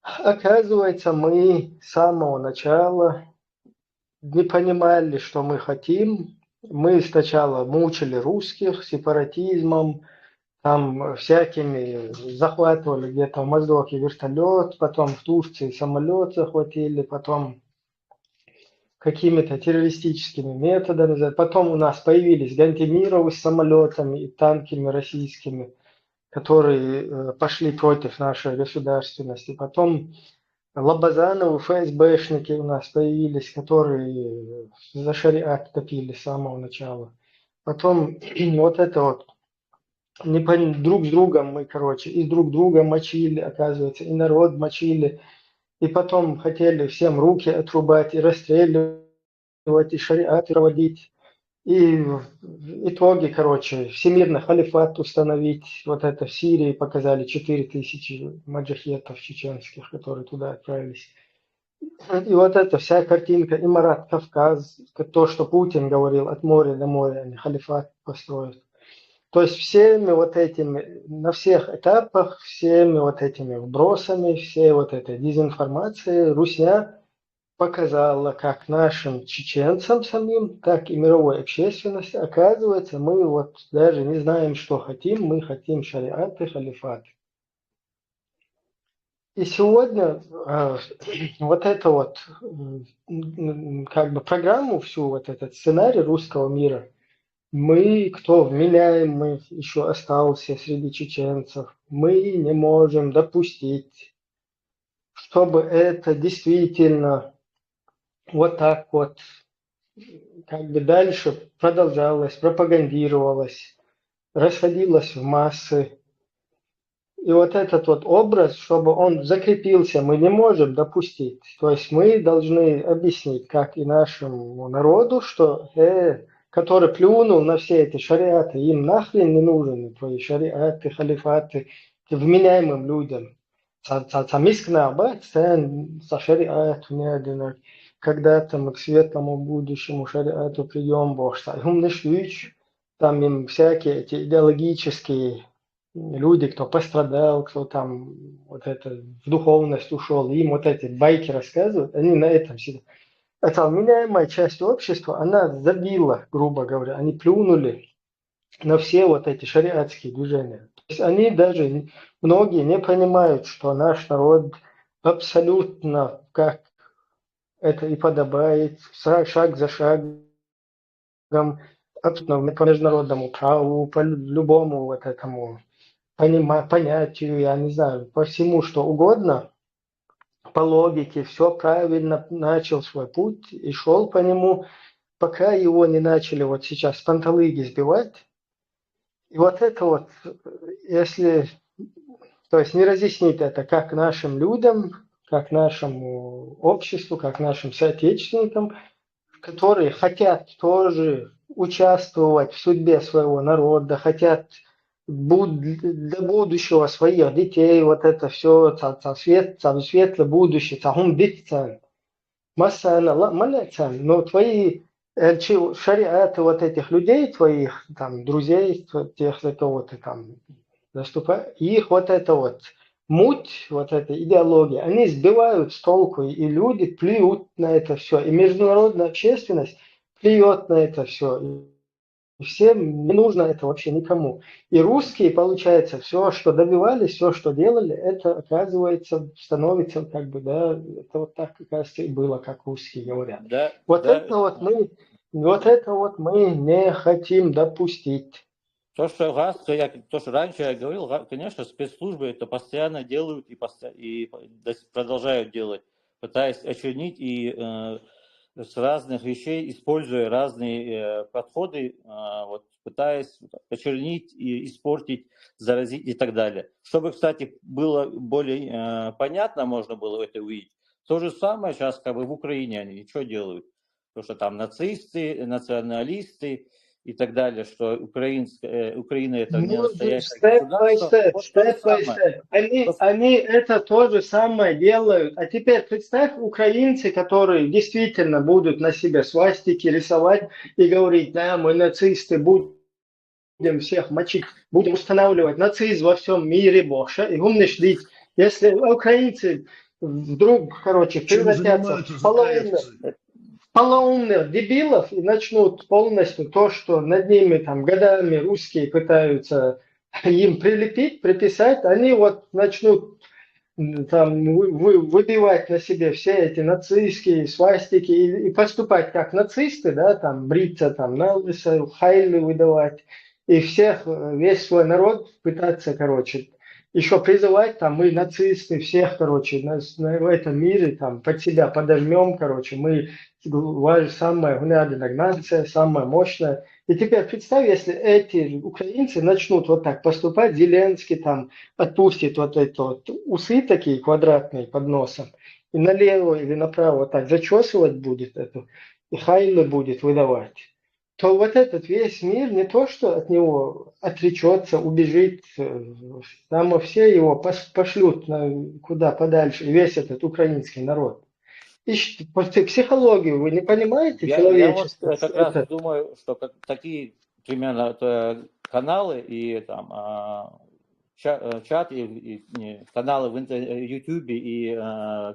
Оказывается, мы с самого начала не понимали, что мы хотим. Мы сначала мучили русских сепаратизмом, там всякими захватывали где-то в Моздоке вертолет, потом в Турции самолет захватили, потом какими-то террористическими методами. Потом у нас появились Гантемировы с самолетами и танками российскими, которые пошли против нашей государственности. Потом Лобазановы, ФСБшники у нас появились, которые за шариат топили с самого начала. Потом вот это вот друг с другом мы, короче, и друг друга мочили, оказывается, и народ мочили. И потом хотели всем руки отрубать и расстреливать, и шариат проводить. И в итоге, короче, всемирный халифат установить. Вот это в Сирии показали 4000 маджахетов чеченских, которые туда отправились. И вот эта вся картинка, Имарат, Кавказ, то, что Путин говорил, от моря до моря, они халифат построят. То есть всеми вот этими, на всех этапах, всеми вот этими вбросами, всей вот этой дезинформацией Русня показала как нашим чеченцам самим, так и мировой общественности. Оказывается, мы вот даже не знаем, что хотим, мы хотим шариат и халифат. И сегодня вот это вот, как бы программу всю, вот этот сценарий русского мира, мы, кто вменяемый еще остался среди чеченцев, мы не можем допустить, чтобы это действительно вот так вот как бы дальше продолжалось, пропагандировалось, расходилось в массы. И вот этот вот образ, чтобы он закрепился, мы не можем допустить. То есть мы должны объяснить, как и нашему народу, что который плюнул на все эти шариаты, им нахрен не нужны твои шариаты, халифаты, вменяемым людям. Когда-то мы к светлому будущему шариату придем, Бог. Там им всякие эти идеологические люди, кто пострадал, кто там вот это в духовность ушел, им вот эти байки рассказывают, они на этом сидят. Эта вменяемая часть общества, она забила, грубо говоря, они плюнули на все вот эти шариатские движения. То есть они даже, многие не понимают, что наш народ абсолютно, как это и подобает, шаг за шагом, абсолютно по международному праву, по любому вот этому понятию, я не знаю, по всему, что угодно, по логике, все правильно начал свой путь и шел по нему, пока его не начали вот сейчас с панталыги сбивать. И вот это вот, если, то есть не разъяснить это как нашим людям, как нашему обществу, как нашим соотечественникам, которые хотят тоже участвовать в судьбе своего народа, хотят для будущего своих детей, вот это все, светлое будущее, но твои шариаты вот этих людей, твоих там друзей, тех, за кого ты там заступаешь, их вот это вот муть, вот эта идеология, они сбивают с толку, и люди плюют на это все, и международная общественность плюет на это все. Всем не нужно это вообще никому. И русские, получается, все, что добивались, все, что делали, это, оказывается, становится как бы, да, это вот так, оказывается, и было, как русские говорят. Да, Вот да. это вот мы не хотим допустить. То, что раньше я говорил, конечно, спецслужбы это постоянно делают и продолжают делать, пытаясь очернить и с разных вещей, используя разные подходы, вот, пытаясь очернить и испортить, заразить и так далее. Чтобы, кстати, было более понятно, можно было это увидеть. То же самое сейчас как бы в Украине они что делают? То, что там нацисты, националисты и так далее, что Украина это не настоящее государство. Step by step. Они это то же самое делают. А теперь представь украинцы, которые действительно будут на себе свастики рисовать и говорить, да, мы нацисты, будем всех мочить, будем устанавливать нацизм во всем мире, Боже, и умнишь лить. Если украинцы вдруг, короче, превратятся в полоумных дебилов и начнут полностью то, что над ними там годами русские пытаются им прилепить, приписать, они вот начнут там выбивать на себе все эти нацистские свастики и поступать как нацисты, да, там бриться там на лысо, хайлы выдавать, и всех, весь свой народ пытаться, короче, еще призывать, там, мы нацисты, всех, короче, в этом мире, там, под себя подожмем, короче, мы самая гнядная нация, самая мощная. И теперь представь, если эти украинцы начнут вот так поступать, Зеленский там отпустит вот эти вот усы такие квадратные под носом, и налево или направо вот так зачесывать будет эту, и хайлы будет выдавать, то вот этот весь мир не то, что от него отречется, убежит, там все его пошлют куда подальше, и весь этот украинский народ. Ищите психологию, вы не понимаете Я вот человечество? как раз думаю, что такие примерно каналы и там чат и каналы в YouTube и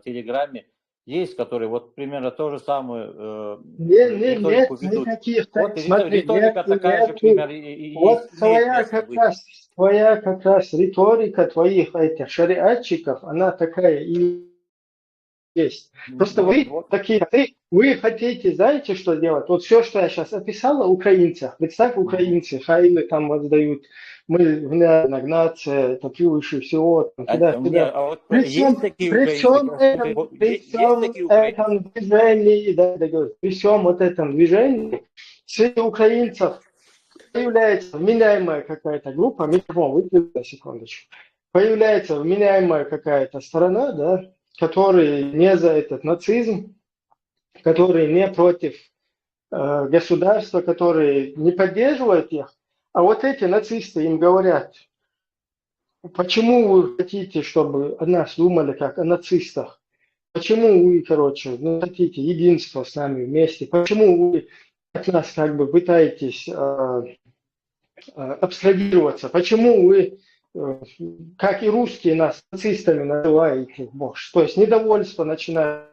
Телеграме есть, которые вот примерно то же самое Нет риторику ведут. никаких. Вот Смотри, риторика такая же, примерно, и вот имеет место быть. твоя как раз риторика твоих этих шариатчиков, она такая и есть. Просто вы такие, вы хотите, знаете, что делать? Вот все, что я сейчас описала, украинцах. Представь, украинцы, хайлы там воздают, мы нация, это превыше всего, туда-сюда. При всем этом движении, при всем вот этом движении, среди украинцев появляется вменяемая какая-то группа, микрофон выключи на секундочку, появляется вменяемая какая-то сторона, да, которые не за этот нацизм, которые не против государства, которые не поддерживают их. А вот эти нацисты им говорят, почему вы хотите, чтобы о нас думали как о нацистах? Почему вы, короче, хотите единство с нами вместе? Почему вы от нас как бы пытаетесь абстрагироваться? Почему вы, как и русские, нас нацистами называете? То есть недовольство начинает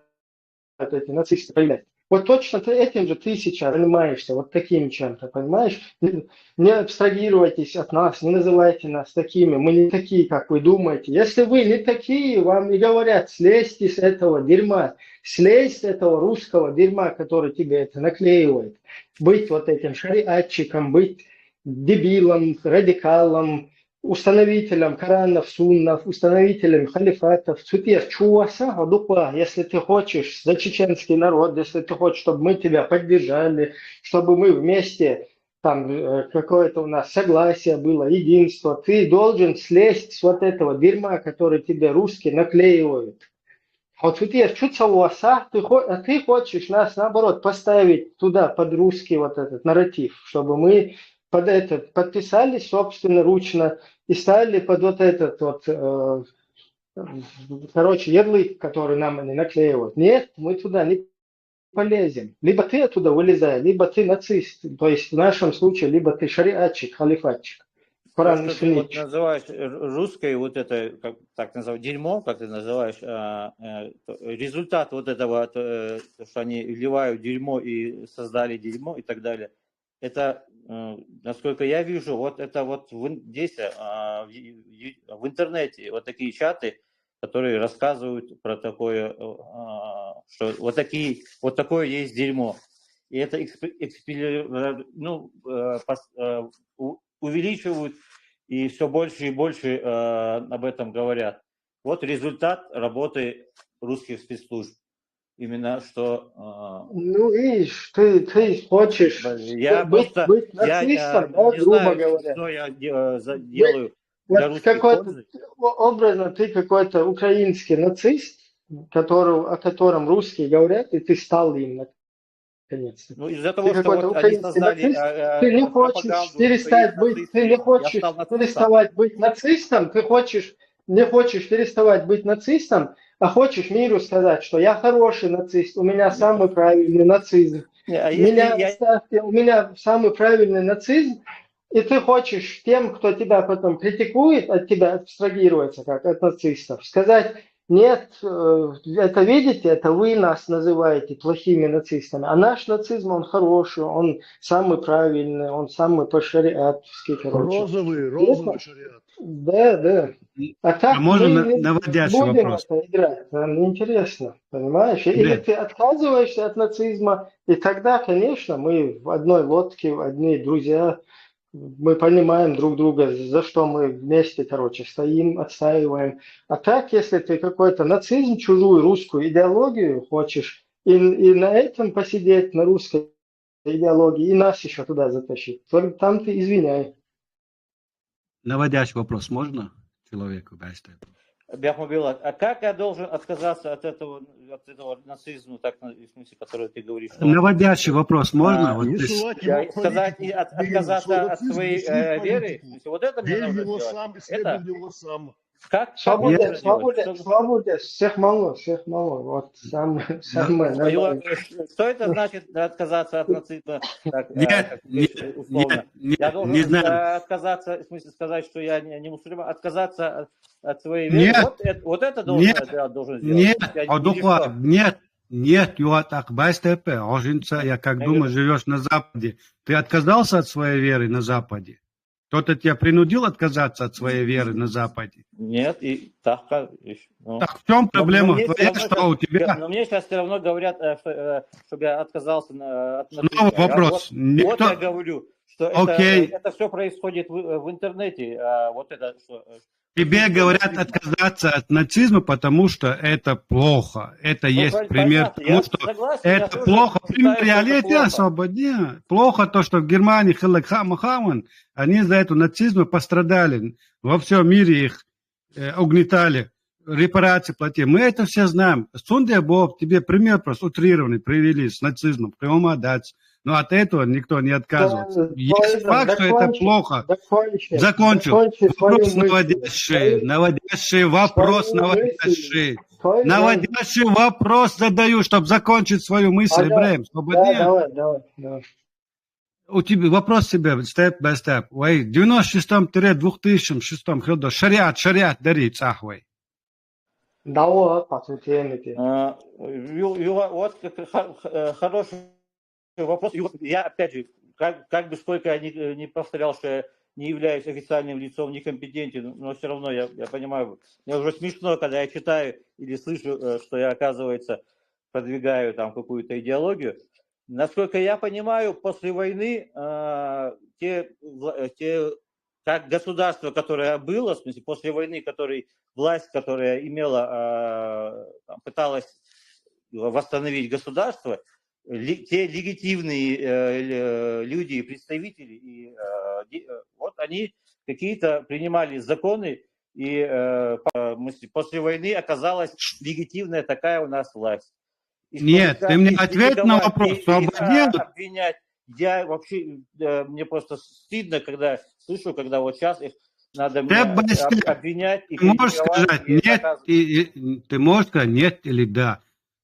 эти нацисты проявлять. Вот точно этим же ты сейчас занимаешься, вот таким чем-то, понимаешь? Не абстрагируйтесь от нас, не называйте нас такими, мы не такие, как вы думаете. Если вы не такие, вам и говорят, слезьте с этого дерьма, слезь с этого русского дерьма, который тебе это наклеивает. Быть вот этим шариатчиком, быть дебилом, радикалом, установителем Коранов, суннов, установителем халифатов. Теперь чуваса, если ты хочешь за чеченский народ, если ты хочешь, чтобы мы тебя поддержали, чтобы мы вместе, там какое-то у нас согласие было, единство, ты должен слезть с вот этого дерьма, который тебе русские наклеивают. Вот теперь чуваса, ты хочешь нас, наоборот, поставить туда под русский вот этот нарратив, чтобы мы под этот подписались собственноручно и стали под вот этот вот, ярлык, который нам они наклеивают. Нет, мы туда не полезем. Либо ты оттуда вылезай, либо ты нацист. То есть в нашем случае, либо ты шариатчик, халифатчик. То, что ты вот называешь русской, вот это, как, так называемое дерьмо, как ты называешь, результат вот этого, что они вливают дерьмо и создали дерьмо и так далее, это, насколько я вижу, вот это вот здесь, в интернете, вот такие чаты, которые рассказывают про такое, что вот такое есть дерьмо. И это увеличивают и все больше и больше об этом говорят. Вот результат работы русских спецслужб. Именно что... видишь, ты хочешь быть нацистом, да, грубо говоря. Что я делаю для русской пользы. Образно, ты какой-то украинский нацист, о котором русские говорят, и ты стал им наконец-то. Ну, из-за того, что вот они создали ты не хочешь перестать быть, ты не хочешь переставать быть нацистом, ты не хочешь переставать быть нацистом, а хочешь миру сказать, что я хороший нацист, у меня самый правильный нацизм. У меня самый правильный нацизм, и ты хочешь тем, кто тебя потом критикует, от тебя абстрагируется, как от нацистов, сказать, Нет, это видите, это вы нас называете плохими нацистами. А наш нацизм, он хороший, он самый правильный, он самый по-шариатовски, короче. Розовый шариат. Да, да. А А так можно мы не наводящий будем вопрос? это играть, нам неинтересно, понимаешь? Или Нет. ты отказываешься от нацизма, и тогда, конечно, мы в одной лодке, одни друзья, мы понимаем друг друга, за что мы вместе, короче, стоим, отстаиваем. А так, если ты какой-то нацизм, чужую русскую идеологию хочешь, и на этом посидеть, на русской идеологии, и нас еще туда затащить, то там ты извиняй. Наводящий вопрос можно человеку? Бяхмабилат, а как я должен отказаться от этого нацизма, так, в смысле, который ты говоришь? Что Наводящий вопрос можно? Вот Не ты ссылать его в сказать, политику. отказаться от Нацизм, своей не ссылай в веры? политику. В смысле, вот это мне Верь в нужно него сделать. сам, исследуй Это в него сам. как Свобода, это делать? свобода, свобода, всех мало, Вот самое нормальное. Что это значит отказаться от нацизма? Так, Нет, условно. нет, Я должен не знаю. отказаться, в смысле сказать, что я не мусульман, отказаться от своей веры. Нет, Вот это должен сделать. нет, Я Адукла, или что? нет, так БСТП, Ожинца, я как думаю, живешь на Западе. Ты отказался от своей веры на Западе? Кто-то тебя принудил отказаться от своей веры на Западе? Нет, и так. Так в чем проблема твоя, что у тебя? Но мне сейчас все равно говорят, чтобы я отказался от нацизма. Снова вопрос. Вот я говорю, что это все происходит в интернете. Вот это что. Тебе говорят отказаться от нацизма, потому что это плохо. Это есть пример тому, что это плохо. Пример реалити освободения. Плохо то, что в Германии Хилек-Хамахаман, они за эту нацизм пострадали. Во всем мире их угнетали, репарации платили. Мы это все знаем. Сундия Боб, тебе пример просто утрированный привели с нацизмом. Прямо дать. Но от этого никто не отказывается. Есть факт, что это плохо. Закончил. Вопрос наводящий. Наводящий вопрос. Наводящий вопрос задаю, чтобы закончить свою мысль, Ибраим. Давай. У тебя вопрос себе, step by step. В 96-2006 году шариат дарит сахвай. Да, вот, потом вот хороший вопрос. Я, опять же, как бы сколько я не повторял, что я не являюсь официальным лицом, некомпетентен, но все равно я понимаю, мне уже смешно, когда я читаю или слышу, что я, оказывается, продвигаю там какую-то идеологию. Насколько я понимаю, после войны как государство, которое было, в смысле, после войны, власть, которая пыталась восстановить государство, те легитимные люди и представители, вот они какие-то принимали законы, и после войны оказалась легитимная такая у нас власть. Нет, ты мне ответь на вопрос. Обвинять. Я вообще, мне просто стыдно, когда слышу, когда вот сейчас их надо мне обвинять. И ты можешь сказать нет, ты можешь сказать нет или да.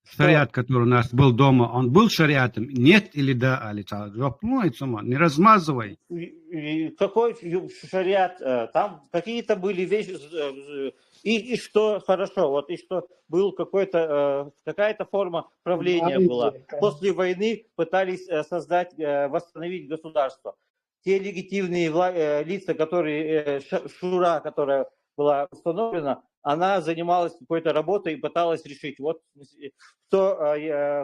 Шариат, который у нас был дома, он был шариатом? Нет или да, Алица? Не размазывай. Какой шариат? Там какие-то были вещи, и что хорошо, вот и что был какая-то форма правления была. После войны пытались восстановить государство. Те легитимные лица, шура, которая была установлена, она занималась какой-то работой и пыталась решить. Вот кто,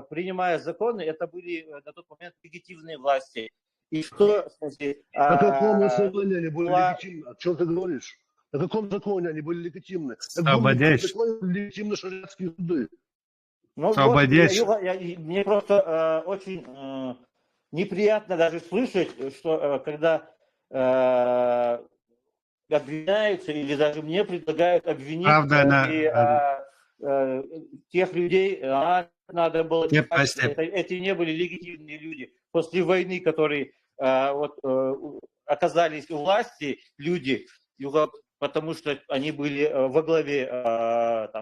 принимая законы, это были на тот момент легитимные власти. И что, в смысле, на каком основании они были легитимны? О чем ты говоришь? На каком законе они были легитимны? Легитимны шариатские суды. Ну, вот, мне просто очень неприятно даже слышать, что когда обвиняются, или даже мне предлагают обвинить тех людей, надо было... Эти не были легитимные люди. После войны, которые оказались у власти, люди, потому что они были во главе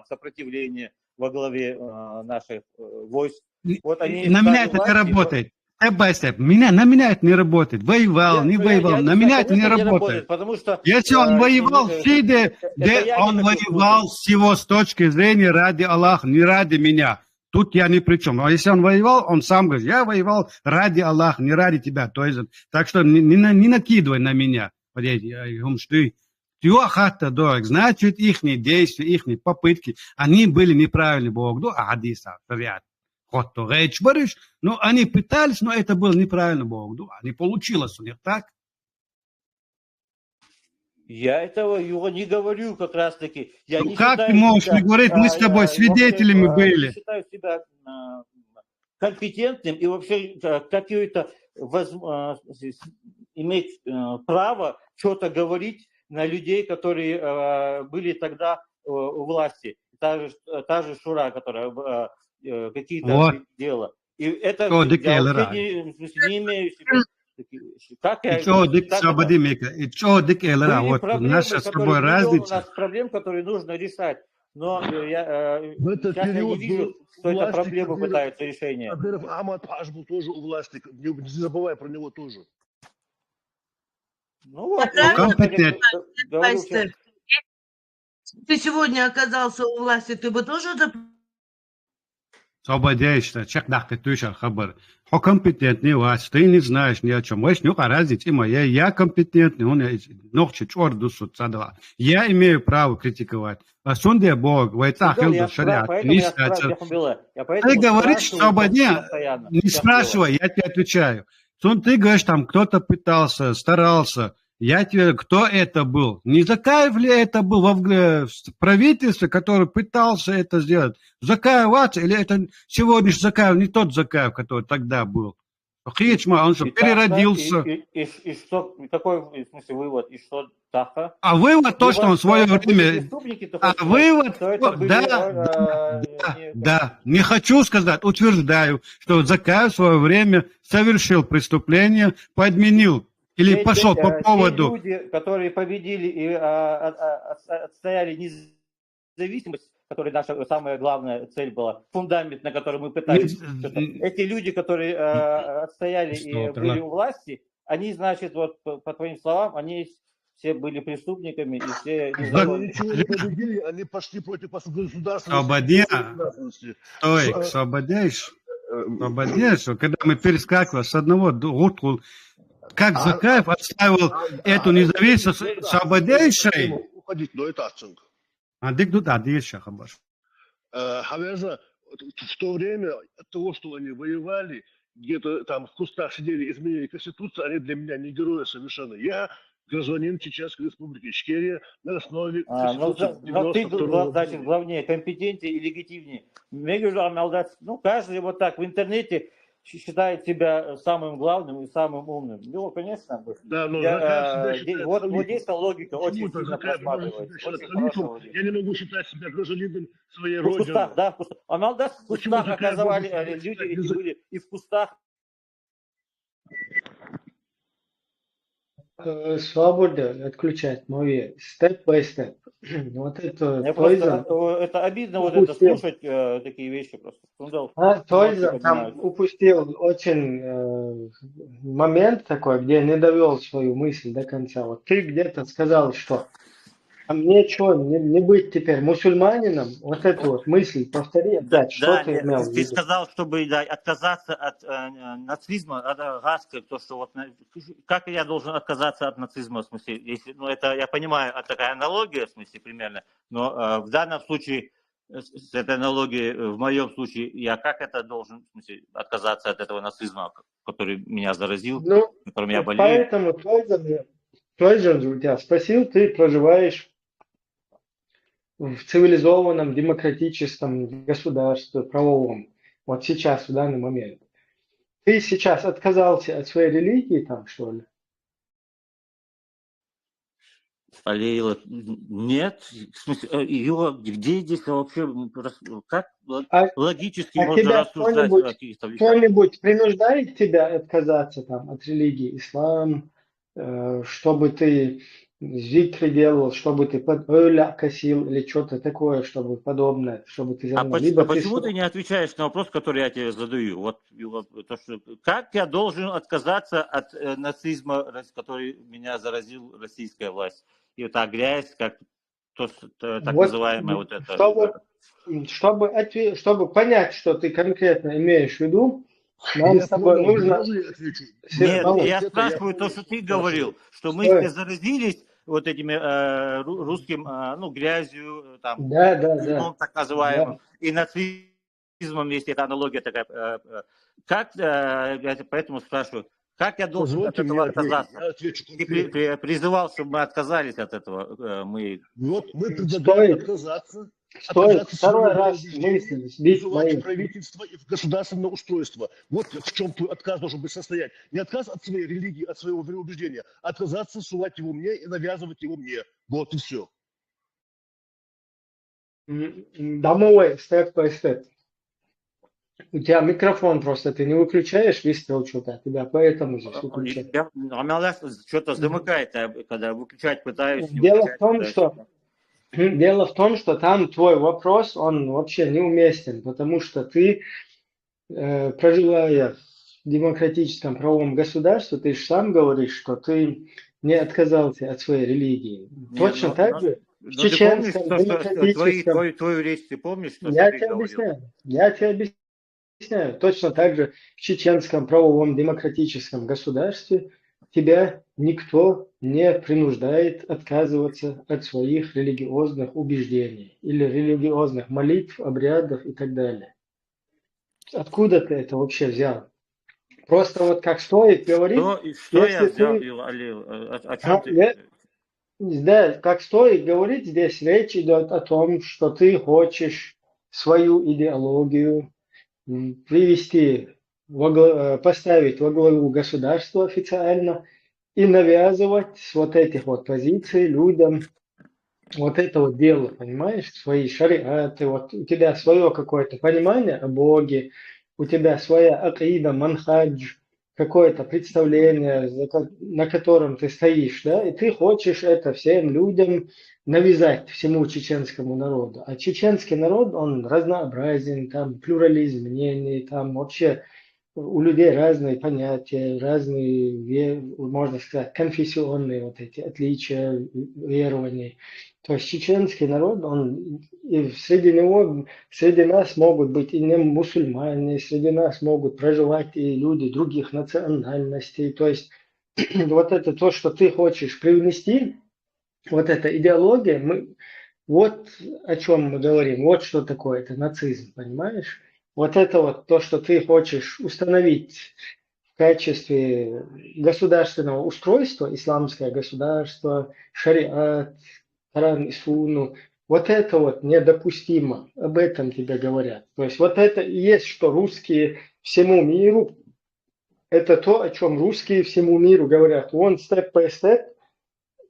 сопротивления, во главе наших войск. Вот они на меня это не работает. Степ-бай-степ. На меня это не работает. Воевал, не воевал. На меня это не работает. Потому что Если он воевал всюду, где он воевал всего с точки зрения ради Аллаха, не ради меня. Тут я ни при чем. А если он воевал, он сам говорит, я воевал ради Аллаха, не ради тебя. То есть, так что не накидывай на меня. Значит, их действия, их попытки, они были неправильны Богу, а хадиса, шариат. Ну, они пытались, но это было неправильно Богу. Не получилось у них, так? Я этого его не говорю как раз таки. Я Ну, не как считаю ты можешь себя, не говорить, мы с тобой свидетелями не были. считаю себя компетентным и вообще какое-то иметь право что-то говорить на людей, которые были тогда у власти. Та же Шура, которая какие-то Вот. дела. И это Что, я Дикейлера? вообще не имею себе. Как я, И что, как это? Дикейлера? Были Вот проблемы, наша с тобой миллион у разница. нас проблем, которые нужно решать. Но В этот сейчас я не период вижу, был что у это власти проблемы пытаются решения. Кадыров Ахмад Паш был тоже у власти. Не забывай про него тоже. Ну вот, Правильно, ты сегодня оказался у власти, ты бы тоже Свободейшься, чакнахты тушар хабар. О компетентный вас, ты не знаешь ни о чем. Весь нюх разить и моя, я компетентный, он ногче чорду суд садала. Я имею право критиковать. А сунде Бог, вайтах илду шариат, не статер. Ты говоришь, свободне, не спрашивай, я тебе отвечаю. Ты говоришь, там кто-то пытался, старался. Я тебе, кто это был? Не Закаев ли это был в правительстве, который пытался это сделать? Закаев, или это сегодняшний Закаев, не тот Закаев, который тогда был? Хичма, он что, переродился? И что, какой, в смысле, вывод? И что, Таха? А вывод то, что он в свое время... А вывод, да, не хочу сказать, утверждаю, что Закаев в свое время совершил преступление, подменил или пошел по поводу... Те люди, которые победили и отстояли независимость, которая наша самая главная цель была, фундамент, на который мы пытались. Эти люди, которые отстояли и были у власти, они, значит, вот по твоим словам, они все были преступниками и все... Они ничего не победили, они пошли против государства. Свободишь, когда мы перескакивали с одного рутку, как Закаев отстаивал эту независимость свободейшей. Уходить, но это оценка. А дик тут адишь, хабаш. Хавеза, в то время от того, что они воевали, где-то там в кустах сидели, изменили Конституцию, они для меня не герои совершенно. Я гражданин Чеченской Республики Ичкерия на основе Конституции. Но ты, значит, главнее, компетентнее и легитимнее. Ну, каждый вот так в интернете считает себя самым главным и самым умным. Ну, конечно. Да, но вот здесь логика очень сильно просматривается. Я не могу считать себя гражданином своей в родины. Кустах, да, в кустах. А Малдас в кустах оказывали люди, эти были и в кустах. Свобода отключать мои степ-бай-степ. Вот это это обидно вот это слушать такие вещи просто. Тойзен там упустил очень момент такой, где не довел свою мысль до конца. Вот ты где-то сказал, что а мне что, не быть теперь мусульманином? Вот эту вот мысль повтори опять. Что ты имел в виду? Ты сказал, чтобы отказаться от нацизма, от гаска, то, что вот как я должен отказаться от нацизма, в смысле, если, ну это я понимаю, такая аналогия, в смысле, примерно, но в данном случае с этой аналогией, в моем случае, я как это должен, в смысле, отказаться от этого нацизма, который меня заразил, которым я болею? Поэтому Тойзен у тебя спросил, ты проживаешь в цивилизованном, демократическом государстве, правовом, вот сейчас, в данный момент. Ты сейчас отказался от своей религии там, что ли? Алейла, нет. В смысле, его, где здесь вообще, как логически можно рассуждать о каких-то вещах? Кто-нибудь принуждает тебя отказаться там от религии ислам, чтобы ты зикры делал, чтобы ты öyle косил или что-то такое, чтобы подобное, чтобы ты занимал. Либо ты почему ты не отвечаешь на вопрос, который я тебе задаю? То, что, как я должен отказаться от нацизма, который меня заразил российская власть? И вот та грязь, как так называемая вот это. Чтобы понять, что ты конкретно имеешь в виду, нам с тобой нужно... Нет, я спрашиваю то, что ты говорил, что мы все заразились вот этими русским, грязью, там, дерьмом так называемым, и нацизмом, если это аналогия такая. Я поэтому спрашиваю, как я должен от этого отказаться? Ты призывал, чтобы мы отказались от этого. Мы предлагаем отказаться. Второй раз мысль сбить в правительство и в государственное устройство. Вот в чем твой отказ должен быть состоять. Не отказ от своей религии, от своего вероубеждения, а отказаться сувать его мне и навязывать его мне. Вот и все. Домовой, step by step. У тебя микрофон просто, ты не выключаешь, выстрел что-то, тебя поэтому здесь выключать. Что-то замыкает, когда выключать пытаюсь. Дело в том, что там твой вопрос, он вообще неуместен, потому что ты, проживая в демократическом правовом государстве, ты же сам говоришь, что ты не отказался от своей религии. Точно так же в чеченском демократическом... Твою речь ты помнишь? Я тебе объясняю. Точно так же в чеченском правовом демократическом государстве тебя никто не принуждает отказываться от своих религиозных убеждений или религиозных молитв, обрядов и так далее. Откуда ты это вообще взял? Просто вот как стоит говорить... Что я взял, Алил? О чем ты? Да, как стоит говорить, здесь речь идет о том, что ты хочешь свою идеологию поставить во главу государства официально и навязывать с вот этих вот позиций людям вот это вот дело, понимаешь, свои шариаты, вот у тебя свое какое-то понимание о Боге, у тебя своя акида, манхадж, какое-то представление, на котором ты стоишь, да, и ты хочешь это всем людям навязать, всему чеченскому народу. А чеченский народ, он разнообразен, там плюрализм мнений, там вообще у людей разные понятия, разные, можно сказать, конфессионные вот эти отличия верований. То есть чеченский народ, он, и среди нас могут быть и не мусульмане, среди нас могут проживать и люди других национальностей. То есть вот это то, что ты хочешь привнести, вот эта идеология, вот о чем мы говорим, вот что такое это нацизм, понимаешь? Вот это вот то, что ты хочешь установить в качестве государственного устройства, исламское государство, шариат, Коран и Сунну, вот это вот недопустимо, об этом тебе говорят. То есть вот это и есть, что русские всему миру, это то, о чем русские всему миру говорят. Он step by step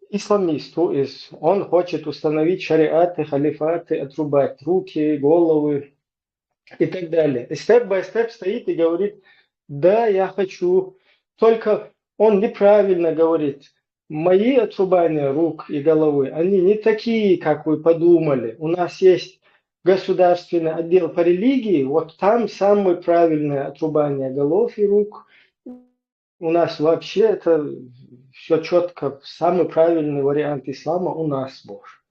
исламист, он хочет установить шариаты, халифаты, отрубать руки, головы и так далее. И step by step стоит и говорит, да, я хочу, только он неправильно говорит. Мои отрубания рук и головы, они не такие, как вы подумали. У нас есть государственный отдел по религии, вот там самое правильное отрубание голов и рук. У нас вообще это все четко, самый правильный вариант ислама у нас, Боже.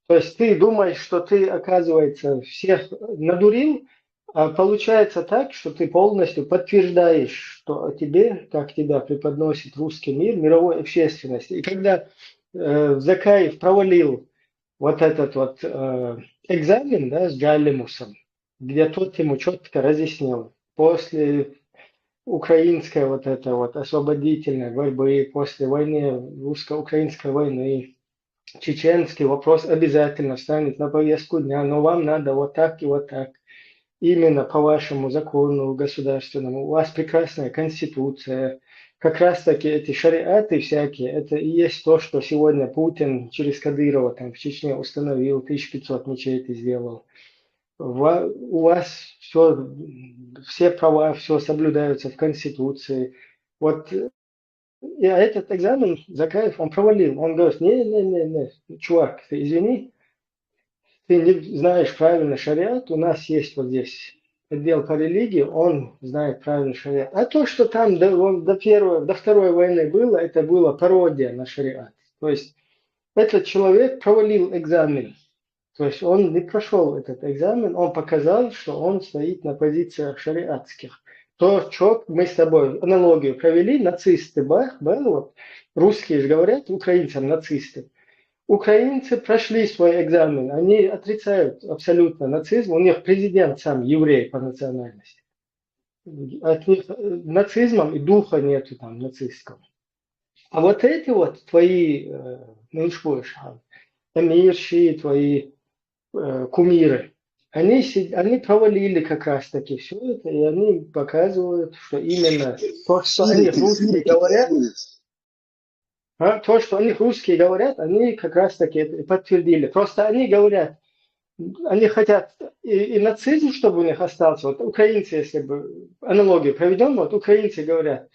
То есть ты думаешь, что ты, оказывается, всех надурил, а получается так, что ты полностью подтверждаешь, что о тебе, как тебя преподносит русский мир, мировой общественности. И когда Закаев провалил вот этот вот экзамен, да, с Джалимусом, где тот ему четко разъяснил, после украинской вот это вот освободительной борьбы, после войны, русско-украинской войны, чеченский вопрос обязательно встанет на повестку дня, но вам надо вот так и вот так. Именно по вашему закону государственному. У вас прекрасная конституция. Как раз таки эти шариаты всякие, это и есть то, что сегодня Путин через Кадырова там в Чечне установил, 1500 мечетей сделал. У вас все права, все соблюдаются в конституции. Вот И этот экзамен Закаев, он провалил. Он говорит, не, чувак, ты извини, ты не знаешь правильно шариат, у нас есть вот здесь отдел по религии, он знает правильный шариат. А то, что там до Второй войны было, это была пародия на шариат. То есть этот человек провалил экзамен. То есть он не прошел этот экзамен, он показал, что он стоит на позициях шариатских. То, что мы с тобой аналогию провели, нацисты, вот, русские же говорят украинцам нацисты. Украинцы прошли свой экзамен, они отрицают абсолютно нацизм, у них президент сам еврей по национальности. От них нацизмом и духа нету там нацистского. А вот эти вот твои, эмирши, твои кумиры, они провалили как раз таки все это, и они показывают, что именно то, что они русские говорят, то, что они русские говорят, они как раз таки это подтвердили. Просто они говорят, они хотят и нацизм, чтобы у них остался. Вот украинцы, если бы аналогию проведем, вот украинцы говорят,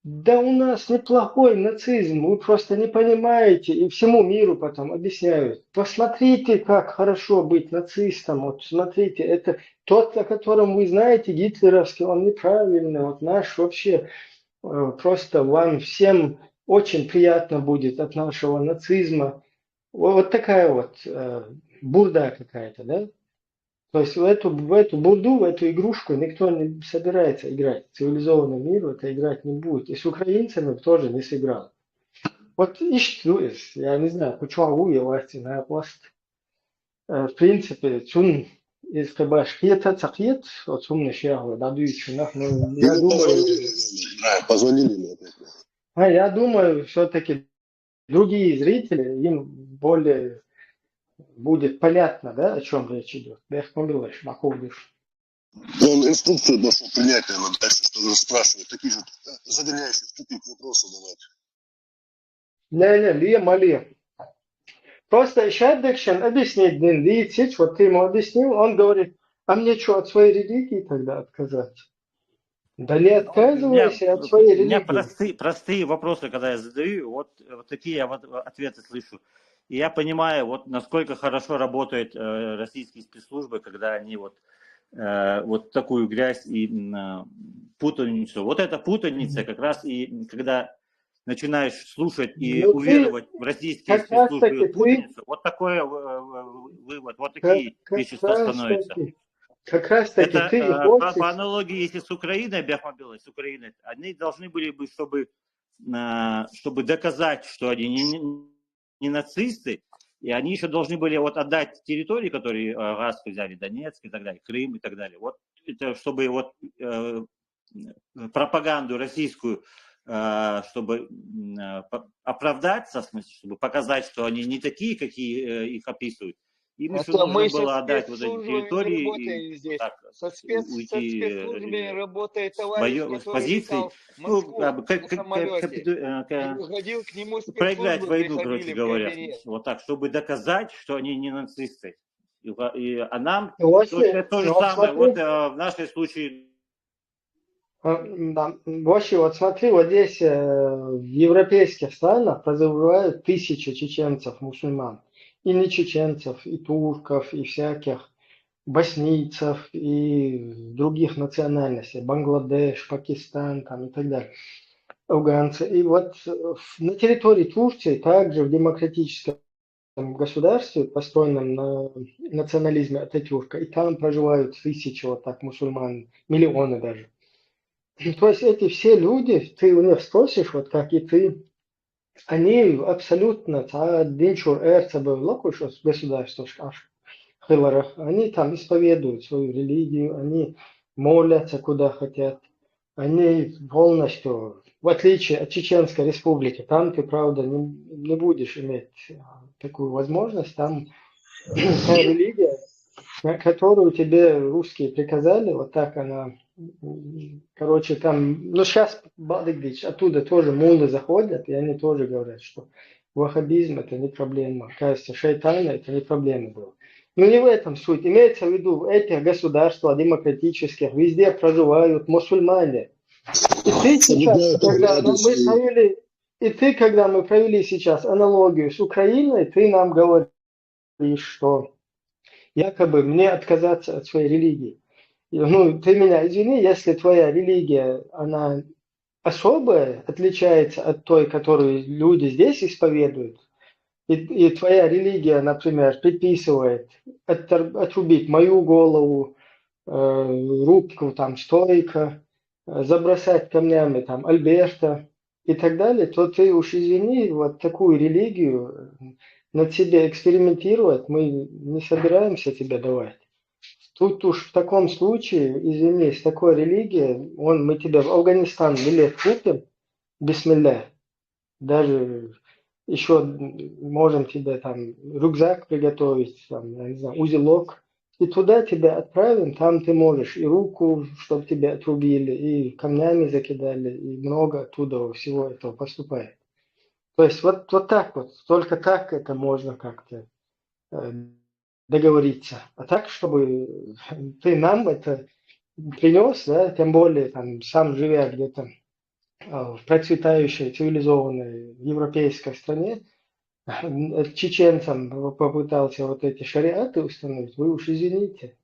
да у нас неплохой нацизм, вы просто не понимаете, и всему миру потом объясняют. Посмотрите, как хорошо быть нацистом, вот смотрите, это тот, о котором вы знаете, гитлеровский, он неправильный, вот наш вообще просто вам всем очень приятно будет от нашего нацизма. Вот такая вот бурда какая-то, да? То есть в эту бурду, в эту игрушку никто не собирается играть. Цивилизованный мир в это играть не будет. И с украинцами тоже не сыграл. Вот я не знаю, почему я власти на власть. В принципе, цун из Кабашкета цахет, от сумны шягу, дадуючи, я думаю... Позвонили. Я думаю, все-таки другие зрители, им более будет понятно, да, о чем речь идет. Бехмобилыш, Маковдиш. Он инструкцию нашел принятие, но дальше что-то спрашивает. Такие же загоняющие в тупик вопросы давать. Не, Мали. Просто Шаддекшен объяснить Дин, вот ты ему объяснил, он говорит, а мне что, от своей религии тогда отказать? Да не отказывайся от своей религии. У меня простые вопросы, когда я задаю, вот такие я ответы слышу. И я понимаю, вот насколько хорошо работают российские спецслужбы, когда они вот такую грязь и путаницу. Вот эта путаница как раз и когда начинаешь слушать и уверовать в российские спецслужбы и путаницу, вот такой вывод, вот такие вещи становятся. Как раз таки это, ты по аналогии, если с Украиной, с Украиной, они должны были бы, чтобы доказать, что они не нацисты, и они еще должны были вот отдать территории, которые Луганск взяли, Донецк и так далее, Крым и так далее. Вот это чтобы вот пропаганду российскую, чтобы оправдаться, в смысле, чтобы показать, что они не такие, какие их описывают. Им еще нужно было отдать вот эти территории и так, уйти с позиций, проиграть войну, короче говоря, вот так, чтобы доказать, что они не нацисты. А нам то же самое, вот в нашем случае. Да, вообще, вот смотри, вот здесь в европейских странах проживают тысячи чеченцев, мусульман. И не чеченцев, и турков, и всяких боснийцев, и других национальностей, Бангладеш, Пакистан там, и так далее, афганцы. И вот на территории Турции, также в демократическом государстве, построенном на национализме Ататюрка, и там проживают тысячи вот так мусульман, миллионы даже. То есть эти все люди, ты у них спросишь, вот как и ты, они абсолютно, государство, они там исповедуют свою религию, они молятся куда хотят, они полностью, в отличие от Чеченской республики, там ты, правда, не будешь иметь такую возможность, там та религия, которую тебе русские приказали, вот так она, короче, там, ну сейчас оттуда тоже муллы заходят, и они тоже говорят, что ваххабизм это не проблема, кажется, шайтана это не проблема была. Но не в этом суть. Имеется в виду, в этих государствах демократических везде проживают мусульмане. И ты сейчас, Соблюдают когда обряды мы свои. провели, и ты, когда мы провели сейчас аналогию с Украиной, ты нам говоришь, что якобы мне отказаться от своей религии. Ну, ты меня извини, если твоя религия, она особая, отличается от той, которую люди здесь исповедуют, и твоя религия, например, предписывает отрубить мою голову, руку там стойка, забросать камнями там Альберта и так далее, то ты уж извини, вот такую религию над себе экспериментировать мы не собираемся тебе давать. Тут уж в таком случае, извини, с такой религией, мы тебя в Афганистан билет купим, бисмилля, даже еще можем тебе там рюкзак приготовить, там, я не знаю, узелок, и туда тебя отправим, там ты можешь и руку, чтобы тебя отрубили, и камнями закидали, и много оттуда всего этого поступает. То есть вот так вот, только так это можно как-то договориться. А так, чтобы ты нам это принес, да, тем более там сам живя где-то в процветающей цивилизованной европейской стране, чеченцам попытался вот эти шариаты установить, вы уж извините,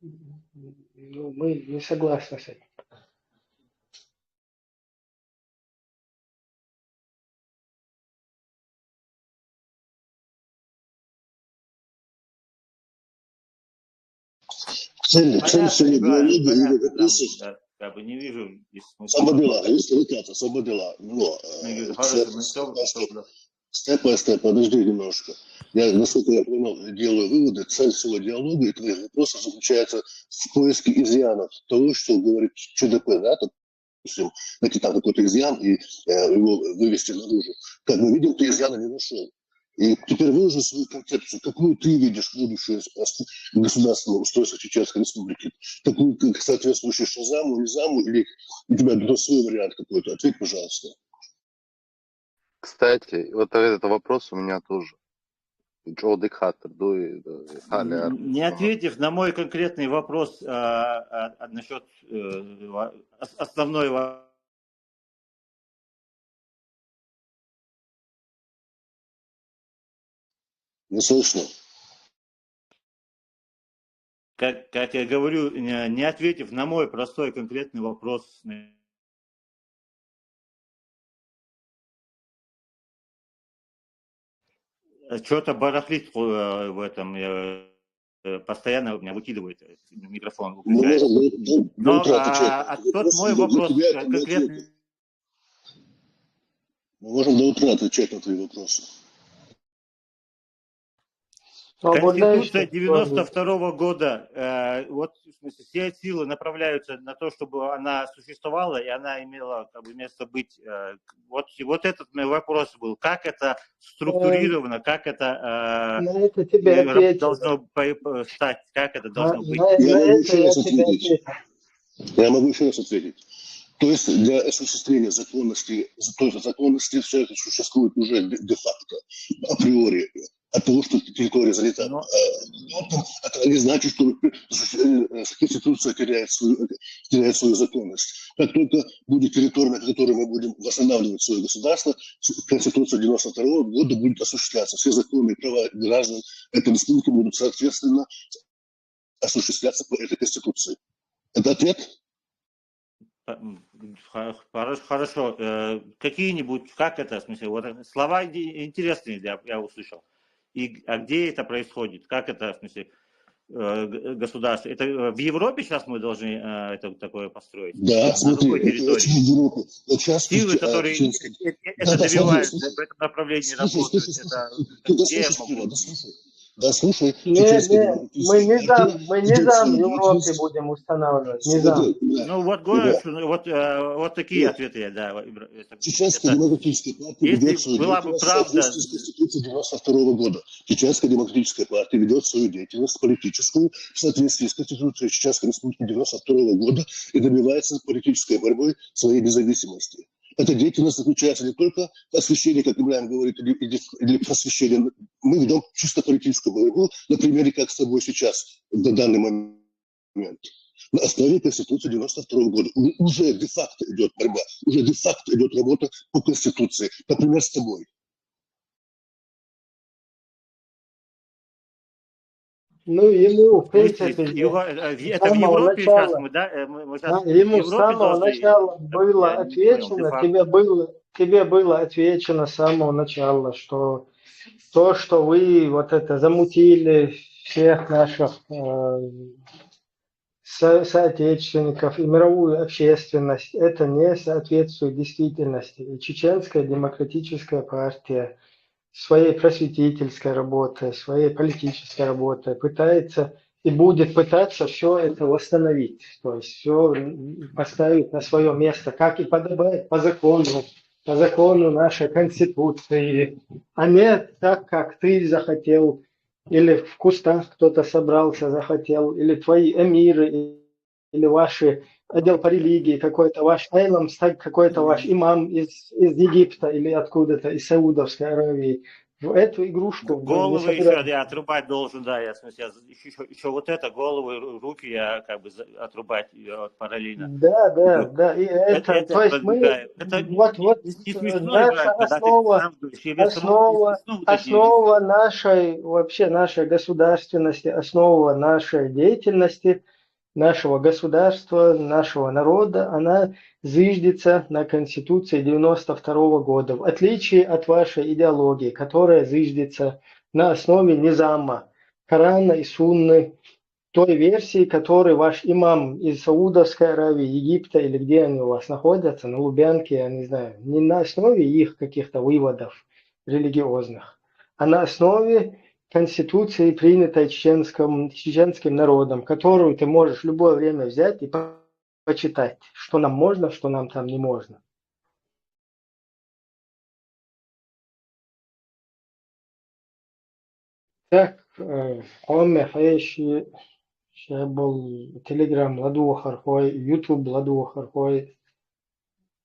ну, мы не согласны с этим. Цель Понятно, всего Иван, диалога и понятно, там, вопросов да, как бы не вижу здесь смысла. освободила, если выкат освободила. Но Я говорю, хорошо, мы степ by step, подожди немножко. Я, насколько я понял, делаю выводы. Цель всего диалога и твоих вопросов заключается в поиске изъянов того, что говорит ЧДП, да, допустим, найти там какой-то изъян и его вывести наружу. Как мы видим, ты изъяна не нашел. И теперь выложи свою концепцию, какую ты видишь будущее государственного устройства Чеченской Республики, такую, как соответствующую Шазаму, Низаму, или у тебя свой вариант какой-то? Ответь, пожалуйста. Кстати, вот этот вопрос у меня тоже. Не ответив на мой конкретный вопрос насчет основной. Не слышно. Как я говорю, не ответив на мой простой конкретный вопрос. Что-то барахлит в этом, постоянно у меня выкидывает микрофон. Но тот мой вопрос конкретный. Мы можем до утра отвечать на твои вопросы. Конституция 92 года, вот в смысле, все силы направляются на то, чтобы она существовала, и она имела как бы место быть. Вот этот мой вопрос был, как это структурировано, как это должно стать, как это должно быть. Я могу еще раз ответить. То есть для осуществления законности все это существует уже де-факто, априори. От того, что территория занята. Это не значит, что Конституция теряет свою законность. Как только будет территория, на которой мы будем восстанавливать свое государство, Конституция 92 года будет осуществляться. Все законы и права граждан этой республики будут соответственно осуществляться по этой Конституции. Это ответ? Хорошо. Какие-нибудь, как это, в смысле, вот слова интересные я услышал. А где это происходит? Как это, в смысле, государство? Это в Европе сейчас мы должны это такое построить? Да, на смотри, какой территории? в Европе. Вот сейчас силы, которые это добивают, в этом направлении работают. Где я могу? Да, слушай. Мы низам в Европе будем устанавливать. Низам. Ну вот говорю, вот такие ответы, да. Чеченская демократическая партия ведет свою деятельность в соответствии с Конституцией 92 года. Чеченская демократическая партия ведет свою деятельность политическую в соответствии с Конституцией Чеченской Республики 92 года и добивается политической борьбой своей независимости. Эта деятельность заключается не только в освещении, как Ибраим говорит, или просвещении. Мы ведем чисто политическую борьбу, на примере, как с тобой сейчас, на данный момент. на основе Конституции 92 года. Уже де-факто идет борьба, уже де-факто идет работа по Конституции. Например, с тобой. Ну, ему, в Дмитрий, принципе, с это в самого Европе сейчас начала, мы, да? Мы да, сейчас в ему с Европе самого должны... начала было Я не понял, отвечено, де-факто. тебе было отвечено с самого начала, что то, что вы вот это замутили всех наших соотечественников и мировую общественность, это не соответствует действительности. И Чеченская демократическая партия своей просветительской работой, своей политической работой пытается и будет пытаться все это восстановить, то есть все поставить на свое место, как и подобает по закону нашей Конституции, а не так, как ты захотел, или в кустах кто-то собрался, захотел, или твои эмиры, или ваши отдел по религии, какой-то ваш айлам, какой-то ваш имам из Египта или откуда-то, из Саудовской Аравии. В эту игрушку мы не Головы еще собираемся. я отрубать должен, да, я, в смысле, еще вот это, головы, руки я как бы отрубать параллельно. Да, и это, Это то есть мы, продвигаю. Это вот не смешно наша играть, когда ты сам говоришь, тебе самому не смешно вот эти вещи. основа нашей, вообще нашей государственности, основа нашей деятельности, нашего государства, нашего народа, она зиждется на Конституции 92 года, в отличие от вашей идеологии, которая зиждется на основе низама, Корана и Сунны, той версии, которой ваш имам из Саудовской Аравии, Египта или где они у вас находятся, на Лубянке, я не знаю, не на основе их каких-то выводов религиозных, а на основе Конституции, принятой чеченским народом, которую ты можешь в любое время взять и почитать, что нам можно, что нам там не можно. Так, Оме Хаеши, был Телеграм ладу хархой, Ютуб ладу хархой,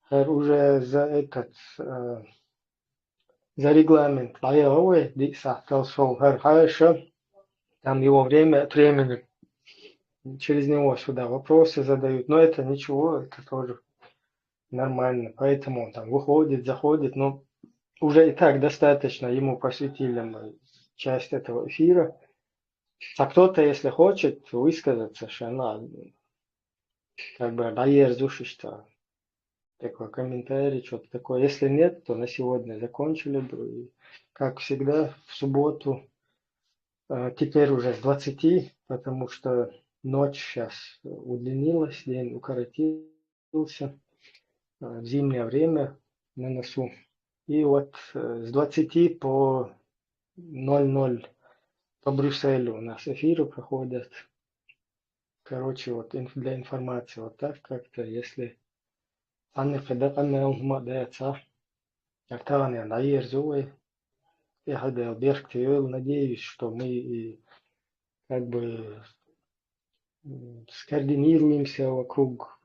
уже за этот, за регламент лаевой, дисахтал шоу Хаеша, там его время от времени через него сюда вопросы задают, но это ничего, это тоже нормально, поэтому он там выходит, заходит, но уже и так достаточно ему посвятили мы часть этого эфира. А кто-то, если хочет высказаться, что она как бы дает что такой комментарий, что-то такое. Если нет, то на сегодня закончили бы. И, как всегда, в субботу, теперь уже с 20, потому что ночь сейчас удлинилась, день укоротился, в зимнее время на носу. И вот с 20 по 00 по Брюсселю у нас эфиры проходят. Короче, вот для информации вот так как-то, если Анна Федаканна Умадеца, Актания Наирзуэ, я хотел Берктиэл, надеюсь, что мы как бы скоординируемся вокруг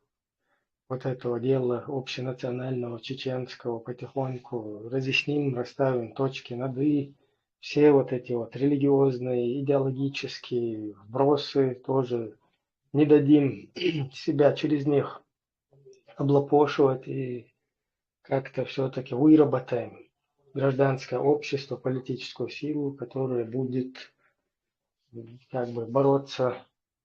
вот этого дела общенационального, чеченского, потихоньку разъясним, расставим точки над «и». Все вот эти вот религиозные, идеологические вбросы тоже не дадим себя через них облапошивать и как-то все-таки выработаем гражданское общество, политическую силу, которая будет как бы бороться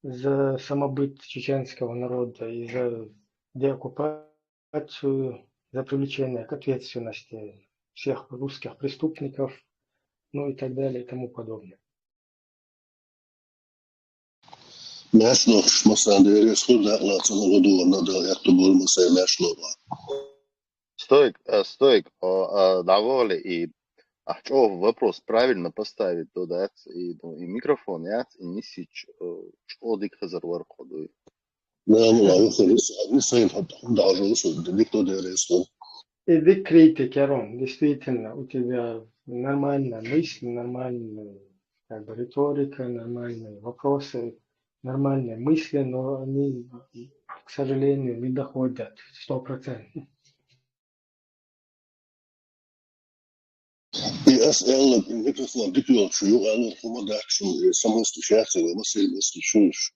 за самобыт чеченского народа и за деоккупацию, за привлечение к ответственности всех русских преступников, ну и так далее и тому подобное. Мяшно, массан дерес худа лацано году надо як то был масай мяшно. Стоик, доволе и что вопрос правильно поставить туда и микрофон, и не сич, что дик хазарвар ходу. Не своим даже никто дерес. И ты критик, Арон, действительно, у тебя нормальная мысль, нормальная как бы риторика, нормальные вопросы, нормальные мысли, но они, к сожалению, не доходят 100%. И СЛ микрофон дикел чую, а ну помогать, что самое случается, мы сильно слышишь.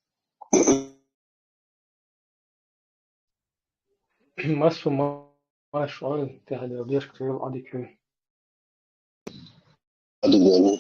Masu maşual tehdi bir kırıl adı kü. Hadi gidelim.